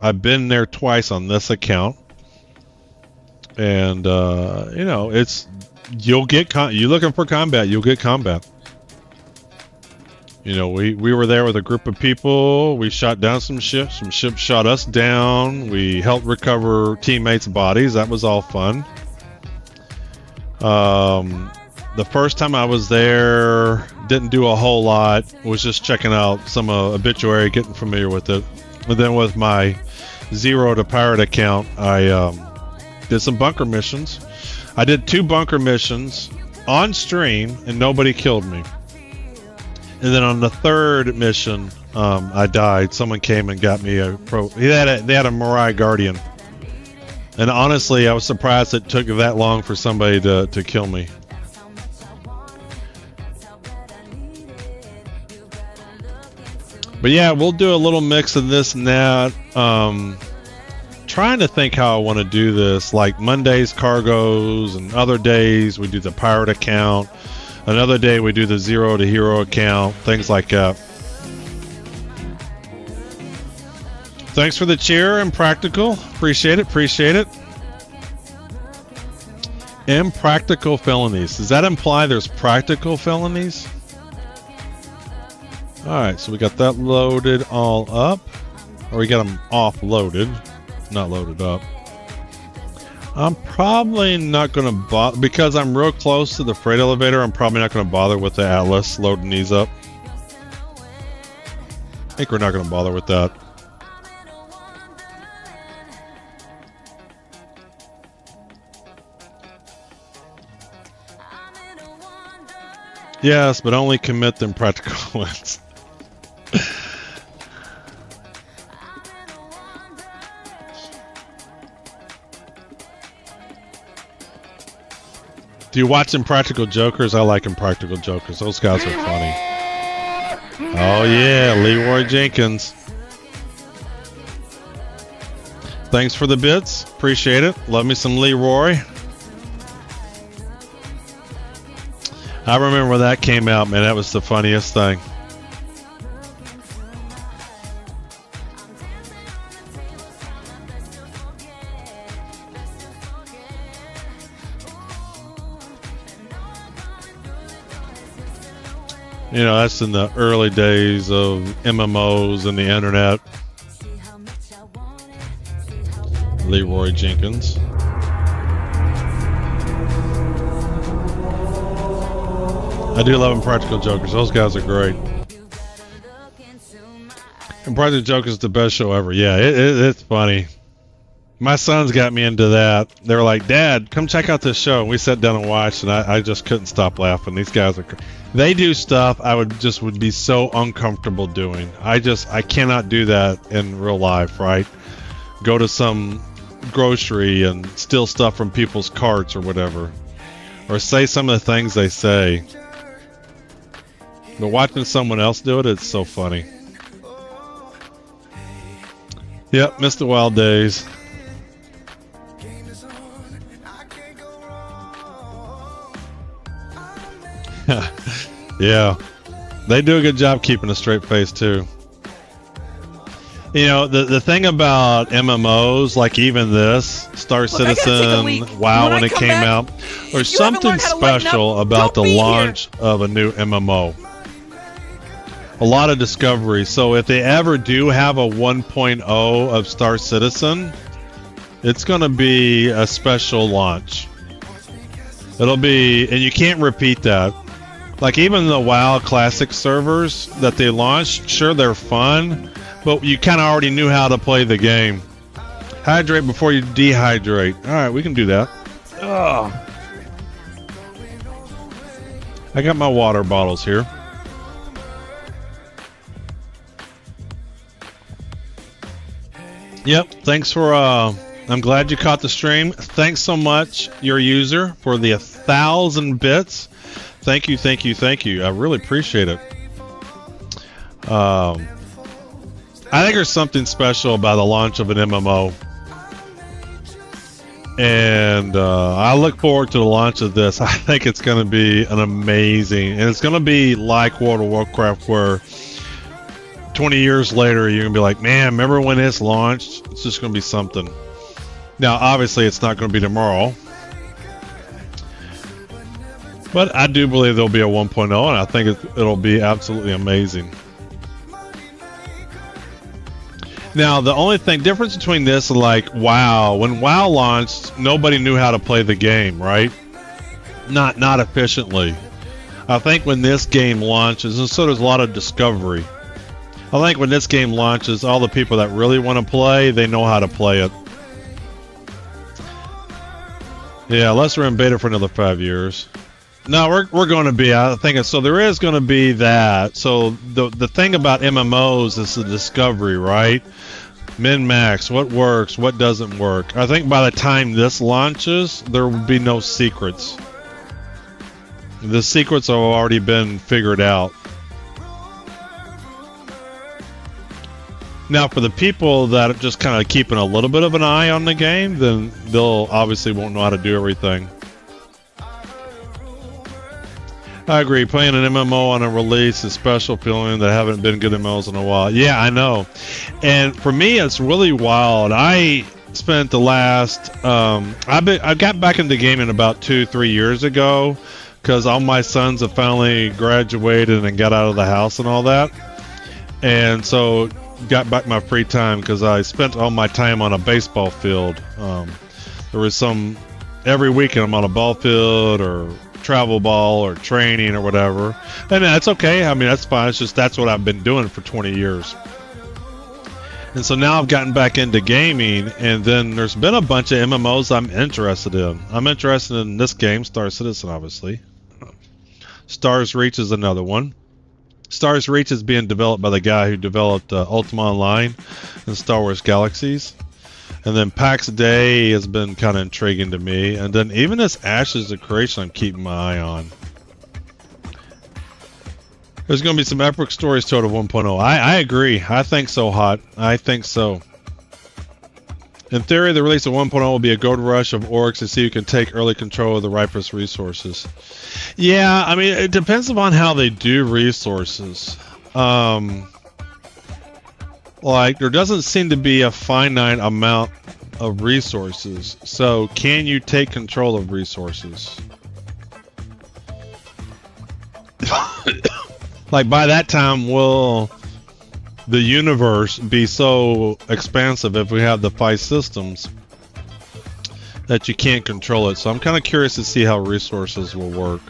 S1: I've been there twice on this account, and you know, it's you're looking for combat, you'll get combat. You know, we were there with a group of people. We shot down some ships. Some ships shot us down. We helped recover teammates' bodies. That was all fun. The first time I was there, didn't do a whole lot. Was just checking out some Obituary, getting familiar with it. And then with my 0 to pirate account, I Did some bunker missions. I did 2 bunker missions on stream, and nobody killed me. And then on the 3rd mission, I died. Someone came and got me a pro. They had a Mirai Guardian. And honestly, I was surprised it took that long for somebody to kill me. But yeah, we'll do a little mix of this and that. Trying to think how I want to do this. Like Mondays, cargoes, and other days we do the pirate account. Another day we do the 0 to hero account. Things like that. Thanks for the cheer, Impractical. Appreciate it, appreciate it. Impractical felonies. Does that imply there's practical felonies? Alright, so we got that loaded all up. Or we got them offloaded. Not loaded up. I'm probably not going to bother, because I'm real close to the freight elevator, I'm probably not going to bother with the Atlas loading these up. I think we're not going to bother with that. Yes, but only commit them practical ones. Do you watch Impractical Jokers? I like Impractical Jokers. Those guys are funny. Oh yeah, Leroy Jenkins. Thanks for the bits. Appreciate it. Love me some Leroy. I remember when that came out, man. That was the funniest thing. You know, that's in the early days of MMOs and the internet. Leroy Jenkins. I do love Impractical Jokers. Those guys are great. Impractical Jokers is the best show ever. Yeah, it's funny. My sons got me into that. They were like, Dad, come check out this show. And we sat down and watched, and I just couldn't stop laughing. These guys are... They do stuff I would be so uncomfortable doing. I cannot do that in real life, right? Go to some grocery and steal stuff from people's carts or whatever. Or say some of the things they say. But watching someone else do it, it's so funny. Yep, missed the wild days. Yeah, they do a good job keeping a straight face too. You know, the thing about MMOs, like even this Star Citizen, WoW, when it came out, there's something special about the launch of a new MMO. A lot of discovery. So if they ever do have a 1.0 of Star Citizen, it's going to be a special launch. It'll be, and you can't repeat that. Like even the WoW Classic servers that they launched, sure they're fun, but you kind of already knew how to play the game. Hydrate before you dehydrate. All right, we can do that. Ugh. I got my water bottles here. Yep, thanks for, I'm glad you caught the stream. Thanks so much, your user, for the 1,000 bits. Thank you, thank you, thank you. I really appreciate it. I think there's something special about the launch of an MMO. And I look forward to the launch of this. I think it's going to be an amazing, and it's going to be like World of Warcraft, where 20 years later you're going to be like, man, remember when this launched? It's just going to be something. Now, obviously, it's not going to be tomorrow. But I do believe there'll be a 1.0, and I think it'll be absolutely amazing. Now, the only difference between this and like WoW, when WoW launched, nobody knew how to play the game, right? Not efficiently. I think when this game launches, and so there's a lot of discovery. I think when this game launches, all the people that really want to play, they know how to play it. Yeah, unless we're in beta for another 5 years. No, we're going to be. I think so. There is going to be that. So the thing about MMOs is the discovery, right? Min max, what works, what doesn't work. I think by the time this launches, there will be no secrets. The secrets have already been figured out. Now, for the people that are just kind of keeping a little bit of an eye on the game, then they'll obviously won't know how to do everything. I agree. Playing an MMO on a release is special feeling that haven't been good MMOs in a while. Yeah, I know. And for me, it's really wild. I spent the last I got back into gaming about 2-3 years ago because all my sons have finally graduated and got out of the house and all that, and so got back my free time because I spent all my time on a baseball field. There was every weekend I'm on a ball field or travel ball or training or whatever, and that's okay. I mean, that's fine. It's just that's what I've been doing for 20 years. And so now I've gotten back into gaming, and then there's been a bunch of MMOs I'm interested in. I'm interested in this game, Star Citizen, obviously. Stars Reach is another one. Stars Reach is being developed by the guy who developed Ultima Online and Star Wars Galaxies. And then PAX Day has been kind of intriguing to me. And then even this Ashes of Creation I'm keeping my eye on. There's going to be some epic stories to it of 1.0. I agree. I think so, Hot. I think so. In theory, the release of 1.0 will be a gold rush of orcs to see who can take early control of the ripest resources. Yeah, I mean, it depends upon how they do resources. Like, there doesn't seem to be a finite amount of resources. So, can you take control of resources? Like, by that time, will the universe be so expansive if we have the 5 systems that you can't control it? So I'm kind of curious to see how resources will work.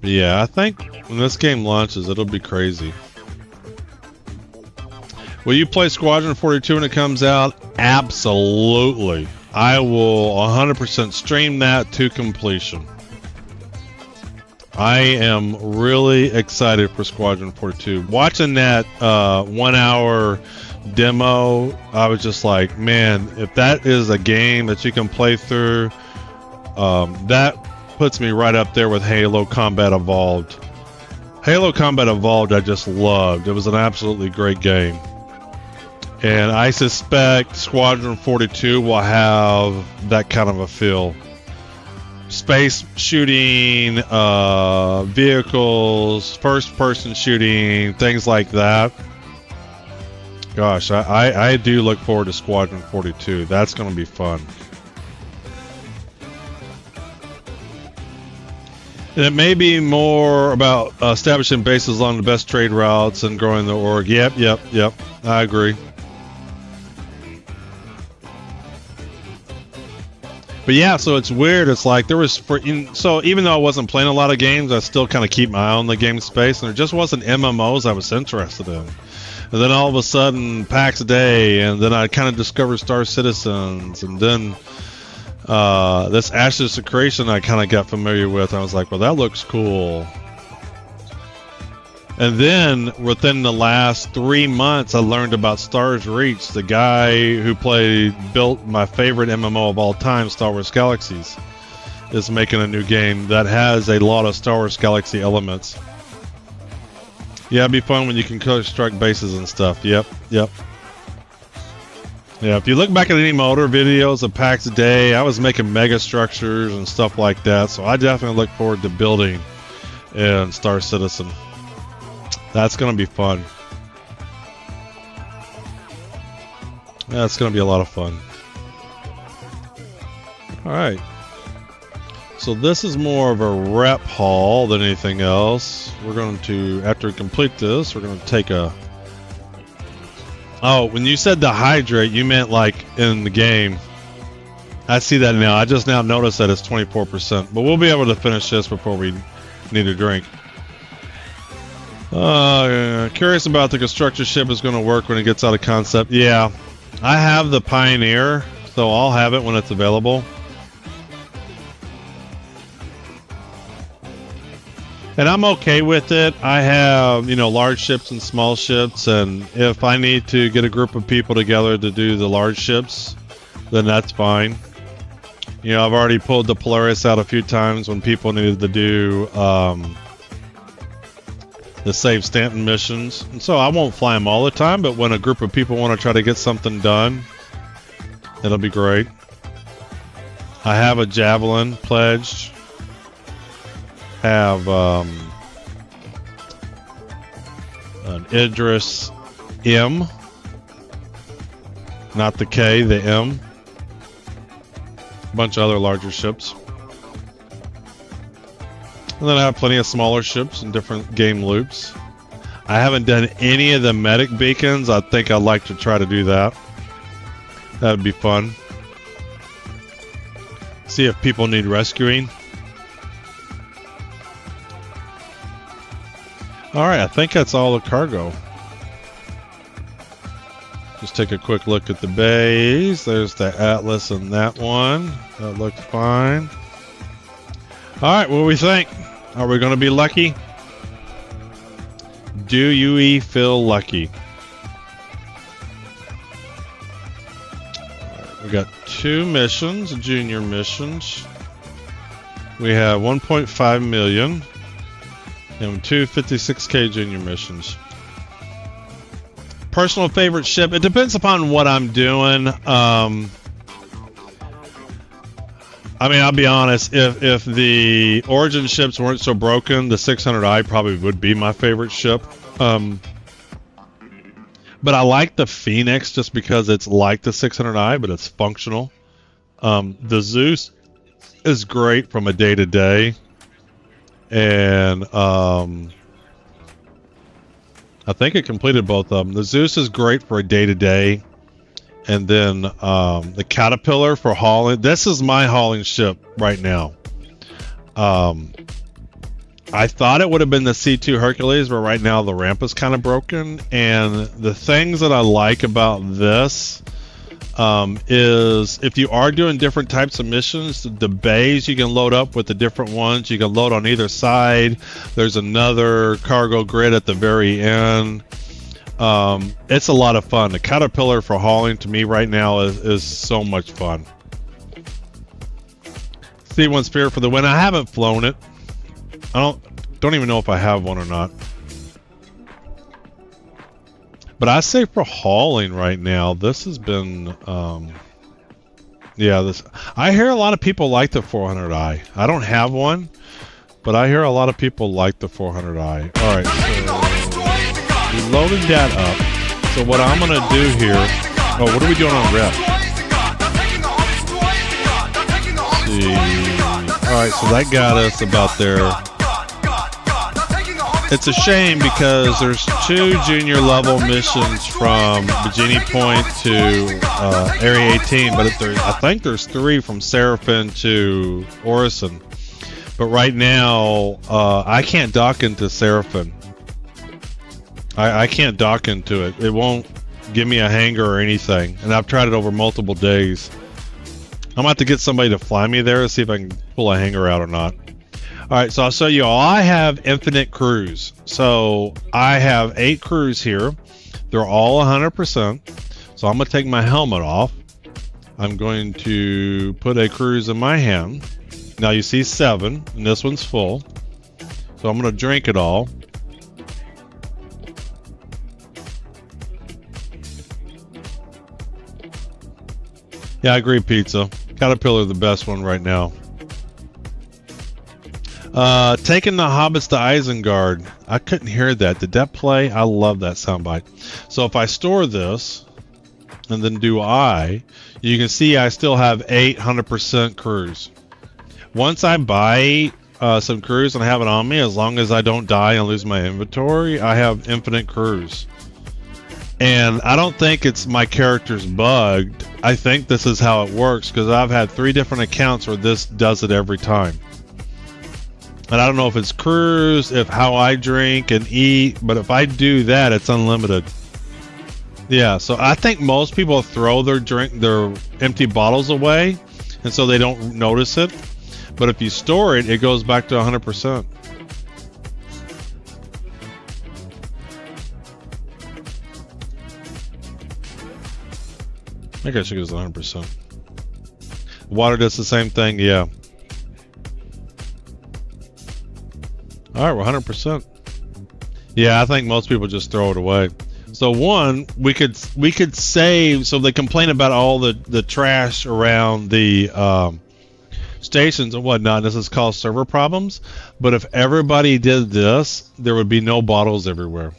S1: But yeah, I think when this game launches, it'll be crazy. Will you play Squadron 42 when it comes out? Absolutely. I will 100% stream that to completion. I am really excited for Squadron 42. Watching that 1 hour demo, I was just like, man, if that is a game that you can play through, that puts me right up there with Halo Combat Evolved. Halo Combat Evolved I just loved. It was an absolutely great game. And I suspect Squadron 42 will have that kind of a feel. Space shooting, vehicles, first-person shooting, things like that. Gosh, I do look forward to Squadron 42. That's going to be fun. And it may be more about establishing bases along the best trade routes and growing the org. Yep. I agree. But yeah, so it's weird. It's like there was so even though I wasn't playing a lot of games, I still kind of keep my eye on the game space, and there just wasn't MMOs I was interested in. And then all of a sudden, PAX Day, and then I kind of discovered Star Citizens, and then this Ashes of Creation I kind of got familiar with. I was like, well, that looks cool. And then within the last 3 months, I learned about Stars Reach. The guy who built my favorite MMO of all time, Star Wars Galaxies, is making a new game that has a lot of Star Wars Galaxy elements. Yeah, it'd be fun when you can construct bases and stuff. Yep. Yeah, if you look back at any older videos of PAX Day, I was making mega structures and stuff like that. So I definitely look forward to building in Star Citizen. That's going to be fun. That's going to be a lot of fun. Alright. So this is more of a rep haul than anything else. We're going to, after we complete this, we're going to take a... Oh, when you said to hydrate, you meant like in the game. I see that now. I just now noticed that it's 24%. But we'll be able to finish this before we need a drink. Curious about the constructor ship is going to work when it gets out of concept. Yeah, I have the Pioneer, so I'll have it when it's available. And I'm okay with it. I have, you know, large ships and small ships, and if I need to get a group of people together to do the large ships, then that's fine. You know, I've already pulled the Polaris out a few times when people needed to do the Save Stanton missions. And so I won't fly them all the time, but when a group of people want to try to get something done, it'll be great. I have a Javelin pledged. Have an Idris M, not the K, the M. A bunch of other larger ships. And then I have plenty of smaller ships in different game loops. I haven't done any of the medic beacons. I think I'd like to try to do that. That'd be fun. See if people need rescuing. Alright, I think that's all the cargo. Just take a quick look at the bays. There's the Atlas and that one. That looks fine. Alright, what do we think? Are we going to be lucky? Do you feel lucky? We got 2 missions, junior missions. We have 1.5 million. And 2 56K junior missions. Personal favorite ship. It depends upon what I'm doing. I mean, I'll be honest. If the Origin ships weren't so broken, the 600i probably would be my favorite ship. But I like the Phoenix just because it's like the 600i, but it's functional. The Zeus is great from a day-to-day. And I think it completed both of them. The Zeus is great for a day-to-day. And then the Caterpillar for hauling. This is my hauling ship right now. I thought it would have been the C2 Hercules, but right now the ramp is kind of broken. And the things that I like about this is if you are doing different types of missions, the bays you can load up with the different ones. You can load on either side. There's another cargo grid at the very end. It's a lot of fun. The Caterpillar for hauling to me right now is so much fun. C1 Spirit for the win. I haven't flown it. I don't even know if I have one or not. But I say for hauling right now, this has been, yeah, this. I hear a lot of people like the 400i. I don't have one, but I hear a lot of people like the 400i. All right, so we loaded that up. So what I'm gonna do here? Oh, what are we doing on rep? Let's see. All right, so that got us about there. It's a shame because there's 2 junior level missions from Bikini Point to Area 18, but I think there's 3 from Seraphim to Orison. But right now, I can't dock into Seraphim. I can't dock into it. It won't give me a hangar or anything, and I've tried it over multiple days. I'm gonna have to get somebody to fly me there to see if I can pull a hangar out or not. Alright, so I'll show you all. I have infinite crews. So I have 8 crews here. They're all 100%. So I'm going to take my helmet off. I'm going to put a cruise in my hand. Now you see 7, and this one's full. So I'm going to drink it all. Yeah, I agree, Pizza. Caterpillar the best one right now. Taking the Hobbits to Isengard. I couldn't hear that. Did that play? I love that soundbite. So if I store this and then do you can see I still have 800% crews. Once I buy some crews and I have it on me, as long as I don't die and lose my inventory, I have infinite crews. And I don't think it's my character's bugged. I think this is how it works because I've had 3 different accounts where this does it every time. And I don't know if it's cruise, if how I drink and eat, but if I do that, it's unlimited. Yeah, so I think most people throw their empty bottles away, and so they don't notice it. But if you store it, it goes back to 100%. I guess it goes 100%. Water does the same thing, yeah. All right, we're 100%. Yeah, I think most people just throw it away. So one, we could save. So they complain about all the trash around the stations and whatnot. This is called server problems. But if everybody did this, there would be no bottles everywhere.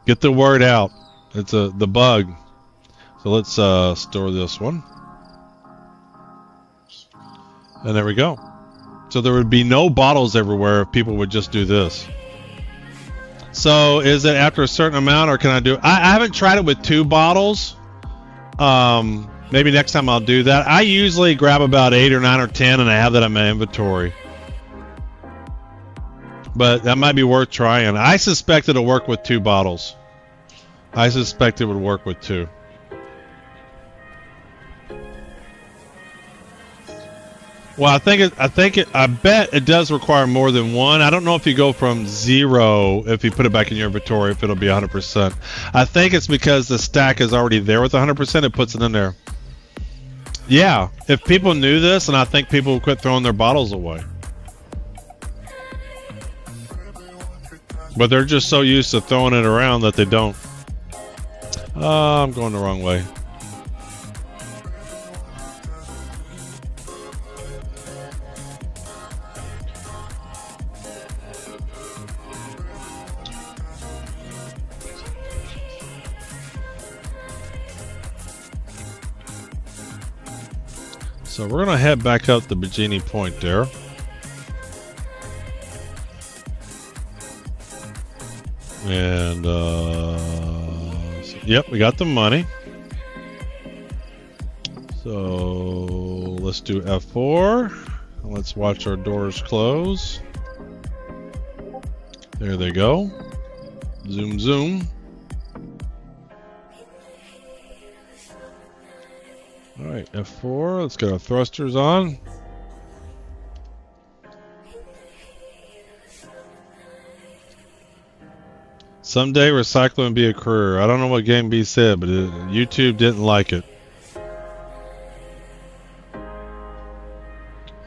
S1: Get the word out. It's the bug. So let's store this one. And there we go. So there would be no bottles everywhere if people would just do this. So is it after a certain amount, or can I do? I haven't tried it with 2 bottles. Maybe next time I'll do that. I usually grab about 8 or 9 or 10, and I have that in my inventory. But that might be worth trying. I suspect it'll work with 2 bottles. I suspect it would work with 2. Well, I bet it does require more than 1. I don't know if you go from 0, if you put it back in your inventory, if it'll be 100%. I think it's because the stack is already there with 100%, it puts it in there. Yeah, if people knew this, and I think people would quit throwing their bottles away. But they're just so used to throwing it around that they don't. I'm going the wrong way. So we're going to head back up the Bikini Point there. And, yep, we got the money. So let's do F4. Let's watch our doors close. There they go. Zoom, zoom. Alright, F4, let's get our thrusters on. Someday recycling will be a career. I don't know what Game B said, but YouTube didn't like it. I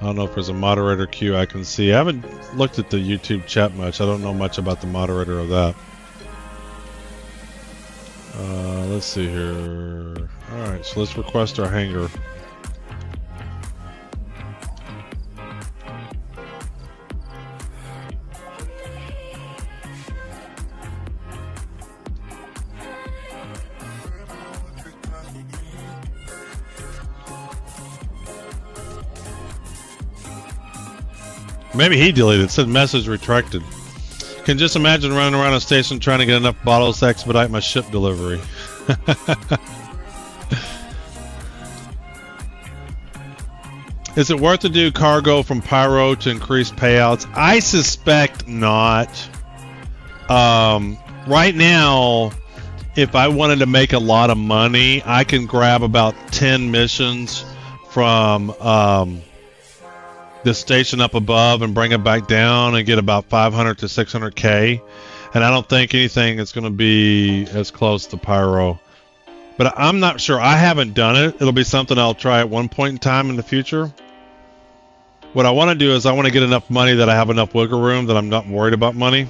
S1: don't know if there's a moderator queue I can see. I haven't looked at the YouTube chat much. I don't know much about the moderator of that. Let's see here. Alright, so let's request our hangar. Maybe he deleted it. Said message retracted. Can just imagine running around a station trying to get enough bottles to expedite my ship delivery. Is it worth to do cargo from Pyro to increase payouts? I suspect not. Right now, if I wanted to make a lot of money, I can grab about 10 missions from the station up above and bring it back down and get about 500 to 600k. And I don't think anything is going to be as close to Pyro. But I'm not sure. I haven't done it. It'll be something I'll try at one point in time in the future. What I want to do is I want to get enough money that I have enough wiggle room that I'm not worried about money.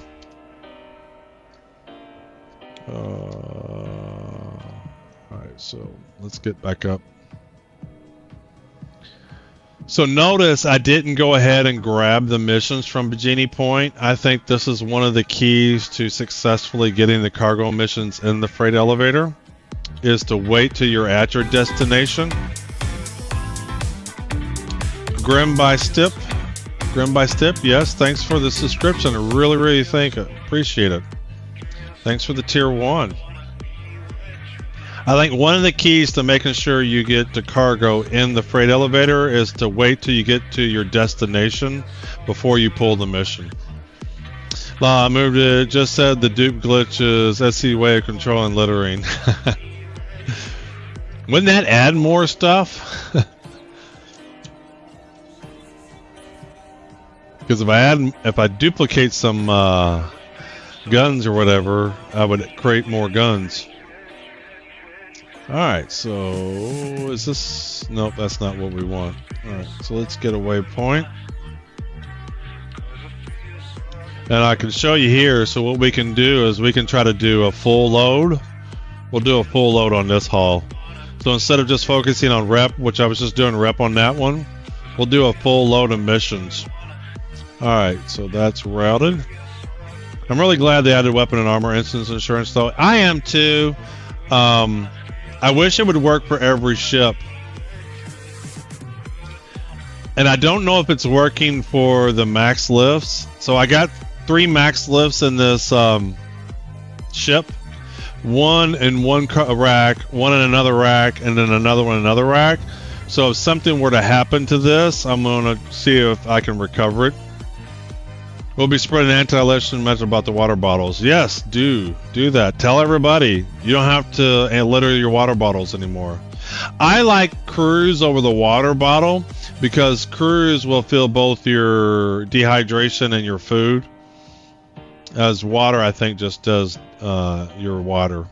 S1: Alright, so let's get back up. So notice I didn't go ahead and grab the missions from Bikini Point. I think this is one of the keys to successfully getting the cargo missions in the freight elevator, is to wait till you're at your destination. Grim by Stip, yes, thanks for the subscription. I really appreciate it. Thanks for the tier 1. I think one of the keys to making sure you get to cargo in the freight elevator is to wait till you get to your destination before you pull the mission. I moved it. Just said the dupe glitch is SC way of controlling littering. Wouldn't that add more stuff? Because if I duplicate some guns or whatever, I would create more guns. Alright, so is this... Nope, that's not what we want. Alright, so let's get a waypoint. And I can show you here, so what we can do is we can try to do a full load. We'll do a full load on this haul. So instead of just focusing on rep, which I was just doing rep on that one, we'll do a full load of missions. Alright, so that's routed. I'm really glad they added weapon and armor instance insurance though. I am too. I wish it would work for every ship. And I don't know if it's working for the max lifts. So I got 3 max lifts in this ship. One in one rack, one in another rack, and then another one in another rack. So if something were to happen to this, I'm going to see if I can recover it. We'll be spreading anti-littering message about the water bottles. Yes, do that. Tell everybody. You don't have to litter your water bottles anymore. I like cruise over the water bottle because cruise will fill both your dehydration and your food. As water, I think, just does your water.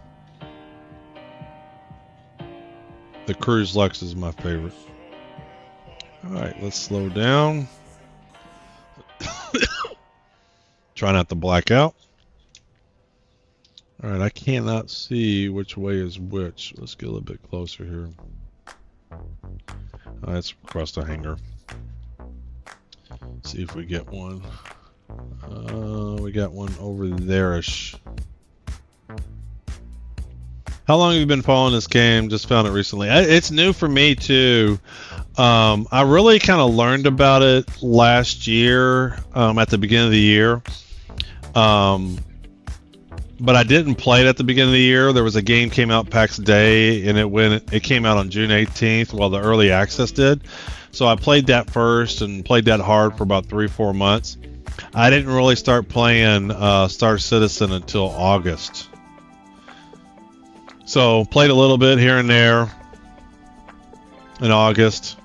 S1: The Cruise Lux is my favorite. Alright, let's slow down. Try not to black out. Alright, I cannot see which way is which. Let's get a little bit closer here. That's across the hangar. See if we get one. We got one over there-ish. How long have you been following this game? Just found it recently. It's new for me too. I really kind of learned about it last year, at the beginning of the year. But I didn't play it at the beginning of the year. There was a game came out PAX Day, and it came out on June 18th, while the early access did. So I played that first and played that hard for about 3-4 months. I didn't really start playing Star Citizen until August. So played a little bit here and there in August,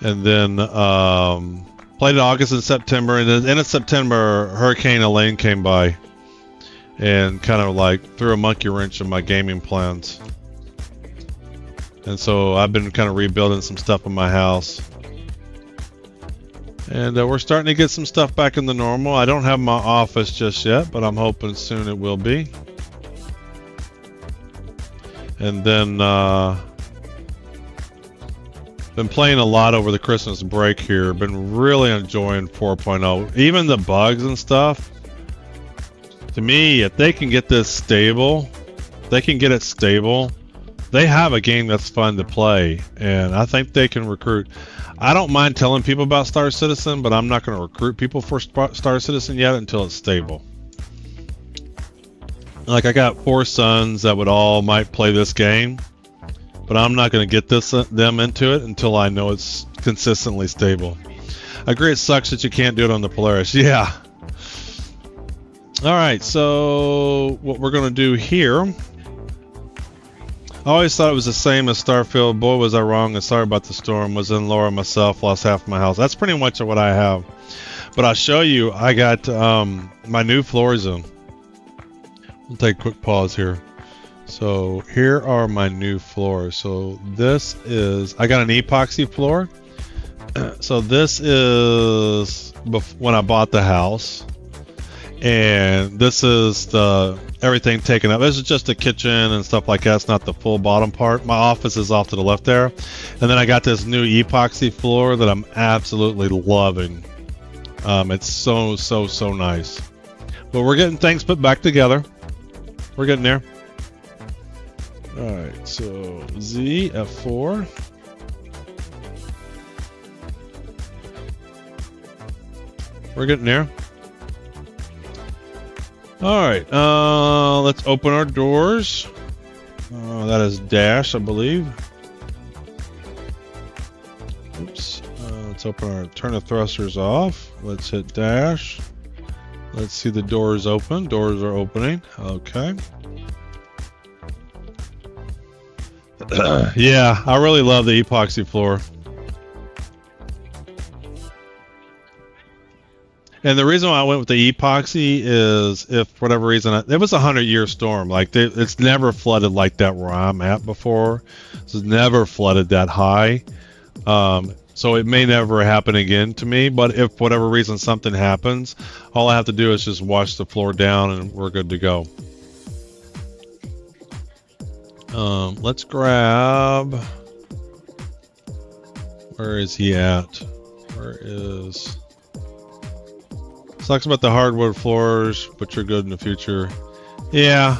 S1: and then played in August and September, and then end of September, Hurricane Elaine came by and kind of like threw a monkey wrench in my gaming plans. And so I've been kind of rebuilding some stuff in my house. And we're starting to get some stuff back in the normal. I don't have my office just yet, but I'm hoping soon it will be. And then been playing a lot over the Christmas break here. Been really enjoying 4.0. Even the bugs and stuff. To me, if they can get this stable, they have a game that's fun to play. And I think they can recruit. I don't mind telling people about Star Citizen, but I'm not going to recruit people for Star Citizen yet until it's stable. Like, I got 4 sons that might play this game, but I'm not going to get them into it until I know it's consistently stable. I agree, it sucks that you can't do it on the Polaris. Yeah. Alright, so what we're going to do here... I always thought it was the same as Starfield. Boy, was I wrong, and sorry about the storm. Was in Laura myself, lost half of my house. That's pretty much what I have. But I'll show you, I got my new floors in. We'll take a quick pause here. So here are my new floors. So this is, I got an epoxy floor. So this is when I bought the house. And this is the everything taken up. This is just the kitchen and stuff like that. It's not the full bottom part. My office is off to the left there. And then I got this new epoxy floor that I'm absolutely loving. It's so nice. But we're getting things put back together. We're getting there. Alright, so Z, F4. We're getting there. Alright, let's open our doors. That is dash, I believe. Oops. Let's turn the thrusters off. Let's hit dash. Let's see the doors open. Doors are opening. Okay. Yeah, I really love the epoxy floor. And the reason why I went with the epoxy is, if for whatever reason, it was a 100-year storm. Like it's never flooded like that where I'm at before. It's never flooded that high. So it may never happen again to me. But if for whatever reason something happens, all I have to do is just wash the floor down and we're good to go. Let's grab. Where is he at? Where is? Sucks about the hardwood floors, but you're good in the future. Yeah,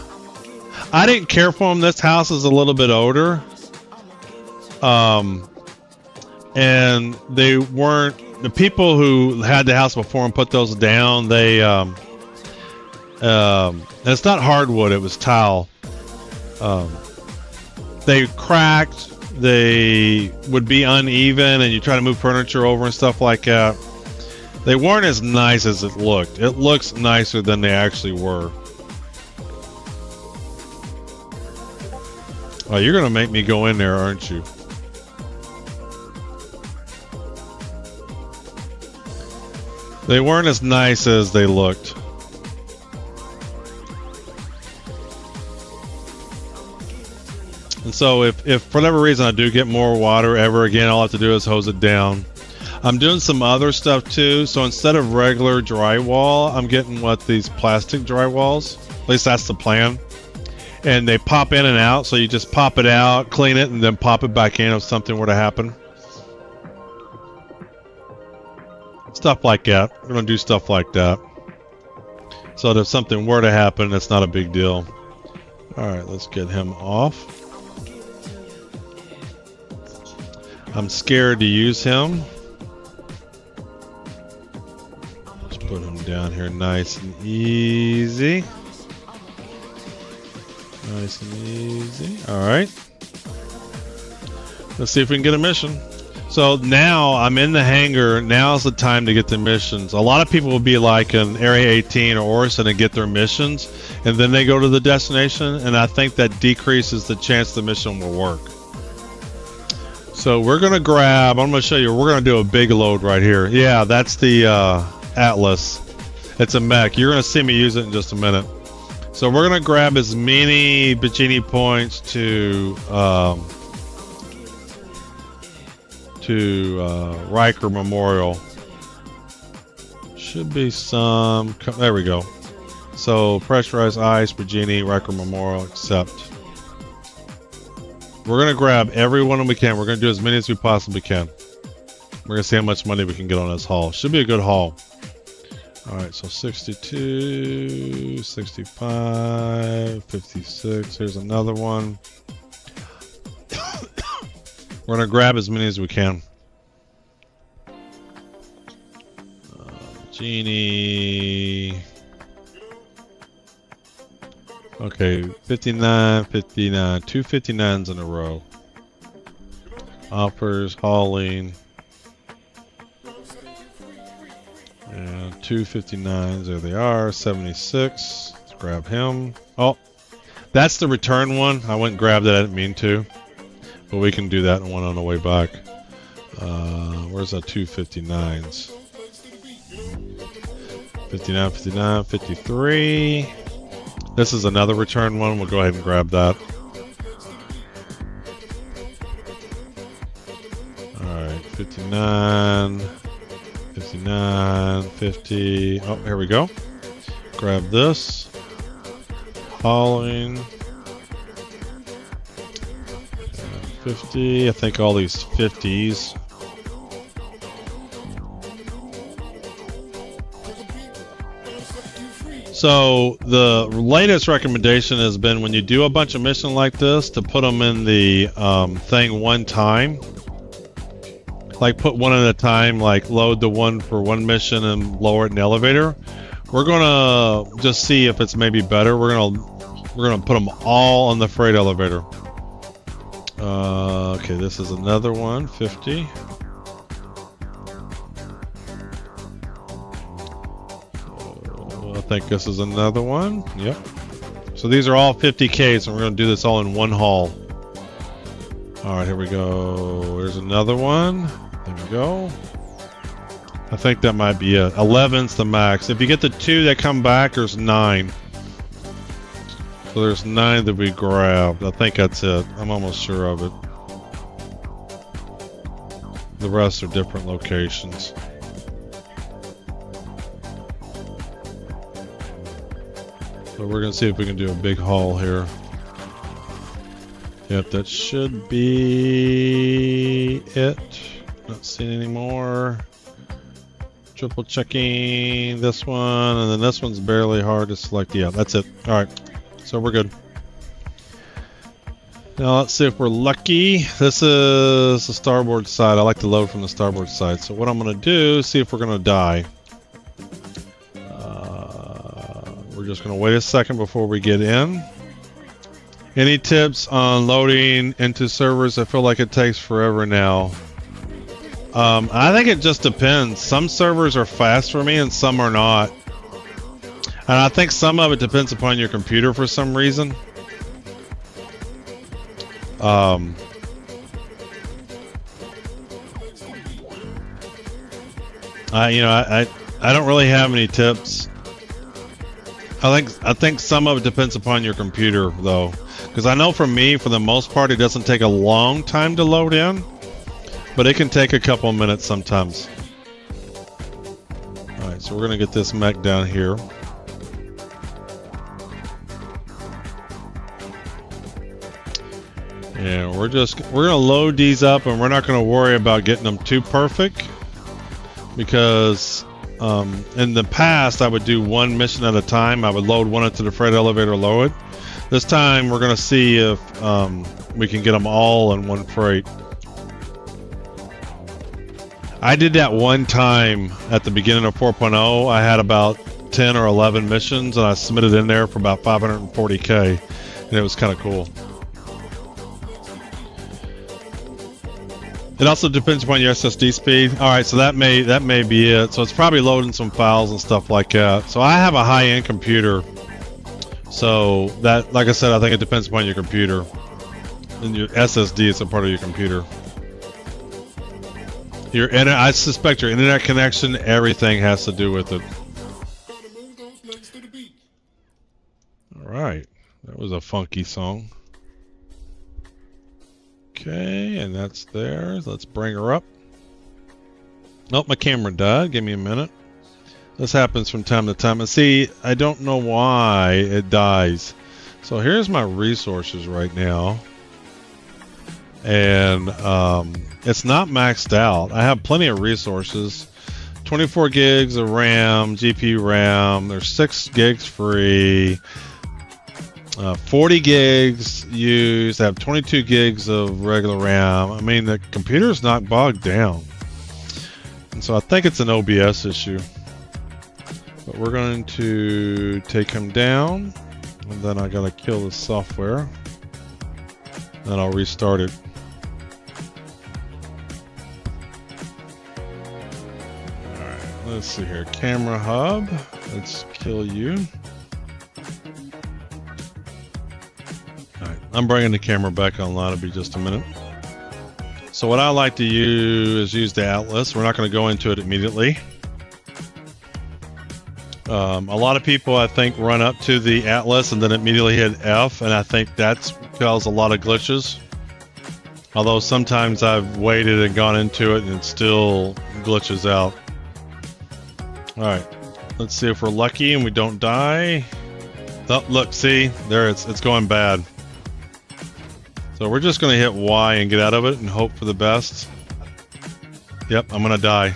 S1: I didn't care for them. This house is a little bit older, and they weren't the people who had the house before and put those down. They and it's not hardwood; it was tile. They cracked. They would be uneven, and you try to move furniture over and stuff like that. They weren't as nice as it looked. It looks nicer than they actually were. Oh, you're gonna make me go in there, aren't you? They weren't as nice as they looked. And so if for whatever reason I do get more water ever again, all I have to do is hose it down. I'm doing some other stuff too. So instead of regular drywall, I'm getting these plastic drywalls. At least that's the plan. And they pop in and out. So you just pop it out, clean it, and then pop it back in if something were to happen. Stuff like that. We're going to do stuff like that. So that if something were to happen, it's not a big deal. Alright, let's get him off. I'm scared to use him. Put him down here nice and easy. Nice and easy. Alright. Let's see if we can get a mission. So now I'm in the hangar. Now's the time to get the missions. A lot of people will be like in Area 18 or Orson and get their missions, and then they go to the destination, and I think that decreases the chance the mission will work. So we're going to grab, I'm going to show you, we're going to do a big load right here. Yeah, that's the Atlas. It's a mech. You're going to see me use it in just a minute. So we're going to grab as many bikini points to Riker Memorial. Should be some. There we go. So pressurized ice, Virginia, Riker Memorial, accept. We're going to grab every one we can. We're going to do as many as we possibly can. We're going to see how much money we can get on this haul. Should be a good haul. Alright, so 62, 65, 56. Here's another one. We're going to grab as many as we can. Genie. Okay, 59, 59. 2 59s in a row. Offers, hauling. And 2 59s, there they are. 76. Let's grab him. Oh, that's the return one. I went and grabbed that. I didn't mean to. But we can do that one on the way back. Where's that 2 59s? 59, 59, 53. This is another return one. We'll go ahead and grab that. Alright, 59, 59, 50. Oh, here we go. Grab this. Hauling. 50. I think all these 50s. So the latest recommendation has been when you do a bunch of missions like this to put them in the thing one time. Like put one at a time, like load the one for one mission and lower it in the elevator. We're gonna just see if it's maybe better. We're gonna We're gonna put them all on the freight elevator. Okay, this is another one, 50. I think this is another one. Yep. So these are all 50Ks, and we're going to do this all in one haul. All right, here we go. There's another one. There we go. I think that might be it. 11's the max. If you get the 2 that come back, there's 9. So there's 9 that we grabbed. I think that's it. I'm almost sure of it. The rest are different locations. So we're going to see if we can do a big haul here. Yep, that should be it. Not seeing any more. Triple checking this one, and then this one's barely hard to select. Yeah, that's it. All right, so we're good. Now let's see if we're lucky. This is the starboard side. I like to load from the starboard side. So what I'm going to do, see if we're going to die. We're just going to wait a second before we get in. Any tips on loading into servers? I feel like it takes forever now. I think it just depends. Some servers are fast for me and some are not. And I think some of it depends upon your computer for some reason. I don't really have any tips. I think some of it depends upon your computer though, because I know for me, for the most part, it doesn't take a long time to load in, but it can take a couple minutes sometimes. All right, so we're gonna get this mech down here. And we're gonna load these up, and we're not gonna worry about getting them too perfect, because in the past I would do one mission at a time. I would load one into the freight elevator, lower it. This time we're gonna see if we can get them all in one freight. I did that one time at the beginning of 4.0. I had about 10 or 11 missions, and I submitted in there for about 540K, and it was kind of cool. It also depends upon your SSD speed. All right, so that may be it. So it's probably loading some files and stuff like that. So I have a high-end computer. So that, like I said, I think it depends upon your computer. And your SSD is a part of your computer. I suspect your internet connection, everything has to do with it. All right, that was a funky song. Okay, and that's there. Let's bring her up. Oh, my camera died. Give me a minute. This happens from time to time. And see, I don't know why it dies. So here's my resources right now. And it's not maxed out. I have plenty of resources. 24 gigs of RAM, GPU RAM. There's 6 gigs free. 40 gigs used. I have 22 gigs of regular RAM. I mean, the computer's not bogged down. And so I think it's an OBS issue. But we're going to take him down. And then I gotta kill the software. Then I'll restart it. Alright, let's see here. Camera hub. Let's kill you. I'm bringing the camera back online. It'll be just a minute. So what I like to use the Atlas. We're not going to go into it immediately. A lot of people, I think, run up to the Atlas and then immediately hit F, and I think that's caused a lot of glitches. Although sometimes I've waited and gone into it and it still glitches out. All right, let's see if we're lucky and we don't die. Oh, look, see, there it's going bad. So we're just going to hit Y and get out of it and hope for the best. Yep, I'm going to die.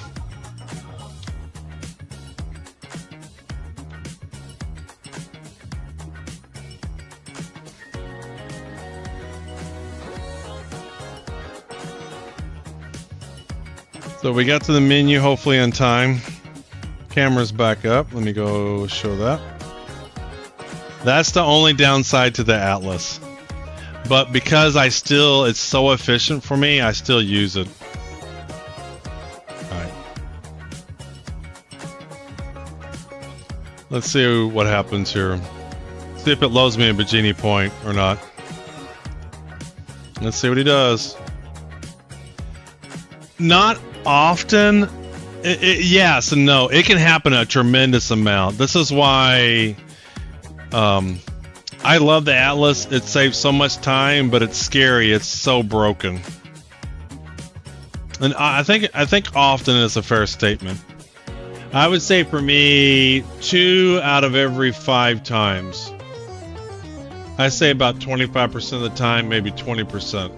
S1: So we got to the menu hopefully on time. Camera's back up. Let me go show that. That's the only downside to the Atlas. But because it's so efficient for me, I still use it. Alright. Let's see what happens here. See if it loads me a Bikini Point or not. Let's see what he does. Not often. Yes and no. It can happen a tremendous amount. This is why I love the Atlas. It saves so much time, but it's scary. It's so broken. And I think often is a fair statement. I would say for me, 2 out of every 5 times. I say about 25% of the time, maybe 20%.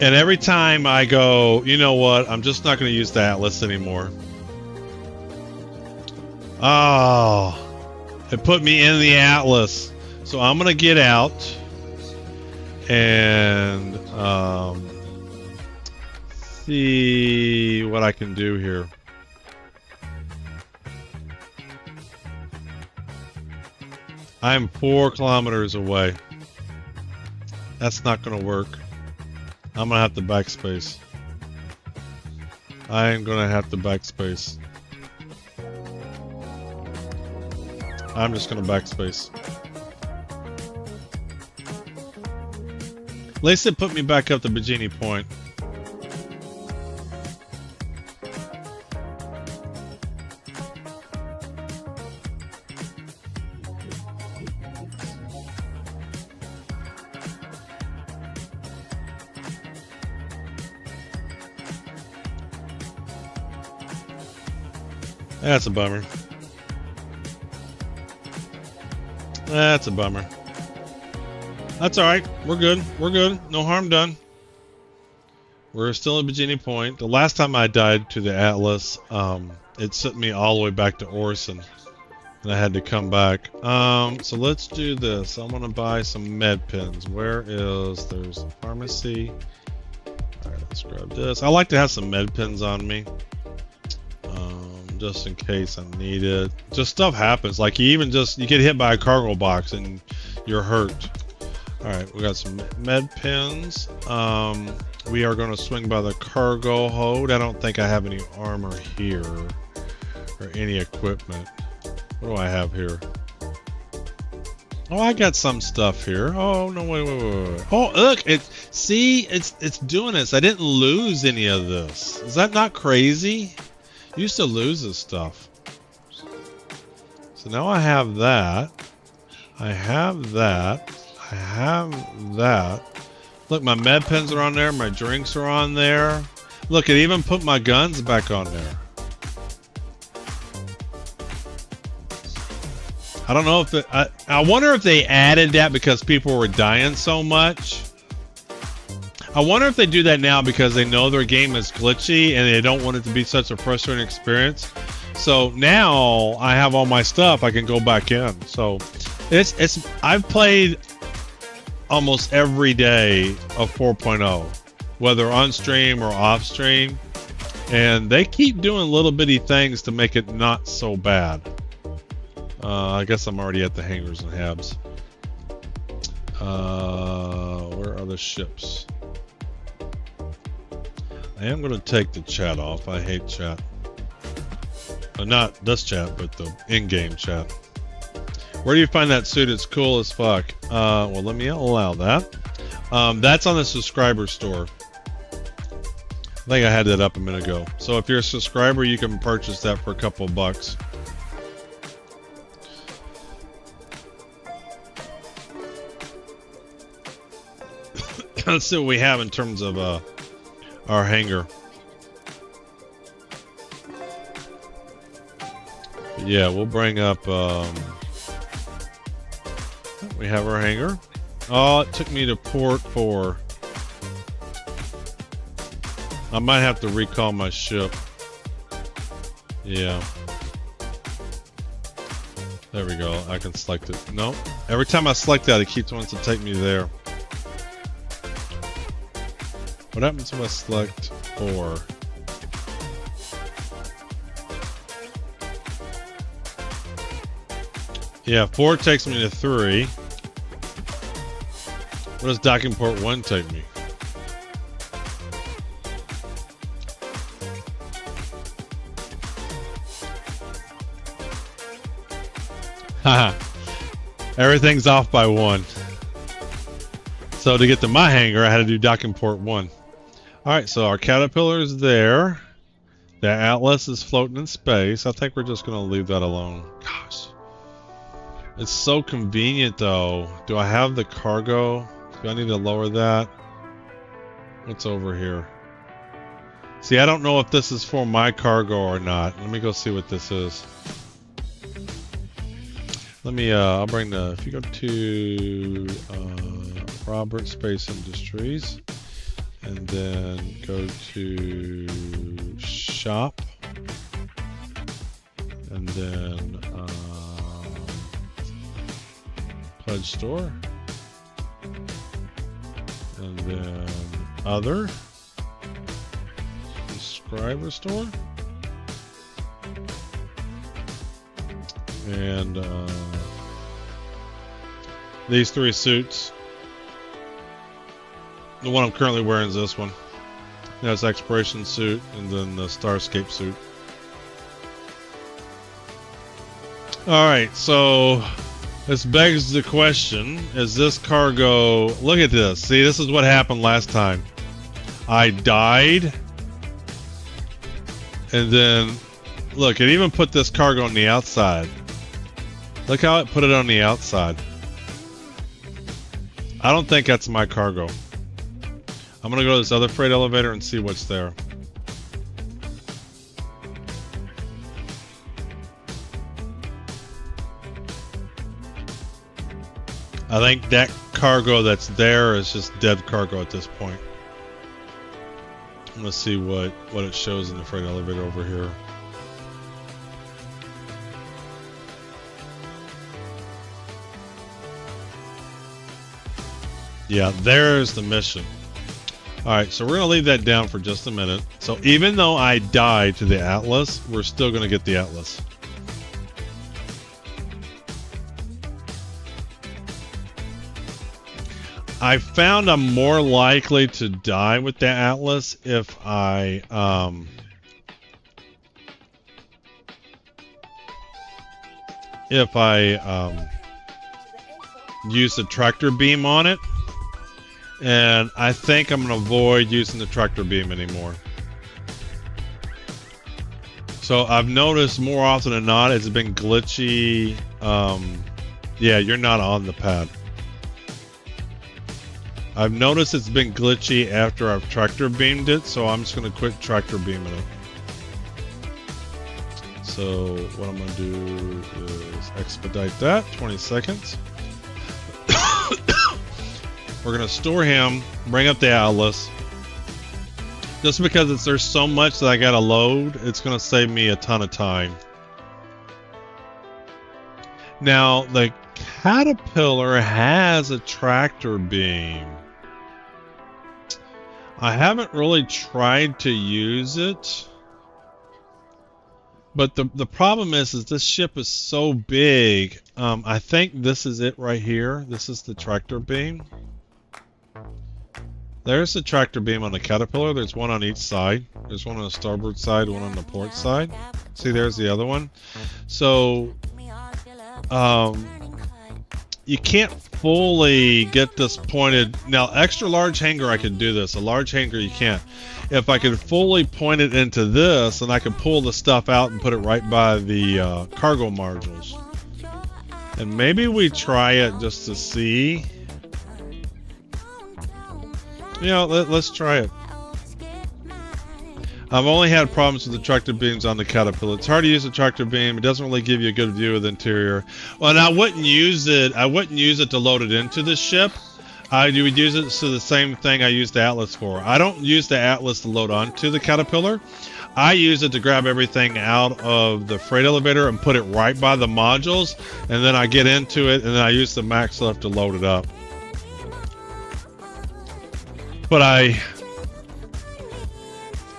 S1: And every time I go, you know what? I'm just not going to use the Atlas anymore. Oh, it put me in the Atlas. So I'm going to get out and see what I can do here. I'm 4 kilometers away. That's not going to work. I'm going to have to backspace. I am going to have to backspace. I'm just going to backspace. At least it put me back up to Bikini Point. That's a bummer. That's a bummer. That's alright. We're good. We're good. No harm done. We're still at Bikini Point. The last time I died to the Atlas, it sent me all the way back to Orson. And I had to come back. So let's do this. I want to buy some med pens. There's a pharmacy. Alright, let's grab this. I like to have some med pens on me. Just in case I need it. Just stuff happens. Like you get hit by a cargo box and you're hurt. Alright, we got some med pens. We are going to swing by the cargo hold. I don't think I have any armor here. Or any equipment. What do I have here? Oh, I got some stuff here. Oh, no, wait. Oh, look, it's doing this. I didn't lose any of this. Is that not crazy? Used to lose this stuff. So now I have that. I have that. I have that. Look, my med pens are on there. My drinks are on there. Look, it even put my guns back on there. I don't know if I wonder if they added that because people were dying so much. I wonder if they do that now because they know their game is glitchy and they don't want it to be such a frustrating experience. So now I have all my stuff. I can go back in. So I've played almost every day of 4.0, whether on stream or off stream, and they keep doing little bitty things to make it not so bad. I guess I'm already at the hangars and habs. Where are the ships? I am going to take the chat off. I hate chat. Not this chat, but the in-game chat. Where do you find that suit? It's cool as fuck. Well, let me allow that. That's on the subscriber store. I think I had that up a minute ago. So if you're a subscriber, you can purchase that for a couple bucks. Let's see what we have in terms of our hangar. Yeah, we'll bring up we have our hangar. Oh, it took me to port 4. I might have to recall my ship. Yeah. There we go. I can select it. No. Every time I select that, it keeps wanting to take me there. What happens if I select 4? Yeah, 4 takes me to 3. What does docking port 1 take me? Haha. Everything's off by 1. So to get to my hangar, I had to do docking port 1. Alright, so our caterpillar is there. The Atlas is floating in space. I think we're just going to leave that alone. Gosh. It's so convenient though. Do I have the cargo? Do I need to lower that? What's over here? See, I don't know if this is for my cargo or not. Let me go see what this is. Let me, I'll bring the, if you go to Robert Space Industries, and then go to shop, and then pledge store, and then other, subscriber store, and these 3 suits. The one I'm currently wearing is this one. That's exploration suit, and then the Starscape suit. Alright, so this begs the question, is this cargo... Look at this. See, this is what happened last time. I died, and then, look, it even put this cargo on the outside. Look how it put it on the outside. I don't think that's my cargo. I'm gonna go to this other freight elevator and see what's there. I think that cargo that's there is just dead cargo at this point. I'm gonna see what it shows in the freight elevator over here. Yeah, there's the mission. Alright, so we're going to leave that down for just a minute. So even though I died to the Atlas, we're still going to get the Atlas. I found I'm more likely to die with the Atlas if I use the tractor beam on it. And I think I'm going to avoid using the tractor beam anymore. So I've noticed more often than not it's been glitchy. Yeah, you're not on the pad. I've noticed it's been glitchy after I've tractor beamed it, so I'm just going to quit tractor beaming it. So what I'm going to do is expedite that, 20 seconds. We're going to store him, bring up the Atlas. Just because there's so much that I got to load, it's going to save me a ton of time. Now, the Caterpillar has a tractor beam. I haven't really tried to use it. But the problem is this ship is so big. I think this is it right here. This is the tractor beam. There's the tractor beam on the Caterpillar. There's one on each side. There's one on the starboard side, one on the port side. See, there's the other one. So, you can't fully get this pointed. Now, extra large hangar, I can do this. A large hangar, you can't. If I could fully point it into this, then I could pull the stuff out and put it right by the cargo modules. And maybe we try it just to see. You know, let's try it. I've only had problems with the tractor beams on the Caterpillar. It's hard to use the tractor beam. It doesn't really give you a good view of the interior. Well, and I wouldn't use it to load it into the ship. I would use it to the same thing I use the Atlas for. I don't use the Atlas to load onto the Caterpillar. I use it to grab everything out of the freight elevator and put it right by the modules, and then I get into it, and then I use the max lift to load it up. But I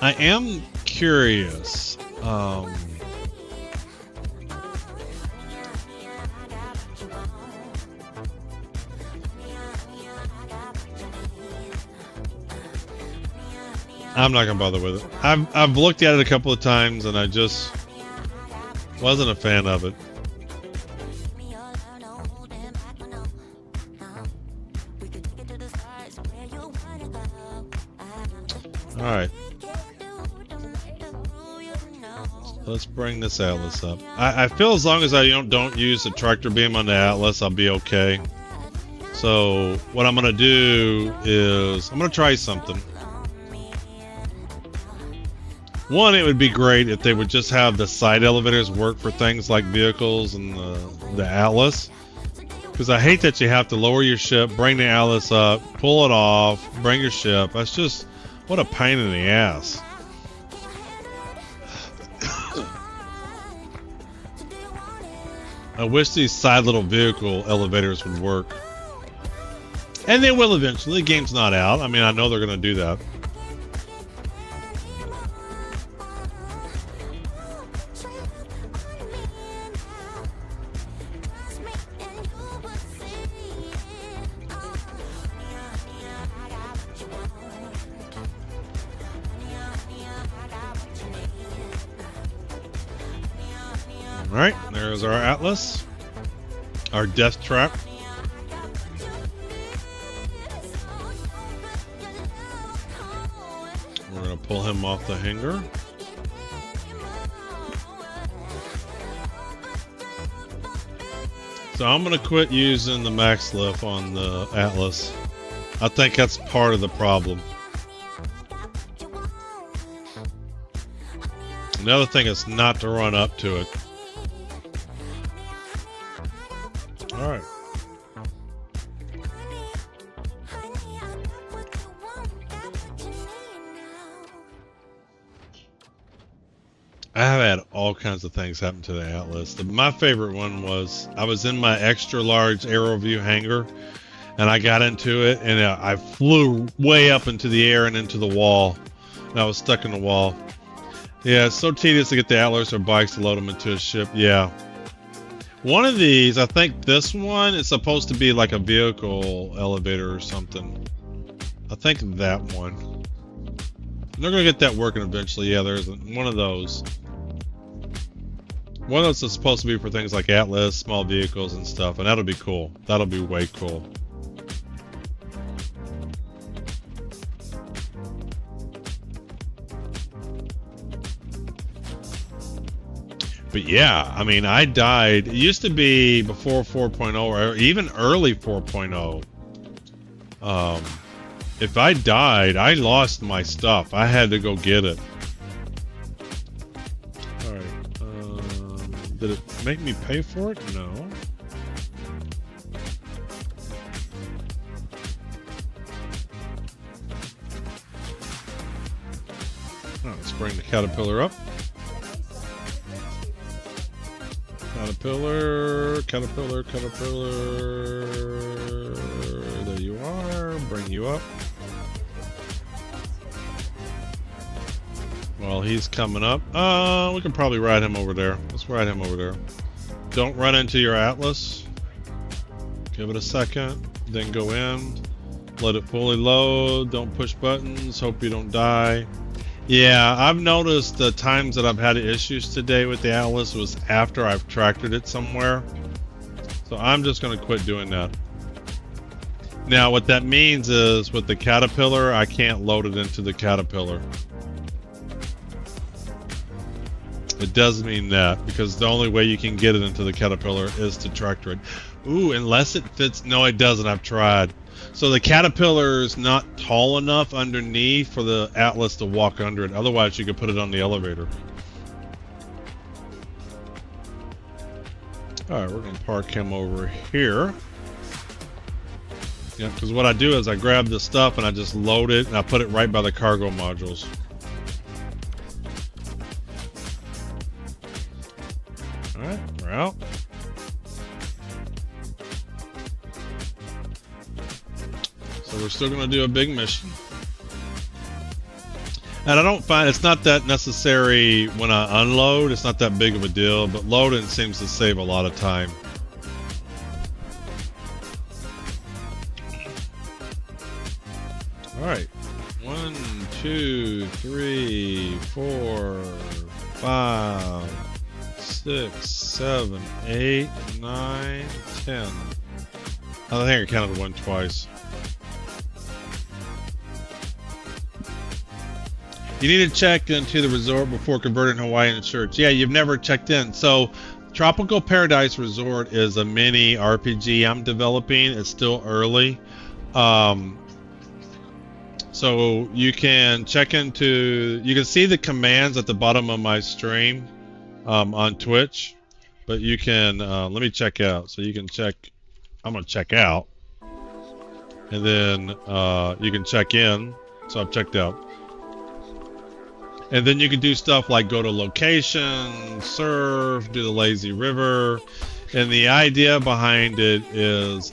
S1: am curious. I'm not gonna bother with it. I've looked at it a couple of times and I just wasn't a fan of it. All right. Let's bring this Atlas up. I feel as long as I don't use the tractor beam on the Atlas, I'll be okay. So what I'm gonna do is I'm gonna try something. One, it would be great if they would just have the side elevators work for things like vehicles and the Atlas. Because I hate that you have to lower your ship, bring the Atlas up, pull it off, bring your ship. That's just, what a pain in the ass. I wish these side little vehicle elevators would work. And they will eventually. The game's not out. I mean, I know they're going to do that. Alright, there's our Atlas. Our death trap. We're going to pull him off the hanger. So I'm going to quit using the max lift on the Atlas. I think that's part of the problem. Another thing is not to run up to it. Alright. I have had all kinds of things happen to the Atlas. My favorite one was I was in my extra large aero view hangar and I got into it and I flew way up into the air and into the wall. And I was stuck in the wall. Yeah, it's so tedious to get the Atlas or bikes to load them into a ship. Yeah. One of these, I think this one is supposed to be like a vehicle elevator or something. I think that one. They're going to get that working eventually. Yeah, there's one of those. One of those is supposed to be for things like Atlas, small vehicles and stuff, and that'll be cool. That'll be way cool. But yeah, I mean, I died. It used to be before 4.0 or even early 4.0. If I died, I lost my stuff. I had to go get it. Alright. Did it make me pay for it? No. Oh, let's bring the caterpillar up. Caterpillar, caterpillar, caterpillar. There you are. Bring you up. Well, he's coming up. We can probably ride him over there. Let's ride him over there. Don't run into your Atlas. Give it a second. Then go in. Let it fully load. Don't push buttons. Hope you don't die. Yeah, I've noticed the times that I've had issues today with the Atlas was after I've tractored it somewhere. So I'm just going to quit doing that. Now, what that means is with the caterpillar, I can't load it into the caterpillar. It does mean that, because the only way you can get it into the caterpillar is to tractor it. Ooh, unless it fits. No, it doesn't. I've tried. So the caterpillar is not tall enough underneath for the Atlas to walk under it. Otherwise, you could put it on the elevator. All right, we're going to park him over here. Yeah, because what I do is I grab the stuff and I just load it and I put it right by the cargo modules. All right, we're out. So we're still going to do a big mission. And I don't find it's not that necessary when I unload. It's not that big of a deal, but loading seems to save a lot of time. All right, 1, 2, 3, 4, 5, 6, 7, 8, 9, 10. I think I counted one twice. You need to check into the resort before converting Hawaiian shirts. Yeah, you've never checked in. So, Tropical Paradise Resort is a mini RPG I'm developing. It's still early. So you can check into, you can see the commands at the bottom of my stream on Twitch, but you can, let me check out. So you can check, I'm going to check out, and then you can check in. So I've checked out. And then you can do stuff like go to location, surf, do the lazy river. And the idea behind it is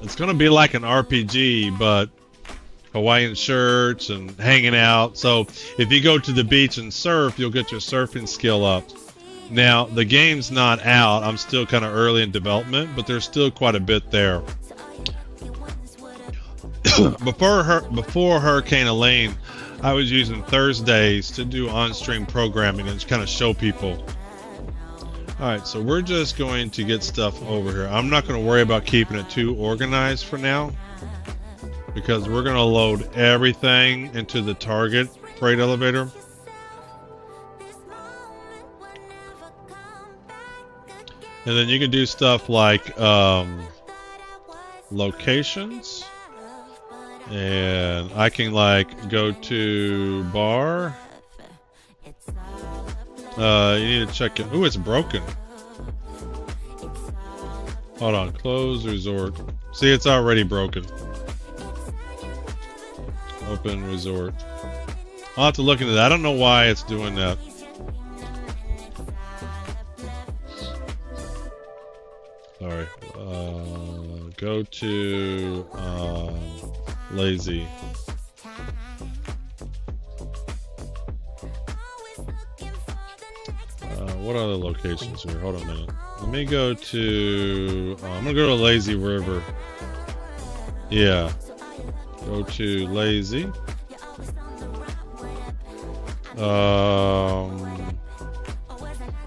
S1: it's going to be like an RPG, but Hawaiian shirts and hanging out. So if you go to the beach and surf, you'll get your surfing skill up. Now, the game's not out. I'm still kind of early in development, but there's still quite a bit there. Before Hurricane Elaine, I was using Thursdays to do on-stream programming and just kind of show people. Alright, so we're just going to get stuff over here. I'm not going to worry about keeping it too organized for now, because we're going to load everything into the target freight elevator. And then you can do stuff like locations. And I can like go to bar. You need to check it. Ooh, it's broken. Hold on, close resort. See, it's already broken. Open resort. I'll have to look into that. I don't know why it's doing that. Sorry. Go to lazy. What other locations here? Hold on a minute. Let me go to... I'm gonna go to Lazy River. Yeah. Go to Lazy.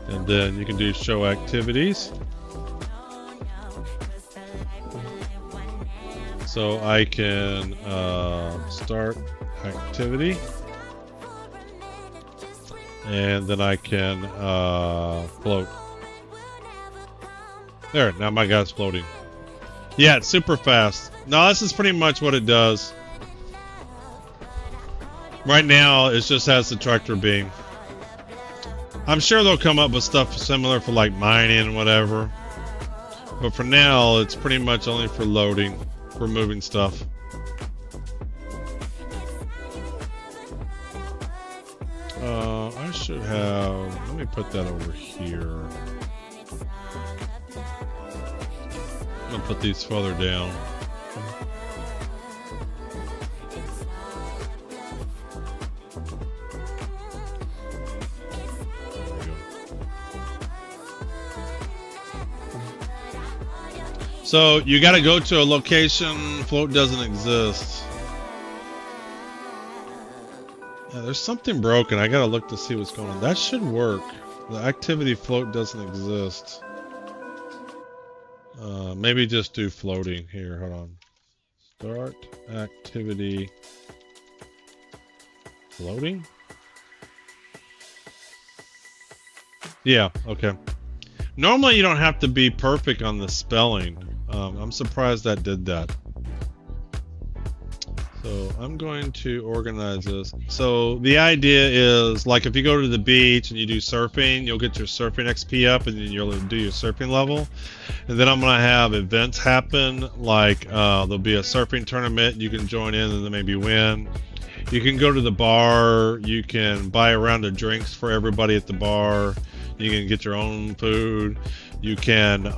S1: And then you can do show activities. So I can start activity. And then I can float. There, now my guy's floating. Yeah, it's super fast. No, this is pretty much what it does. Right now, it just has the tractor beam. I'm sure they'll come up with stuff similar for like mining and whatever. But for now, it's pretty much only for loading, for moving stuff. I should have, let me put that over here. I'm gonna put these further down. There we go. So you gotta go to a location, float doesn't exist. Yeah, there's something broken. I gotta look to see what's going on. That should work. The activity float doesn't exist. Maybe just do floating here. Hold on. Start activity floating. Yeah, okay. Normally you don't have to be perfect on the spelling. I'm surprised that did that. So I'm going to organize this. So the idea is, like, if you go to the beach and you do surfing, you'll get your surfing XP up, and then you'll do your surfing level. And then I'm going to have events happen, like there'll be a surfing tournament you can join in and then maybe win. You can go to the bar, you can buy a round of drinks for everybody at the bar, you can get your own food, you can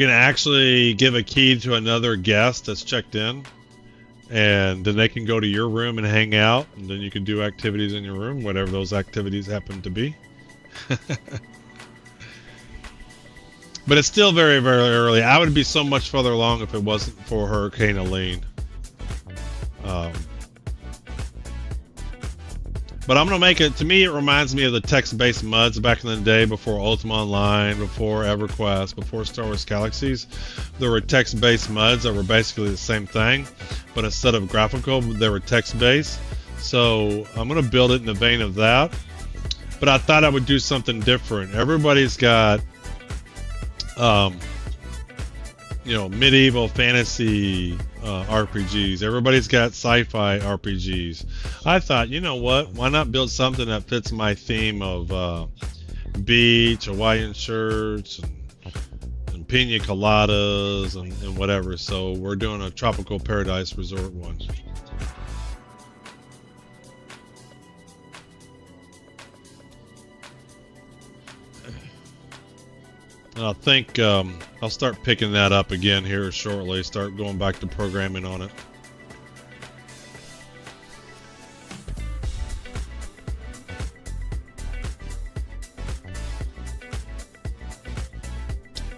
S1: actually give a key to another guest that's checked in, and then they can go to your room and hang out, and then you can do activities in your room, whatever those activities happen to be. But it's still very, very early. I would be so much further along if it wasn't for Hurricane Elaine. But I'm gonna make it. To me, it reminds me of the text-based MUDs back in the day, before Ultima Online, before EverQuest, before Star Wars Galaxies. There were text-based MUDs that were basically the same thing, but instead of graphical, they were text-based. So I'm gonna build it in the vein of that. But I thought I would do something different. Everybody's got, medieval fantasy RPGs. Everybody's got sci-fi RPGs. I thought, you know what? Why not build something that fits my theme of beach, Hawaiian shirts, and pina coladas, and whatever. So we're doing a tropical paradise resort one. And I think I'll start picking that up again here shortly, start going back to programming on it.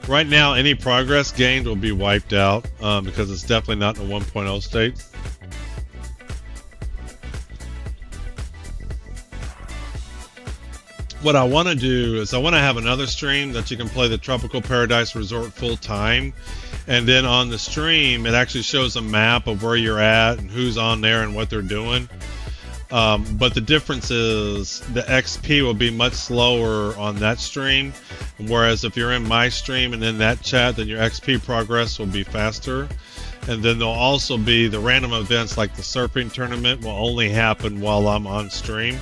S1: Right now, any progress gained will be wiped out because it's definitely not in a 1.0 state. What I want to do is I want to have another stream that you can play the Tropical Paradise Resort full time, and then on the stream it actually shows a map of where you're at and who's on there and what they're doing. But the difference is the XP will be much slower on that stream, whereas if you're in my stream and in that chat, then your XP progress will be faster. And then there'll also be the random events, like the surfing tournament will only happen while I'm on stream.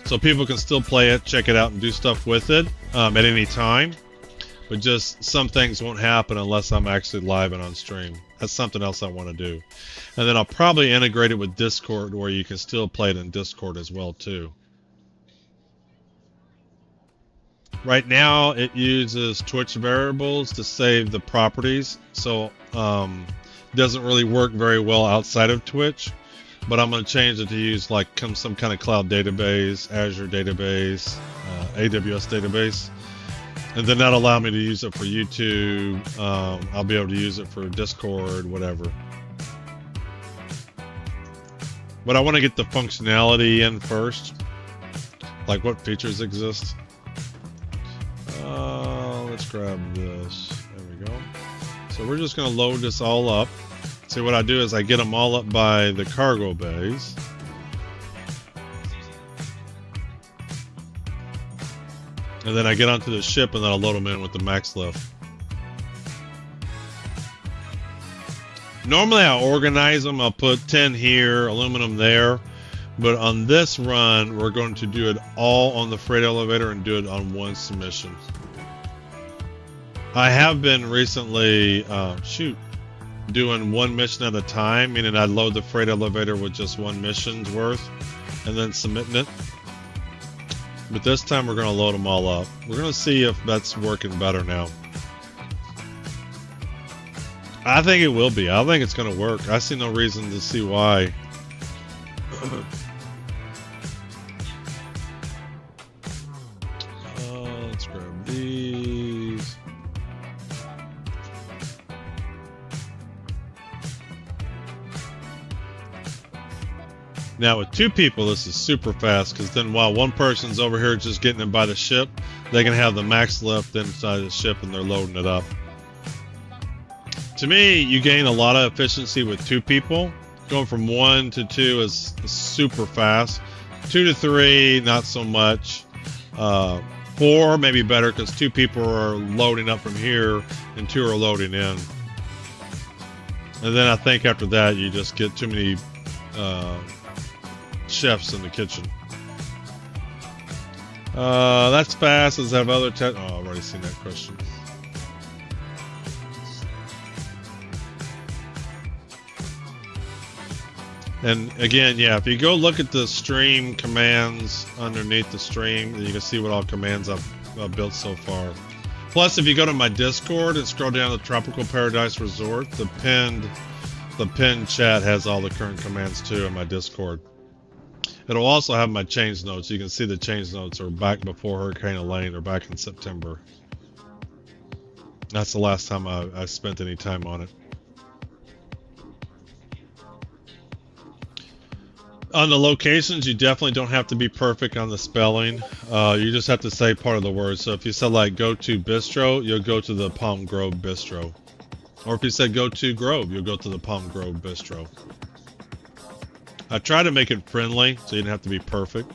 S1: So people can still play it, check it out, and do stuff with it at any time. But just some things won't happen unless I'm actually live and on stream. That's something else I want to do. And then I'll probably integrate it with Discord, where you can still play it in Discord as well too. Right now it uses Twitch variables to save the properties, so it doesn't really work very well outside of Twitch. But I'm going to change it to use like some kind of cloud database, Azure database, AWS database. And then that'll allow me to use it for YouTube. I'll be able to use it for Discord, whatever. But I want to get the functionality in first. Like what features exist. Let's grab this. There we go. So we're just going to load this all up. See, what I do is I get them all up by the cargo bays. And then I get onto the ship and then I'll load them in with the max lift. Normally I organize them. I'll put 10 here, aluminum there. But on this run, we're going to do it all on the freight elevator and do it on one submission. I have been recently, doing one mission at a time, meaning I'd load the freight elevator with just one mission's worth and then submitting it. But this time we're going to load them all up. We're going to see if that's working better now. I think it will be. I think it's going to work. I see no reason to see why. Let's grab these. Now with two people, this is super fast, because then while one person's over here just getting it by the ship, they can have the max lift inside the ship and they're loading it up. To me, you gain a lot of efficiency with two people. Going from 1 to 2 is super fast. 2 to 3, not so much. 4 maybe better, because 2 people are loading up from here and 2 are loading in. And then I think after that you just get too many chefs in the kitchen. That's fast. Does it have other I've already seen that question. And again, yeah, if you go look at the stream commands underneath the stream, you can see what all commands I've built so far. Plus, if you go to my Discord and scroll down to Tropical Paradise Resort, the pinned chat has all the current commands too in my Discord. It'll also have my change notes. You can see the change notes are back before Hurricane Elaine, or back in September. That's the last time I spent any time on it. On the locations, you definitely don't have to be perfect on the spelling. You just have to say part of the word. So if you said like go to bistro, you'll go to the Palm Grove Bistro. Or if you said go to Grove, you'll go to the Palm Grove Bistro. I try to make it friendly, so you don't have to be perfect.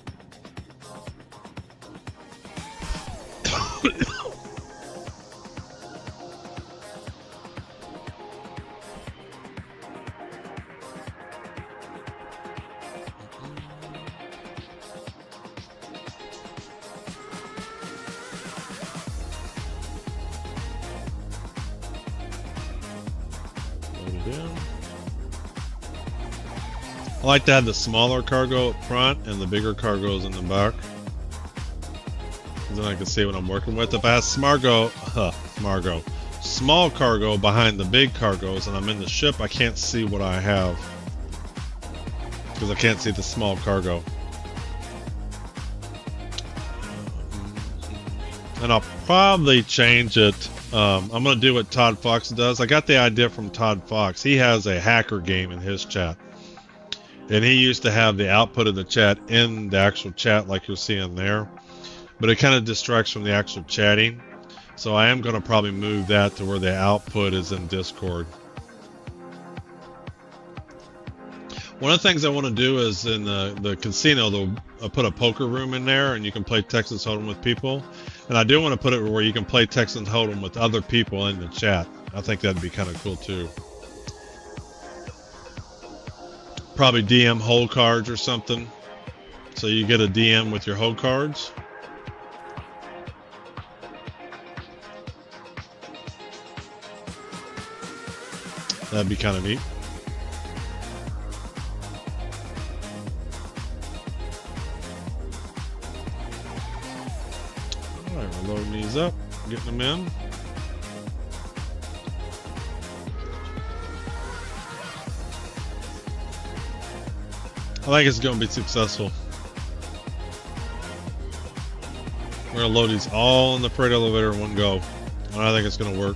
S1: I like to have the smaller cargo up front and the bigger cargoes in the back. Then I can see what I'm working with. If I have small cargo behind the big cargoes and I'm in the ship, I can't see what I have because I can't see the small cargo. And I'll probably change it. I'm going to do what Todd Fox does. I got the idea from Todd Fox. He has a hacker game in his chat. And he used to have the output of the chat in the actual chat like you're seeing there. But it kind of distracts from the actual chatting. So I am going to probably move that to where the output is in Discord. One of the things I want to do is in the casino, they'll put a poker room in there and you can play Texas Hold'em with people. And I do want to put it where you can play Texas Hold'em with other people in the chat. I think that'd be kind of cool too. Probably DM hold cards or something. So you get a DM with your hold cards. That'd be kind of neat. Alright, we're loading these up, getting them in. I think it's going to be successful. We're going to load these all in the freight elevator in one go. And I think it's going to work.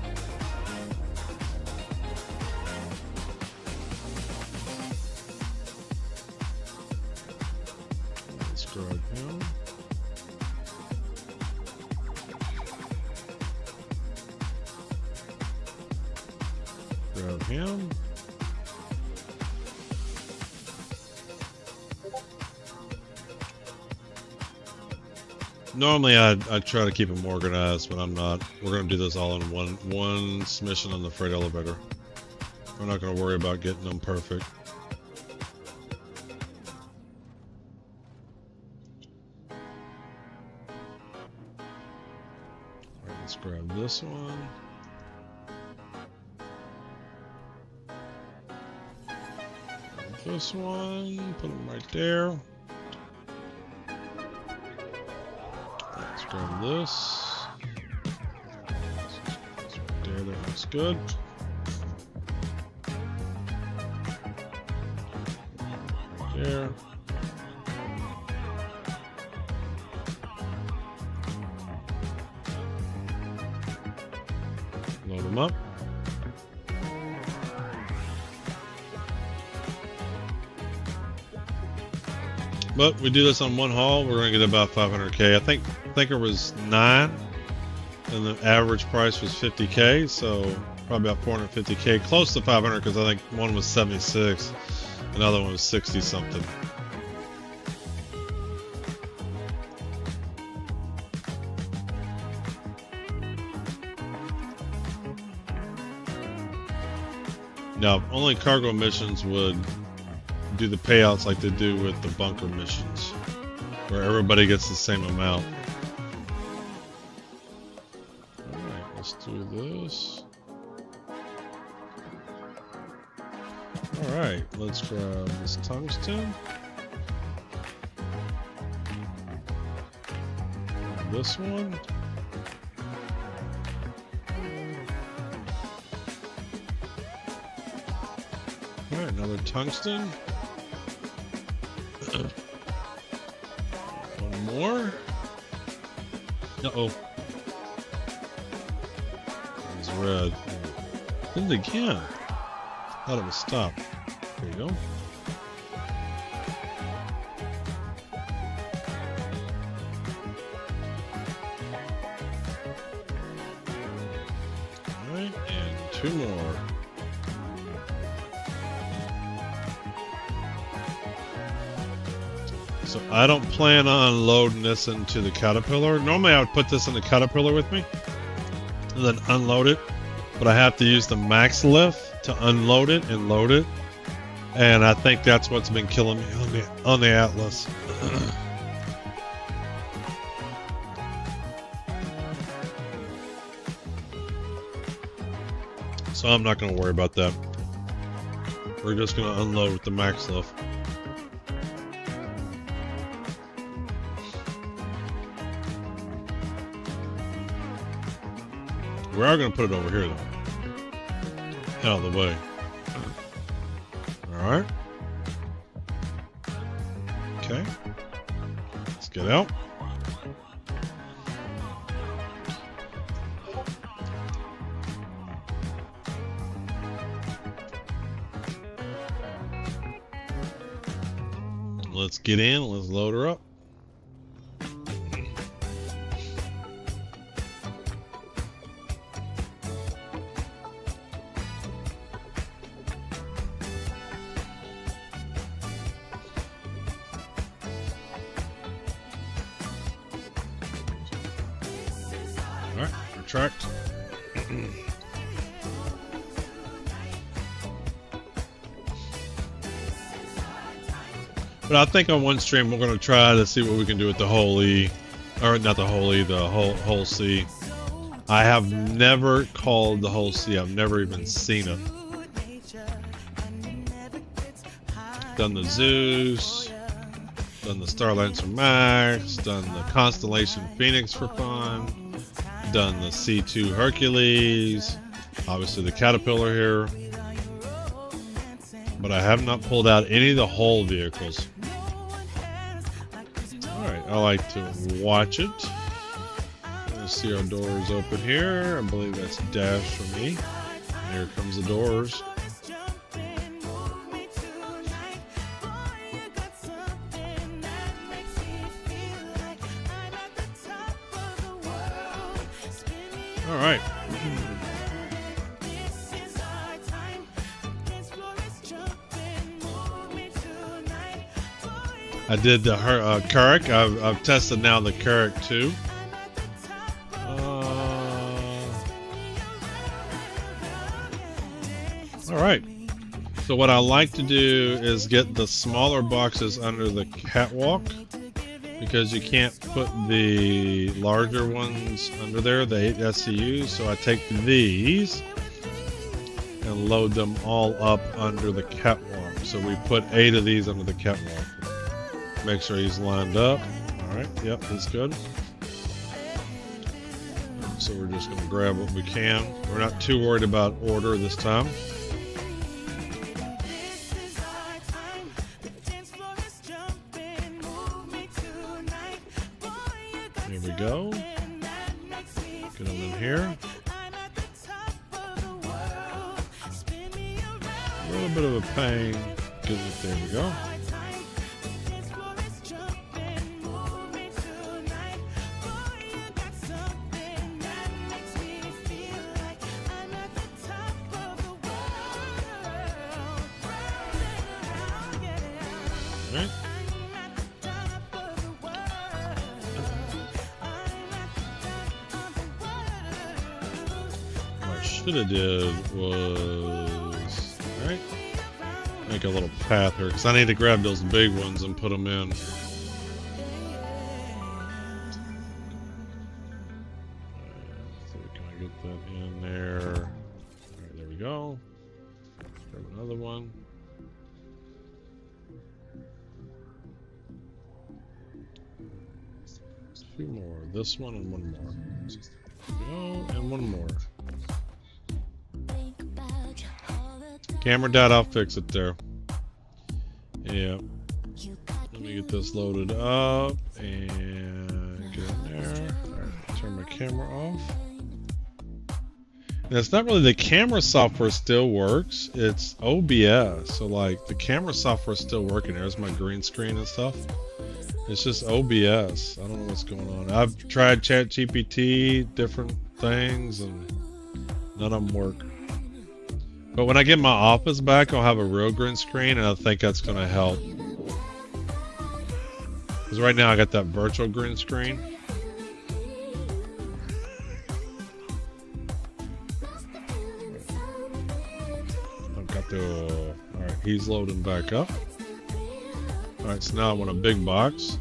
S1: Let's grab him. Grab him. Normally I try to keep them organized, but I'm not. We're going to do this all in one submission on the freight elevator. We're not going to worry about getting them perfect. All right, let's grab this one. Grab this one, put them right there. Let's grab this. There, that looks good. There. Load them up. But we do this on one haul, we're gonna get about 500K. I think it was 9, and the average price was 50K, so probably about 450K, close to 500, because I think one was 76, another one was 60 something. Now, only cargo missions would do the payouts like they do with the bunker missions, where everybody gets the same amount. Alright, let's do this. Alright, let's grab this tungsten. Grab this one. Alright, another tungsten. One more. Uh-oh. It's red. Did it again. Thought it was stopped. There you go. 2 more. So I don't plan on loading this into the Caterpillar. Normally I would put this in the Caterpillar with me and then unload it, but I have to use the max lift to unload it and load it, and I think that's what's been killing me on the Atlas. So I'm not going to worry about that. We're just going to unload with the max lift. We are going to put it over here, though. Out of the way. Alright. Okay. Let's get out. Let's get in. Let's load her up. Alright, retract. But I think on one stream we're going to try to see what we can do with the whole E, or not the whole E, the whole C. I have never called the whole C. I've never even seen it. Done the Zeus, done the Star Lancer Max, done the Constellation Phoenix for fun, done the C2 Hercules, obviously the Caterpillar here. But I have not pulled out any of the whole vehicles. Alright, I like to watch it. Let's see our doors open here. I believe that's dash for me. Here comes the doors. Alright. I did the Carrick. I've tested now the Carrick too. All right. So what I like to do is get the smaller boxes under the catwalk because you can't put the larger ones under there, the 8 SCUs. So I take these and load them all up under the catwalk. So we put 8 of these under the catwalk. Make sure he's lined up. Alright, yep, he's good. So we're just going to grab what we can. We're not too worried about order this time. Here we go. Get them in here. A little bit of a pain. There we go. What I did was, alright, make a little path here because I need to grab those big ones and put them in. So can I get that in there? Alright, there we go. Grab another one. A few more. This one and one more. Go, and one more. Camera dot, I'll fix it there. Yeah. Let me get this loaded up and get in there. Alright, turn my camera off. And it's not really the camera software still works, it's OBS. So like the camera software is still working. There's my green screen and stuff. It's just OBS. I don't know what's going on. I've tried ChatGPT, different things, and none of them work. But when I get my office back, I'll have a real green screen, and I think that's going to help. Because right now I got that virtual green screen. I've got the... Alright, he's loading back up. Alright, so now I want a big box.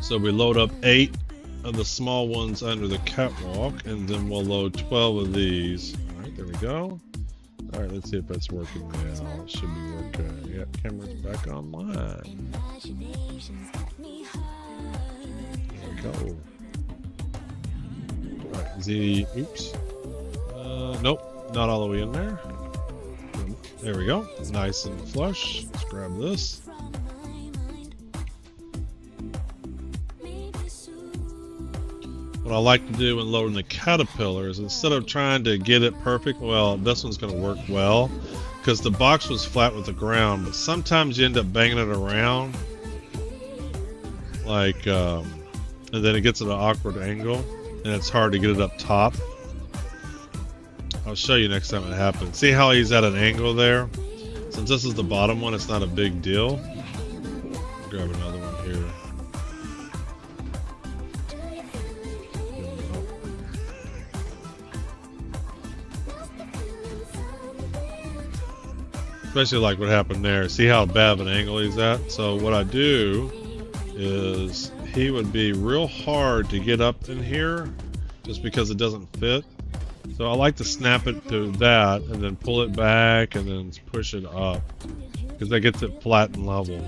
S1: So we load up 8 of the small ones under the catwalk, and then we'll load 12 of these. Alright, there we go. Alright, let's see if that's working now. It should be working. Yeah, camera's back online. There we go. Alright, Z, oops. Nope, not all the way in there. There we go. Nice and flush. Let's grab this. What I like to do when loading the Caterpillar is instead of trying to get it perfect, well, this one's going to work well because the box was flat with the ground, but sometimes you end up banging it around like, and then it gets at an awkward angle and it's hard to get it up top. I'll show you next time it happens. See how he's at an angle there? Since this is the bottom one, it's not a big deal. Grab another one here. Especially like what happened there. See how bad of an angle he's at? So what I do is he would be real hard to get up in here just because it doesn't fit. So I like to snap it to that and then pull it back and then push it up because that gets it flat and level.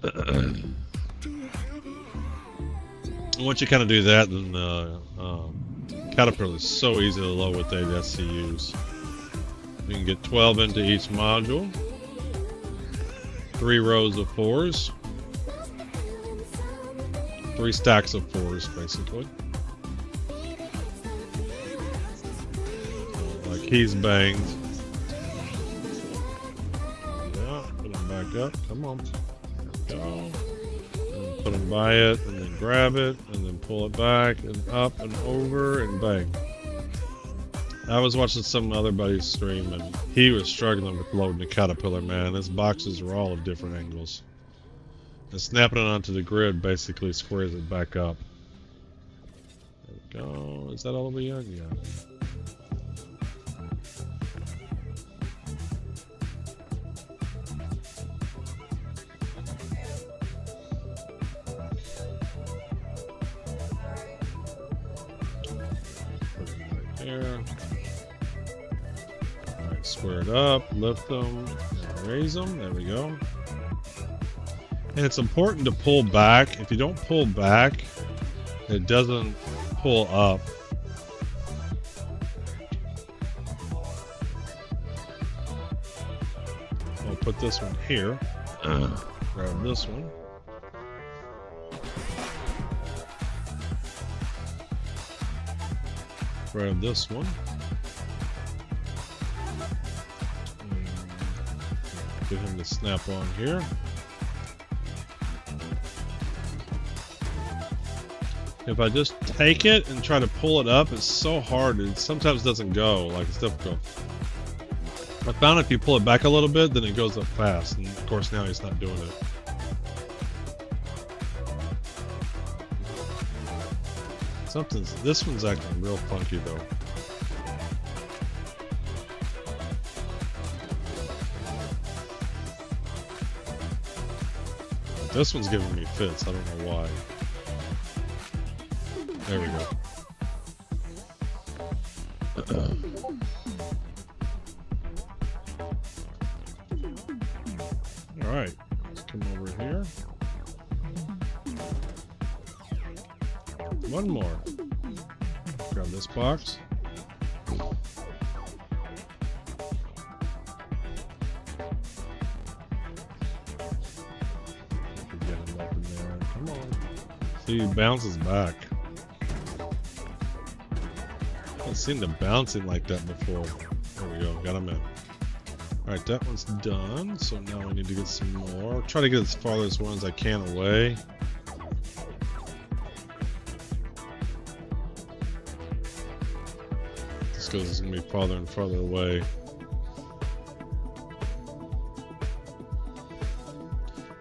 S1: And once you kind of do that, then the Caterpillar is so easy to load with 8 SCUs. You can get 12 into each module, 3 rows of 4s, 3 stacks of 4s basically. Like he's banged. Yeah, put him back up. Come on. There we go. And put him by it, and then grab it, and then pull it back, and up and over, and bang. I was watching some other buddy's stream, and he was struggling with loading the Caterpillar, man. His boxes were all of different angles. And snapping it onto the grid basically squares it back up. There we go. Is that all the way in? Yeah. Put it right there. Alright, square it up, lift them, and raise them. There we go. And it's important to pull back. If you don't pull back, it doesn't pull up. I'll put this one here. Grab this one. Grab this one. Get him to snap on here. If I just take it and try to pull it up, it's so hard. It sometimes doesn't go. Like, it's difficult. I found if you pull it back a little bit, then it goes up fast. And of course, now he's not doing it. This one's acting real funky though. This one's giving me fits. I don't know why. There we go. All right, let's come over here. One more. Grab this box. Get him up in there. Come on. See, he bounces back. I haven't seen them bouncing like that before. There we go. Got him in. Alright, that one's done. So now we need to get some more. I'll try to get as far as one as I can away. because it's going to be farther and farther away.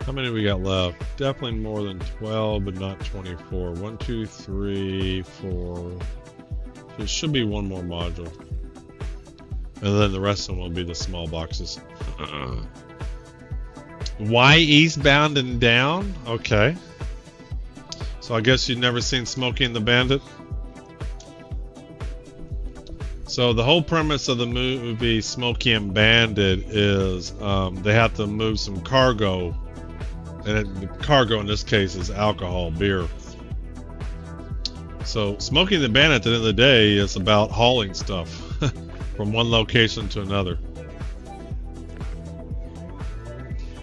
S1: How many we got left? Definitely more than 12, but not 24. 1, 2, 3, 4. There should be one more module. And then the rest of them will be the small boxes. Why eastbound and down? Okay. So I guess you've never seen Smokey and the Bandit? So the whole premise of the movie Smokey and Bandit is they have to move some cargo. And the cargo in this case is alcohol, beer. So Smokey and the Bandit at the end of the day is about hauling stuff from one location to another.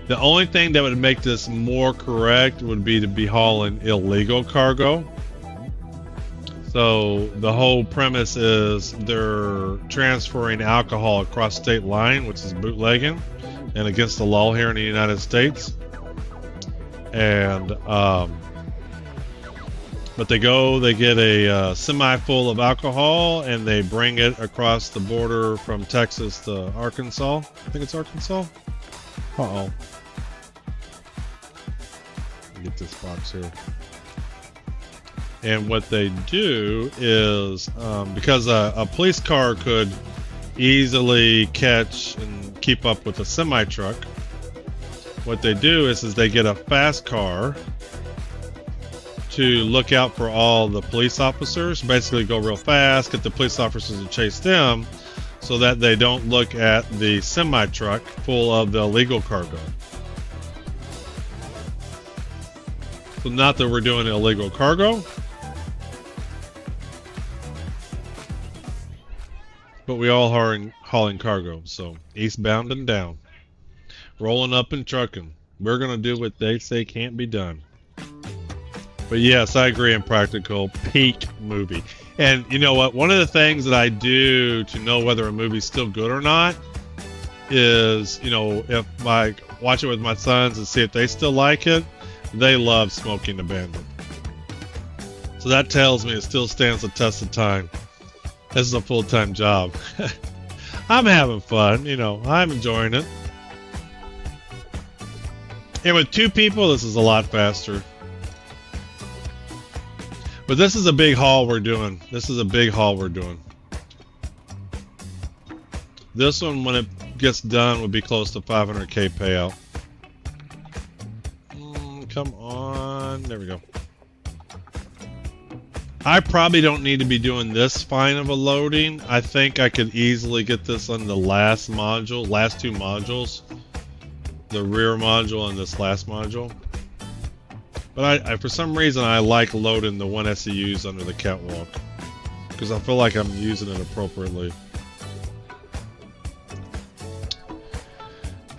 S1: The only thing that would make this more correct would be to be hauling illegal cargo. So the whole premise is they're transferring alcohol across state line, which is bootlegging and against the law here in the United States. And but they get a semi full of alcohol and they bring it across the border from Texas to Arkansas. I think it's Arkansas. Uh-oh. Get this box here. And what they do is, because a police car could easily catch and keep up with a semi truck, what they do is they get a fast car to look out for all the police officers, basically go real fast, get the police officers to chase them so that they don't look at the semi truck full of the illegal cargo. So not that we're doing illegal cargo, but we all are hauling cargo. So eastbound and down, rolling up and trucking. We're gonna do what they say can't be done. But yes, I agree. Impractical, peak movie. And you know what? One of the things that I do to know whether a movie's still good or not is, you know, if I watch it with my sons and see if they still like it. They love Smokey and the Bandit. So that tells me it still stands the test of time. This is a full-time job. I'm having fun, you know, I'm enjoying it. And with 2 people, this is a lot faster. But this is a big haul we're doing. This is a big haul we're doing. This one, when it gets done, would be close to 500K payout. Come on. There we go. I probably don't need to be doing this fine of a loading. I think I could easily get this on the last module, last 2 modules. The rear module and this last module. But I for some reason, I like loading the 1 SEUs under the catwalk. Because I feel like I'm using it appropriately.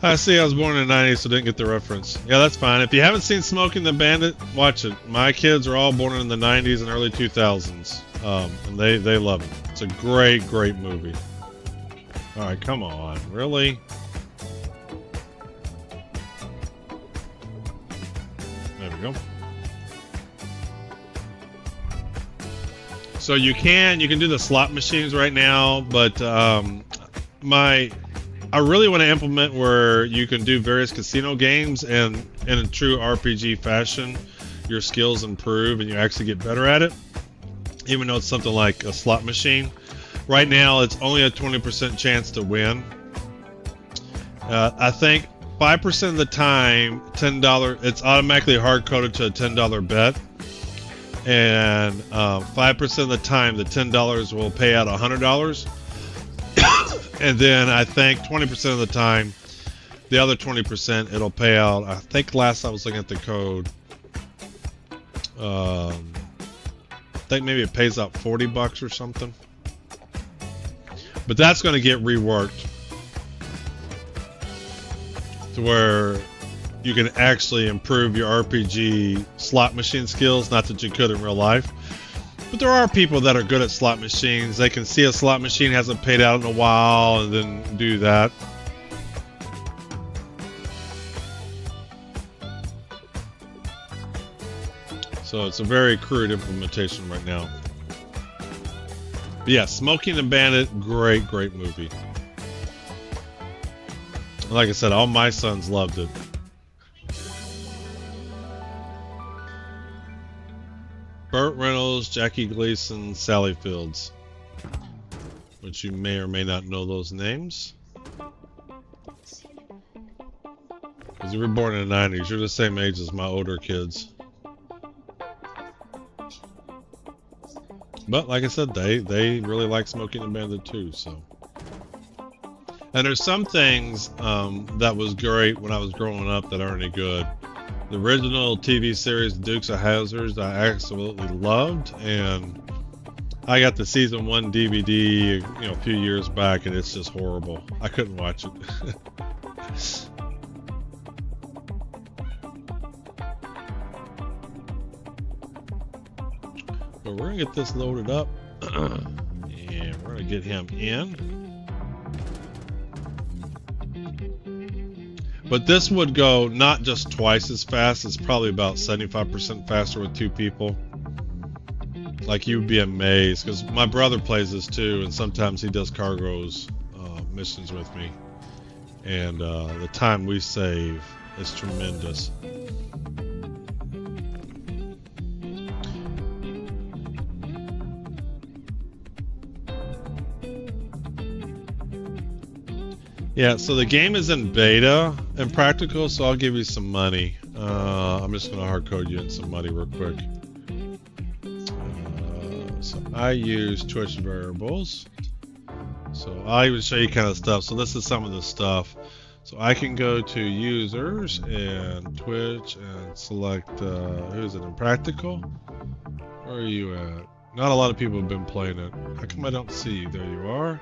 S1: I see I was born in the 90s, so didn't get the reference. Yeah, that's fine. If you haven't seen Smokey and the Bandit, watch it. My kids are all born in the 90s and early 2000s. And they love it. It's a great, great movie. Alright, come on. Really? There we go. So you can do the slot machines right now, but I really want to implement where you can do various casino games and in a true RPG fashion, your skills improve and you actually get better at it, even though it's something like a slot machine. Right now, it's only a 20% chance to win. I think 5% of the time, $10, it's automatically hard-coded to a $10 bet. And 5% of the time, the $10 will pay out $100. And then I think 20% of the time, the other 20%, it'll pay out. I think last I was looking at the code, I think maybe it pays out $40 or something. But that's going to get reworked to where you can actually improve your RPG slot machine skills. Not that you could in real life. But there are people that are good at slot machines. They can see a slot machine hasn't paid out in a while and then do that. So it's a very crude implementation right now. But yeah, Smoking the Bandit, great movie. Like I said, all my sons loved it. Burt Reynolds, Jackie Gleason, Sally Fields, which you may or may not know those names. Because you were born in the 90s, you're the same age as my older kids. But like I said, they really like Smoking the Bandit too, so. And there's some things that was great when I was growing up that aren't any good. The original TV series Dukes of Hazzard I absolutely loved, and I got the season 1 DVD, a few years back, and it's just horrible. I couldn't watch it. But we're gonna get this loaded up, and we're gonna get him in. But this would go not just twice as fast, it's probably about 75% faster with 2 people. Like, you'd be amazed, because my brother plays this too, and sometimes he does cargoes missions with me. And the time we save is tremendous. Yeah, so the game is in beta and practical, so I'll give you some money. I'm just going to hard code you in some money real quick. So I use Twitch variables. So I'll even show you kind of stuff. So this is some of the stuff. So I can go to users and Twitch and select, who is it in practical? Where are you at? Not a lot of people have been playing it. How come I don't see you? There you are.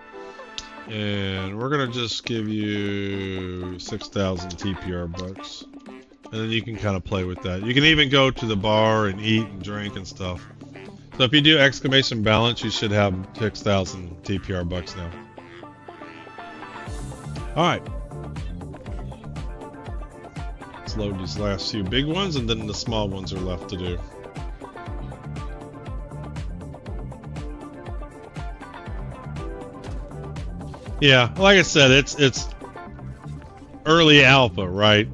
S1: And we're gonna just give you 6,000 TPR bucks, and then you can kind of play with that. You can even go to the bar and eat and drink and stuff. So if you do exclamation balance, you should have 6,000 TPR bucks now. All right, let's load these last few big ones, and then the small ones are left to do. Yeah, like I said, it's early alpha, right?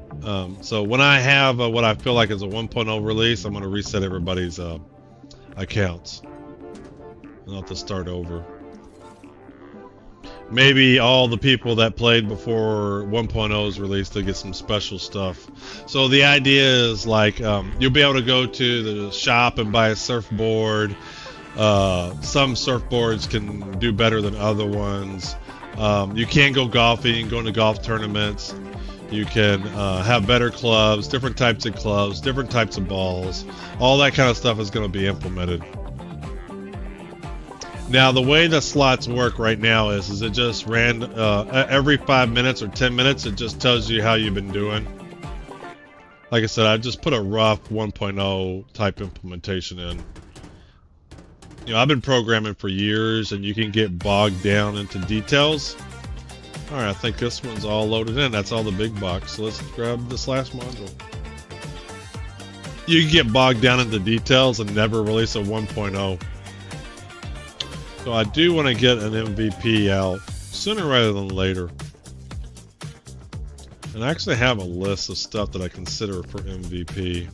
S1: So when I have what I feel like is a 1.0 release, I'm going to reset everybody's accounts. I'll have to start over. Maybe all the people that played before 1.0 is released to get some special stuff. So the idea is like you'll be able to go to the shop and buy a surfboard. Some surfboards can do better than other ones. You can go golfing, go into golf tournaments. You can have better clubs, different types of clubs, different types of balls. All that kind of stuff is going to be implemented. Now, the way the slots work right now is it just ran every 5 minutes or 10 minutes. It just tells you how you've been doing. Like I said, I just put a rough 1.0 type implementation in. I've been programming for years, and you can get bogged down into details. All right, I think this one's all loaded in. That's all the big box. So let's grab this last module. You can get bogged down into details and never release a 1.0. So I do want to get an MVP out sooner rather than later. And I actually have a list of stuff that I consider for MVP.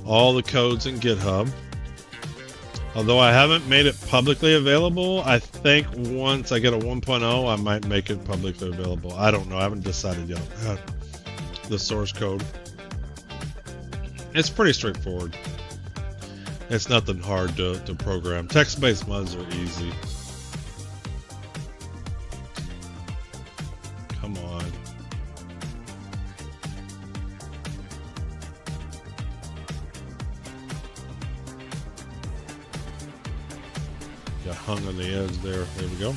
S1: All the codes in GitHub. Although I haven't made it publicly available, I think once I get a 1.0, I might make it publicly available. I don't know. I haven't decided yet. The source code. It's pretty straightforward. It's nothing hard to program. Text-based mods are easy. Come on. Got hung on the edge there. There we go.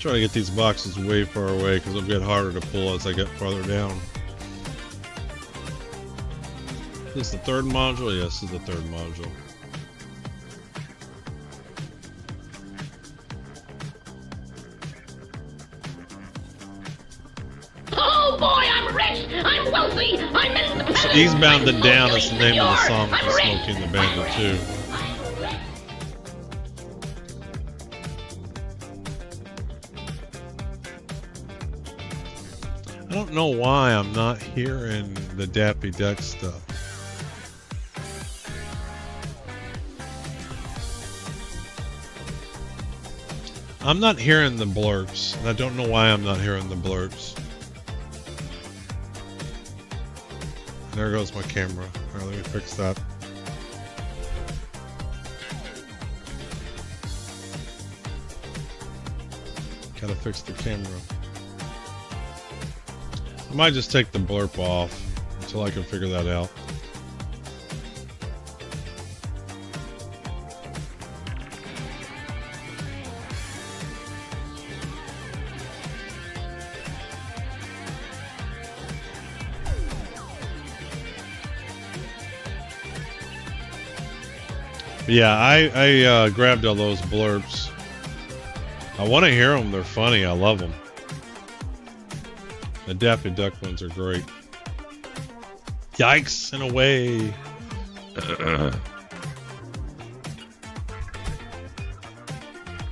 S1: Try to get these boxes way far away because they'll get harder to pull as I get farther down. This is the third module? Yes, this is the third module.
S4: Oh boy, I'm rich! I'm wealthy! I'm independent!
S1: So Eastbound and Down is the name of the
S4: Secure.
S1: song for
S4: I'm rich.
S1: Smokey and the Bandit too. I don't know why I'm not hearing the Dappy Duck stuff. I'm not hearing the blurps, and I don't know why I'm not hearing the blurps. There goes my camera. Alright, let me fix that. Gotta fix the camera. I might just take the blurp off until I can figure that out. Yeah, I grabbed all those blurps. I want to hear them. They're funny. I love them. The Daffy Duck ones are great. Yikes, in a way.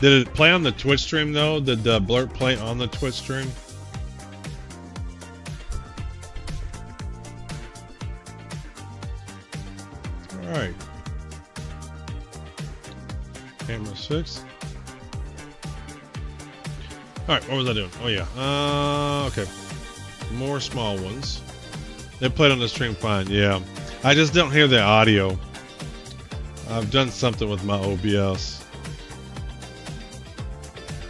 S1: Did it play on the Twitch stream, though? Did the blurp play on the Twitch stream? Alright. Camera 6. Alright, what was I doing? Oh, yeah. Okay. More small ones. They played on the stream fine, yeah. I just don't hear the audio. I've done something with my OBS.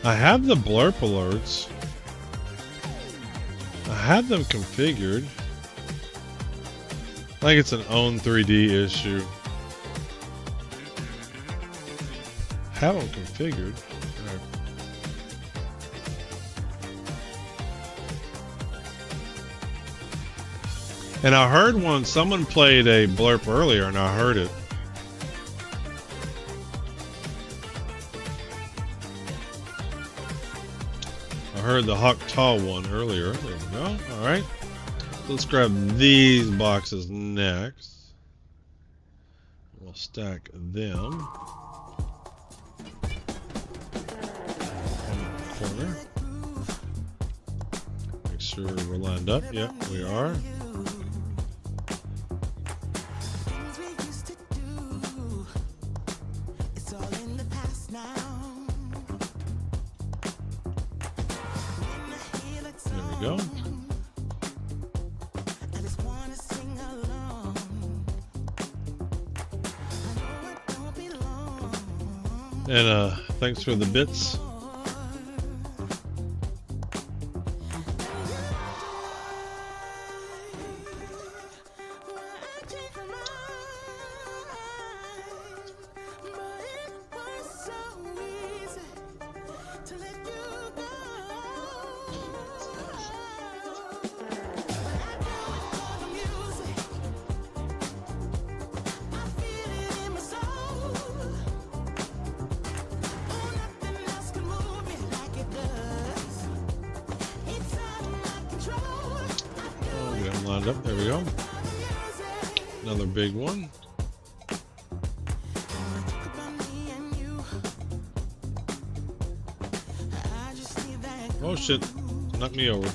S1: I have the blurp alerts. I have them configured. I think it's an own 3D issue. Have them configured. All right. And I heard one, someone played a blurp earlier and I heard it. I heard the Hawk Tall one earlier. There we go. Alright. Let's grab these boxes next. We'll stack them. On the corner. Make sure we're lined up. Yep, we are. Go. And thanks for the bits. Lined up. There we go. Another big one. Oh shit. Knocked me over.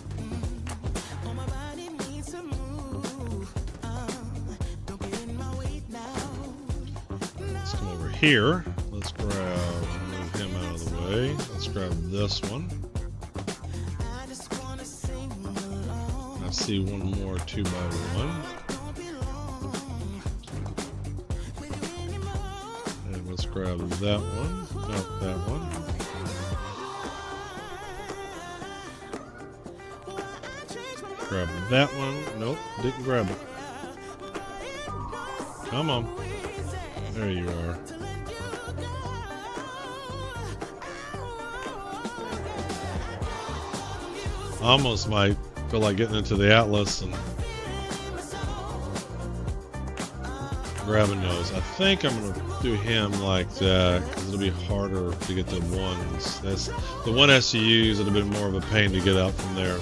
S1: Let's come over here. Let's move him out of the way. Let's grab this one. I see one more 2x1. And let's grab that one. Nope, that one. Grab that one. Nope, didn't grab it. Come on. There you are. Almost might feel like getting into the Atlas and grabbing those. I think I'm gonna do him like that because it'll be harder to get the ones. That's the one SUs. It'll be more of a pain to get out from there.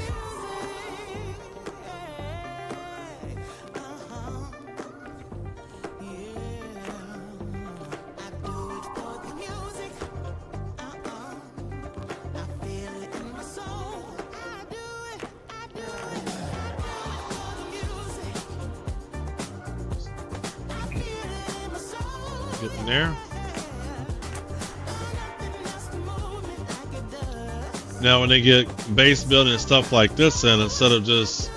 S1: Getting there. Now when they get base building and stuff like this in, instead of just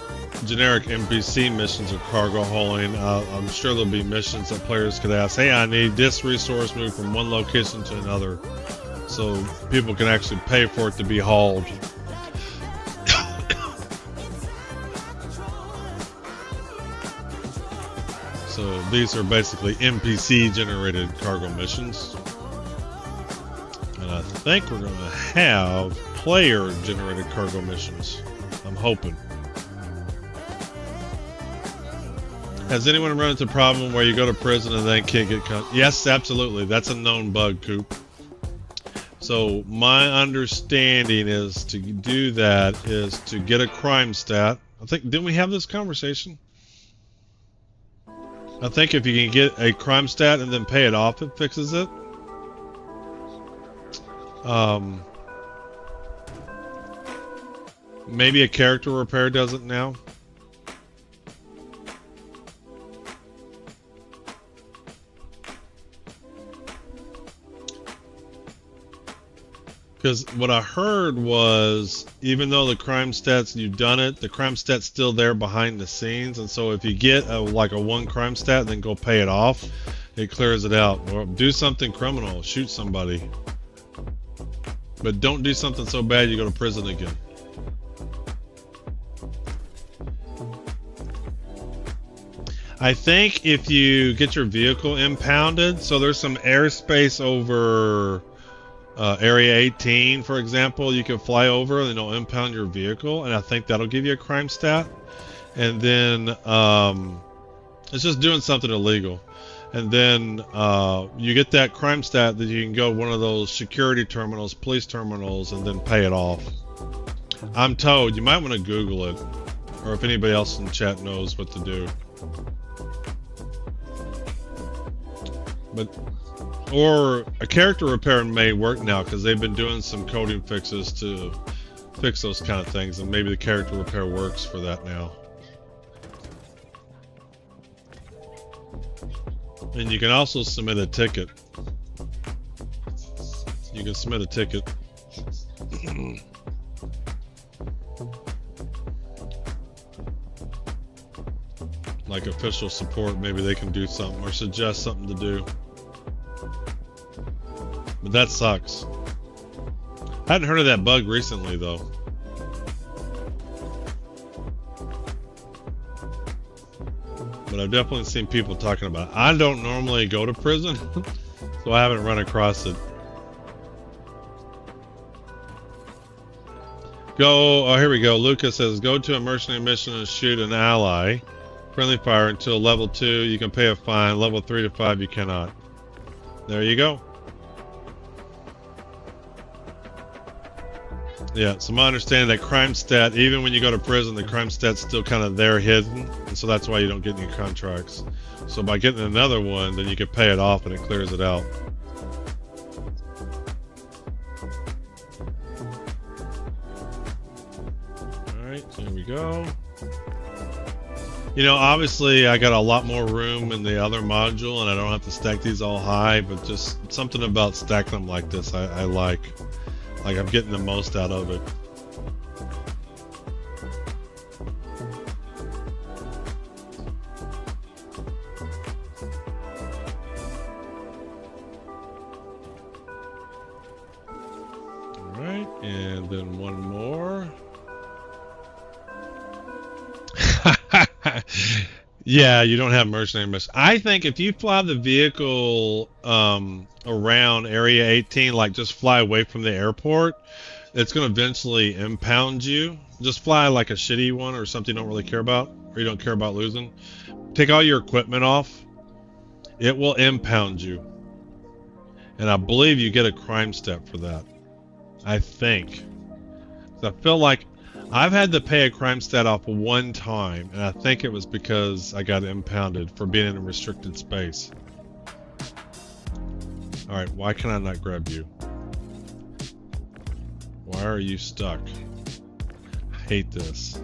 S1: generic NPC missions or cargo hauling, I'm sure there'll be missions that players could ask, hey, I need this resource moved from one location to another, so people can actually pay for it to be hauled. So these are basically NPC generated cargo missions. And I think we're going to have player generated cargo missions. I'm hoping. Has anyone run into a problem where you go to prison and then can't get Yes, absolutely. That's a known bug, Coop. So my understanding is to do that is to get a crime stat. I think, didn't we have this conversation? I think if you can get a crime stat and then pay it off, it fixes it. Maybe a character repair does it now. Because what I heard was, even though the crime stats, you've done it, the crime stat's still there behind the scenes. And so if you get like a one crime stat and then go pay it off, it clears it out. Or do something criminal, shoot somebody. But don't do something so bad you go to prison again. I think if you get your vehicle impounded, so there's some airspace over Area 18, for example, you can fly over and it'll impound your vehicle, and I think that'll give you a crime stat. And then it's just doing something illegal. And then you get that crime stat that you can go one of those security terminals, police terminals, and then pay it off. I'm told, you might want to Google it, or if anybody else in the chat knows what to do. But or a character repair may work now because they've been doing some coding fixes to fix those kind of things, and maybe the character repair works for that now. And you can also submit a ticket. You can submit a ticket. Like official support, maybe they can do something or suggest something to do. But that sucks. I hadn't heard of that bug recently, though. But I've definitely seen people talking about it. I don't normally go to prison, so I haven't run across it. Oh, here we go. Lucas says, go to a mercenary mission and shoot an ally. Friendly fire until level 2. You can pay a fine. Level 3 to 5, you cannot. There you go. Yeah, so my understanding that crime stat, even when you go to prison, the crime stat's still kind of there hidden, and so that's why you don't get any contracts. So by getting another one, then you can pay it off and it clears it out. Alright, so here we go. You know, obviously I got a lot more room in the other module and I don't have to stack these all high, but just something about stacking them like this I like. Like I'm getting the most out of it. All right, and then one more. Yeah, you don't have mercenary missions. I think if you fly the vehicle around Area 18, like just fly away from the airport, it's going to eventually impound you. Just fly like a shitty one or something you don't really care about, or you don't care about losing. Take all your equipment off, it will impound you. And I believe you get a crime step for that. I think. So I feel like I've had to pay a crime stat off one time, and I think it was because I got impounded for being in a restricted space. Alright, why can I not grab you? Why are you stuck? I hate this.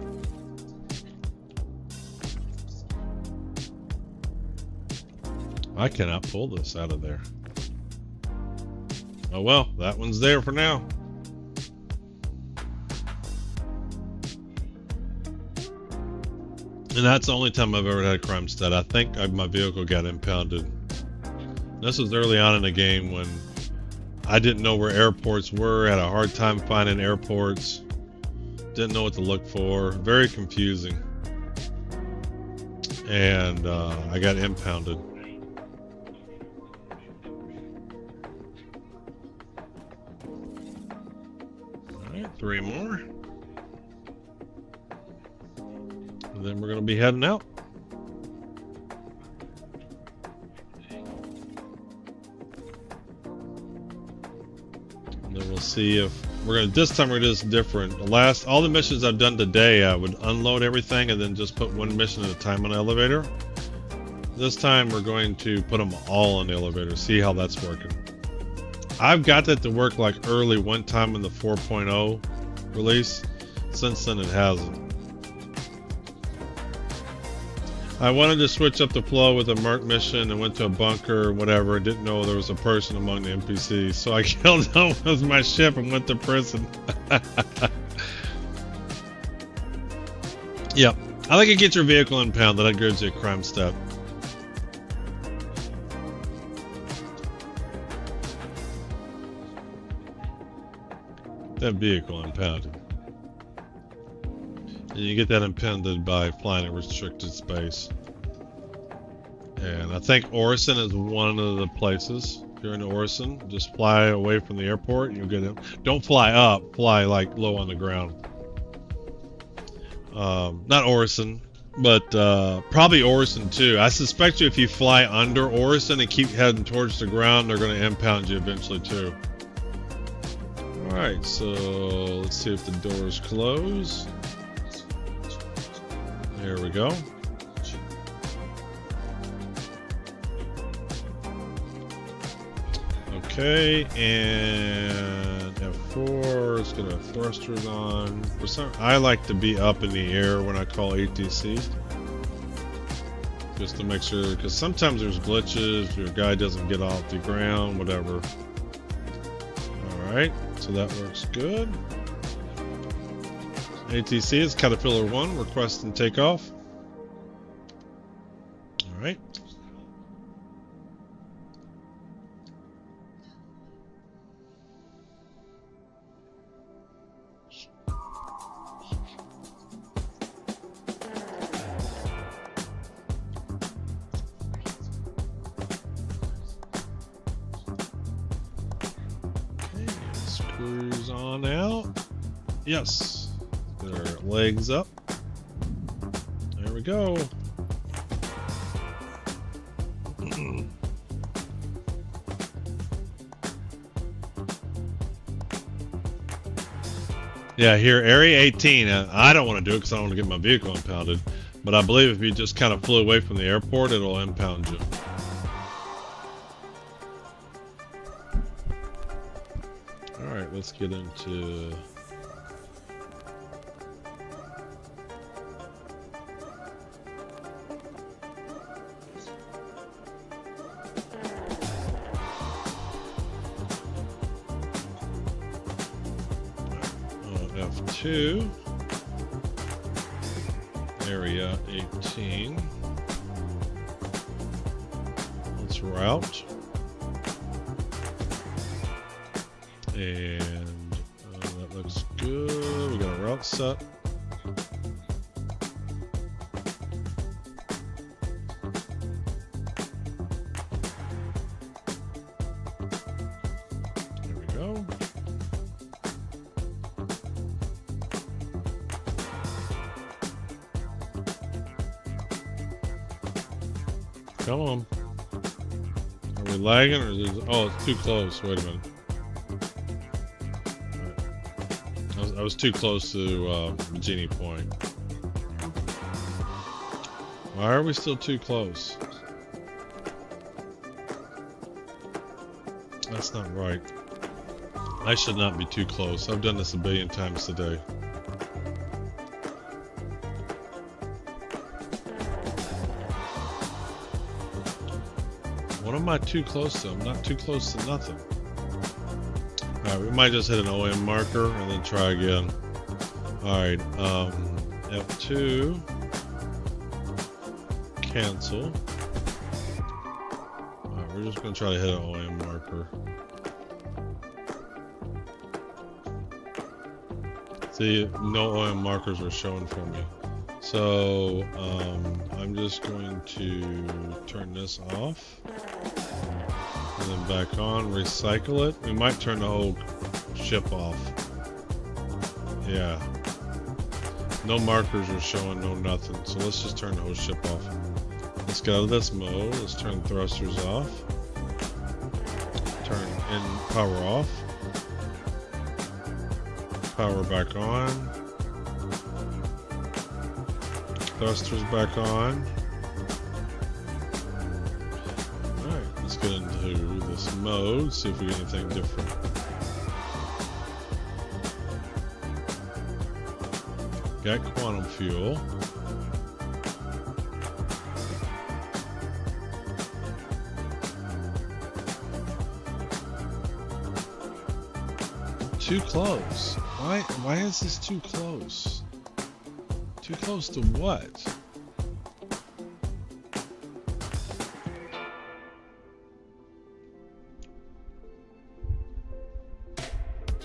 S1: I cannot pull this out of there. Oh well, that one's there for now. And that's the only time I've ever had a crime stat. I think my vehicle got impounded. This was early on in the game when I didn't know where airports were, had a hard time finding airports, didn't know what to look for, very confusing. And I got impounded. Alright, 3 more. And then we're going to be heading out. And then we'll see if we're going to, this time we're going to do this different. All the missions I've done today, I would unload everything and then just put one mission at a time on the elevator. This time we're going to put them all on the elevator, see how that's working. I've got that to work like early one time in the 4.0 release. Since then it hasn't. I wanted to switch up the flow with a merc mission and went to a bunker or whatever. Didn't know there was a person among the NPCs. So I killed them with my ship and went to prison. Yep. I think it gets your vehicle impounded. That gives you a crime stat. That vehicle impounded. And you get that impounded by flying a restricted space. And I think Orison is one of the places. If you're in Orison, just fly away from the airport and you'll get it. Don't fly up, fly like low on the ground. Not Orison, but probably Orison too. I suspect you if you fly under Orison and keep heading towards the ground, they're going to impound you eventually too. Alright, so let's see if the doors close. There we go. Okay, and F4 is gonna have thrusters on. For some, I like to be up in the air when I call ATC, just to make sure, because sometimes there's glitches. Your guy doesn't get off the ground, whatever. All right, so that works good. ATC is Caterpillar 1, request and takeoff. All right. Okay, screws on out. Yes. Get our legs up. There we go. Yeah, here, Area 18. I don't want to do it because I don't want to get my vehicle impounded. But I believe if you just kind of flew away from the airport, it'll impound you. Alright, let's get into... F2, area 18. Let's route. And that looks good. We got a route set. There we go. Come on. Are we lagging or is it, oh, it's too close. Wait a minute. I was too close to Genie Point. Why are we still too close? That's not right. I should not be too close. I've done this a billion times today. What am I too close to? I'm not too close to nothing. Alright, we might just hit an OM marker and then try again. Alright, F2. Cancel. Alright, we're just going to try to hit an OM marker. See, no OM markers are showing for me. So, I'm just going to turn this off. And then back on, recycle it. We might turn the whole ship off. Yeah. No markers are showing, no nothing. So let's just turn the whole ship off. Let's get out of this mode. Let's turn thrusters off. Turn in power off. Power back on. Thrusters back on. Alright, let's get into this mode, see if we get anything different. Got quantum fuel. Too close. Why is this too close? Too close to what?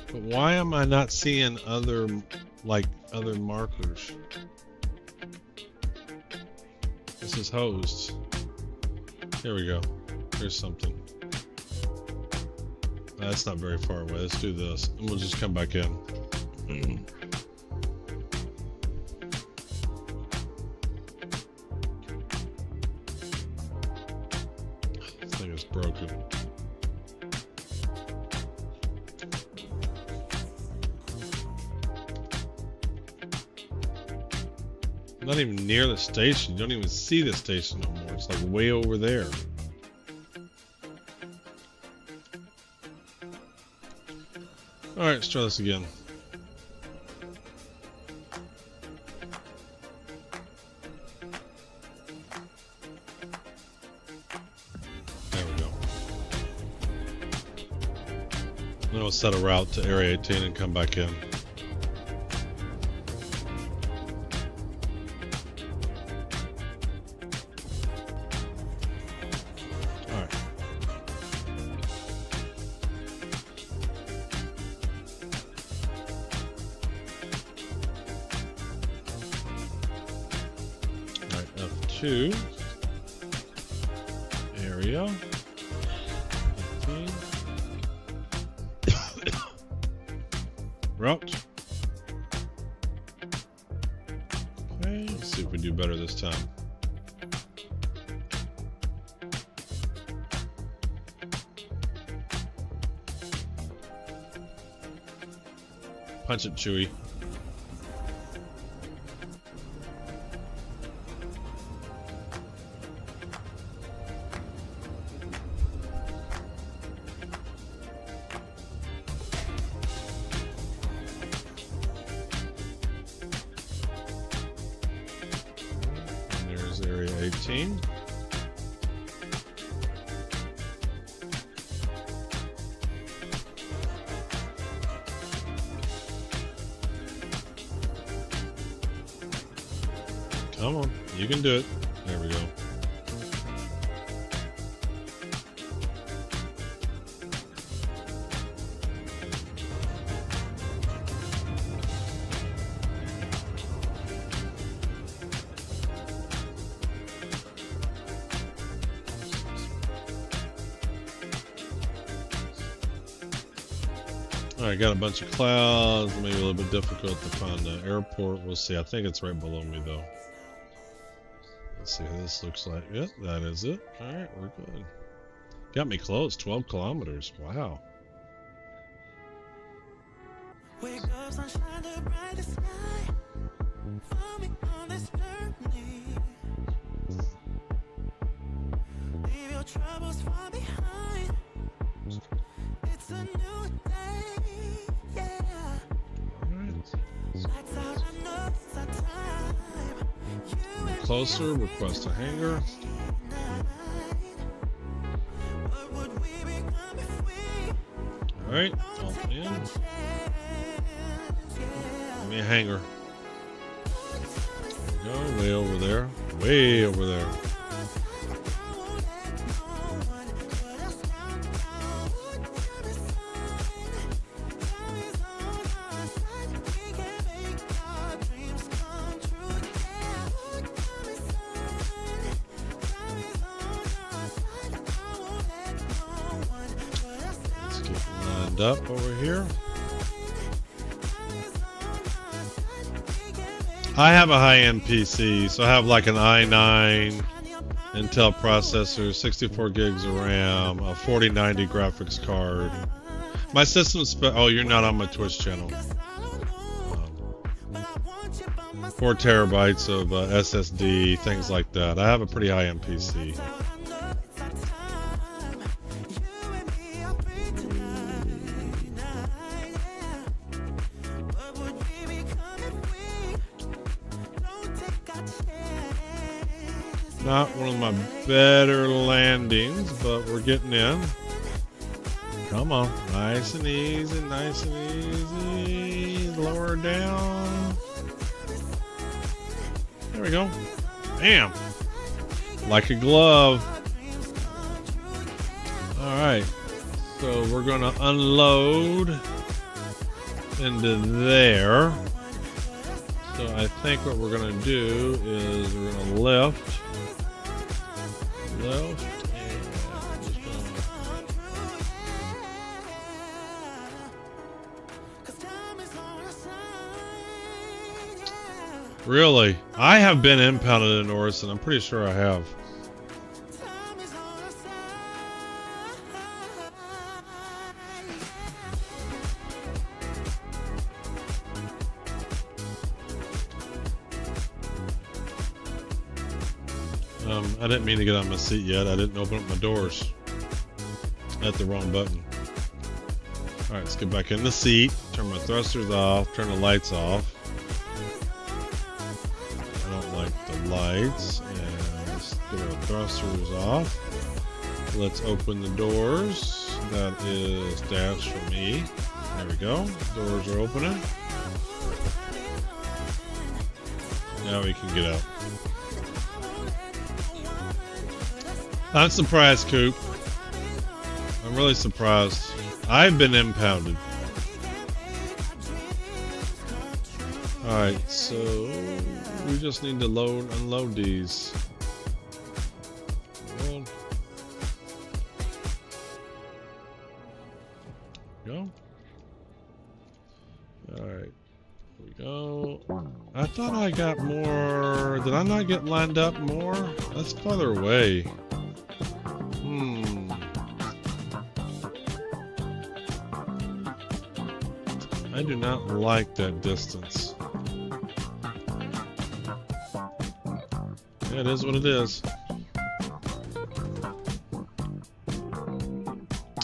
S1: But why am I not seeing other markers? This is hosed. Here we go. Here's something. That's not very far away. Let's do this. And we'll just come back in. This thing is broken. I'm not even near the station. You don't even see the station no more. It's like way over there. Alright, let's try this again. There we go. Then we'll set a route to Area 18 and come back in. Alright. F2 area 15 route. Okay, let's see if we do better this time. Punch it, Chewie. Area 18. Come on, you can do it. There we go. Alright, got a bunch of clouds, maybe a little bit difficult to find the airport. We'll see. I think it's right below me though. Let's see what this looks like. Yep, that is it. Alright, we're good. Got me close, 12 kilometers. Wow.
S5: Wake up, sunshine, the brightest sky. Follow me on this journey. Leave your troubles far behind. It's a new day, yeah. Lights out, I know it's our time. You and
S1: Closer, request a hanger.
S5: what would we become if we
S1: Alright, all in. Give me a hanger. Go way over there. Way over there. Let's get lined up over here. I have a high-end PC, so I have like an i9 Intel processor, 64 gigs of RAM, a 4090 graphics card. My system's oh, you're not on my Twitch channel. 4 terabytes of SSD, things like that. I have a pretty high-end PC. Not one of my better landings, but we're getting in. Come on. Nice and easy, nice and easy. Lower down. There we go. Bam. Like a glove. Alright. So we're going to unload into there. So I think what we're going to do is we're going to lift. Really? I have been impounded in Orison. I'm pretty sure I have. I didn't mean to get on my seat yet. I didn't open up my doors. I hit the wrong button. Alright, let's get back in the seat. Turn my thrusters off. Turn the lights off. I don't like the lights. And let's get our thrusters off. Let's open the doors. That is dash for me. There we go. Doors are opening. Now we can get out. I'm surprised, Coop. I'm really surprised. I've been impounded. Alright, so we just need to unload these. Well, go. Alright, here we go. I thought I got more. Did I not get lined up more? That's farther away. I do not like that distance. Yeah, it is what it is.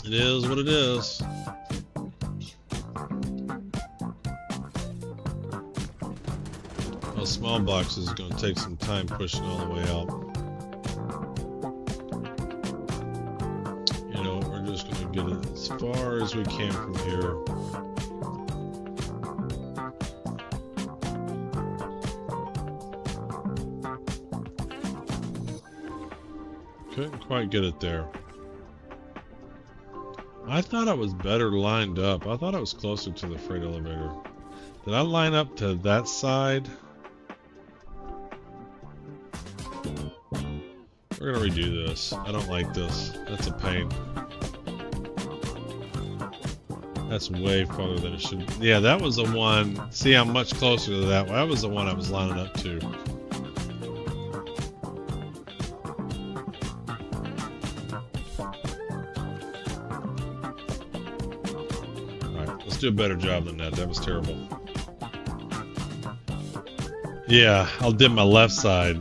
S1: It is what it is. Those small boxes is going to take some time pushing all the way out. You know, we're just going to get it as far as we can from here. Couldn't quite get it there. I thought I was better lined up. I thought I was closer to the freight elevator. Did I line up to that side? We're gonna redo this. I don't like this. That's a pain. That's way farther than it should. Yeah, that was the one. See, I'm much closer to that one. That was the one I was lining up to. Let's do a better job than that. That was terrible. Yeah, I'll dip my left side.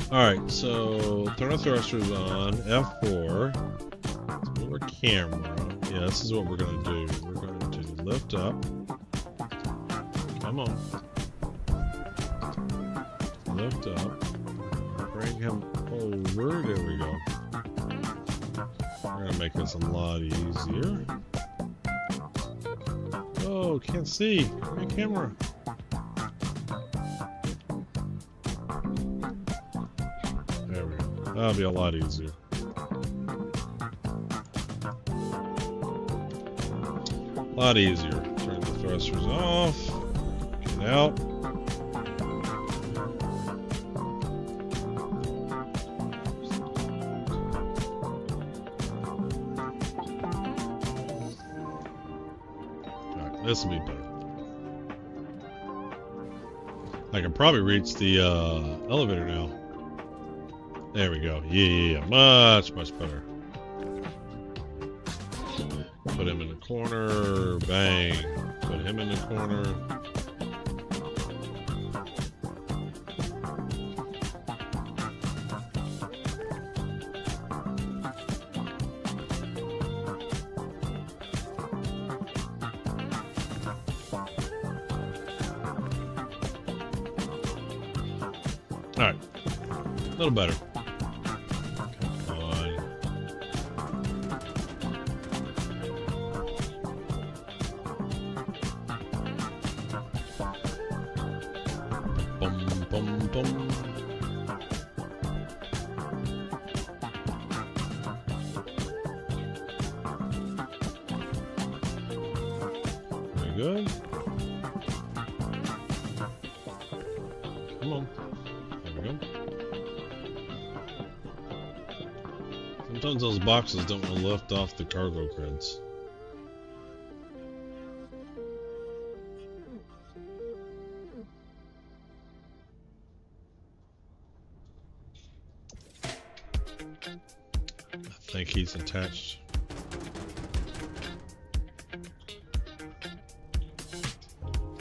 S1: Alright, so turn our thrusters on. F4. Let's move our camera. Yeah, this is what we're going to do. We're going to lift up. Come on. Lift up. Bring him over. There we go. We're going to make this a lot easier. Oh, can't see. My camera. There we go. That'll be a lot easier. A lot easier. Turn the thrusters off. Get out. Alright, this will be better. I can probably reach the elevator now. There we go. Yeah, much better. Put him in the corner. Bang. Put him in the corner. Alright. A little better. Come on. Bum, bum, bum. Very good. Come on. There we go. Sometimes those boxes don't want to lift off the cargo creds. I think he's attached.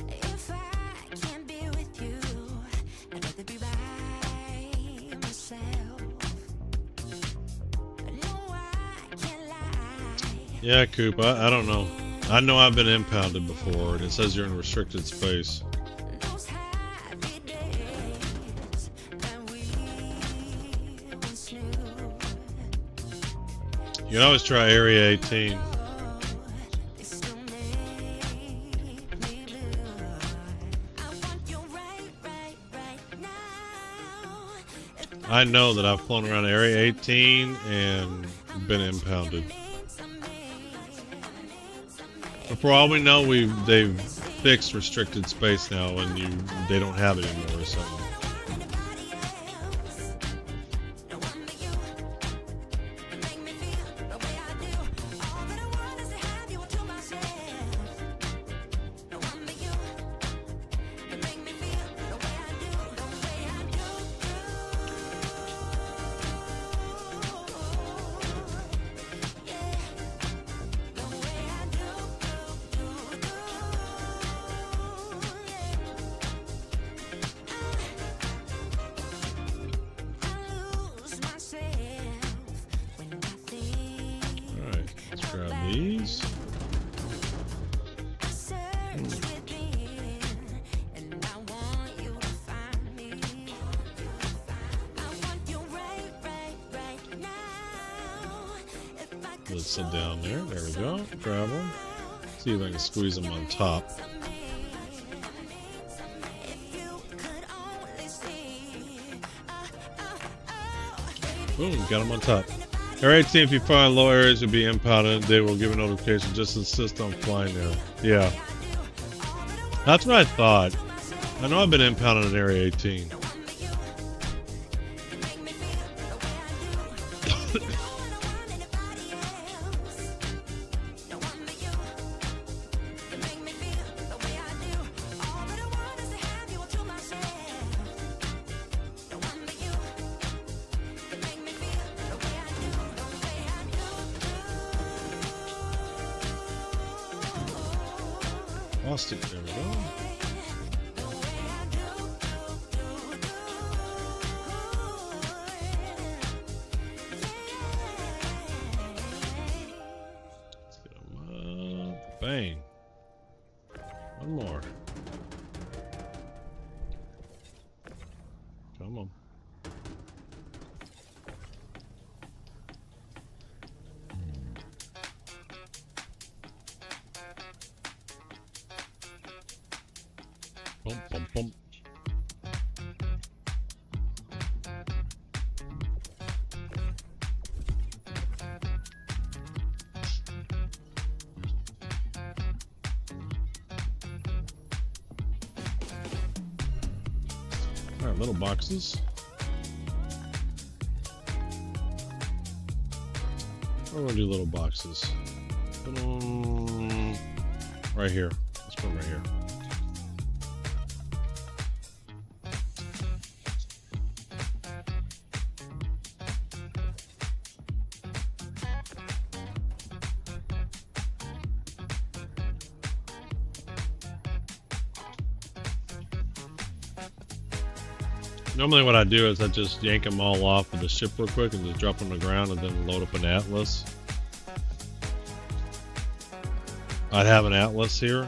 S5: If I can't be with you, I'd rather be by myself. No, I can't lie.
S1: Yeah, Coop, I don't know. I know I've been impounded before, and it says you're in restricted space.
S5: Those happy days that we once knew.
S1: You can always try Area 18.
S5: They still make me blue. I want you right now. If
S1: I know that I've flown around Area 18 and been impounded. But for all we know, they've fixed restricted space now, and they don't have it anymore or something. Alright, let's grab these. Let's sit down there. There we go. Grab them. See if I can squeeze them on top. Boom, got them on top. Area 18, if you find low areas will be impounded, they will give a notification. Just insist on flying there. Yeah. That's what I thought. I know I've been impounded in Area 18. Lost it. There we go. Let's get him up. Bang. One more. Come on. Bum, bum, bum. All right, little boxes. We're gonna do little boxes. Put 'em right here. Let's put them right here. Normally what I do is I just yank them all off of the ship real quick and just drop them on the ground and then load up an atlas. I'd have an atlas here,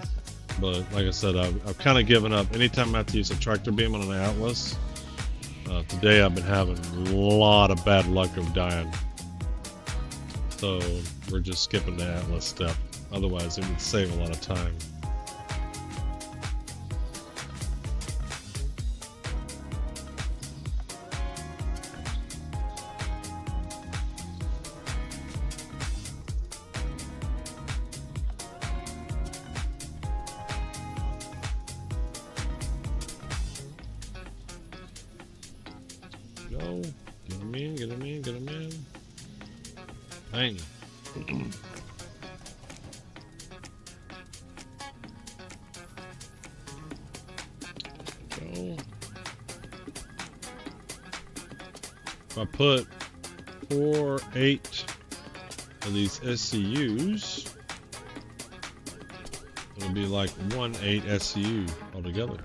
S1: but like I said, I've kind of given up. Anytime I have to use a tractor beam on an atlas, today I've been having a lot of bad luck of dying. So we're just skipping the atlas step. Otherwise it would save a lot of time. Go. Get him in, get him in, get him in. Bang. Go. If I put 4, 8 of these SCUs, it'll be like 1 8 SCU altogether.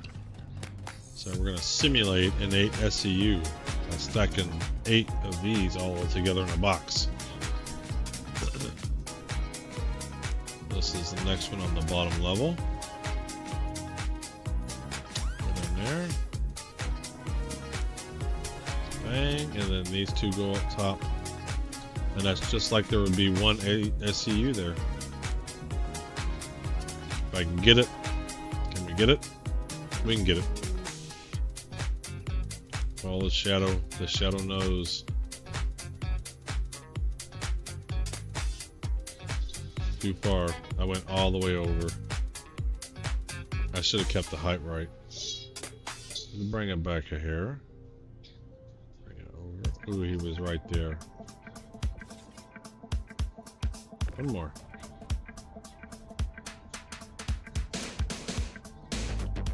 S1: So we're going to simulate an 8 SCU. I'm stacking 8 of these all together in a box. This is the next one on the bottom level. Put in there. Bang, and then these two go up top. And that's just like there would be 1 8 SCU there. If I can get it. Can we get it? We can get it. All the shadow knows. Too far. I went all the way over. I should have kept the height right. Bring it back here. Bring it over. Ooh, he was right there. One more.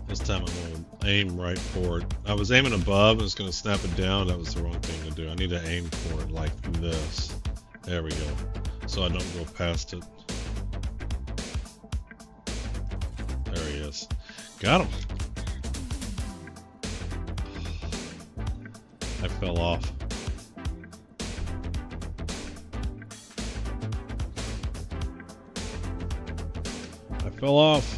S1: This time I'm going to aim right for it. I was aiming above and it's going to snap it down. That was the wrong thing to do. I need to aim for it like this. There we go. So I don't go past it. There he is. Got him. I fell off. I fell off.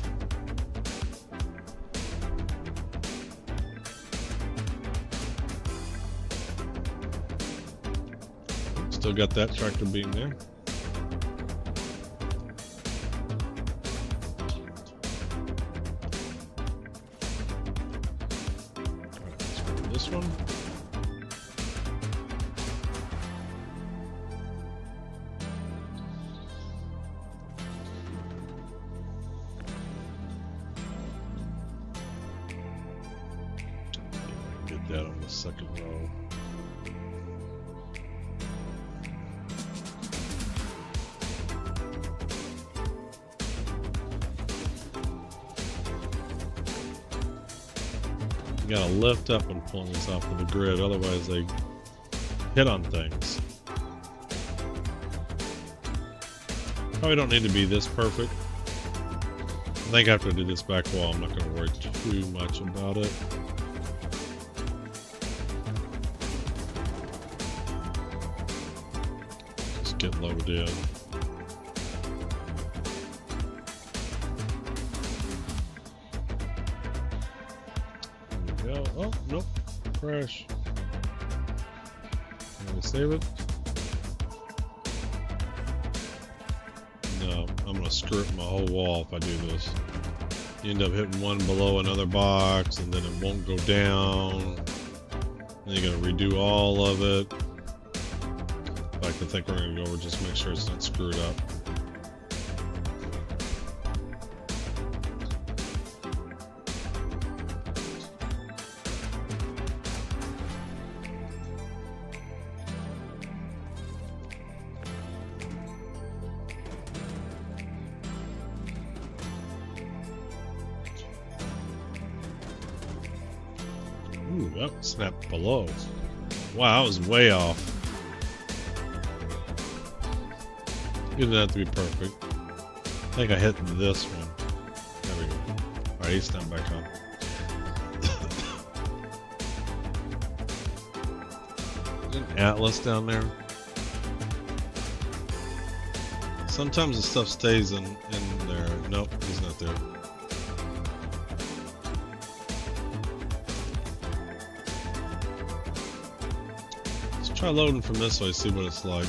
S1: Still got that tractor beam there. Alright, let's go to this one. Get that on the second row. You gotta lift up when pulling this off of the grid, otherwise they hit on things. Probably don't need to be this perfect. I think after I do this back wall, I'm not going to worry too much about it. Just get loaded in. There we go. Oh, nope. Crash. Can we save it? No, I'm going to screw up my whole wall if I do this. You end up hitting one below another box, and then it won't go down. Then you got to redo all of it. In fact, I think we're going to go over just make sure it's not screwed up. Ooh, that snapped below. Wow, that was way off. It didn't have to be perfect. I think I hit this one. There we go. Alright, he's snapped back on. Is there an Atlas down there? Sometimes the stuff stays in there. Nope, he's not there. Try loading from this way, see what it's like.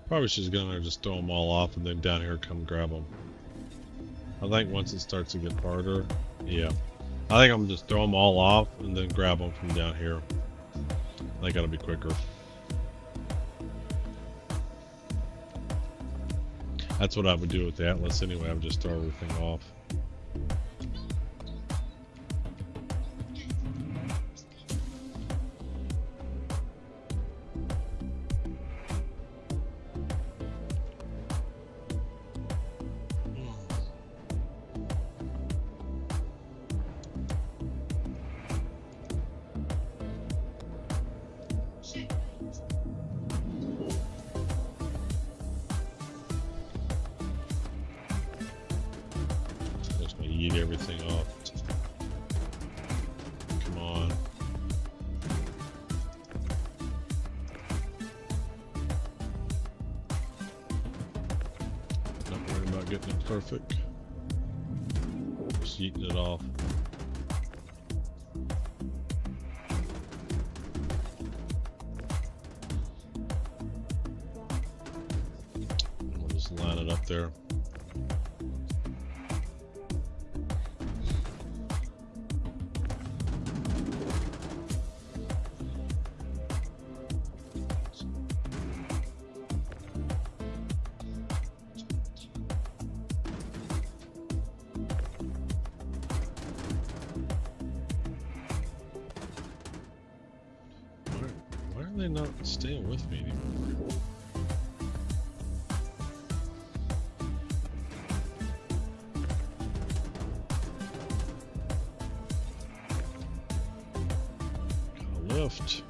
S1: Probably should just go in there and just throw them all off and then down here come grab them. I think once it starts to get harder, yeah. I think I'm gonna just throw them all off and then grab them from down here. I think that'll be quicker. That's what I would do with the Atlas anyway. I would just throw everything off. Eat everything off. Come on. Not worried about getting it perfect. Just eating it off. We'll just line it up there. Why are they not staying with me anymore? Gotta lift.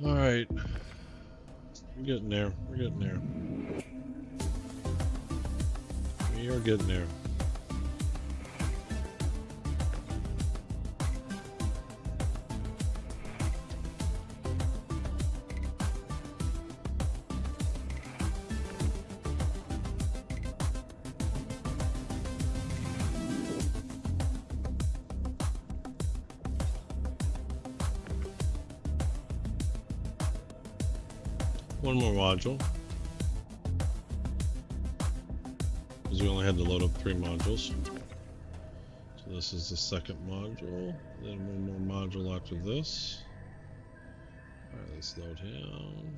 S1: All right, we're getting there. We're getting there. We are getting there. One more module. Because we only had to load up 3 modules. So this is the second module. Then one more module after this. Alright, let's load him.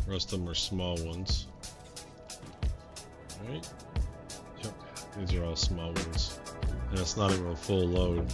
S1: The rest of them are small ones. Alright. Yep, these are all small ones. And it's not even a full load.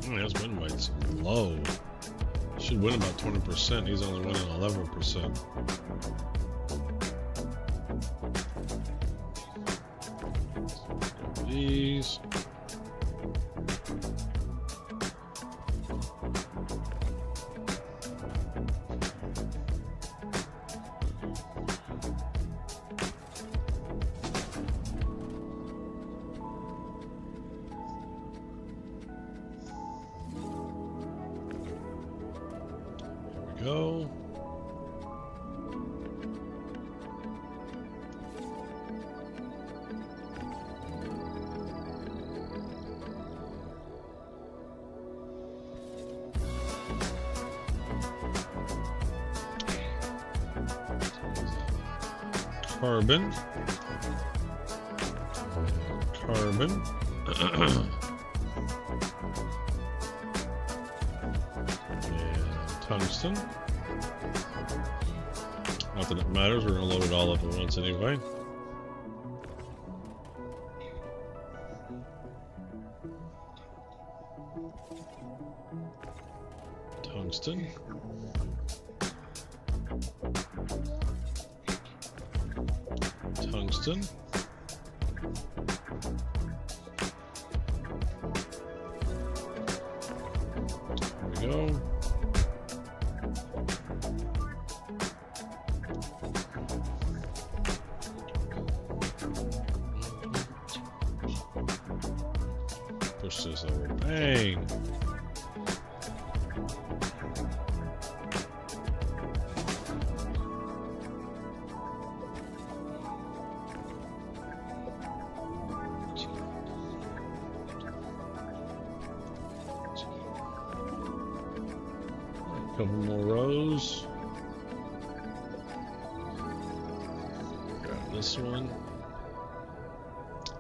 S1: His win rate's low. Should win about 20%. He's only winning 11%. These. Go. Carbon. Carbon. Tungsten. Not that it matters, we're going to load it all up at once anyway. Tungsten. Tungsten. There we go. Push this over. Bang! Couple more rows. Grab this one.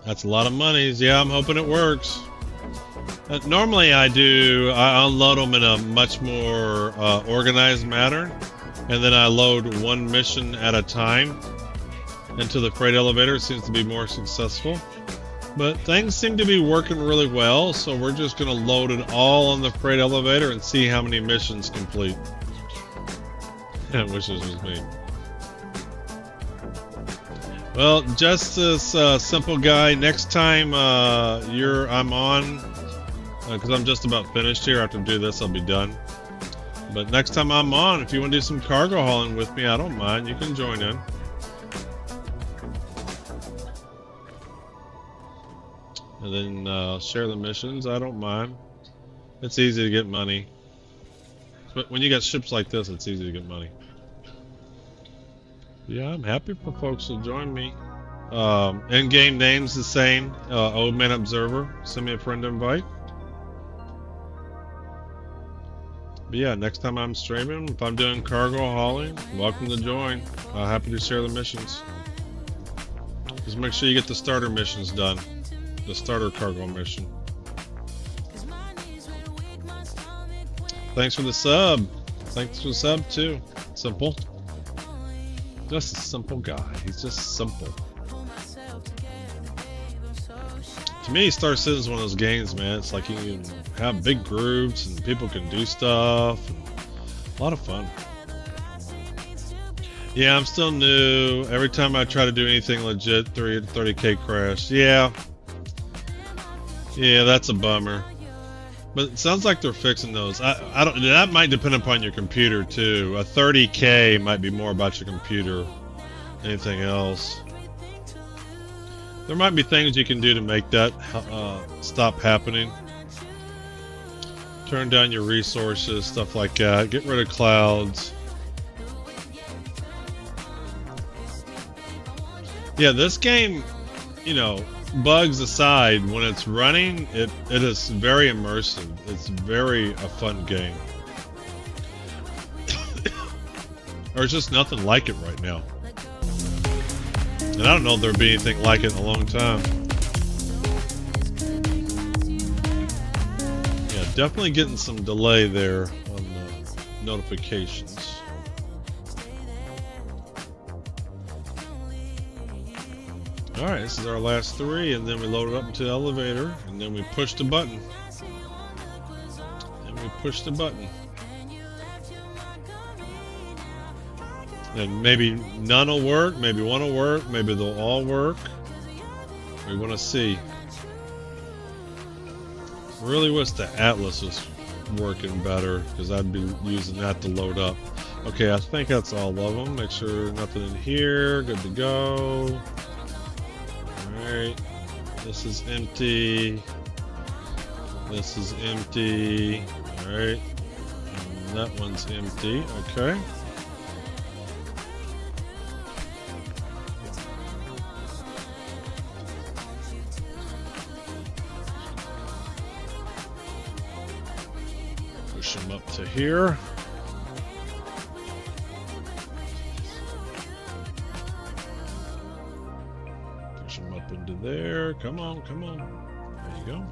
S1: That's a lot of monies. Yeah, I'm hoping it works. Normally I unload them in a much more organized manner, and then I load one mission at a time into the freight elevator. It seems to be more successful. But things seem to be working really well, so we're just going to load it all on the freight elevator and see how many missions complete. I wish this was me. Well, just this simple guy. Next time I'm on, because I'm just about finished here. After I do this, I'll be done. But next time I'm on, if you want to do some cargo hauling with me, I don't mind. You can join in. And then share the missions. I don't mind. It's easy to get money. But when you got ships like this, it's easy to get money. Yeah, I'm happy for folks to join me. In-game name's the same. Old Man Observer. Send me a friend invite. But yeah, next time I'm streaming, if I'm doing cargo hauling, welcome to join. Happy to share the missions. Just make sure you get the starter missions done. The starter cargo mission. Thanks for the sub. Thanks for the sub too. Simple. Just a simple guy. He's just simple. To me, Star Citizen is one of those games, man. It's like you can have big groups and people can do stuff. And a lot of fun. Yeah, I'm still new. Every time I try to do anything legit, 30K crash. Yeah. Yeah, that's a bummer. But it sounds like they're fixing those. I don't. That might depend upon your computer too. A 30K might be more about your computer than anything else. There might be things you can do to make that stop happening. Turn down your resources, stuff like that. Get rid of clouds. Yeah, this game, you know, bugs aside, when it's running, it is very immersive. It's very a fun game. There's just nothing like it right now. And I don't know if there'll be anything like it in a long time. Yeah, definitely getting some delay there on the notifications. Alright, this is our last 3, and then we load it up into the elevator, and then we push the button. And we push the button. And maybe none will work, maybe one will work, maybe they'll all work. We want to see. Really wish the Atlas was working better, because I'd be using that to load up. Okay, I think that's all of them. Make sure nothing in here. Good to go. Alright, this is empty. This is empty. Alright, and that one's empty. Okay. Push them up to here. Into there. Come on, come on. There you go.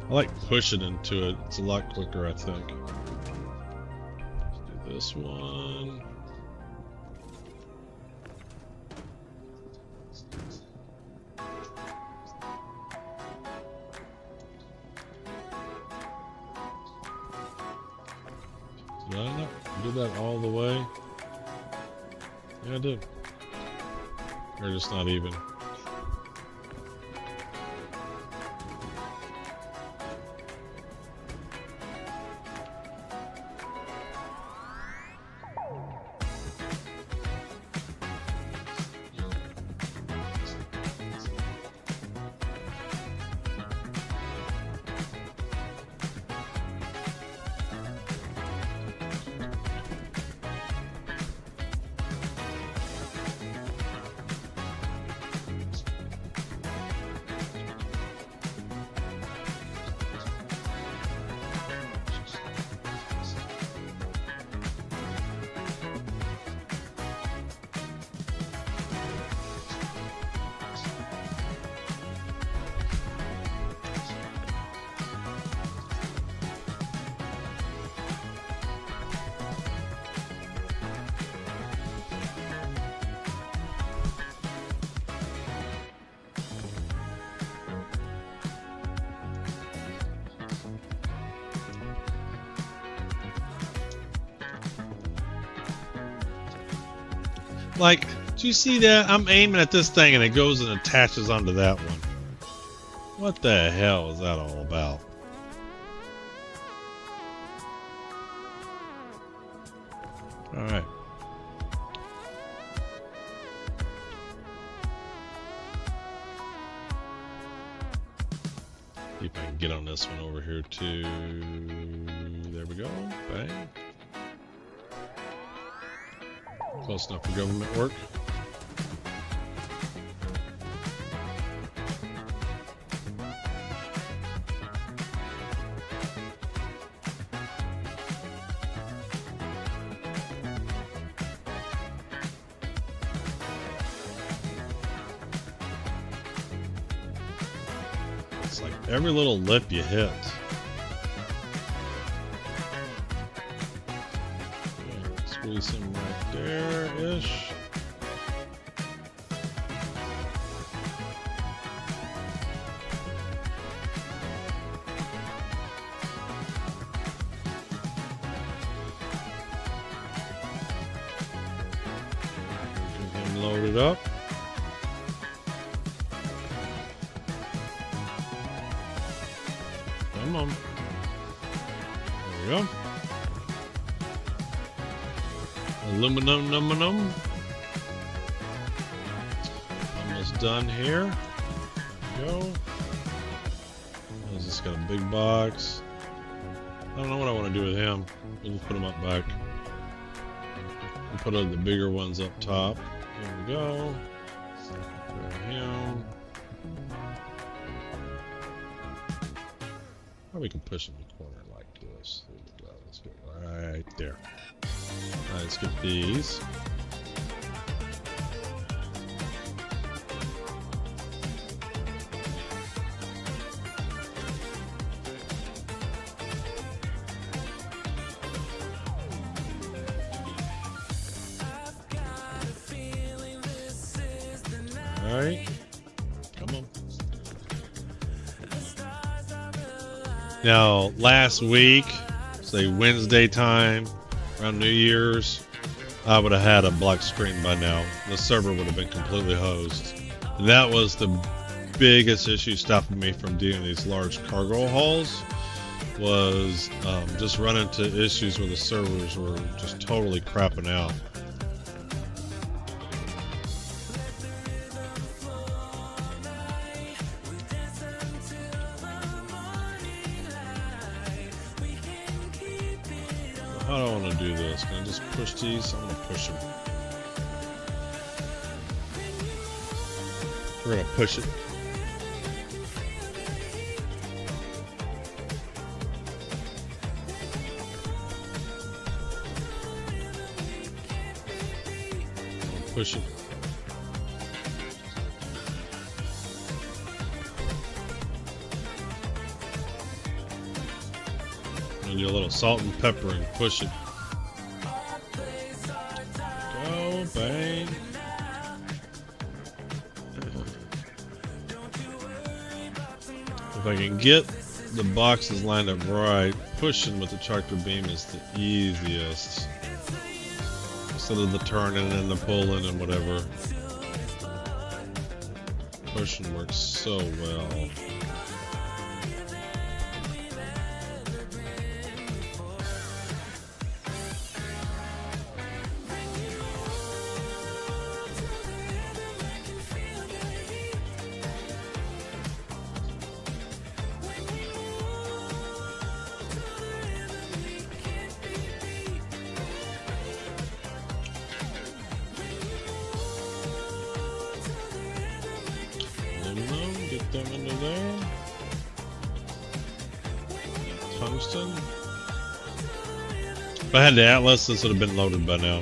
S1: I like pushing into it. It's a lot quicker, I think. Let's do this one. Did I not do that all the way? Yeah, I did. Or just not even. Like, do you see that? I'm aiming at this thing and it goes and attaches onto that one. What the hell is that all about? Alright. See if I can get on this one over here too. There we go. Bang. Close enough for government work. It's like every little lip you hit. Okay, squeeze him right there-ish. and load it up. Come on. There we go. Aluminum. Almost done here. There we go. He's just got a big box. I don't know what I want to do with him. We'll just put him up back. And put the bigger ones up top. There we go. Grab him. Or we can push him in the corner like this. There we go. Let's get right there. Alright, let's get these. Alright. Come on. Now, last week, say Wednesday time, around New Year's, I would have had a black screen by now. The server would have been completely hosed. And that was the biggest issue stopping me from doing these large cargo hauls. Was just running into issues where the servers were just totally crapping out. How do I want to do this? Can I just push these? I'm going to push them. We're going to push it. Push it. And your little salt and pepper and push it. Go, bang. If I can get the boxes lined up right, pushing with the tractor beam is the easiest. Instead of the turning and the pulling and whatever. Pushing works so well. Get them into there. Tungsten. If I had the Atlas, this would have been loaded by now.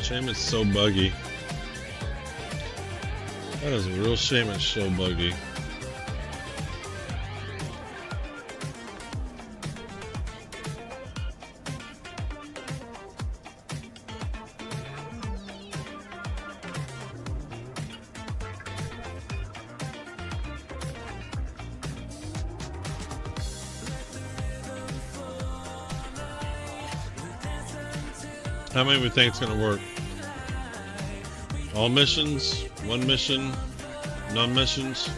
S1: Shame it's so buggy. That is a real shame it's so buggy. How many we think it's gonna work? All missions? One mission? None missions?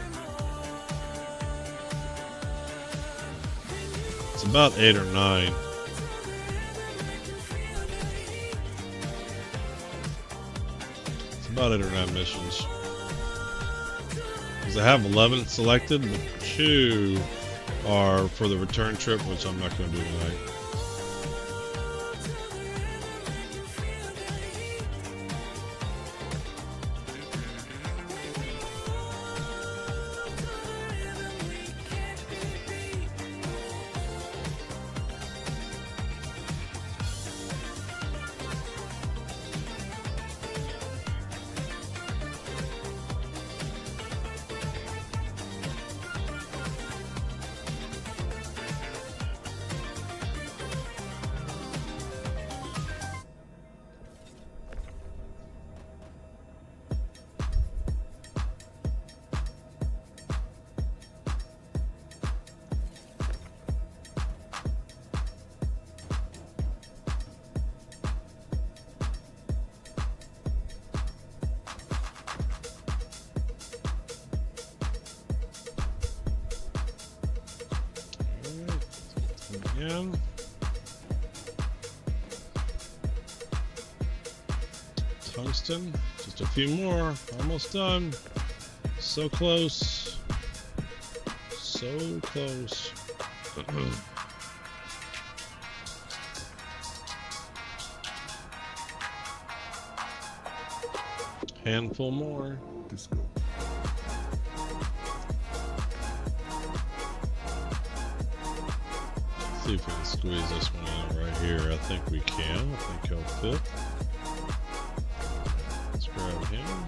S1: It's about 8 or 9. It's about 8 or 9 missions. Because I have 11 selected, but 2 are for the return trip, which I'm not gonna do tonight. again. Tungsten, just a few more, almost done. So close. So close. Handful more.
S5: Disco.
S1: See if we can squeeze this one out right here. I think we can. I think he'll fit. Let's grab him.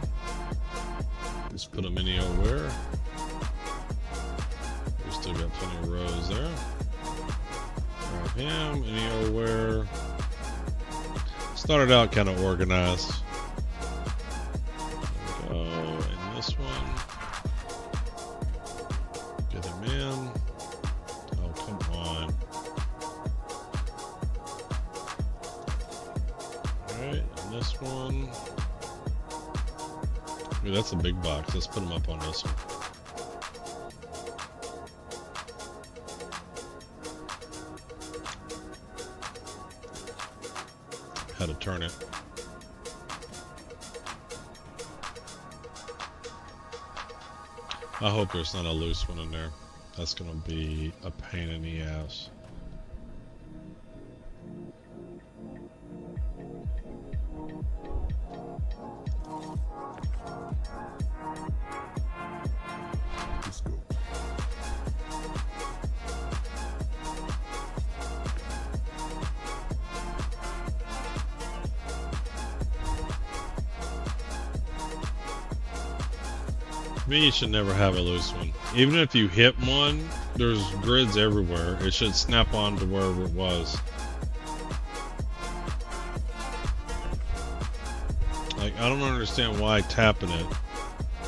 S1: Just put him anywhere. We still got plenty of rows there. Grab him anywhere. Started out kind of organized. There we go. And this one. Get him in. Oh, come on. Alright, and this one. Ooh, that's a big box. Let's put them up on this one. How to turn it. I hope there's not a loose one in there. That's gonna be a pain in the ass.
S5: Disco.
S1: To me, you should never have a loose one. Even if you hit one, there's grids everywhere. It should snap on to wherever it was. Like, I don't understand why tapping it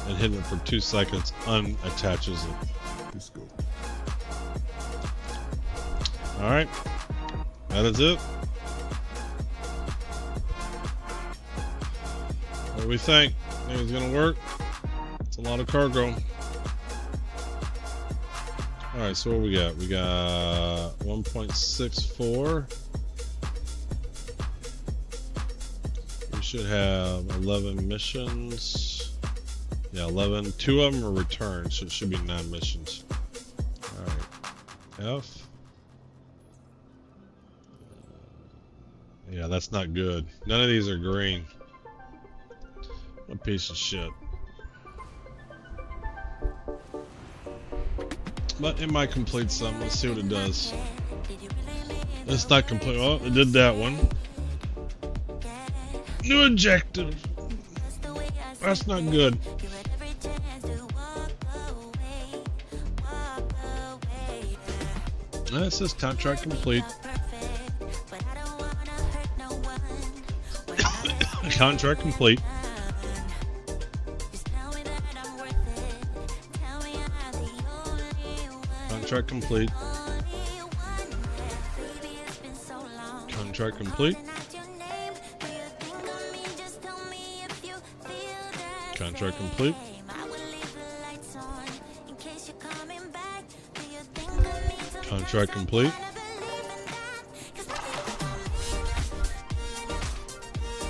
S1: and hitting it for 2 seconds unattaches it.
S5: Disco.
S1: Alright. That is it. What do we think? Think it's gonna work? It's a lot of cargo. Alright, so what we got? We got 1.64. We should have 11 missions. Yeah, 11. 2 of them are returns, so it should be 9 missions. Alright. F. Yeah, that's not good. None of these are green. What a piece of shit. But it might complete some. Let's see what it does. It's not complete. Oh, it did that one. New objective. That's not good. It says contract complete. Contract complete. Contract complete. Contract complete. Contract complete. Contract complete.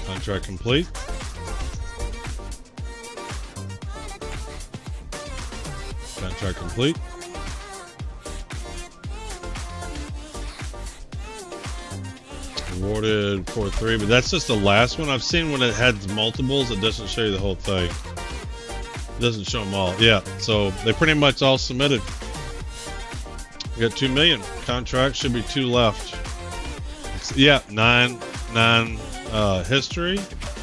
S1: Contract complete. Contract complete. Awarded 4-3, but that's just the last one. I've seen when it has multiples, it doesn't show you the whole thing. It doesn't show them all. Yeah, so they pretty much all submitted. We got 2 million. Contract should be 2 left. Yeah, 9 history,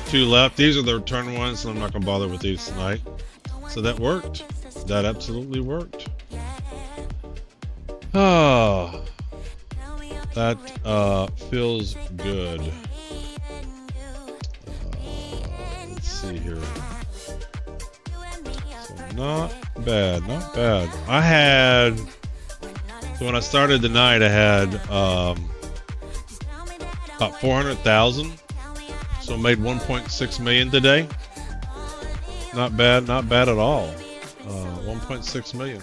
S1: 2 left. These are the return ones, so I'm not gonna bother with these tonight. So that worked. That absolutely worked. Oh. That feels good. Let's see here. So not bad, not bad. I had, so when I started the night, I had about 400,000. So I made 1.6 million today. Not bad, not bad at all. 1.6 million.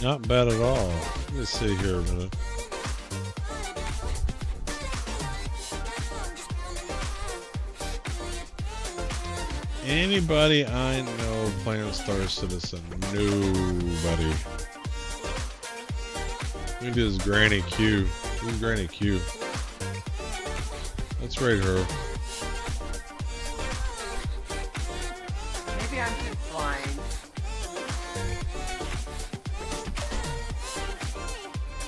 S1: Not bad at all. Let's see here a minute. Anybody I know playing Star Citizen? Nobody. Look at this Granny Q. Who's Granny Q? Let's rate her.
S6: Maybe I'm just blind.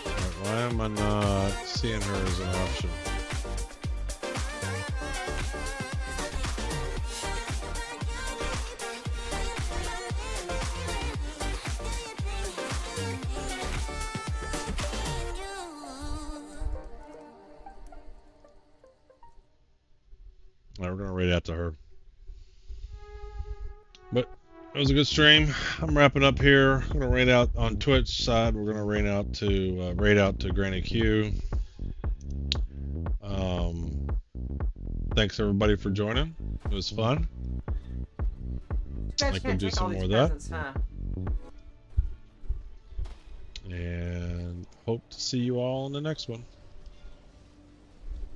S1: Alright, why am I not seeing her as an option? Alright, we're gonna rate out to her. But it was a good stream. I'm wrapping up here. I'm gonna rate out on Twitch side. We're gonna rate out to Granny Q. Thanks everybody for joining. It was fun.
S6: You guys
S1: I can
S6: can't
S1: do
S6: take all
S1: some
S6: these
S1: more of that.
S6: presents, huh?
S1: And hope to see you all in the next one.